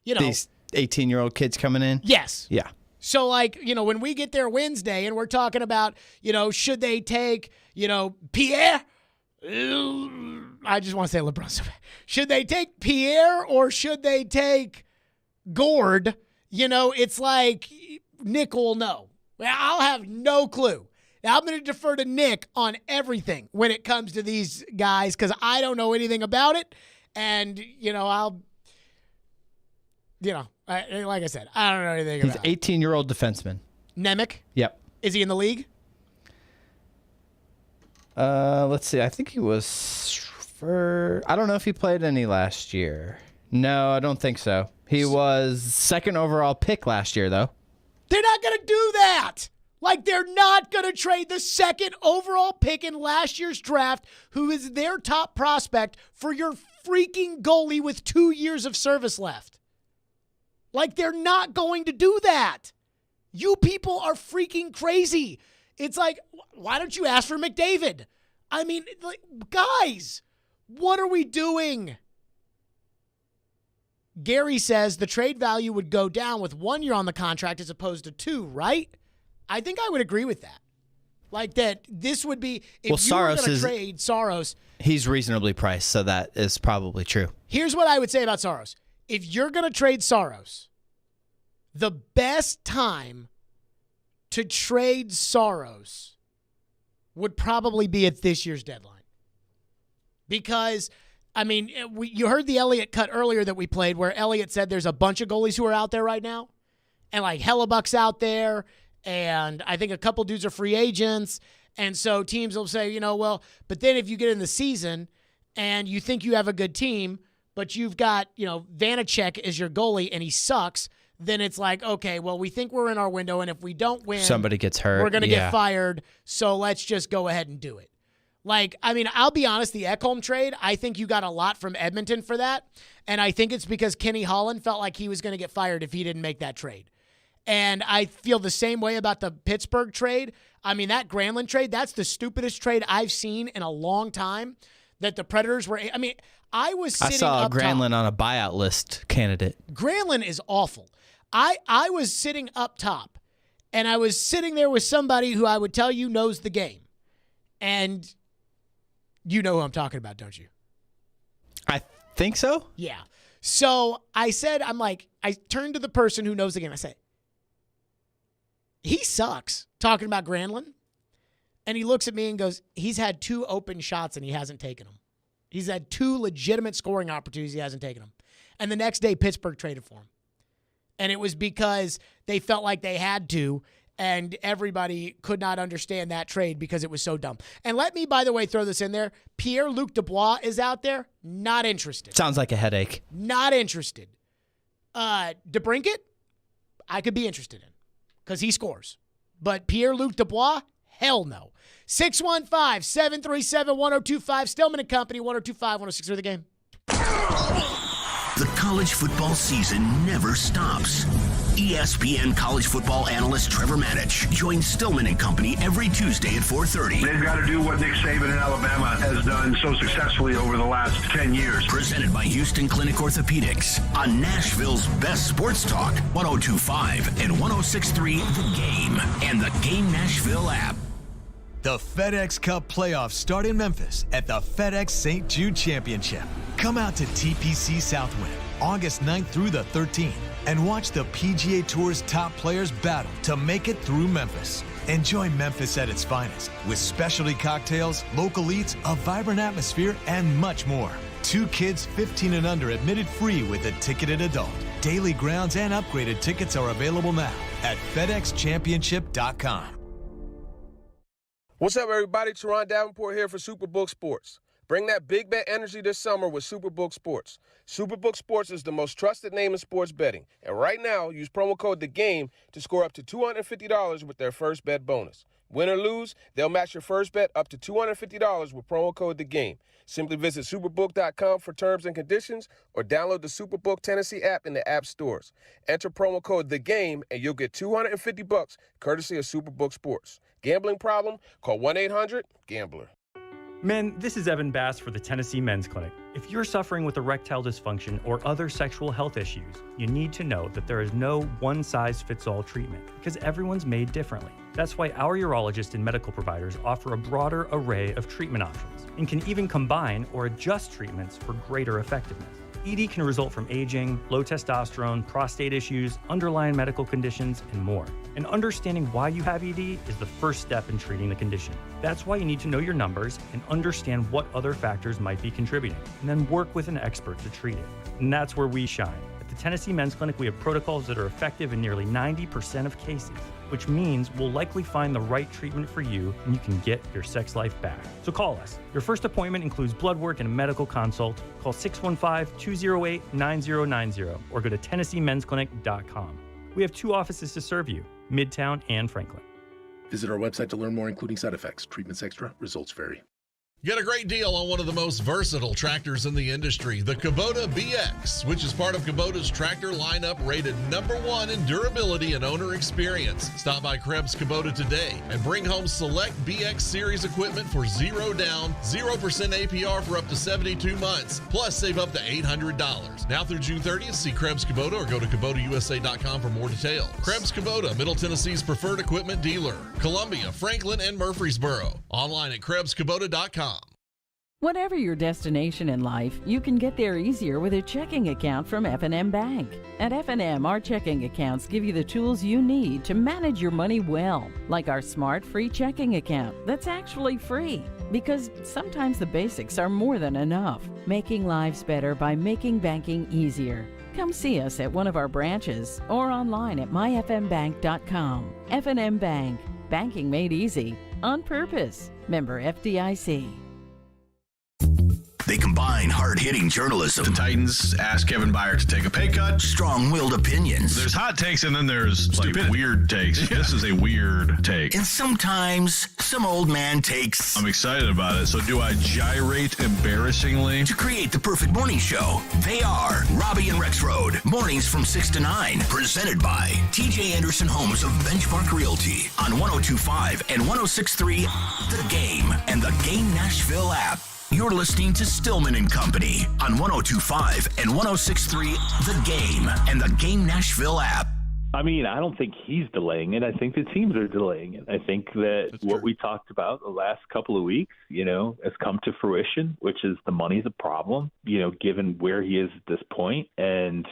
Speaker 23: these 18-year-old kids coming in.
Speaker 6: Yes.
Speaker 23: Yeah.
Speaker 6: So, when we get there Wednesday and we're talking about, should they take, Pierre? I just want to say LeBron. Should they take Pierre or should they take Gord? It's like Nick will know. I'll have no clue. Now, I'm going to defer to Nick on everything when it comes to these guys, because I don't know anything about it. And, like I said, I don't know anything about it.
Speaker 23: He's an 18-year-old defenseman.
Speaker 6: Nemec?
Speaker 23: Yep.
Speaker 6: Is he in the league?
Speaker 23: Let's see. I think he was I don't know if he played any last year. No, I don't think so. He was 2nd overall pick last year, though.
Speaker 6: They're not going to do that. They're not going to trade the 2nd overall pick in last year's draft, who is their top prospect, for your freaking goalie with 2 years of service left. They're not going to do that. You people are freaking crazy. It's like, why don't you ask for McDavid? I mean, guys, what are we doing? Gary says the trade value would go down with 1 year on the contract as opposed to 2, right? I think I would agree with that. That this would be, if you were going to trade Saros.
Speaker 23: He's reasonably priced, so that is probably true.
Speaker 6: Here's what I would say about Saros. If you're going to trade Saros, the best time to trade Saros would probably be at this year's deadline. Because, you heard the Elliott cut earlier that we played, where Elliott said there's a bunch of goalies who are out there right now. And Hellebuck's out there, and I think a couple dudes are free agents. And so teams will say, but then if you get in the season and you think you have a good team, but you've got, Vanacek as your goalie and he sucks, then it's okay, well, we think we're in our window, and if we don't win,
Speaker 23: somebody gets hurt,
Speaker 6: we're going to get fired, so let's just go ahead and do it. I'll be honest, the Ekholm trade, I think you got a lot from Edmonton for that, and I think it's because Kenny Holland felt like he was going to get fired if he didn't make that trade. And I feel the same way about the Pittsburgh trade. That Granlund trade, that's the stupidest trade I've seen in a long time, that the Predators were I
Speaker 23: saw Granlund on a buyout list candidate.
Speaker 6: Granlund is awful. I was sitting up top, and I was sitting there with somebody who I would tell you knows the game. And you know who I'm talking about, don't you?
Speaker 23: I think so.
Speaker 6: Yeah. So I said, I turned to the person who knows the game. I said, he sucks, talking about Granlund. And he looks at me and goes, he's had 2 open shots and he hasn't taken them. He's had 2 legitimate scoring opportunities. He hasn't taken them. And the next day, Pittsburgh traded for him. And it was because they felt like they had to, and everybody could not understand that trade because it was so dumb. And let me, by the way, throw this in there. Pierre-Luc Dubois is out there. Not interested.
Speaker 23: Sounds like a headache.
Speaker 6: Not interested. DeBrincat, I could be interested in because he scores. But Pierre-Luc Dubois, hell no. 615-737-1025. Stillman and Company, 1025-1063 The Game.
Speaker 2: The college football season never stops. ESPN college football analyst Trevor Manich joins Stillman and Company every Tuesday at 4:30.
Speaker 24: They've got to do what Nick Saban in Alabama has done so successfully over the last 10 years.
Speaker 2: Presented by Houston Clinic Orthopedics on Nashville's best sports talk, 102.5 and 106.3 The Game and the Game Nashville app.
Speaker 4: The FedEx Cup playoffs start in Memphis at the FedEx St. Jude Championship. Come out to TPC Southwind August 9th through the 13th and watch the PGA Tour's top players battle to make it through Memphis. Enjoy Memphis at its finest with specialty cocktails, local eats, a vibrant atmosphere, and much more. 2 kids 15 and under admitted free with a ticketed adult. Daily grounds and upgraded tickets are available now at FedExChampionship.com.
Speaker 5: What's up, everybody? Teron Davenport here for Superbook Sports. Bring that big bet energy this summer with Superbook Sports. Superbook Sports is the most trusted name in sports betting. And right now, use promo code THEGAME to score up to $250 with their first bet bonus. Win or lose, they'll match your first bet up to $250 with promo code THEGAME. Simply visit Superbook.com for terms and conditions or download the Superbook Tennessee app in the app stores. Enter promo code THEGAME and you'll get $250 courtesy of Superbook Sports. Gambling problem? Call 1-800-GAMBLER.
Speaker 8: Men, this is Evan Bass for the Tennessee Men's Clinic. If you're suffering with erectile dysfunction or other sexual health issues, you need to know that there is no one-size-fits-all treatment because everyone's made differently. That's why our urologists and medical providers offer a broader array of treatment options and can even combine or adjust treatments for greater effectiveness. ED can result from aging, low testosterone, prostate issues, underlying medical conditions, and more. And understanding why you have ED is the first step in treating the condition. That's why you need to know your numbers and understand what other factors might be contributing, and then work with an expert to treat it. And that's where we shine. At the Tennessee Men's Clinic, we have protocols that are effective in nearly 90% of cases, which means we'll likely find the right treatment for you and you can get your sex life back. So call us. Your first appointment includes blood work and a medical consult. Call 615-208-9090 or go to TennesseeMen'sClinic.com. We have 2 offices to serve you, Midtown and Franklin.
Speaker 9: Visit our website to learn more, including side effects. Treatments extra, results vary.
Speaker 22: Get a great deal on one of the most versatile tractors in the industry, the Kubota BX, which is part of Kubota's tractor lineup rated #1 in durability and owner experience. Stop by Krebs Kubota today and bring home select BX series equipment for 0 down, 0% APR for up to 72 months, plus save up to $800. Now through June 30th, see Krebs Kubota or go to KubotaUSA.com for more details. Krebs Kubota, Middle Tennessee's preferred equipment dealer. Columbia, Franklin, and Murfreesboro. Online at KrebsKubota.com.
Speaker 12: Whatever your destination in life, you can get there easier with a checking account from F&M Bank. At F&M, our checking accounts give you the tools you need to manage your money well, like our smart free checking account that's actually free. Because sometimes the basics are more than enough, making lives better by making banking easier. Come see us at one of our branches or online at myfmbank.com. F&M Bank, banking made easy on purpose. Member FDIC.
Speaker 2: They combine hard-hitting journalism.
Speaker 11: The Titans asked Kevin Byard to take a pay cut.
Speaker 2: Strong-willed opinions.
Speaker 11: There's hot takes and then there's like weird takes. Yeah. This is a weird take.
Speaker 2: And sometimes some old man takes.
Speaker 11: I'm excited about it. So do I gyrate embarrassingly?
Speaker 2: To create the perfect morning show, they are Robbie and Rex Road. Mornings from 6 to 9. Presented by TJ Anderson Homes of Benchmark Realty on 102.5 and 106.3 The Game and the Game Nashville app. You're listening to Stillman and Company on 102.5 and 106.3 The Game and the Game Nashville app.
Speaker 14: I mean, I don't think he's delaying it. I think the teams are delaying it. I think that what we talked about the last couple of weeks, has come to fruition, which is the money's a problem, given where he is at this point. And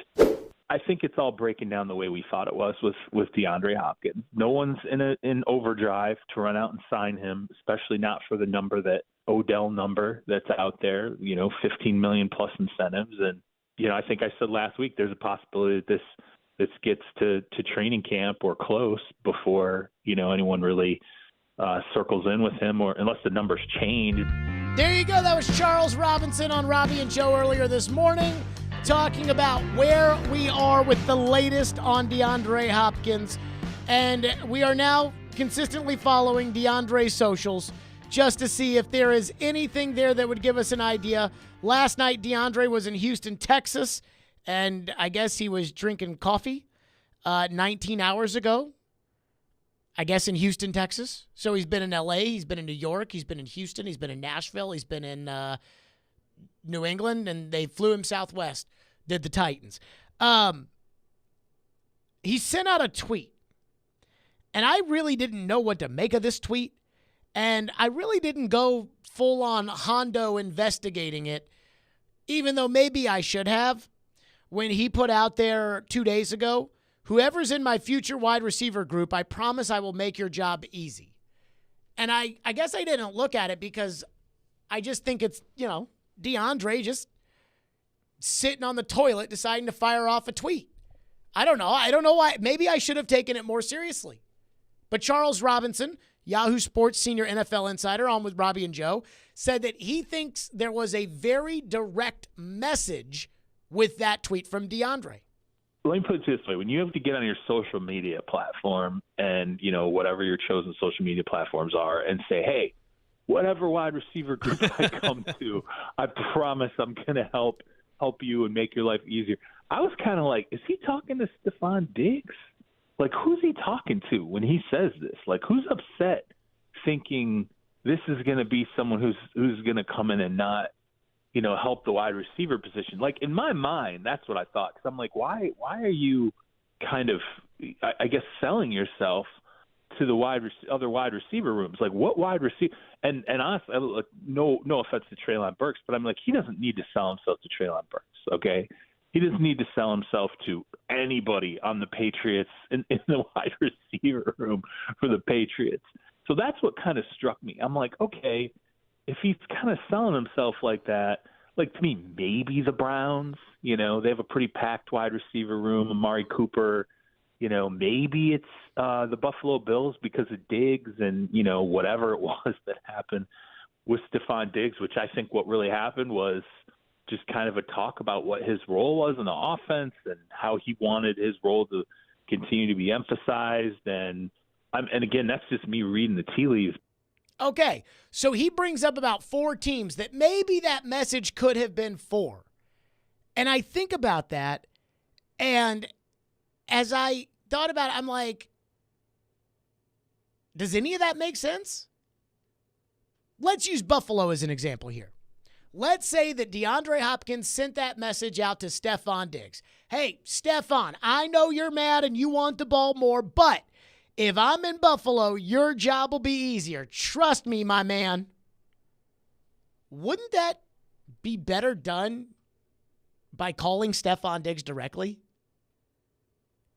Speaker 14: I think it's all breaking down the way we thought it was with DeAndre Hopkins. No one's in overdrive to run out and sign him, especially not for the number Odell number that's out there, $15 million plus incentives. And, I think I said last week, there's a possibility that this gets to training camp or close before, anyone really circles in with him, or unless the numbers change.
Speaker 6: There you go. That was Charles Robinson on Robbie and Joe earlier this morning, talking about where we are with the latest on DeAndre Hopkins. And we are now consistently following DeAndre's socials just to see if there is anything there that would give us an idea. Last night, DeAndre was in Houston, Texas, and I guess he was drinking coffee 19 hours ago. I guess in Houston, Texas. So he's been in L.A., he's been in New York, he's been in Houston, he's been in Nashville, he's been in New England, and they flew him southwest, did the Titans. He sent out a tweet, and I really didn't know what to make of this tweet. And I really didn't go full-on Hondo investigating it, even though maybe I should have. when he put out there 2 days ago, whoever's in my future wide receiver group, I promise I will make your job easy. And I guess I didn't look at it because I just think it's, DeAndre just sitting on the toilet deciding to fire off a tweet. I don't know. I don't know why. Maybe I should have taken it more seriously. But Charles Robinson, Yahoo Sports senior NFL insider, on with Robbie and Joe, said that he thinks there was a very direct message with that tweet from DeAndre.
Speaker 14: Let me put it this way. When you have to get on your social media platform and, whatever your chosen social media platforms are and say, hey, whatever wide receiver group I come to, I promise I'm going to help you and make your life easier. I was kind of like, is he talking to Stephon Diggs? Like, who's he talking to when he says this? Like, who's upset thinking this is going to be someone who's going to come in and not, help the wide receiver position? Like, in my mind, that's what I thought. Because I'm like, why are you kind of, I guess, selling yourself to the other wide receiver rooms? Like, what wide receiver? And honestly, no offense to Treylon Burks, but I'm like, he doesn't need to sell himself to Treylon Burks, okay? He doesn't need to sell himself to anybody on the Patriots in the wide receiver room for the Patriots. So that's what kind of struck me. I'm like, okay, if he's kind of selling himself like that, like, to me, maybe the Browns, they have a pretty packed wide receiver room, Amari Cooper, maybe it's the Buffalo Bills because of Diggs and, whatever it was that happened with Stephon Diggs, which I think what really happened was just kind of a talk about what his role was in the offense and how he wanted his role to continue to be emphasized. And again, that's just me reading the tea leaves.
Speaker 6: Okay, so he brings up about 4 teams that maybe that message could have been for. And I think about that, and as I thought about it, I'm like, does any of that make sense? Let's use Buffalo as an example here. Let's say that DeAndre Hopkins sent that message out to Stephon Diggs. Hey, Stephon, I know you're mad and you want the ball more, but if I'm in Buffalo, your job will be easier. Trust me, my man. Wouldn't that be better done by calling Stephon Diggs directly?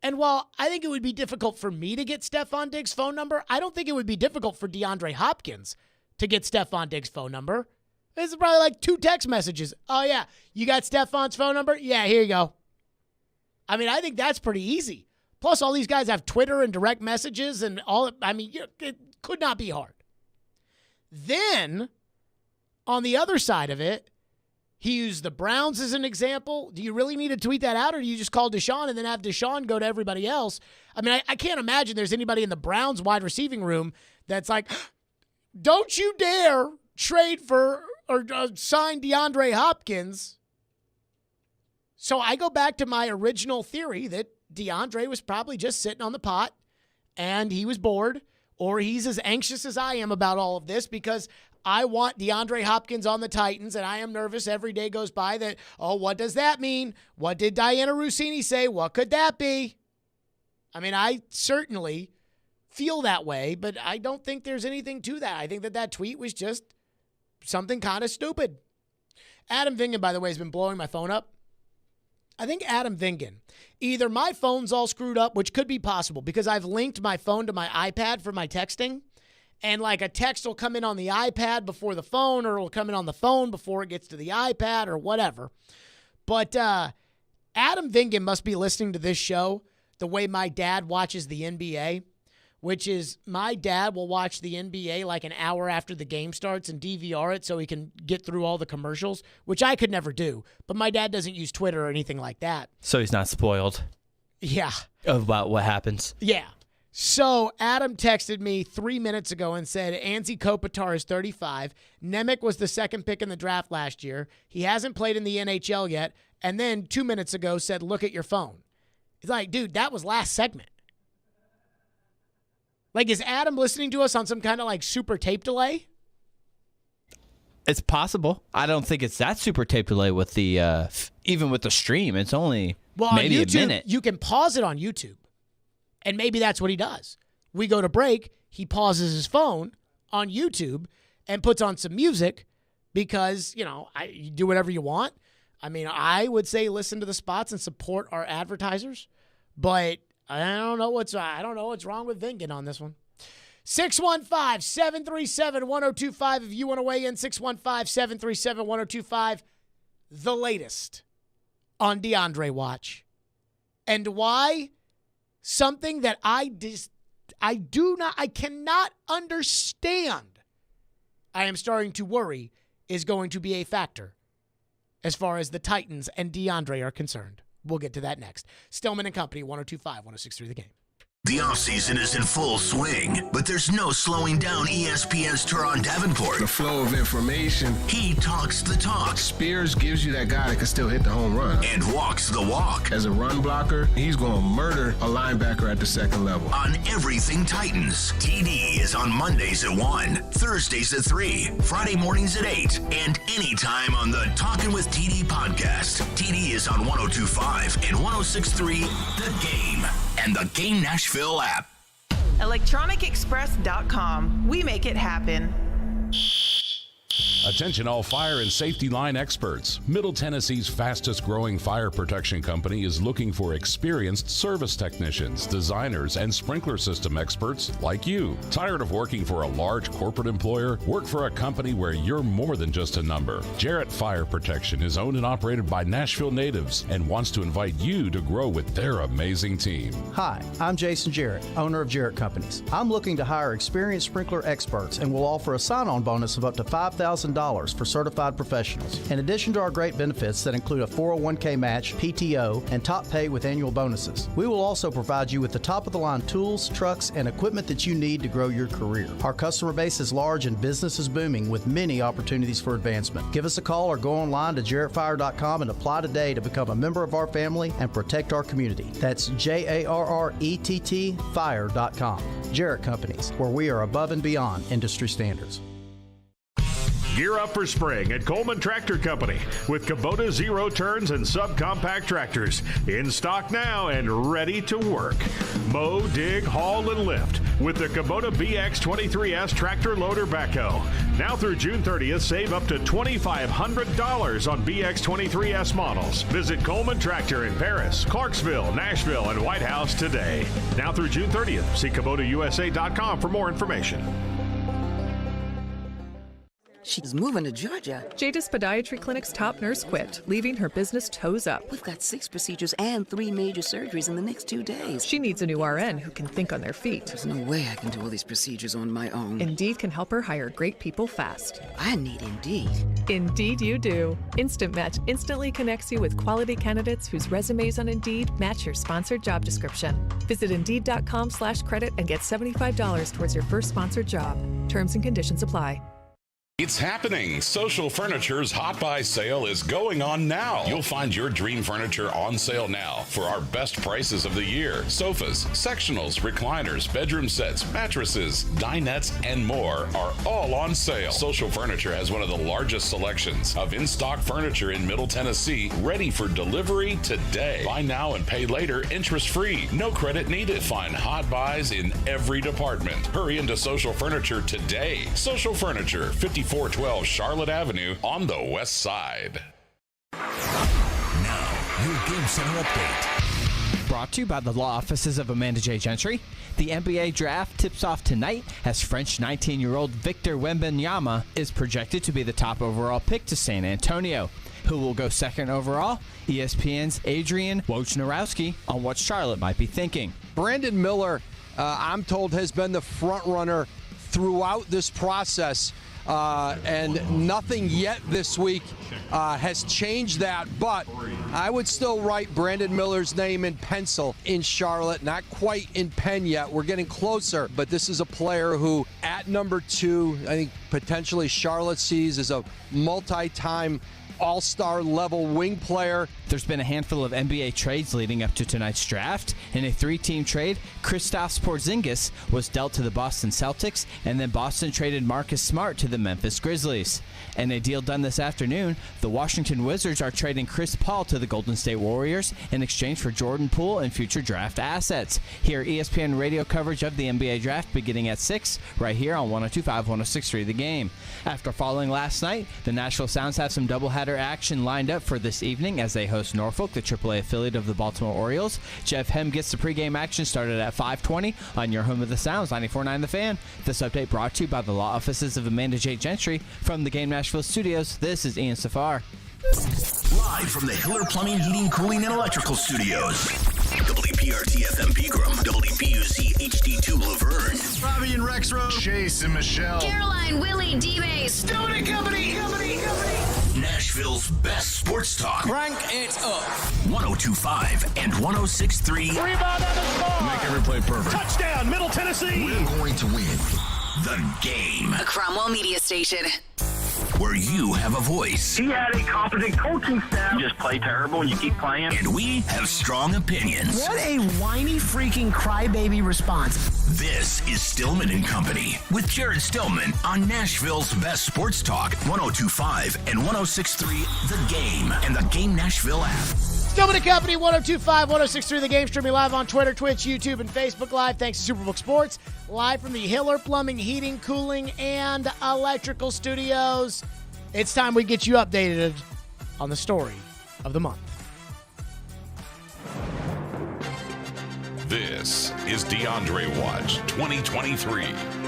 Speaker 6: And while I think it would be difficult for me to get Stephon Diggs' phone number, I don't think it would be difficult for DeAndre Hopkins to get Stephon Diggs' phone number. This is probably like 2 text messages. Oh, yeah, you got Stephon's phone number? Yeah, here you go. I mean, I think that's pretty easy. Plus, all these guys have Twitter and direct messages and all. I mean, it could not be hard. Then, on the other side of it, he used the Browns as an example. Do you really need to tweet that out, or do you just call Deshaun and then have Deshaun go to everybody else? I mean, I can't imagine there's anybody in the Browns wide receiving room that's like, don't you dare trade for or sign DeAndre Hopkins. So I go back to my original theory that DeAndre was probably just sitting on the pot and he was bored, or he's as anxious as I am about all of this because I want DeAndre Hopkins on the Titans, and I am nervous every day goes by that, oh, what does that mean? What did Diana Rossini say? What could that be? I mean, I certainly feel that way, but I don't think there's anything to that. I think that tweet was just something kind of stupid. Adam Vingan, by the way, has been blowing my phone up. I think Adam Vingan, either my phone's all screwed up, which could be possible because I've linked my phone to my iPad for my texting, and like a text will come in on the iPad before the phone, or it'll come in on the phone before it gets to the iPad or whatever. But Adam Vingan must be listening to this show the way my dad watches the NBA, which is my dad will watch the NBA like an hour after the game starts and DVR it so he can get through all the commercials, which I could never do. But my dad doesn't use Twitter or anything like that.
Speaker 23: So he's not spoiled.
Speaker 6: Yeah.
Speaker 23: About what happens.
Speaker 6: Yeah. So Adam texted me 3 minutes ago and said, Anze Kopitar is 35. Nemec was the second pick in the draft last year. He hasn't played in the NHL yet. And then 2 minutes ago said, look at your phone. He's like, dude, that was last segment. Like, is Adam listening to us on some kind of like super tape delay?
Speaker 23: It's possible. I don't think it's that super tape delay with the even with the stream. It's only maybe
Speaker 6: on YouTube,
Speaker 23: a minute.
Speaker 6: You can pause it on YouTube, and maybe that's what he does. We go to break. He pauses his phone on YouTube and puts on some music because you do whatever you want. I mean, I would say listen to the spots and support our advertisers, but I don't know what's wrong with Vingan on this one. 615-737-1025 if you want to weigh in. 615-737-1025. The latest on DeAndre Watch and why something that I cannot understand, I am starting to worry is going to be a factor as far as the Titans and DeAndre are concerned. We'll get to that next. Stillman and Company, 102.5, 106.3 The Game.
Speaker 2: The offseason is in full swing, but there's no slowing down ESPN's Teron Davenport.
Speaker 5: The flow of information.
Speaker 2: He talks the talk.
Speaker 5: Spears gives you that guy that can still hit the home run.
Speaker 2: And walks the walk.
Speaker 5: As a run blocker, he's going to murder a linebacker at the second level.
Speaker 2: On everything Titans, TD is on Mondays at 1, Thursdays at 3, Friday mornings at 8, and anytime on the Talkin' with TD podcast. TD is on 102.5 and 106.3 The Game and the Game Nashville app.
Speaker 15: ElectronicExpress.com. We make it happen.
Speaker 16: Attention all fire and safety line experts. Middle Tennessee's fastest growing fire protection company is looking for experienced service technicians, designers, and sprinkler system experts like you. Tired of working for a large corporate employer? Work for a company where you're more than just a number. Jarrett Fire Protection is owned and operated by Nashville natives and wants to invite you to grow with their amazing team.
Speaker 17: Hi, I'm Jason Jarrett, owner of Jarrett Companies. I'm looking to hire experienced sprinkler experts and will offer a sign-on bonus of up to $5,000 for certified professionals, in addition to our great benefits that include a 401k match, PTO, and top pay with annual bonuses. We will also provide you with the top-of-the-line tools, trucks, and equipment that you need to grow your career. Our customer base is large and business is booming with many opportunities for advancement. Give us a call or go online to jarrettfire.com and apply today to become a member of our family and protect our community. That's JARRETT fire.com. Jarrett Companies, where we are above and beyond industry standards.
Speaker 24: Gear up for spring at Coleman Tractor Company with Kubota zero turns and subcompact tractors in stock now and ready to work. Mow, dig, haul, and lift with the Kubota BX23S tractor loader backhoe. Now through June 30th, save up to $2,500 on BX23S models. Visit Coleman Tractor in Paris, Clarksville, Nashville, and White House today. Now through June 30th. See KubotaUSA.com for more information.
Speaker 18: She's moving to Georgia.
Speaker 25: Jada's Podiatry Clinic's top nurse quit, leaving her business toes up.
Speaker 18: We've got 6 procedures and 3 major surgeries in the next 2 days.
Speaker 25: She needs a new RN who can think on their feet.
Speaker 18: There's no way I can do all these procedures on my own.
Speaker 25: Indeed can help her hire great people fast.
Speaker 18: I need Indeed.
Speaker 25: Indeed you do. Instant Match instantly connects you with quality candidates whose resumes on Indeed match your sponsored job description. Visit Indeed.com/credit and get $75 towards your first sponsored job. Terms and conditions apply.
Speaker 11: It's happening. Social Furniture's Hot Buy sale is going on now. You'll find your dream furniture on sale now for our best prices of the year. Sofas, sectionals, recliners, bedroom sets, mattresses, dinettes, and more are all on sale. Social Furniture has one of the largest selections of in-stock furniture in Middle Tennessee, ready for delivery today. Buy now and pay later, interest-free. No credit needed. Find Hot Buys in every department. Hurry into Social Furniture today. Social Furniture, 5412 Charlotte Avenue on the west side.
Speaker 2: Now, your Game Center update.
Speaker 23: Brought to you by the law offices of Amanda J. Gentry. The NBA draft tips off tonight as French 19-year-old Victor Wembanyama is projected to be the top overall pick to San Antonio. Who will go second overall? ESPN's Adrian Wojnarowski on what Charlotte might be thinking.
Speaker 26: Brandon Miller, I'm told, has been the front runner throughout this process. And nothing yet this week has changed that, but I would still write Brandon Miller's name in pencil in Charlotte. Not quite in pen yet. We're getting closer, but this is a player who, at number 2, I think potentially Charlotte sees as a multi-time all-star level wing player.
Speaker 23: There's been a handful of NBA trades leading up to tonight's draft. In a 3-team trade, Kristaps Porzingis was dealt to the Boston Celtics, and then Boston traded Marcus Smart to the Memphis Grizzlies. In a deal done this afternoon, the Washington Wizards are trading Chris Paul to the Golden State Warriors in exchange for Jordan Poole and future draft assets. Hear ESPN radio coverage of the NBA draft beginning at 6, right here on 102.5, 106.3 The Game. After falling last night, the Nashville Sounds have some doubleheader action lined up for this evening as they host Norfolk, the AAA affiliate of the Baltimore Orioles. Jeff Hem gets the pregame action started at 5:20 on your home of the Sounds, 94.9 The Fan. This update brought to you by the law offices of Amanda J. Gentry. From the Game Nashville studios, this is Ian Safar.
Speaker 2: Live from the Hiller Plumbing, Heating, Cooling, and Electrical Studios. WPRT FM Pegram, WPUC HD2 Laverne.
Speaker 1: Robbie and Rex Road. Chase and Michelle.
Speaker 10: Caroline, Willie, D-Mays.
Speaker 1: Stillman Company.
Speaker 2: Nashville's best sports talk.
Speaker 1: Crank it up.
Speaker 2: 102.5 and 106.3.
Speaker 1: Rebound on the score.
Speaker 22: Make every play perfect.
Speaker 1: Touchdown, Middle Tennessee.
Speaker 2: We're going to win the game.
Speaker 10: A Cromwell Media Station.
Speaker 2: Where you have a voice.
Speaker 13: He had a competent coaching staff. You just play terrible and you keep playing.
Speaker 2: And we have strong opinions.
Speaker 6: What a whiny freaking crybaby response.
Speaker 2: This is Stillman and Company with Jared Stillman on Nashville's best sports talk, 102.5 and 106.3 The Game and the Game Nashville app.
Speaker 6: Stillman and Company, 102.5, 106.3 The Game, streaming live on Twitter, Twitch, YouTube, and Facebook Live. Thanks to Superbook Sports, live from the Hiller Plumbing, Heating, Cooling, and Electrical Studios. It's time we get you updated on the story of the month.
Speaker 11: This is DeAndre Watch 2023.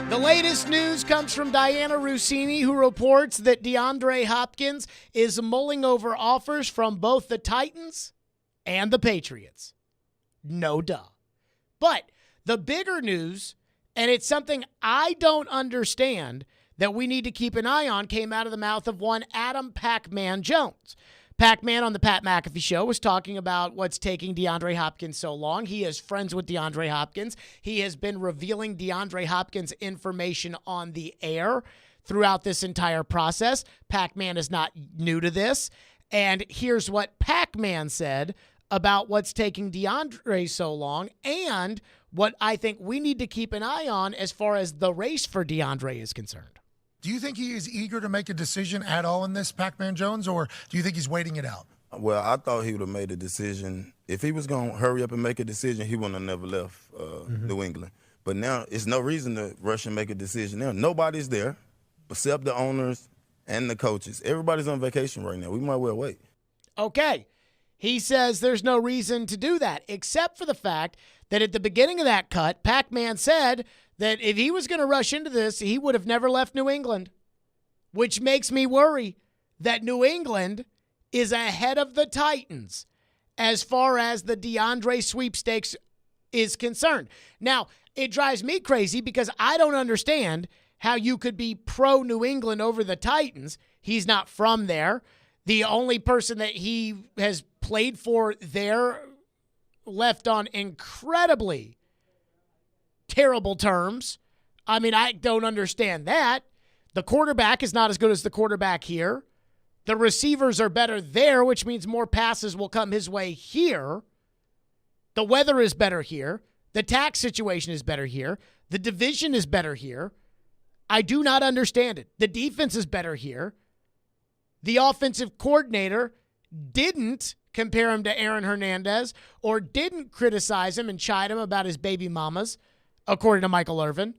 Speaker 6: The latest news comes from Diana Rossini, who reports that DeAndre Hopkins is mulling over offers from both the Titans and the Patriots. No duh. But the bigger news, and it's something I don't understand that we need to keep an eye on, came out of the mouth of one Adam Pac-Man Jones. Pac-Man on the Pat McAfee Show was talking about what's taking DeAndre Hopkins so long. He is friends with DeAndre Hopkins. He has been revealing DeAndre Hopkins information on the air throughout this entire process. Pac-Man is not new to this. And here's what Pac-Man said about what's taking DeAndre so long and what I think we need to keep an eye on as far as the race for DeAndre is concerned.
Speaker 19: Do you think he is eager to make a decision at all in this, Pac-Man Jones, or do you think he's waiting it out?
Speaker 20: Well, I thought he would have made a decision. If he was going to hurry up and make a decision, he wouldn't have never left New England. But now it's no reason to rush and make a decision now. Nobody's there except the owners and the coaches. Everybody's on vacation right now. We might well wait.
Speaker 6: Okay. He says there's no reason to do that, except for the fact that at the beginning of that cut, Pac-Man said that if he was going to rush into this, he would have never left New England, which makes me worry that New England is ahead of the Titans as far as the DeAndre sweepstakes is concerned. Now, it drives me crazy because I don't understand how you could be pro-New England over the Titans. He's not from there. The only person that he has played for there left on incredibly terrible terms. I mean, I don't understand that. The quarterback is not as good as the quarterback here. The receivers are better there, which means more passes will come his way here. The weather is better here. The tax situation is better here. The division is better here. I do not understand it. The defense is better here. The offensive coordinator didn't compare him to Aaron Hernandez or didn't criticize him and chide him about his baby mamas, according to Michael Irvin.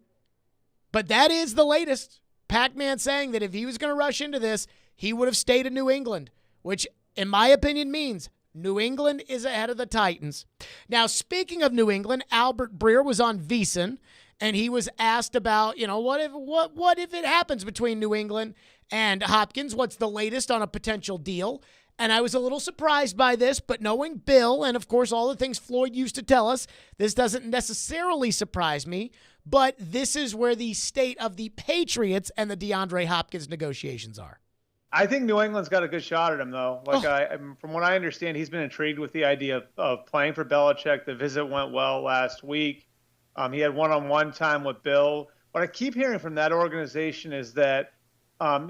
Speaker 6: But that is the latest. Pac-Man saying that if he was going to rush into this, he would have stayed in New England, which, in my opinion, means New England is ahead of the Titans. Now, speaking of New England, Albert Breer was on VSiN, and he was asked about, what if it happens between New England and Hopkins? What's the latest on a potential deal? And I was a little surprised by this, but knowing Bill and, of course, all the things Floyd used to tell us, this doesn't necessarily surprise me, but this is where the state of the Patriots and the DeAndre Hopkins negotiations are.
Speaker 21: I think New England's got a good shot at him, though. From what I understand, he's been intrigued with the idea of playing for Belichick. The visit went well last week. He had one-on-one time with Bill. What I keep hearing from that organization is that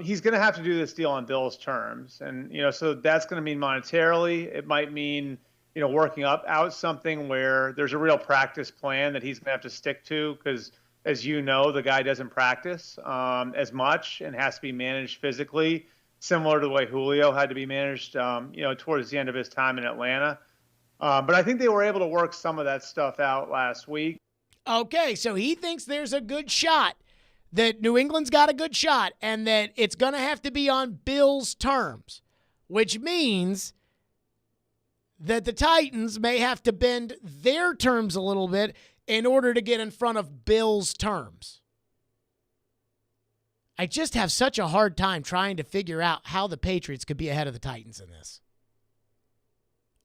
Speaker 21: he's going to have to do this deal on Bill's terms. And, so that's going to mean monetarily. It might mean, working out something where there's a real practice plan that he's going to have to stick to because, as you know, the guy doesn't practice as much and has to be managed physically, similar to the way Julio had to be managed, towards the end of his time in Atlanta. But I think they were able to work some of that stuff out last week.
Speaker 6: Okay, so he thinks there's a good shot, that New England's got a good shot, and that it's going to have to be on Bill's terms, which means that the Titans may have to bend their terms a little bit in order to get in front of Bill's terms. I just have such a hard time trying to figure out how the Patriots could be ahead of the Titans in this.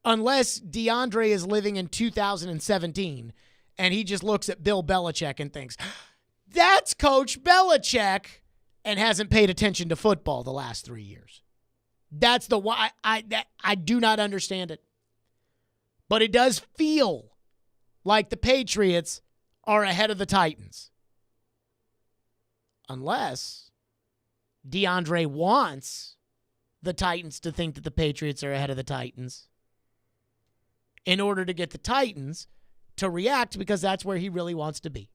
Speaker 6: Unless DeAndre is living in 2017 and he just looks at Bill Belichick and thinks, that's Coach Belichick, and hasn't paid attention to football the last 3 years. That's the why I do not understand it. But it does feel like the Patriots are ahead of the Titans. Unless DeAndre wants the Titans to think that the Patriots are ahead of the Titans in order to get the Titans to react, because that's where he really wants to be.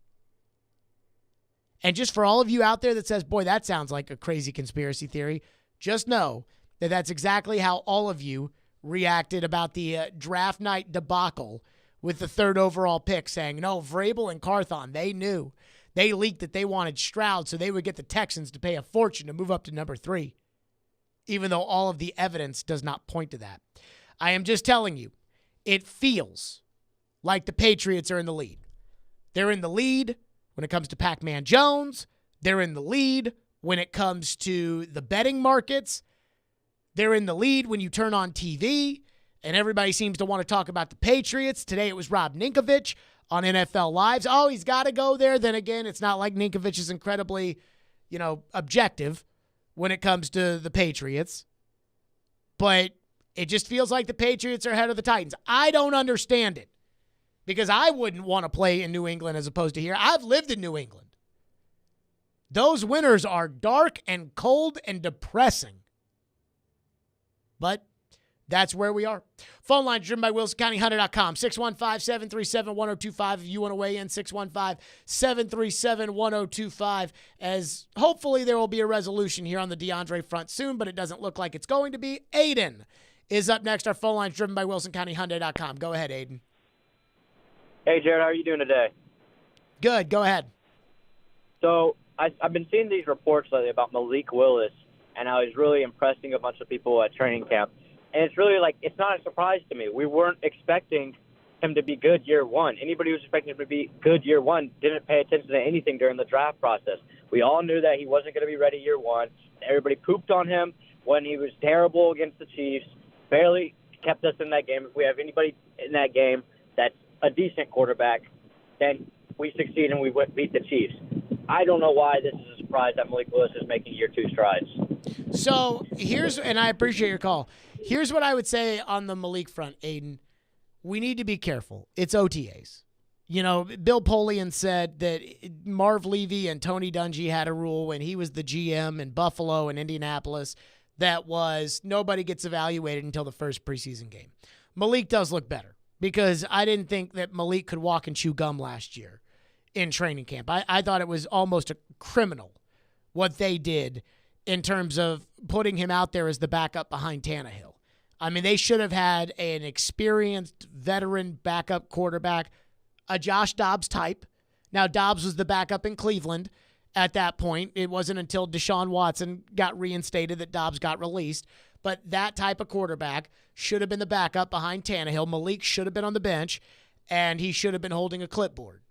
Speaker 6: And just for all of you out there that says, boy, that sounds like a crazy conspiracy theory, just know that that's exactly how all of you reacted about the draft night debacle with the 3rd overall pick, saying, no, Vrabel and Carthon, they knew. They leaked that they wanted Stroud so they would get the Texans to pay a fortune to move up to number 3, even though all of the evidence does not point to that. I am just telling you, it feels like the Patriots are in the lead. They're in the lead when it comes to Pac-Man Jones. They're in the lead when it comes to the betting markets. They're in the lead when you turn on TV and everybody seems to want to talk about the Patriots. Today it was Rob Ninkovich on NFL Lives. Oh, he's got to go there. Then again, it's not like Ninkovich is incredibly, objective when it comes to the Patriots. But it just feels like the Patriots are ahead of the Titans. I don't understand it because I wouldn't want to play in New England as opposed to here. I've lived in New England. Those winters are dark and cold and depressing. But that's where we are. Phone line driven by WilsonCountyHunter.com. 615-737-1025. If you want to weigh in, 615-737-1025. As hopefully there will be a resolution here on the DeAndre front soon, but it doesn't look like it's going to be. Aiden is up next. Our phone line driven by WilsonCountyHunter.com. Go ahead, Aiden.
Speaker 3: Hey, Jared, how are you doing today?
Speaker 6: Good. Go ahead.
Speaker 3: So I've been seeing these reports lately about Malik Willis and how he's really impressing a bunch of people at training camp. And it's really it's not a surprise to me. We weren't expecting him to be good year one. Anybody who was expecting him to be good year one didn't pay attention to anything during the draft process. We all knew that he wasn't going to be ready year one. Everybody pooped on him when he was terrible against the Chiefs, barely kept us in that game. If we have anybody in that game that's a decent quarterback, then we succeed and we beat the Chiefs. I don't know why this is a surprise that Malik Willis is making year two strides.
Speaker 6: So and I appreciate your call. Here's what I would say on the Malik front, Aiden. We need to be careful. It's OTAs. Bill Polian said that Marv Levy and Tony Dungy had a rule when he was the GM in Buffalo and Indianapolis that was nobody gets evaluated until the first preseason game. Malik does look better because I didn't think that Malik could walk and chew gum last year in training camp. I thought it was almost a criminal what they did in terms of putting him out there as the backup behind Tannehill. I mean, they should have had an experienced veteran backup quarterback, a Josh Dobbs type. Now, Dobbs was the backup in Cleveland at that point. It wasn't until Deshaun Watson got reinstated that Dobbs got released. But that type of quarterback should have been the backup behind Tannehill. Malik should have been on the bench, and he should have been holding a clipboard.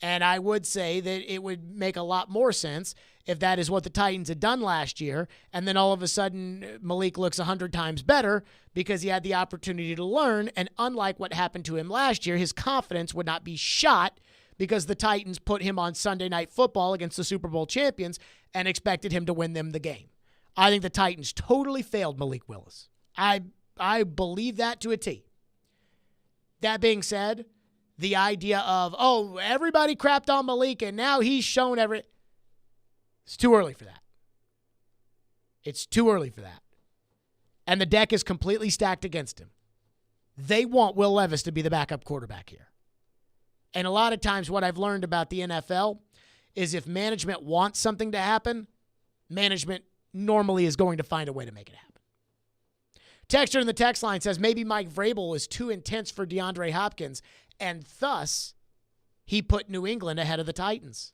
Speaker 6: And I would say that it would make a lot more sense if that is what the Titans had done last year, and then all of a sudden Malik looks 100 times better because he had the opportunity to learn, and unlike what happened to him last year, his confidence would not be shot because the Titans put him on Sunday Night Football against the Super Bowl champions and expected him to win them the game. I think the Titans totally failed Malik Willis. I believe that to a T. That being said, the idea of, everybody crapped on Malik and now he's shown it's too early for that. It's too early for that. And the deck is completely stacked against him. They want Will Levis to be the backup quarterback here. And a lot of times what I've learned about the NFL is if management wants something to happen, management normally is going to find a way to make it happen. Texter in the text line says maybe Mike Vrabel is too intense for DeAndre Hopkins, and thus he put New England ahead of the Titans.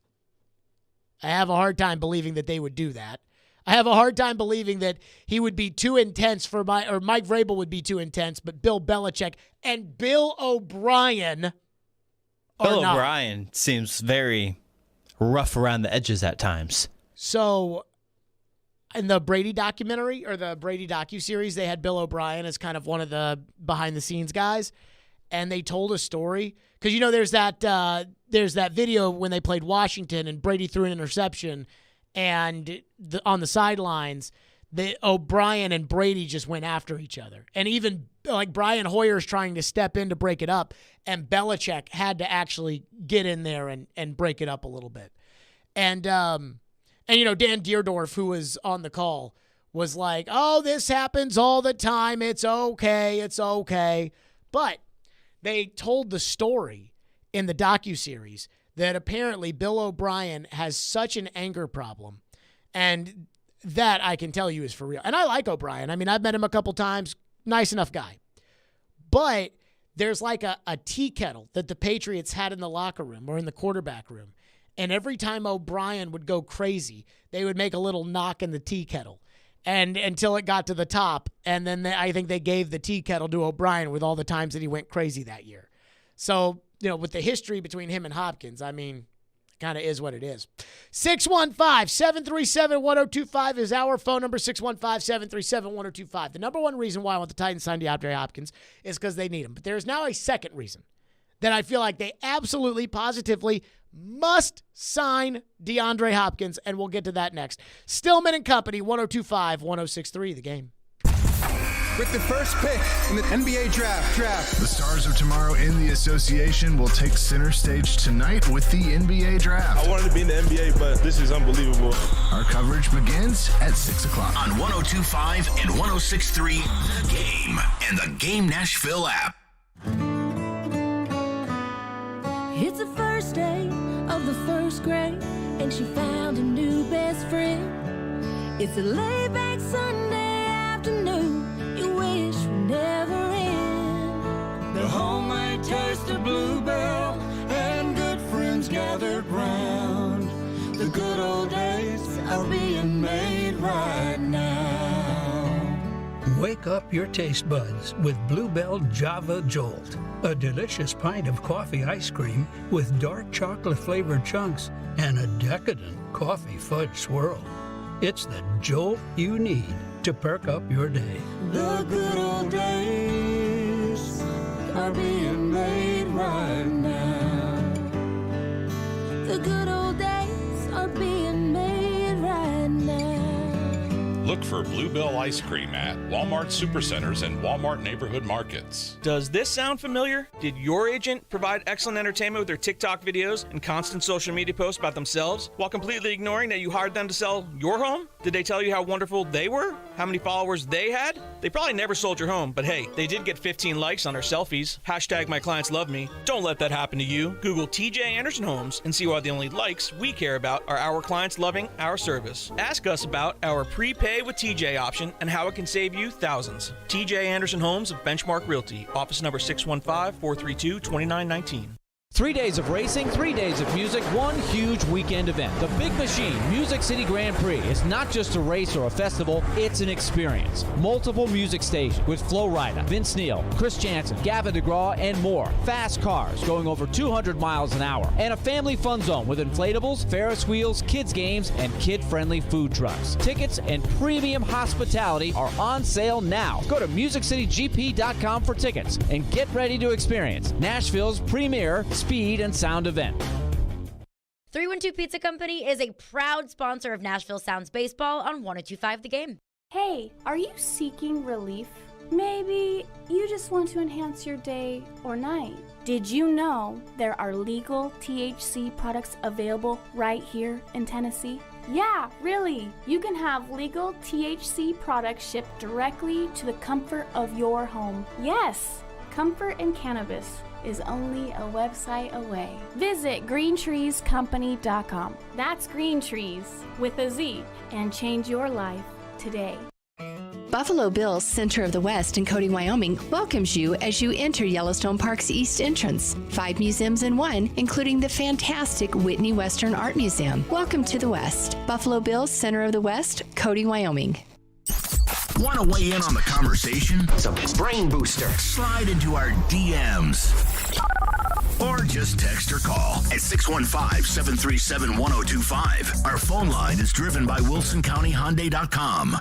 Speaker 6: I have a hard time believing that they would do that. I have a hard time believing that he would be too intense for Mike Vrabel would be too intense, but Bill Belichick and Bill O'Brien
Speaker 4: Bill O'Brien seems very rough around the edges at times.
Speaker 6: So in the Brady documentary or the Brady docuseries, they had Bill O'Brien as kind of one of the behind-the-scenes guys, and they told a story. Because, there's that video when they played Washington and Brady threw an interception, and on the sidelines, O'Brien and Brady just went after each other. And even like Brian Hoyer's trying to step in to break it up, and Belichick had to actually get in there and break it up a little bit. And Dan Deerdorf, who was on the call, was like, oh, this happens all the time. It's okay. It's okay. But they told the story in the docuseries that apparently Bill O'Brien has such an anger problem. And that I can tell you is for real. And I like O'Brien. I mean, I've met him a couple times. Nice enough guy. But there's like a tea kettle that the Patriots had in the locker room or in the quarterback room. And every time O'Brien would go crazy, they would make a little knock in the tea kettle. And until it got to the top. And then I think they gave the tea kettle to O'Brien with all the times that he went crazy that year. So, with the history between him and Hopkins, I mean, kind of is what it is. 615-737-1025 is our phone number, 615-737-1025. The number one reason why I want the Titans to sign DeAndre Hopkins is because they need him. But there's now a second reason that I feel like they absolutely, positively must sign DeAndre Hopkins, and we'll get to that next. Stillman and Company, 102.5-106.3, The Game.
Speaker 7: With the first pick in the NBA draft.
Speaker 8: The stars of tomorrow in the association will take center stage tonight with the NBA draft.
Speaker 9: I wanted to be in the NBA, but this is unbelievable.
Speaker 8: Our coverage begins at 6 o'clock.
Speaker 2: On 102.5 and 106.3, The Game and the Game Nashville app.
Speaker 12: It's the first day of the first grade, and she found a new best friend. It's a laid-back Sunday afternoon. You wish would never end.
Speaker 14: The homemade taste of Bluebell and good friends gathered round. The good old days are being made right now.
Speaker 27: Wake up your taste buds with Bluebell Java Jolt, a delicious pint of coffee ice cream with dark chocolate flavored chunks and a decadent coffee fudge swirl. It's the jolt you need to perk up your day.
Speaker 14: The good old days are being made right now.
Speaker 12: The good old days are being made right now.
Speaker 11: Look for Bluebell ice cream at Walmart Supercenters and Walmart Neighborhood Markets.
Speaker 28: Does this sound familiar? Did your agent provide excellent entertainment with their TikTok videos and constant social media posts about themselves while completely ignoring that you hired them to sell your home? Did they tell you how wonderful they were? How many followers they had? They probably never sold your home, but hey, they did get 15 likes on their selfies. Hashtag my clients love me. Don't let that happen to you. Google TJ Anderson Homes and see why the only likes we care about are our clients loving our service. Ask us about our prepay with TJ option and how it can save you thousands. TJ Anderson Homes of Benchmark Realty, office number 615-432-2919.
Speaker 29: 3 days of racing, 3 days of music, one huge weekend event. The Big Machine Music City Grand Prix is not just a race or a festival, it's an experience. Multiple music stations with Flo Rida, Vince Neil, Chris Jansen, Gavin DeGraw, and more. Fast cars going over 200 miles an hour. And a family fun zone with inflatables, Ferris wheels, kids games, and kid-friendly food trucks. Tickets and premium hospitality are on sale now. Go to MusicCityGP.com for tickets and get ready to experience Nashville's premier speed and sound event.
Speaker 30: 312 Pizza Company is a proud sponsor of Nashville Sounds Baseball on 102.5 The Game.
Speaker 31: Hey, are you seeking relief? Maybe you just want to enhance your day or night. Did you know there are legal THC products available right here in Tennessee? Yeah, really. You can have legal THC products shipped directly to the comfort of your home. Yes, comfort in cannabis is only a website away. Visit greentreescompany.com. That's Green Trees with a Z, and change your life today.
Speaker 1: Buffalo Bill's Center of the West in Cody, Wyoming welcomes you as you enter Yellowstone Park's east entrance. 5 museums in one, including the fantastic Whitney Western Art Museum. Welcome to the West. Buffalo Bill's Center of the West, Cody, Wyoming.
Speaker 2: Want to weigh in on the conversation? It's a brain booster. Slide into our DMs. Or just text or call at 615-737-1025. Our phone line is driven by WilsonCountyHyundai.com.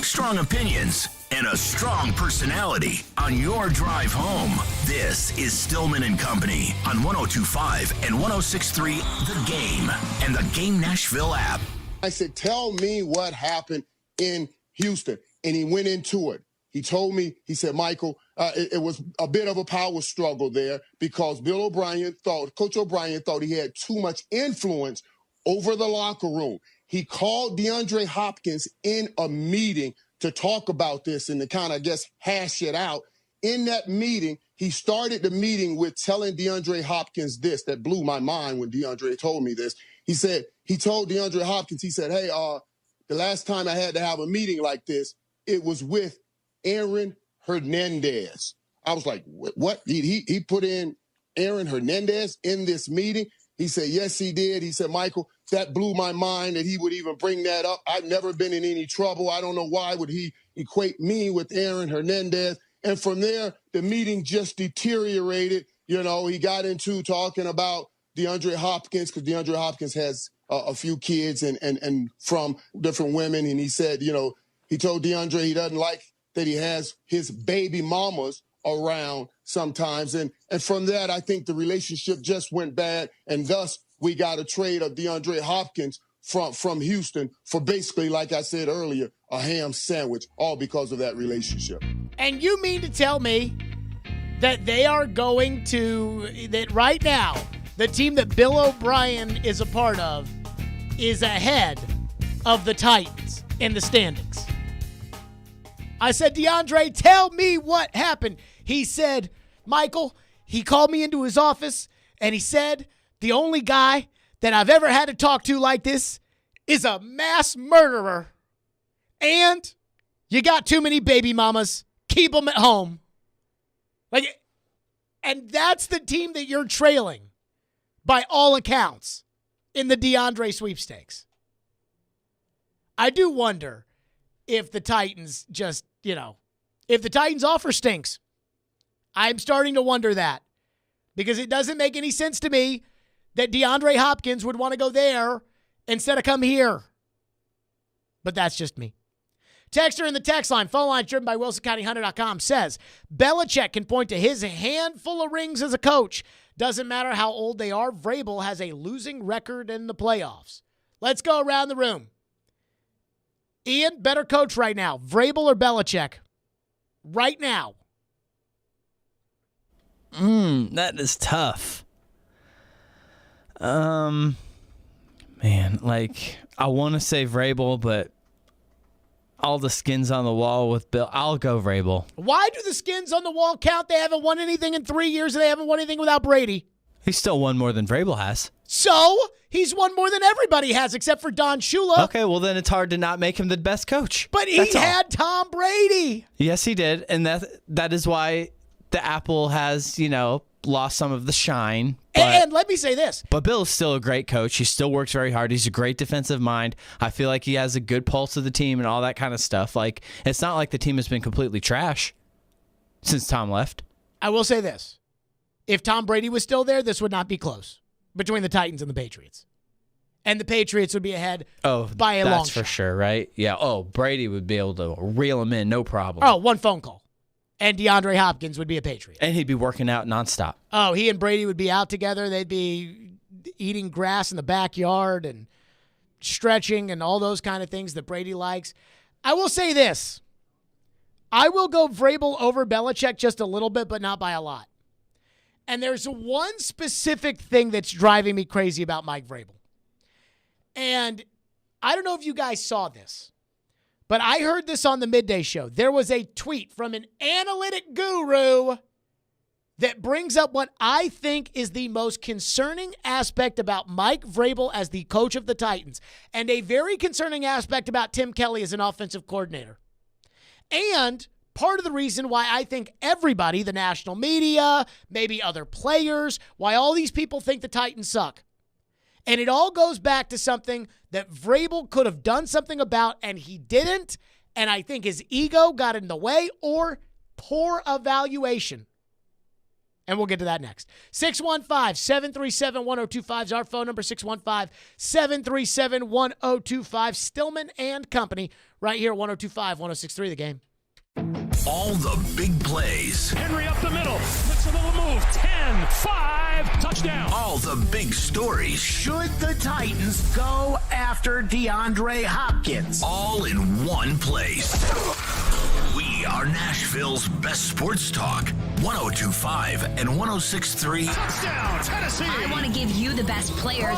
Speaker 2: Strong opinions and a strong personality on your drive home. This is Stillman and Company on 102.5 and 106.3 The Game and the Game Nashville app.
Speaker 5: I said, tell me what happened in Houston. And he went into it. He told me, he said, Michael, it was a bit of a power struggle there because Coach O'Brien thought he had too much influence over the locker room. He called DeAndre Hopkins in a meeting to talk about this and to kind of, hash it out. In that meeting, he started the meeting with telling DeAndre Hopkins this. That blew my mind when DeAndre told me this. He told DeAndre Hopkins, he said, hey, the last time I had to have a meeting like this, it was with Aaron Hernandez. I was like, what? He put in Aaron Hernandez in this meeting? He said, yes, he did. He said, Michael, that blew my mind that he would even bring that up. I've never been in any trouble. I don't know why would he equate me with Aaron Hernandez. And from there, the meeting just deteriorated. You know, he got into talking about DeAndre Hopkins because DeAndre Hopkins has a few kids and from different women. And he said, he told DeAndre he doesn't like that he has his baby mamas around sometimes. And from that, I think the relationship just went bad. And thus, we got a trade of DeAndre Hopkins from Houston for basically, like I said earlier, a ham sandwich, all because of that relationship.
Speaker 6: And you mean to tell me that they are going to, that right now, the team that Bill O'Brien is a part of is ahead of the Titans in the standings? I said, DeAndre, tell me what happened. He said, Michael, he called me into his office and he said, the only guy that I've ever had to talk to like this is a mass murderer. And you got too many baby mamas. Keep them at home. And that's the team that you're trailing by all accounts in the DeAndre sweepstakes. I do wonder if the Titans just, if the Titans offer stinks. I'm starting to wonder that because it doesn't make any sense to me that DeAndre Hopkins would want to go there instead of come here. But that's just me. Texter in the text line, phone line driven by WilsonCountyHunter.com says, Belichick can point to his handful of rings as a coach. Doesn't matter how old they are, Vrabel has a losing record in the playoffs. Let's go around the room. Ian, better coach right now, Vrabel or Belichick? Right now.
Speaker 4: That is tough. Man, I want to say Vrabel, but all the skins on the wall with Bill. I'll go Vrabel.
Speaker 6: Why do the skins on the wall count? They haven't won anything in 3 years, and they haven't won anything without Brady.
Speaker 4: He's still won more than Vrabel has.
Speaker 6: So, he's won more than everybody has, except for Don Shula.
Speaker 4: Okay, well then it's hard to not make him the best coach.
Speaker 6: But he had Tom Brady.
Speaker 4: Yes, he did, and that is why the apple has, lost some of the shine.
Speaker 6: And let me say this.
Speaker 4: But Bill is still a great coach. He still works very hard. He's a great defensive mind. I feel like he has a good pulse of the team and all that kind of stuff. It's not like the team has been completely trash since Tom left.
Speaker 6: I will say this. If Tom Brady was still there, this would not be close between the Titans and the Patriots. And the Patriots would be ahead by a long shot.
Speaker 4: That's for sure, right? Yeah. Oh, Brady would be able to reel him in, no problem.
Speaker 6: Oh, one phone call. And DeAndre Hopkins would be a Patriot.
Speaker 4: And he'd be working out nonstop.
Speaker 6: Oh, he and Brady would be out together. They'd be eating grass in the backyard and stretching and all those kind of things that Brady likes. I will say this. I will go Vrabel over Belichick just a little bit, but not by a lot. And there's one specific thing that's driving me crazy about Mike Vrabel. And I don't know if you guys saw this, but I heard this on the midday show. There was a tweet from an analytic guru that brings up what I think is the most concerning aspect about Mike Vrabel as the coach of the Titans, and a very concerning aspect about Tim Kelly as an offensive coordinator. And part of the reason why I think everybody, the national media, maybe other players, why all these people think the Titans suck. And it all goes back to something that Vrabel could have done something about, and he didn't. And I think his ego got in the way, or poor evaluation. And we'll get to that next. 615-737-1025 is our phone number, 615-737-1025. Stillman and Company right here at 102.5, 106.3 The Game.
Speaker 2: All the big plays.
Speaker 10: Henry up the middle. Makes a little move. 10, 5, touchdown.
Speaker 2: All the big stories.
Speaker 13: Should the Titans go after DeAndre Hopkins?
Speaker 2: All in one place. We are Nashville's best sports talk. 102.5 and 106.3.
Speaker 10: Touchdown, Tennessee.
Speaker 15: I want to give you the best players.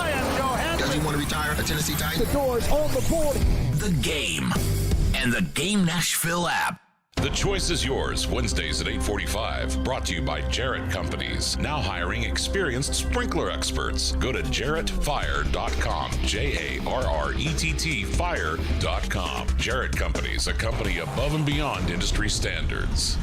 Speaker 2: Does he want to retire a Tennessee Titan?
Speaker 10: The door's on the board.
Speaker 2: The Game and the Game Nashville app.
Speaker 11: The choice is yours. Wednesdays at 8:45. Brought to you by Jarrett Companies. Now hiring experienced sprinkler experts. Go to jarrettfire.com. JARRETT fire.com. Jarrett Companies, a company above and beyond industry standards.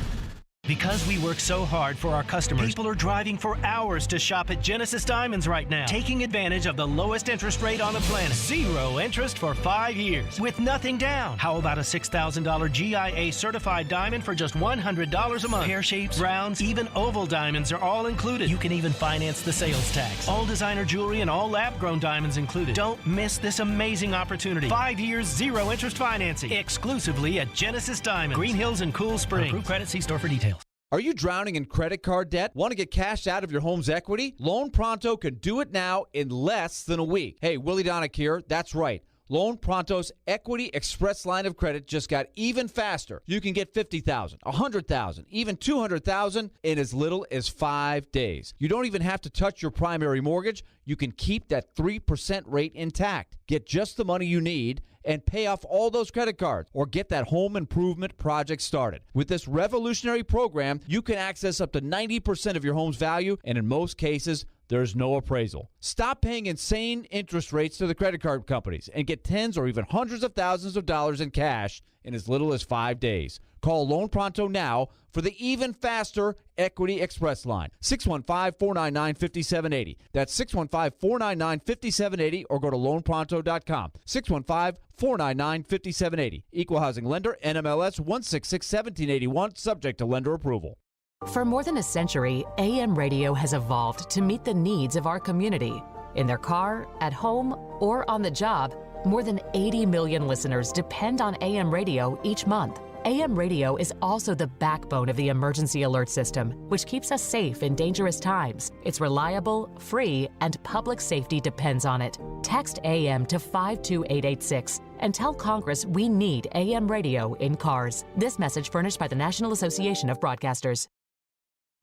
Speaker 16: Because we work so hard for our customers, people are driving for hours to shop at Genesis Diamonds right now, taking advantage of the lowest interest rate on the planet. 0 interest for 5 years with nothing down. How about a $6,000 GIA certified diamond for just $100 a month? Pear shapes, rounds, even oval diamonds are all included. You can even finance the sales tax. All designer jewelry and all lab-grown diamonds included. Don't miss this amazing opportunity. 5 years, 0 interest financing. Exclusively at Genesis Diamonds, Green Hills and Cool Springs. Approved credit, see store for details.
Speaker 29: Are you drowning in credit card debt? Want to get cash out of your home's equity? Loan Pronto can do it now in less than a week. Hey, Willie Donick here. That's right. Loan Pronto's Equity Express line of credit just got even faster. You can get $50,000, $100,000, even $200,000 in as little as 5 days. You don't even have to touch your primary mortgage. You can keep that 3% rate intact. Get just the money you need and pay off all those credit cards or get that home improvement project started. With this revolutionary program, you can access up to 90% of your home's value, and in most cases, there's no appraisal. Stop paying insane interest rates to the credit card companies and get tens or even hundreds of thousands of dollars in cash in as little as 5 days. Call Loan Pronto now for the even faster Equity Express line. 615-499-5780. That's 615-499-5780 or go to loanpronto.com. 615-499-5780. Equal housing lender, NMLS 1661781, subject to lender approval.
Speaker 17: For more than a century, AM radio has evolved to meet the needs of our community. In their car, at home, or on the job, more than 80 million listeners depend on AM radio each month. AM radio is also the backbone of the emergency alert system, which keeps us safe in dangerous times. It's reliable, free, and public safety depends on it. Text AM to 52886 and tell Congress we need AM radio in cars. This message furnished by the National Association of Broadcasters.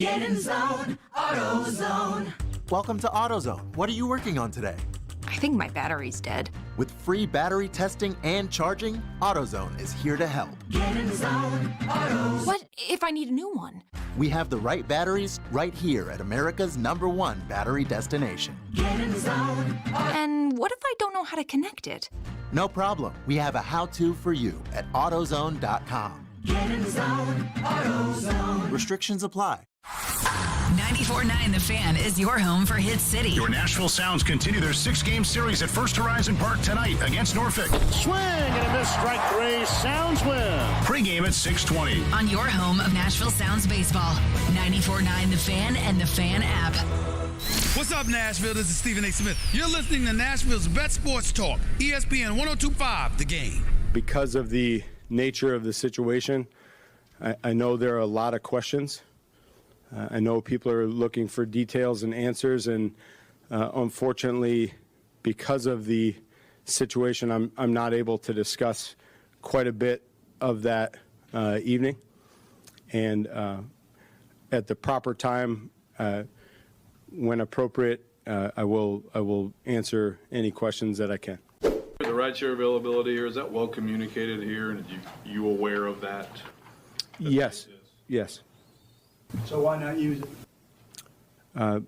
Speaker 14: Get in zone, AutoZone.
Speaker 18: Welcome to AutoZone. What are you working on today?
Speaker 22: I think my battery's dead.
Speaker 18: With free battery testing and charging, AutoZone is here to help.
Speaker 14: Get in zone, AutoZone.
Speaker 22: What if I need a new one?
Speaker 18: We have the right batteries right here at America's #1 battery destination.
Speaker 14: Get in zone,
Speaker 22: And what if I don't know how to connect it?
Speaker 18: No problem. We have a how-to for you at AutoZone.com.
Speaker 14: Get in zone, AutoZone.
Speaker 18: Restrictions apply.
Speaker 15: 94.9 The Fan is your home for Hit City.
Speaker 23: Your Nashville Sounds continue their 6-game series at First Horizon Park tonight against Norfolk.
Speaker 10: Swing and a miss, strike 3. Sounds win.
Speaker 23: Pre-game at 6:20.
Speaker 15: On your home of Nashville Sounds baseball. 94.9 The Fan and The Fan app.
Speaker 24: What's up, Nashville? This is Stephen A. Smith. You're listening to Nashville's best sports talk, ESPN 102.5 The Game.
Speaker 25: Because of the nature of the situation, I know there are a lot of questions. I know people are looking for details and answers, and unfortunately, because of the situation, I'm not able to discuss quite a bit of that evening. And at the proper time, when appropriate, I will answer any questions that I can.
Speaker 23: The
Speaker 3: the rideshare availability here, is that well communicated here, and you aware of that?
Speaker 25: Yes. Yes.
Speaker 7: So why not use it?
Speaker 25: I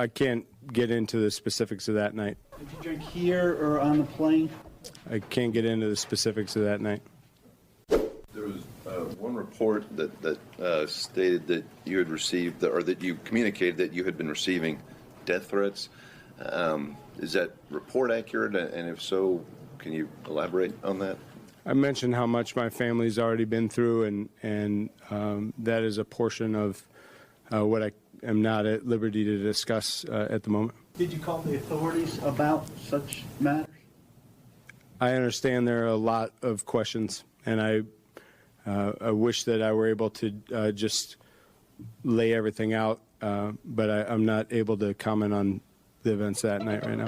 Speaker 25: can't get into the specifics of that night.
Speaker 7: Did you drink here or on the plane?
Speaker 25: I can't get into the specifics of that night.
Speaker 8: There was one report that stated that you had received, or that you communicated that you had been receiving death threats. Is that report accurate? And if so, can you elaborate on that?
Speaker 25: I mentioned how much my family's already been through, and that is a portion of what I am not at liberty to discuss at the moment.
Speaker 7: Did you call the authorities about such matters?
Speaker 25: I understand there are a lot of questions, and I wish that I were able to just lay everything out, but I'm not able to comment on the events that night right now.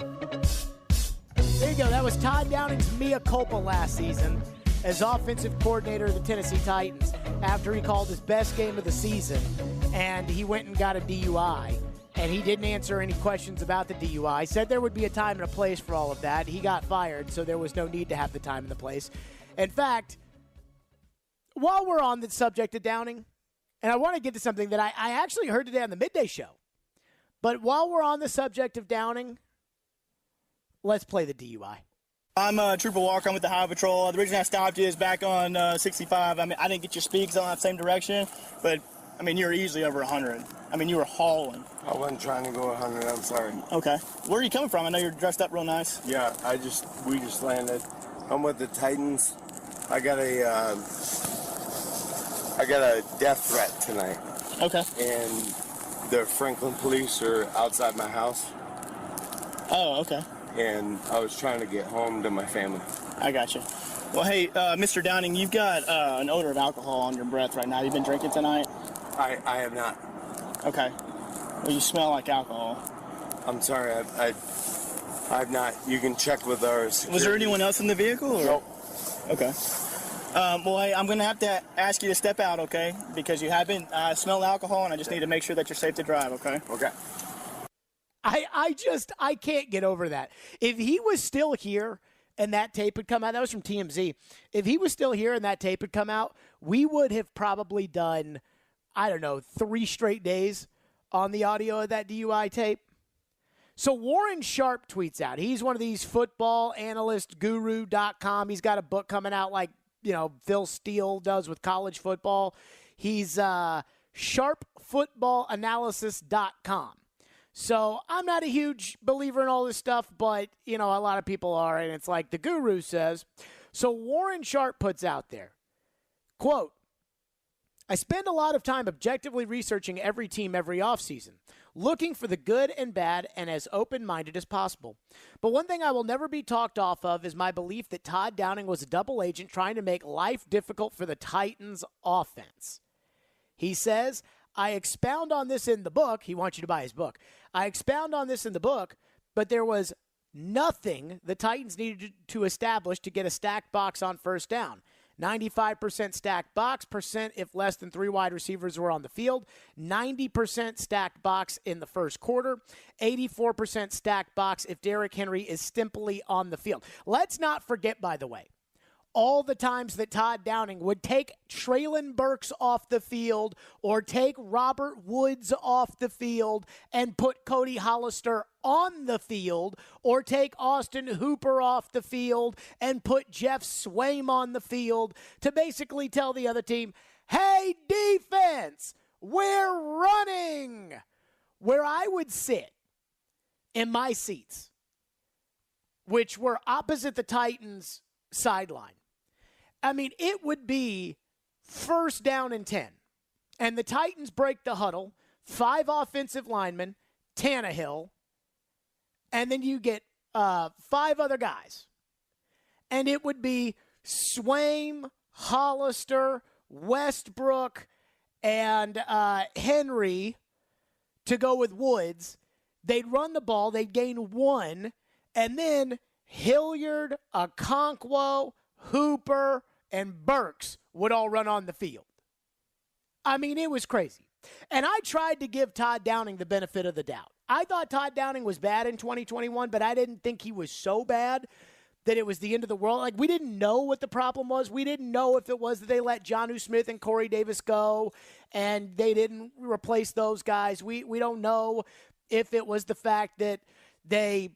Speaker 6: There you go. That was Todd Downing's mea culpa last season as offensive coordinator of the Tennessee Titans after he called his best game of the season, and he went and got a DUI. And he didn't answer any questions about the DUI. Said there would be a time and a place for all of that. He got fired, so there was no need to have the time and the place. In fact, while we're on the subject of Downing, and I want to get to something that I actually heard today on the Midday Show, but while we're on the subject of Downing, let's play the DUI.
Speaker 9: I'm Trooper Walker. I'm with the Highway Patrol. The reason I stopped you is back on 65. I mean, I didn't get your speed because I'm in the same direction, but, I mean, you were easily over 100. I mean, you were hauling.
Speaker 12: I wasn't trying to go 100. I'm sorry.
Speaker 9: Okay. Where are you coming from? I know you're dressed up real nice.
Speaker 12: Yeah, we just landed. I'm with the Titans. I got a death threat tonight.
Speaker 9: Okay.
Speaker 12: And the Franklin police are outside my house.
Speaker 9: Oh, okay.
Speaker 12: And I was trying to get home to my family.
Speaker 9: I got you. Well, hey, Mr. Downing, you've got an odor of alcohol on your breath right now. You've been drinking tonight?
Speaker 12: I have not.
Speaker 9: Okay. Well, you smell like alcohol.
Speaker 12: I'm sorry, I've not. You can check with our security.
Speaker 9: Was there anyone else in the vehicle? Or?
Speaker 12: Nope.
Speaker 9: Okay. Well, hey, I'm going to have to ask you to step out, okay? Because you have been smelling alcohol, and I just need to make sure that you're safe to drive, okay?
Speaker 12: Okay.
Speaker 6: I can't get over that. If he was still here and that tape had come out, that was from TMZ. If he was still here and that tape had come out, we would have probably done, 3 straight days on the audio of that DUI tape. So Warren Sharp tweets out. He's one of these football analyst guru.com. He's got a book coming out like, Phil Steele does with college football. He's sharpfootballanalysis.com. So I'm not a huge believer in all this stuff, but, a lot of people are, and it's like the guru says. So Warren Sharp puts out there, quote, I spend a lot of time objectively researching every team every offseason, looking for the good and bad and as open-minded as possible. But one thing I will never be talked off of is my belief that Todd Downing was a double agent trying to make life difficult for the Titans offense. He says, I expound on this in the book. He wants you to buy his book. I expound on this in the book, but there was nothing the Titans needed to establish to get a stacked box on first down. 95% stacked box percent if less than 3 wide receivers were on the field. 90% stacked box in the first quarter. 84% stacked box if Derrick Henry is simply on the field. Let's not forget, by the way, all the times that Todd Downing would take Treylon Burks off the field or take Robert Woods off the field and put Cody Hollister on the field, or take Austin Hooper off the field and put Jeff Swaim on the field to basically tell the other team, hey, defense, we're running. Where I would sit in my seats, which were opposite the Titans' sideline, I mean, it would be 1st down and 10. And the Titans break the huddle, 5 offensive linemen, Tannehill, and then you get 5 other guys. And it would be Swaim, Hollister, Westbrook, and Henry to go with Woods. They'd run the ball. They'd gain 1. And then Hilliard, Okonkwo, Hooper, and Burks would all run on the field. I mean, it was crazy. And I tried to give Todd Downing the benefit of the doubt. I thought Todd Downing was bad in 2021, but I didn't think he was so bad. that it was the end of the world. Like, we didn't know what the problem was. We didn't know if it was that they let Jonnu Smith and Corey Davis go and they didn't replace those guys. We don't know if it was the fact that they,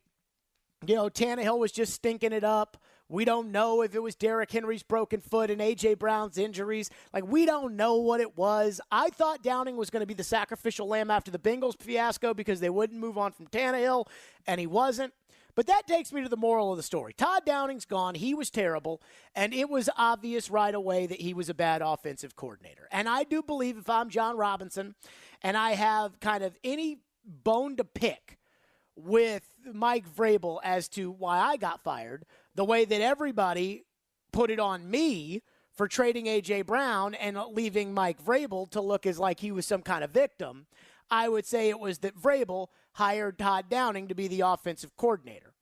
Speaker 6: Tannehill was just stinking it up. We don't know if it was Derrick Henry's broken foot and A.J. Brown's injuries. Like, we don't know what it was. I thought Downing was going to be the sacrificial lamb after the Bengals fiasco because they wouldn't move on from Tannehill, and he wasn't. But that takes me to the moral of the story. Todd Downing's gone. He was terrible, and it was obvious right away that he was a bad offensive coordinator. And I do believe if I'm John Robinson and I have kind of any bone to pick with Mike Vrabel as to why I got fired, the way that everybody put it on me for trading A.J. Brown and leaving Mike Vrabel to look as like he was some kind of victim, I would say it was that Vrabel hired Todd Downing to be the offensive coordinator,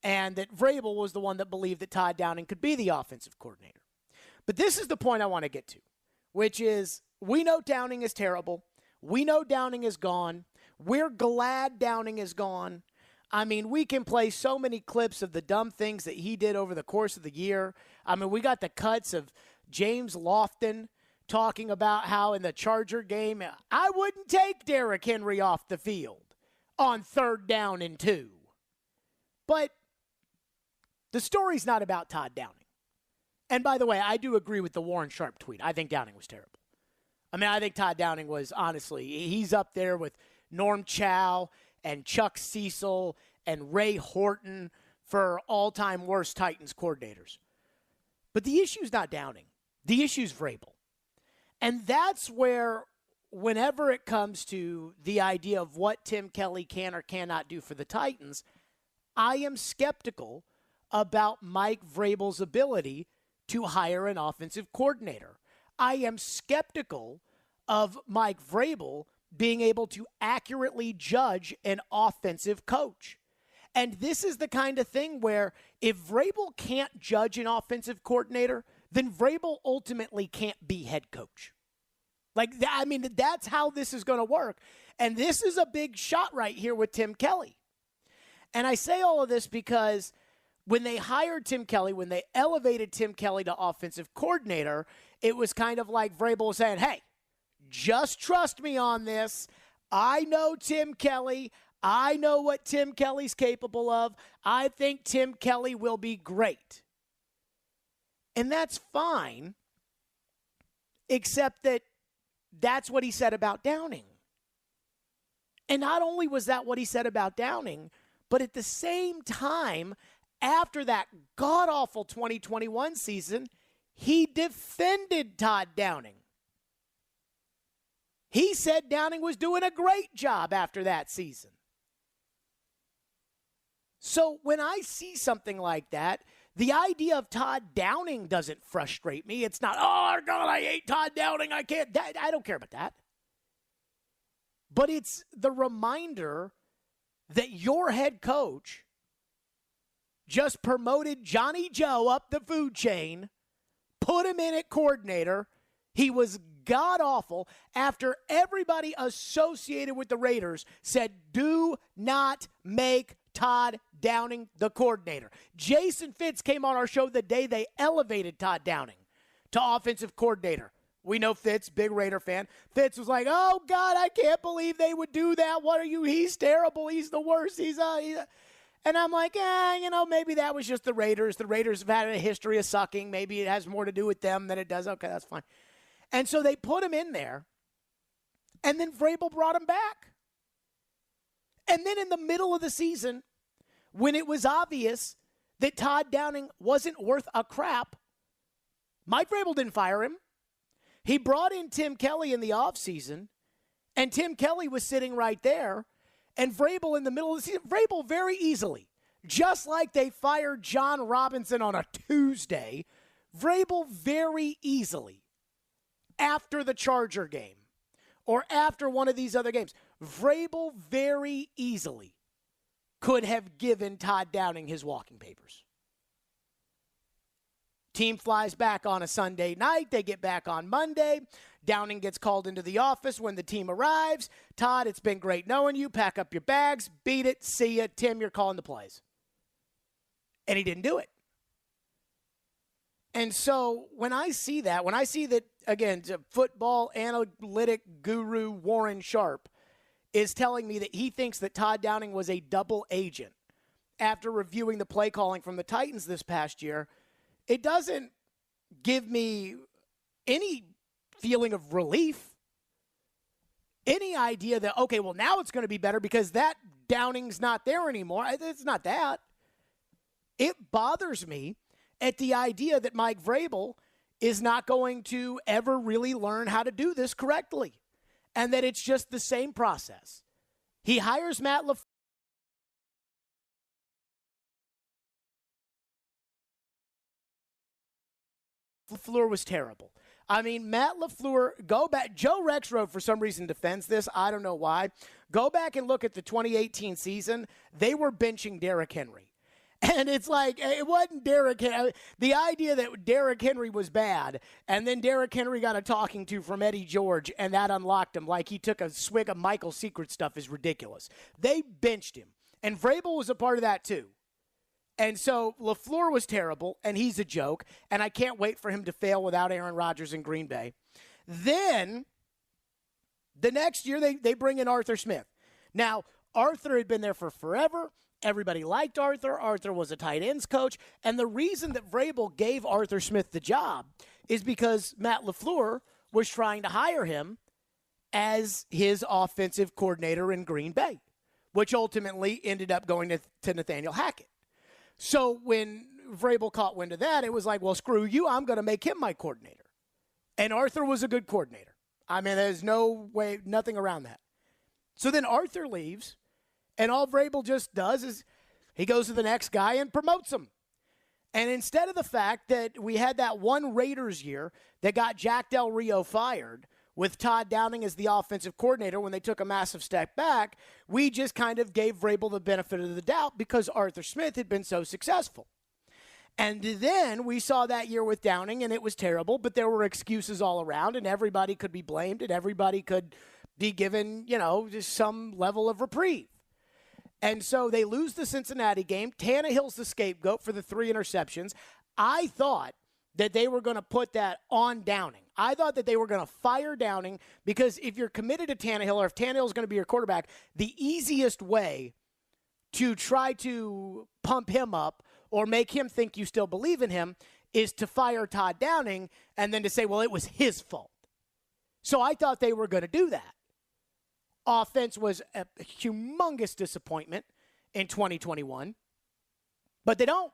Speaker 6: and that Vrabel was the one that believed that Todd Downing could be the offensive coordinator. But this is the point I want to get to, which is we know Downing is terrible. We know Downing is gone. We're glad Downing is gone. I mean, we can play so many clips of the dumb things that he did over the course of the year. I mean, we got the cuts of James Lofton talking about how in the Charger game, I wouldn't take Derrick Henry off the field on 3rd down and 2. But the story's not about Todd Downing. And by the way, I do agree with the Warren Sharp tweet. I think Downing was terrible. I mean, I think Todd Downing was, honestly, he's up there with Norm Chow and Chuck Cecil and Ray Horton for all-time worst Titans coordinators. But the issue's not Downing. The issue's Vrabel. And that's where, whenever it comes to the idea of what Tim Kelly can or cannot do for the Titans, I am skeptical about Mike Vrabel's ability to hire an offensive coordinator. I am skeptical of Mike Vrabel being able to accurately judge an offensive coach. And this is the kind of thing where if Vrabel can't judge an offensive coordinator, then Vrabel ultimately can't be head coach. I mean, that's how this is going to work. And this is a big shot right here with Tim Kelly. And I say all of this because when they hired Tim Kelly, when they elevated Tim Kelly to offensive coordinator, it was kind of like Vrabel was saying, hey, just trust me on this. I know Tim Kelly. I know what Tim Kelly's capable of. I think Tim Kelly will be great. And that's fine, except that that's what he said about Downing. And not only was that what he said about Downing, but at the same time, after that god-awful 2021 season, he defended Todd Downing. He said Downing was doing a great job after that season. So when I see something like that, the idea of Todd Downing doesn't frustrate me. It's not, oh, God, I hate Todd Downing. I can't. I don't care about that. But it's the reminder that your head coach just promoted Johnny Joe up the food chain, put him in at coordinator. He was god-awful after everybody associated with the Raiders said, do not make Todd Downing the coordinator. Jason Fitz came on our show the day they elevated Todd Downing to offensive coordinator. We know Fitz, big Raider fan. Fitz was like, oh, God, I can't believe they would do that. What are you? He's terrible. He's the worst. And I'm like, maybe that was just the Raiders. The Raiders have had a history of sucking. Maybe it has more to do with them than it does. Okay, that's fine. And so they put him in there, and then Vrabel brought him back. And then in the middle of the season, when it was obvious that Todd Downing wasn't worth a crap, Mike Vrabel didn't fire him. He brought in Tim Kelly in the offseason, and Tim Kelly was sitting right there, and Vrabel in the middle of the season, Vrabel very easily, just like they fired John Robinson on a Tuesday, Vrabel very easily, after the Charger game or after one of these other games, Vrabel very easily could have given Todd Downing his walking papers. Team flies back on a Sunday night. They get back on Monday. Downing gets called into the office when the team arrives. Todd, it's been great knowing you. Pack up your bags. Beat it. See ya. Tim, you're calling the plays. And he didn't do it. And so when I see that, again, football analytic guru Warren Sharp is telling me that he thinks that Todd Downing was a double agent after reviewing the play calling from the Titans this past year, it doesn't give me any feeling of relief, any idea that, okay, well, now it's going to be better because that Downing's not there anymore. It's not that. It bothers me at the idea that Mike Vrabel is not going to ever really learn how to do this correctly, and that it's just the same process. He hires Matt LaFleur was terrible. I mean, Matt LaFleur, go back. Joe Rexrode, for some reason, defends this. I don't know why. Go back and look at the 2018 season. They were benching Derrick Henry. And it's like, it wasn't Derrick Henry. The idea that Derrick Henry was bad, and then Derrick Henry got a talking to from Eddie George, and that unlocked him like he took a swig of Michael's Secret stuff is ridiculous. They benched him. And Vrabel was a part of that, too. And so LaFleur was terrible, and he's a joke, and I can't wait for him to fail without Aaron Rodgers in Green Bay. Then, the next year, they bring in Arthur Smith. Now, Arthur had been there for forever. Everybody liked Arthur. Arthur was a tight ends coach. And the reason that Vrabel gave Arthur Smith the job is because Matt LaFleur was trying to hire him as his offensive coordinator in Green Bay, which ultimately ended up going to Nathaniel Hackett. So when Vrabel caught wind of that, it was like, well, screw you. I'm going to make him my coordinator. And Arthur was a good coordinator. I mean, there's no way, nothing around that. So then Arthur leaves, and all Vrabel just does is he goes to the next guy and promotes him. And instead of the fact that we had that one Raiders year that got Jack Del Rio fired with Todd Downing as the offensive coordinator when they took a massive step back, we just kind of gave Vrabel the benefit of the doubt because Arthur Smith had been so successful. And then we saw that year with Downing, and it was terrible, but there were excuses all around, and everybody could be blamed, and everybody could be given, just some level of reprieve. And so they lose the Cincinnati game. Tannehill's the scapegoat for the 3 interceptions. I thought that they were going to put that on Downing. I thought that they were going to fire Downing because if you're committed to Tannehill or if Tannehill's going to be your quarterback, the easiest way to try to pump him up or make him think you still believe in him is to fire Todd Downing and then to say, well, it was his fault. So I thought they were going to do that. Offense was a humongous disappointment in 2021, but they don't.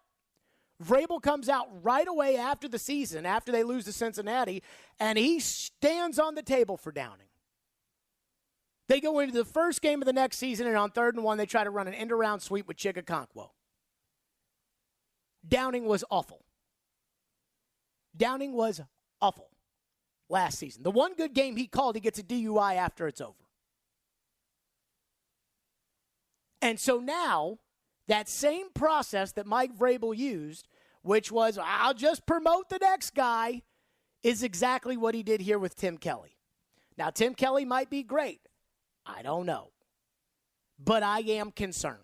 Speaker 6: Vrabel comes out right away after the season, after they lose to Cincinnati, and he stands on the table for Downing. They go into the first game of the next season, and on 3rd and 1, they try to run an end-around sweep with Chigakonkwo. Downing was awful. Downing was awful last season. The one good game he called, he gets a DUI after it's over. And so now, that same process that Mike Vrabel used, which was, I'll just promote the next guy, is exactly what he did here with Tim Kelly. Now, Tim Kelly might be great. I don't know. But I am concerned.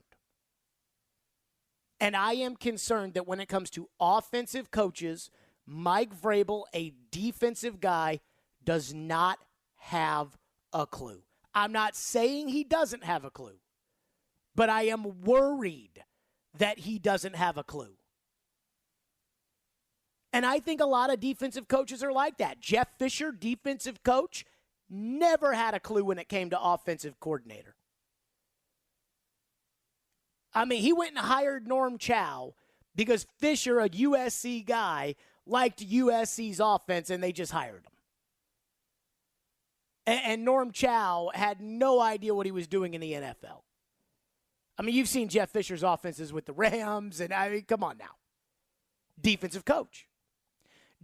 Speaker 6: And I am concerned that when it comes to offensive coaches, Mike Vrabel, a defensive guy, does not have a clue. I'm not saying he doesn't have a clue, but I am worried that he doesn't have a clue. And I think a lot of defensive coaches are like that. Jeff Fisher, defensive coach, never had a clue when it came to offensive coordinator. I mean, he went and hired Norm Chow because Fisher, a USC guy, liked USC's offense, and they just hired him. And Norm Chow had no idea what he was doing in the NFL. I mean, you've seen Jeff Fisher's offenses with the Rams, and I mean, come on now. Defensive coach.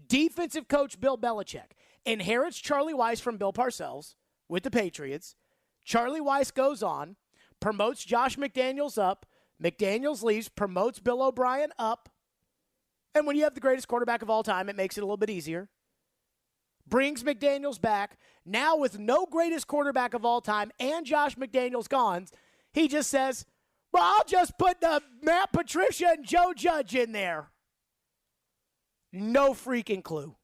Speaker 6: Defensive coach Bill Belichick inherits Charlie Weiss from Bill Parcells with the Patriots. Charlie Weiss goes on, promotes Josh McDaniels up. McDaniels leaves, promotes Bill O'Brien up. And when you have the greatest quarterback of all time, it makes it a little bit easier. Brings McDaniels back. Now with no greatest quarterback of all time and Josh McDaniels gone, he just says, well, I'll just put Matt Patricia and Joe Judge in there. No freaking clue.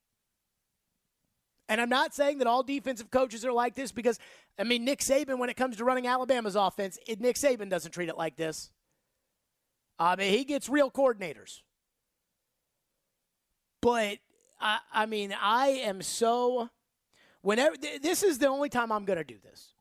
Speaker 6: And I'm not saying that all defensive coaches are like this because, Nick Saban, when it comes to running Alabama's offense, Nick Saban doesn't treat it like this. He gets real coordinators. But, I am so – this is the only time I'm going to do this.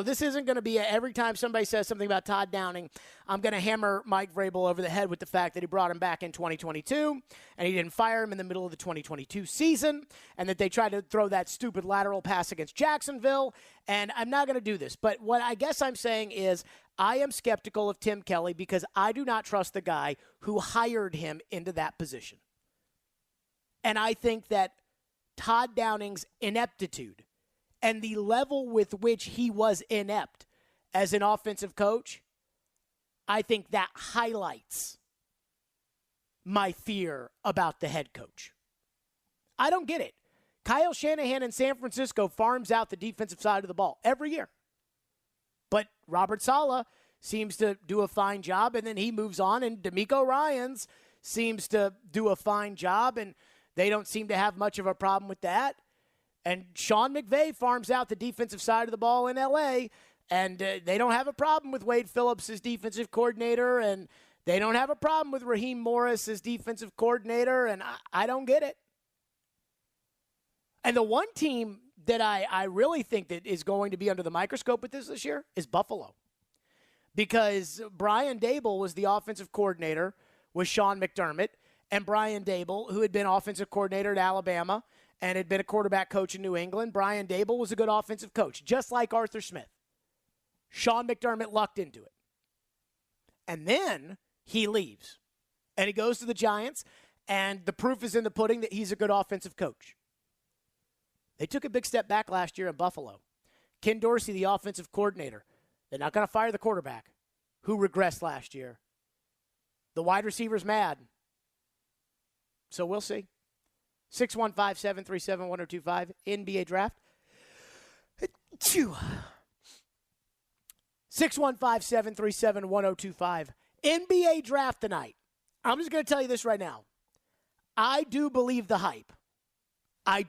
Speaker 6: This isn't going to be every time somebody says something about Todd Downing, I'm going to hammer Mike Vrabel over the head with the fact that he brought him back in 2022 and he didn't fire him in the middle of the 2022 season and that they tried to throw that stupid lateral pass against Jacksonville. And I'm not going to do this. But what I guess I'm saying is I am skeptical of Tim Kelly because I do not trust the guy who hired him into that position. And I think that Todd Downing's ineptitude and the level with which he was inept as an offensive coach, I think that highlights my fear about the head coach. I don't get it. Kyle Shanahan in San Francisco farms out the defensive side of the ball every year. But Robert Saleh seems to do a fine job, and then he moves on, and DeMeco Ryans seems to do a fine job, and they don't seem to have much of a problem with that. And Sean McVay farms out the defensive side of the ball in L.A., and they don't have a problem with Wade Phillips as defensive coordinator, and they don't have a problem with Raheem Morris as defensive coordinator, and I don't get it. And the one team that I really think that is going to be under the microscope with this year is Buffalo. Because Brian Daboll was the offensive coordinator with Sean McDermott, and Brian Daboll, who had been offensive coordinator at Alabama and had been a quarterback coach in New England, Brian Daboll was a good offensive coach, just like Arthur Smith. Sean McDermott lucked into it. And then he leaves, and he goes to the Giants, and the proof is in the pudding that he's a good offensive coach. They took a big step back last year in Buffalo. Ken Dorsey, the offensive coordinator, they're not going to fire the quarterback, who regressed last year. The wide receiver's mad. So we'll see. 615-737-1025, NBA draft. 615-737-1025, NBA draft tonight. I'm just going to tell you this right now. I do believe the hype. We'll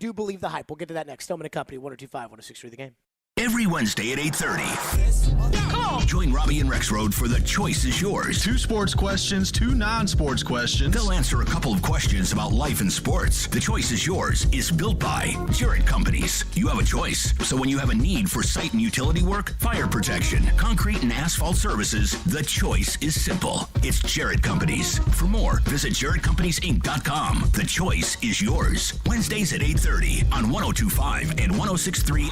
Speaker 6: get to that next. Stillman & Company, 102.5, 106.3 The Game.
Speaker 2: Every Wednesday at 8:30. Come on. Join Robbie and Rex Road for The Choice is Yours.
Speaker 23: 2 sports questions, 2 non-sports questions.
Speaker 2: They'll answer a couple of questions about life and sports. The Choice is Yours is built by Jarrett Companies. You have a choice. So when you have a need for site and utility work, fire protection, concrete and asphalt services, the choice is simple. It's Jarrett Companies. For more, visit JarrettCompaniesInc.com. The Choice is Yours. Wednesdays at 8:30 on 102.5 and 106.3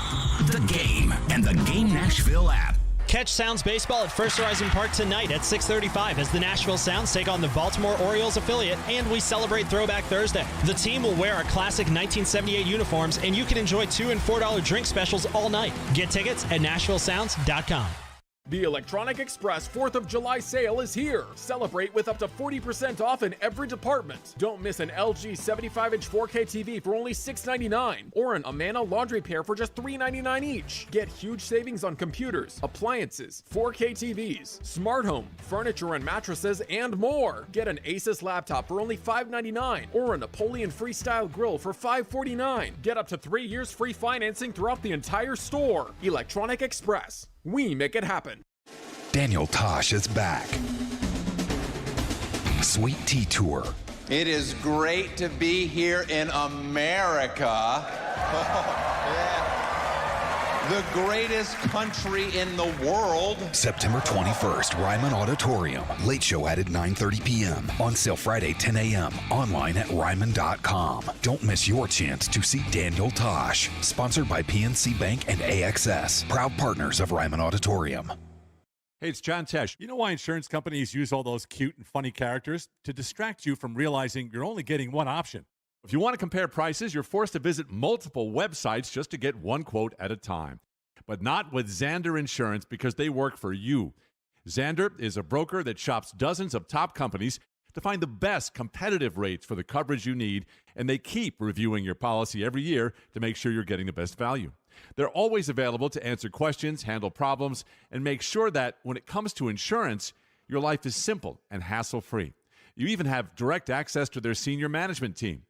Speaker 2: The Game and the Game Nashville app.
Speaker 1: Catch Sounds Baseball at First Horizon Park tonight at 6:35 as the Nashville Sounds take on the Baltimore Orioles affiliate, and we celebrate Throwback Thursday. The team will wear our classic 1978 uniforms, and you can enjoy $2 and $4 drink specials all night. Get tickets at NashvilleSounds.com.
Speaker 4: The Electronic Express 4th of July sale is here. Celebrate with up to 40% off in every department. Don't miss an LG 75-inch 4K TV for only $699 or an Amana laundry pair for just $399 each. Get huge savings on computers, appliances, 4K TVs, smart home, furniture and mattresses, and more. Get an Asus laptop for only $599 or a Napoleon Freestyle grill for $549. Get up to 3 years free financing throughout the entire store. Electronic Express. We make it happen.
Speaker 5: Daniel Tosh is back. Sweet Tea Tour.
Speaker 19: It is great to be here in America. The greatest country in the world.
Speaker 5: September 21st, Ryman Auditorium. Late show added 9:30 p.m. On sale Friday, 10 a.m. Online at Ryman.com. Don't miss your chance to see Daniel Tosh. Sponsored by PNC Bank and AXS. Proud partners of Ryman Auditorium.
Speaker 20: Hey, it's John Tesh. You know why insurance companies use all those cute and funny characters? To distract you from realizing you're only getting one option.
Speaker 4: If you want to compare prices, you're forced to visit multiple websites just to get one quote at a time. But not with Zander Insurance, because they work for you. Zander is a broker that shops dozens of top companies to find the best competitive rates for the coverage you need, and they keep reviewing your policy every year to make sure you're getting the best value. They're always available to answer questions, handle problems, and make sure that when it comes to insurance, your life is simple and hassle-free.
Speaker 20: You even have direct access to their senior management team.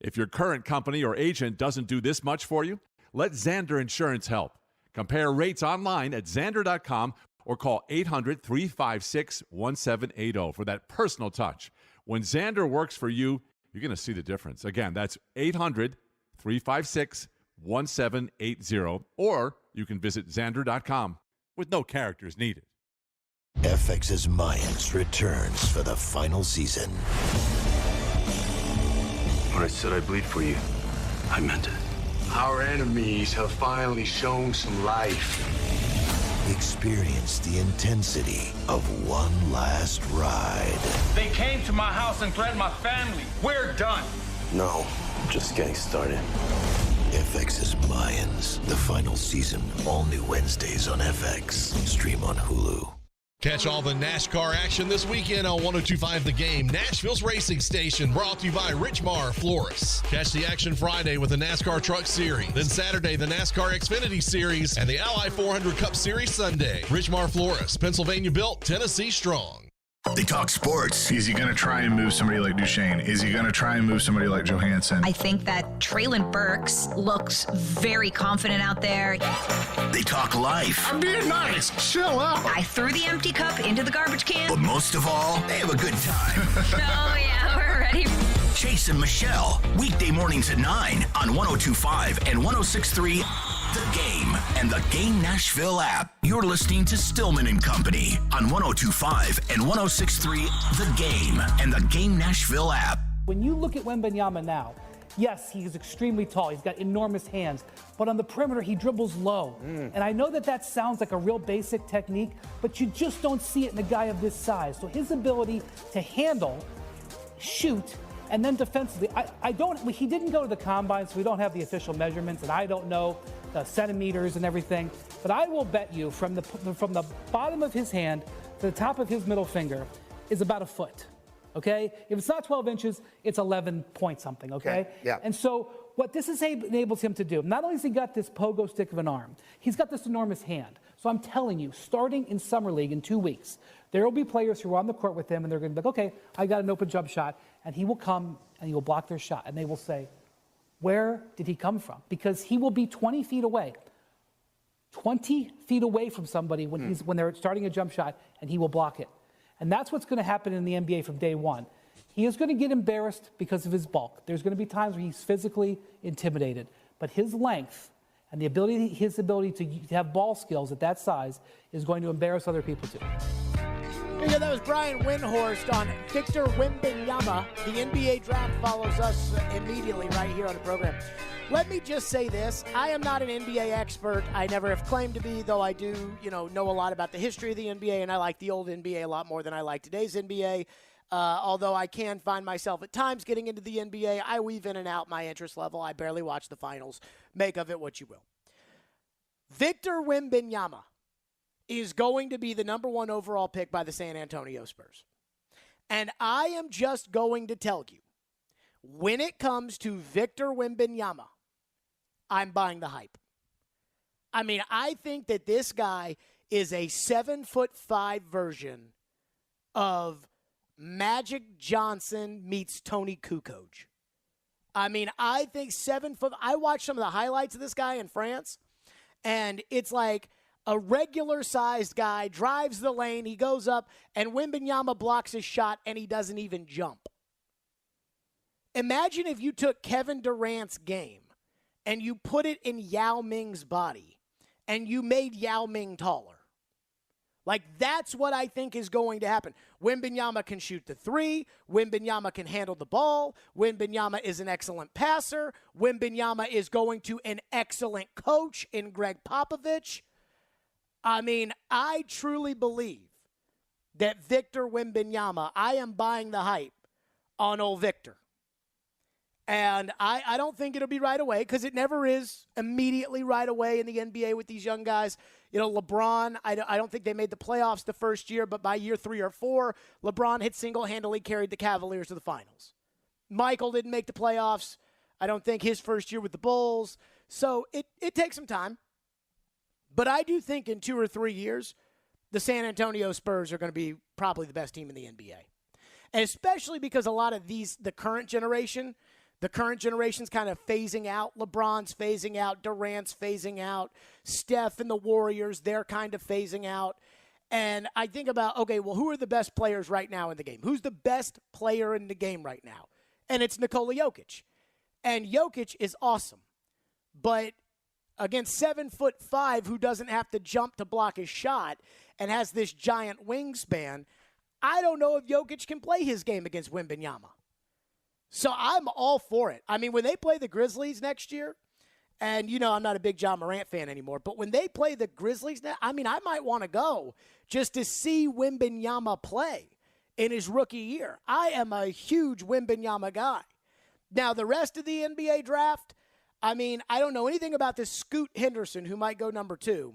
Speaker 20: If your current company or agent doesn't do this much for you, let Xander Insurance help. Compare rates online at Xander.com or call 800-356-1780 for that personal touch. When Xander works for you, you're going to see the difference. Again, that's 800-356-1780, or you can visit Xander.com with no characters needed.
Speaker 11: FX's Mayans returns for the final season.
Speaker 13: When I said I bleed for you, I meant it.
Speaker 12: Our enemies have finally shown some life.
Speaker 11: Experience the intensity of one last ride.
Speaker 16: They came to my house and threatened my family. We're done.
Speaker 13: No, just getting started.
Speaker 11: FX's Mayans, the final season, all new Wednesdays on FX. Stream on Hulu.
Speaker 17: Catch all the NASCAR action this weekend on 102.5 The Game, Nashville's racing station, brought to you by Richmar Florists. Catch the action Friday with the NASCAR Truck Series, then Saturday the NASCAR Xfinity Series, and the Ally 400 Cup Series Sunday. Richmar Florists, Pennsylvania built, Tennessee strong.
Speaker 23: They talk sports. Is he going to try and move somebody like Duchesne? Is he going to try and move somebody like Johansson?
Speaker 22: I think that Traylon Burks looks very confident out there.
Speaker 2: They talk life.
Speaker 23: I'm being nice. Chill out.
Speaker 22: I threw the empty cup into the garbage can.
Speaker 2: But most of all, they have a good time.
Speaker 22: Oh, yeah, we're ready.
Speaker 2: Chase and Michelle, weekday mornings at 9 on 102.5 and 106.3 The Game and the Game Nashville app. You're listening to Stillman and Company on 102.5 and 106.3 The Game and the Game Nashville app.
Speaker 21: When you look at Wembanyama now, yes, he's extremely tall. He's got enormous hands. But on the perimeter, he dribbles low. And I know that that sounds like a real basic technique, but you just don't see it in a guy of this size. So his ability to handle, shoot, and then defensively, he didn't go to the combine, so we don't have the official measurements, and I don't know the centimeters and everything. But I will bet you from the bottom of his hand to the top of his middle finger is about a foot. Okay? If it's not 12 inches, it's 11 point something, okay?
Speaker 26: Yeah.
Speaker 21: And so what this enables him to do, not only has he got this pogo stick of an arm, he's got this enormous hand. So I'm telling you, starting in Summer League in 2 weeks, there will be players who are on the court with him, and they're going to be like, okay, I got an open jump shot, and he will come and he will block their shot, and they will say, where did he come from? Because he will be 20 feet away. 20 feet away from somebody when they're starting a jump shot, and he will block it. And that's what's going to happen in the NBA from day one. He is going to get embarrassed because of his bulk. There's going to be times where he's physically intimidated. But his length and his ability to have ball skills at that size is going to embarrass other people too.
Speaker 6: Yeah, that was Brian Windhorst on Victor Wembanyama. The NBA draft follows us immediately right here on the program. Let me just say this. I am not an NBA expert. I never have claimed to be, though I do, know a lot about the history of the NBA, and I like the old NBA a lot more than I like today's NBA. Although I can find myself at times getting into the NBA, I weave in and out my interest level. I barely watch the finals. Make of it what you will. Victor Wembanyama is going to be the number 1 overall pick by the San Antonio Spurs. And I am just going to tell you, when it comes to Victor Wembanyama, I'm buying the hype. I mean, I think that this guy is a 7'5" version of Magic Johnson meets Tony Kukoc. I mean, I think 7 foot. I watched some of the highlights of this guy in France, and it's like a regular-sized guy drives the lane, he goes up, and Wembanyama blocks his shot, and he doesn't even jump. Imagine if you took Kevin Durant's game and you put it in Yao Ming's body, and you made Yao Ming taller. Like, that's what I think is going to happen. Wembanyama can shoot the three. Wembanyama can handle the ball. Wembanyama is an excellent passer. Wembanyama is going to an excellent coach in Greg Popovich. I mean, I truly believe that Victor Wembanyama, I am buying the hype on old Victor. And I don't think it'll be right away, because it never is immediately right away in the NBA with these young guys. LeBron, I don't think they made the playoffs the first year, but by year 3 or 4, LeBron had single-handedly carried the Cavaliers to the finals. Michael didn't make the playoffs, I don't think, his first year with the Bulls. So it takes some time. But I do think in 2 or 3 years, the San Antonio Spurs are going to be probably the best team in the NBA. And especially because a lot of the current generation's kind of phasing out. LeBron's phasing out. Durant's phasing out. Steph and the Warriors, they're kind of phasing out. And I think about, okay, well, who are the best players right now in the game? Who's the best player in the game right now? And it's Nikola Jokic. And Jokic is awesome. But against 7'5", who doesn't have to jump to block his shot and has this giant wingspan, I don't know if Jokic can play his game against Wembanyama. So I'm all for it. I mean, when they play the Grizzlies next year, and, I'm not a big John Morant fan anymore, but when they play the Grizzlies, I might want to go just to see Wembanyama play in his rookie year. I am a huge Wembanyama guy. Now, the rest of the NBA draft, I don't know anything about this Scoot Henderson, who might go number 2.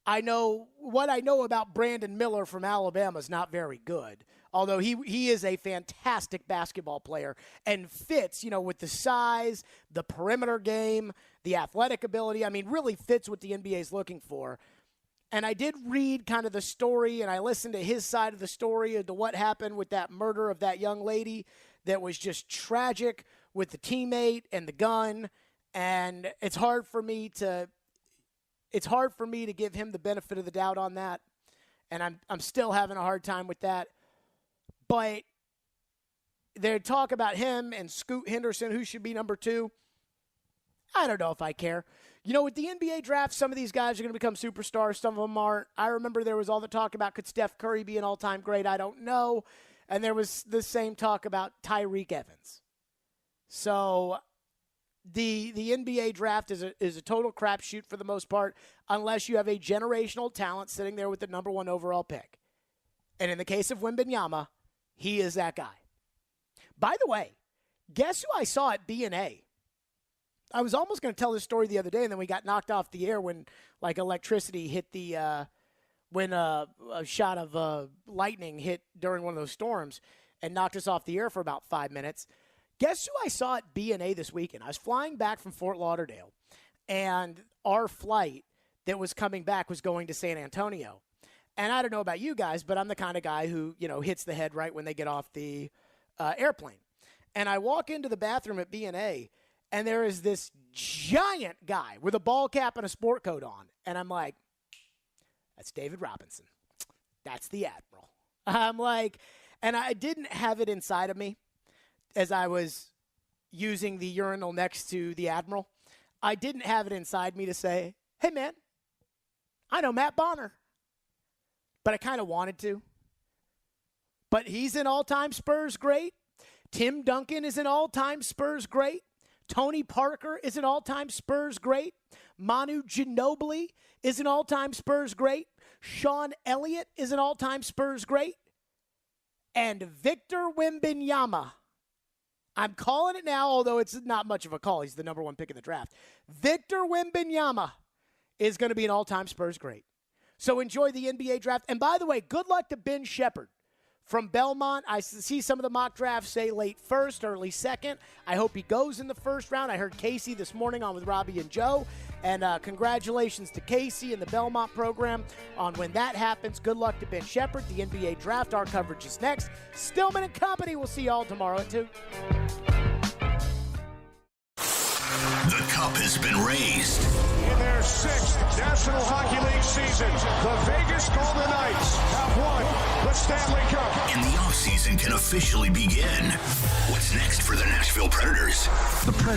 Speaker 6: What I know about Brandon Miller from Alabama is not very good, although he is a fantastic basketball player and fits, with the size, the perimeter game, the athletic ability. Really fits what the NBA is looking for. And I did read kind of the story, and I listened to his side of the story of what happened with that murder of that young lady that was just tragic with the teammate and the gun. And it's hard for me to give him the benefit of the doubt on that. And I'm still having a hard time with that. But they talk about him and Scoot Henderson, who should be number 2. I don't know if I care. With the NBA draft, some of these guys are going to become superstars. Some of them aren't. I remember there was all the talk about, could Steph Curry be an all-time great? I don't know. And there was the same talk about Tyreek Evans. So the NBA draft is a total crapshoot for the most part, unless you have a generational talent sitting there with the number 1 overall pick. And in the case of Wembanyama, he is that guy. By the way, guess who I saw at B&A? I was almost going to tell this story the other day, and then we got knocked off the air when, electricity hit when a shot of lightning hit during one of those storms and knocked us off the air for about 5 minutes. Guess who I saw at B&A this weekend? I was flying back from Fort Lauderdale, and our flight that was coming back was going to San Antonio. And I don't know about you guys, but I'm the kind of guy who, hits the head right when they get off the airplane. And I walk into the bathroom at B&A, and there is this giant guy with a ball cap and a sport coat on. And I'm like, that's David Robinson. That's the Admiral. I'm like, and I didn't have it inside of me as I was using the urinal next to the Admiral. I didn't have it inside me to say, hey, man, I know Matt Bonner. But I kind of wanted to. But he's an all-time Spurs great. Tim Duncan is an all-time Spurs great. Tony Parker is an all-time Spurs great. Manu Ginobili is an all-time Spurs great. Sean Elliott is an all-time Spurs great. And Victor Wembanyama, I'm calling it now, although it's not much of a call. He's the number 1 pick in the draft. Victor Wembanyama is going to be an all-time Spurs great. So enjoy the NBA draft. And by the way, good luck to Ben Shepherd from Belmont. I see some of the mock drafts say late first, early second. I hope he goes in the first round. I heard Casey this morning on with Robbie and Joe. And congratulations to Casey and the Belmont program on when that happens. Good luck to Ben Shepherd. The NBA draft, our coverage is next. Stillman and Company. We'll see you all tomorrow at 2.
Speaker 2: The cup has been raised.
Speaker 10: In their 6th National Hockey League season, the Vegas Golden Knights have won the Stanley Cup.
Speaker 2: And the offseason can officially begin. What's next for the Nashville Predators? The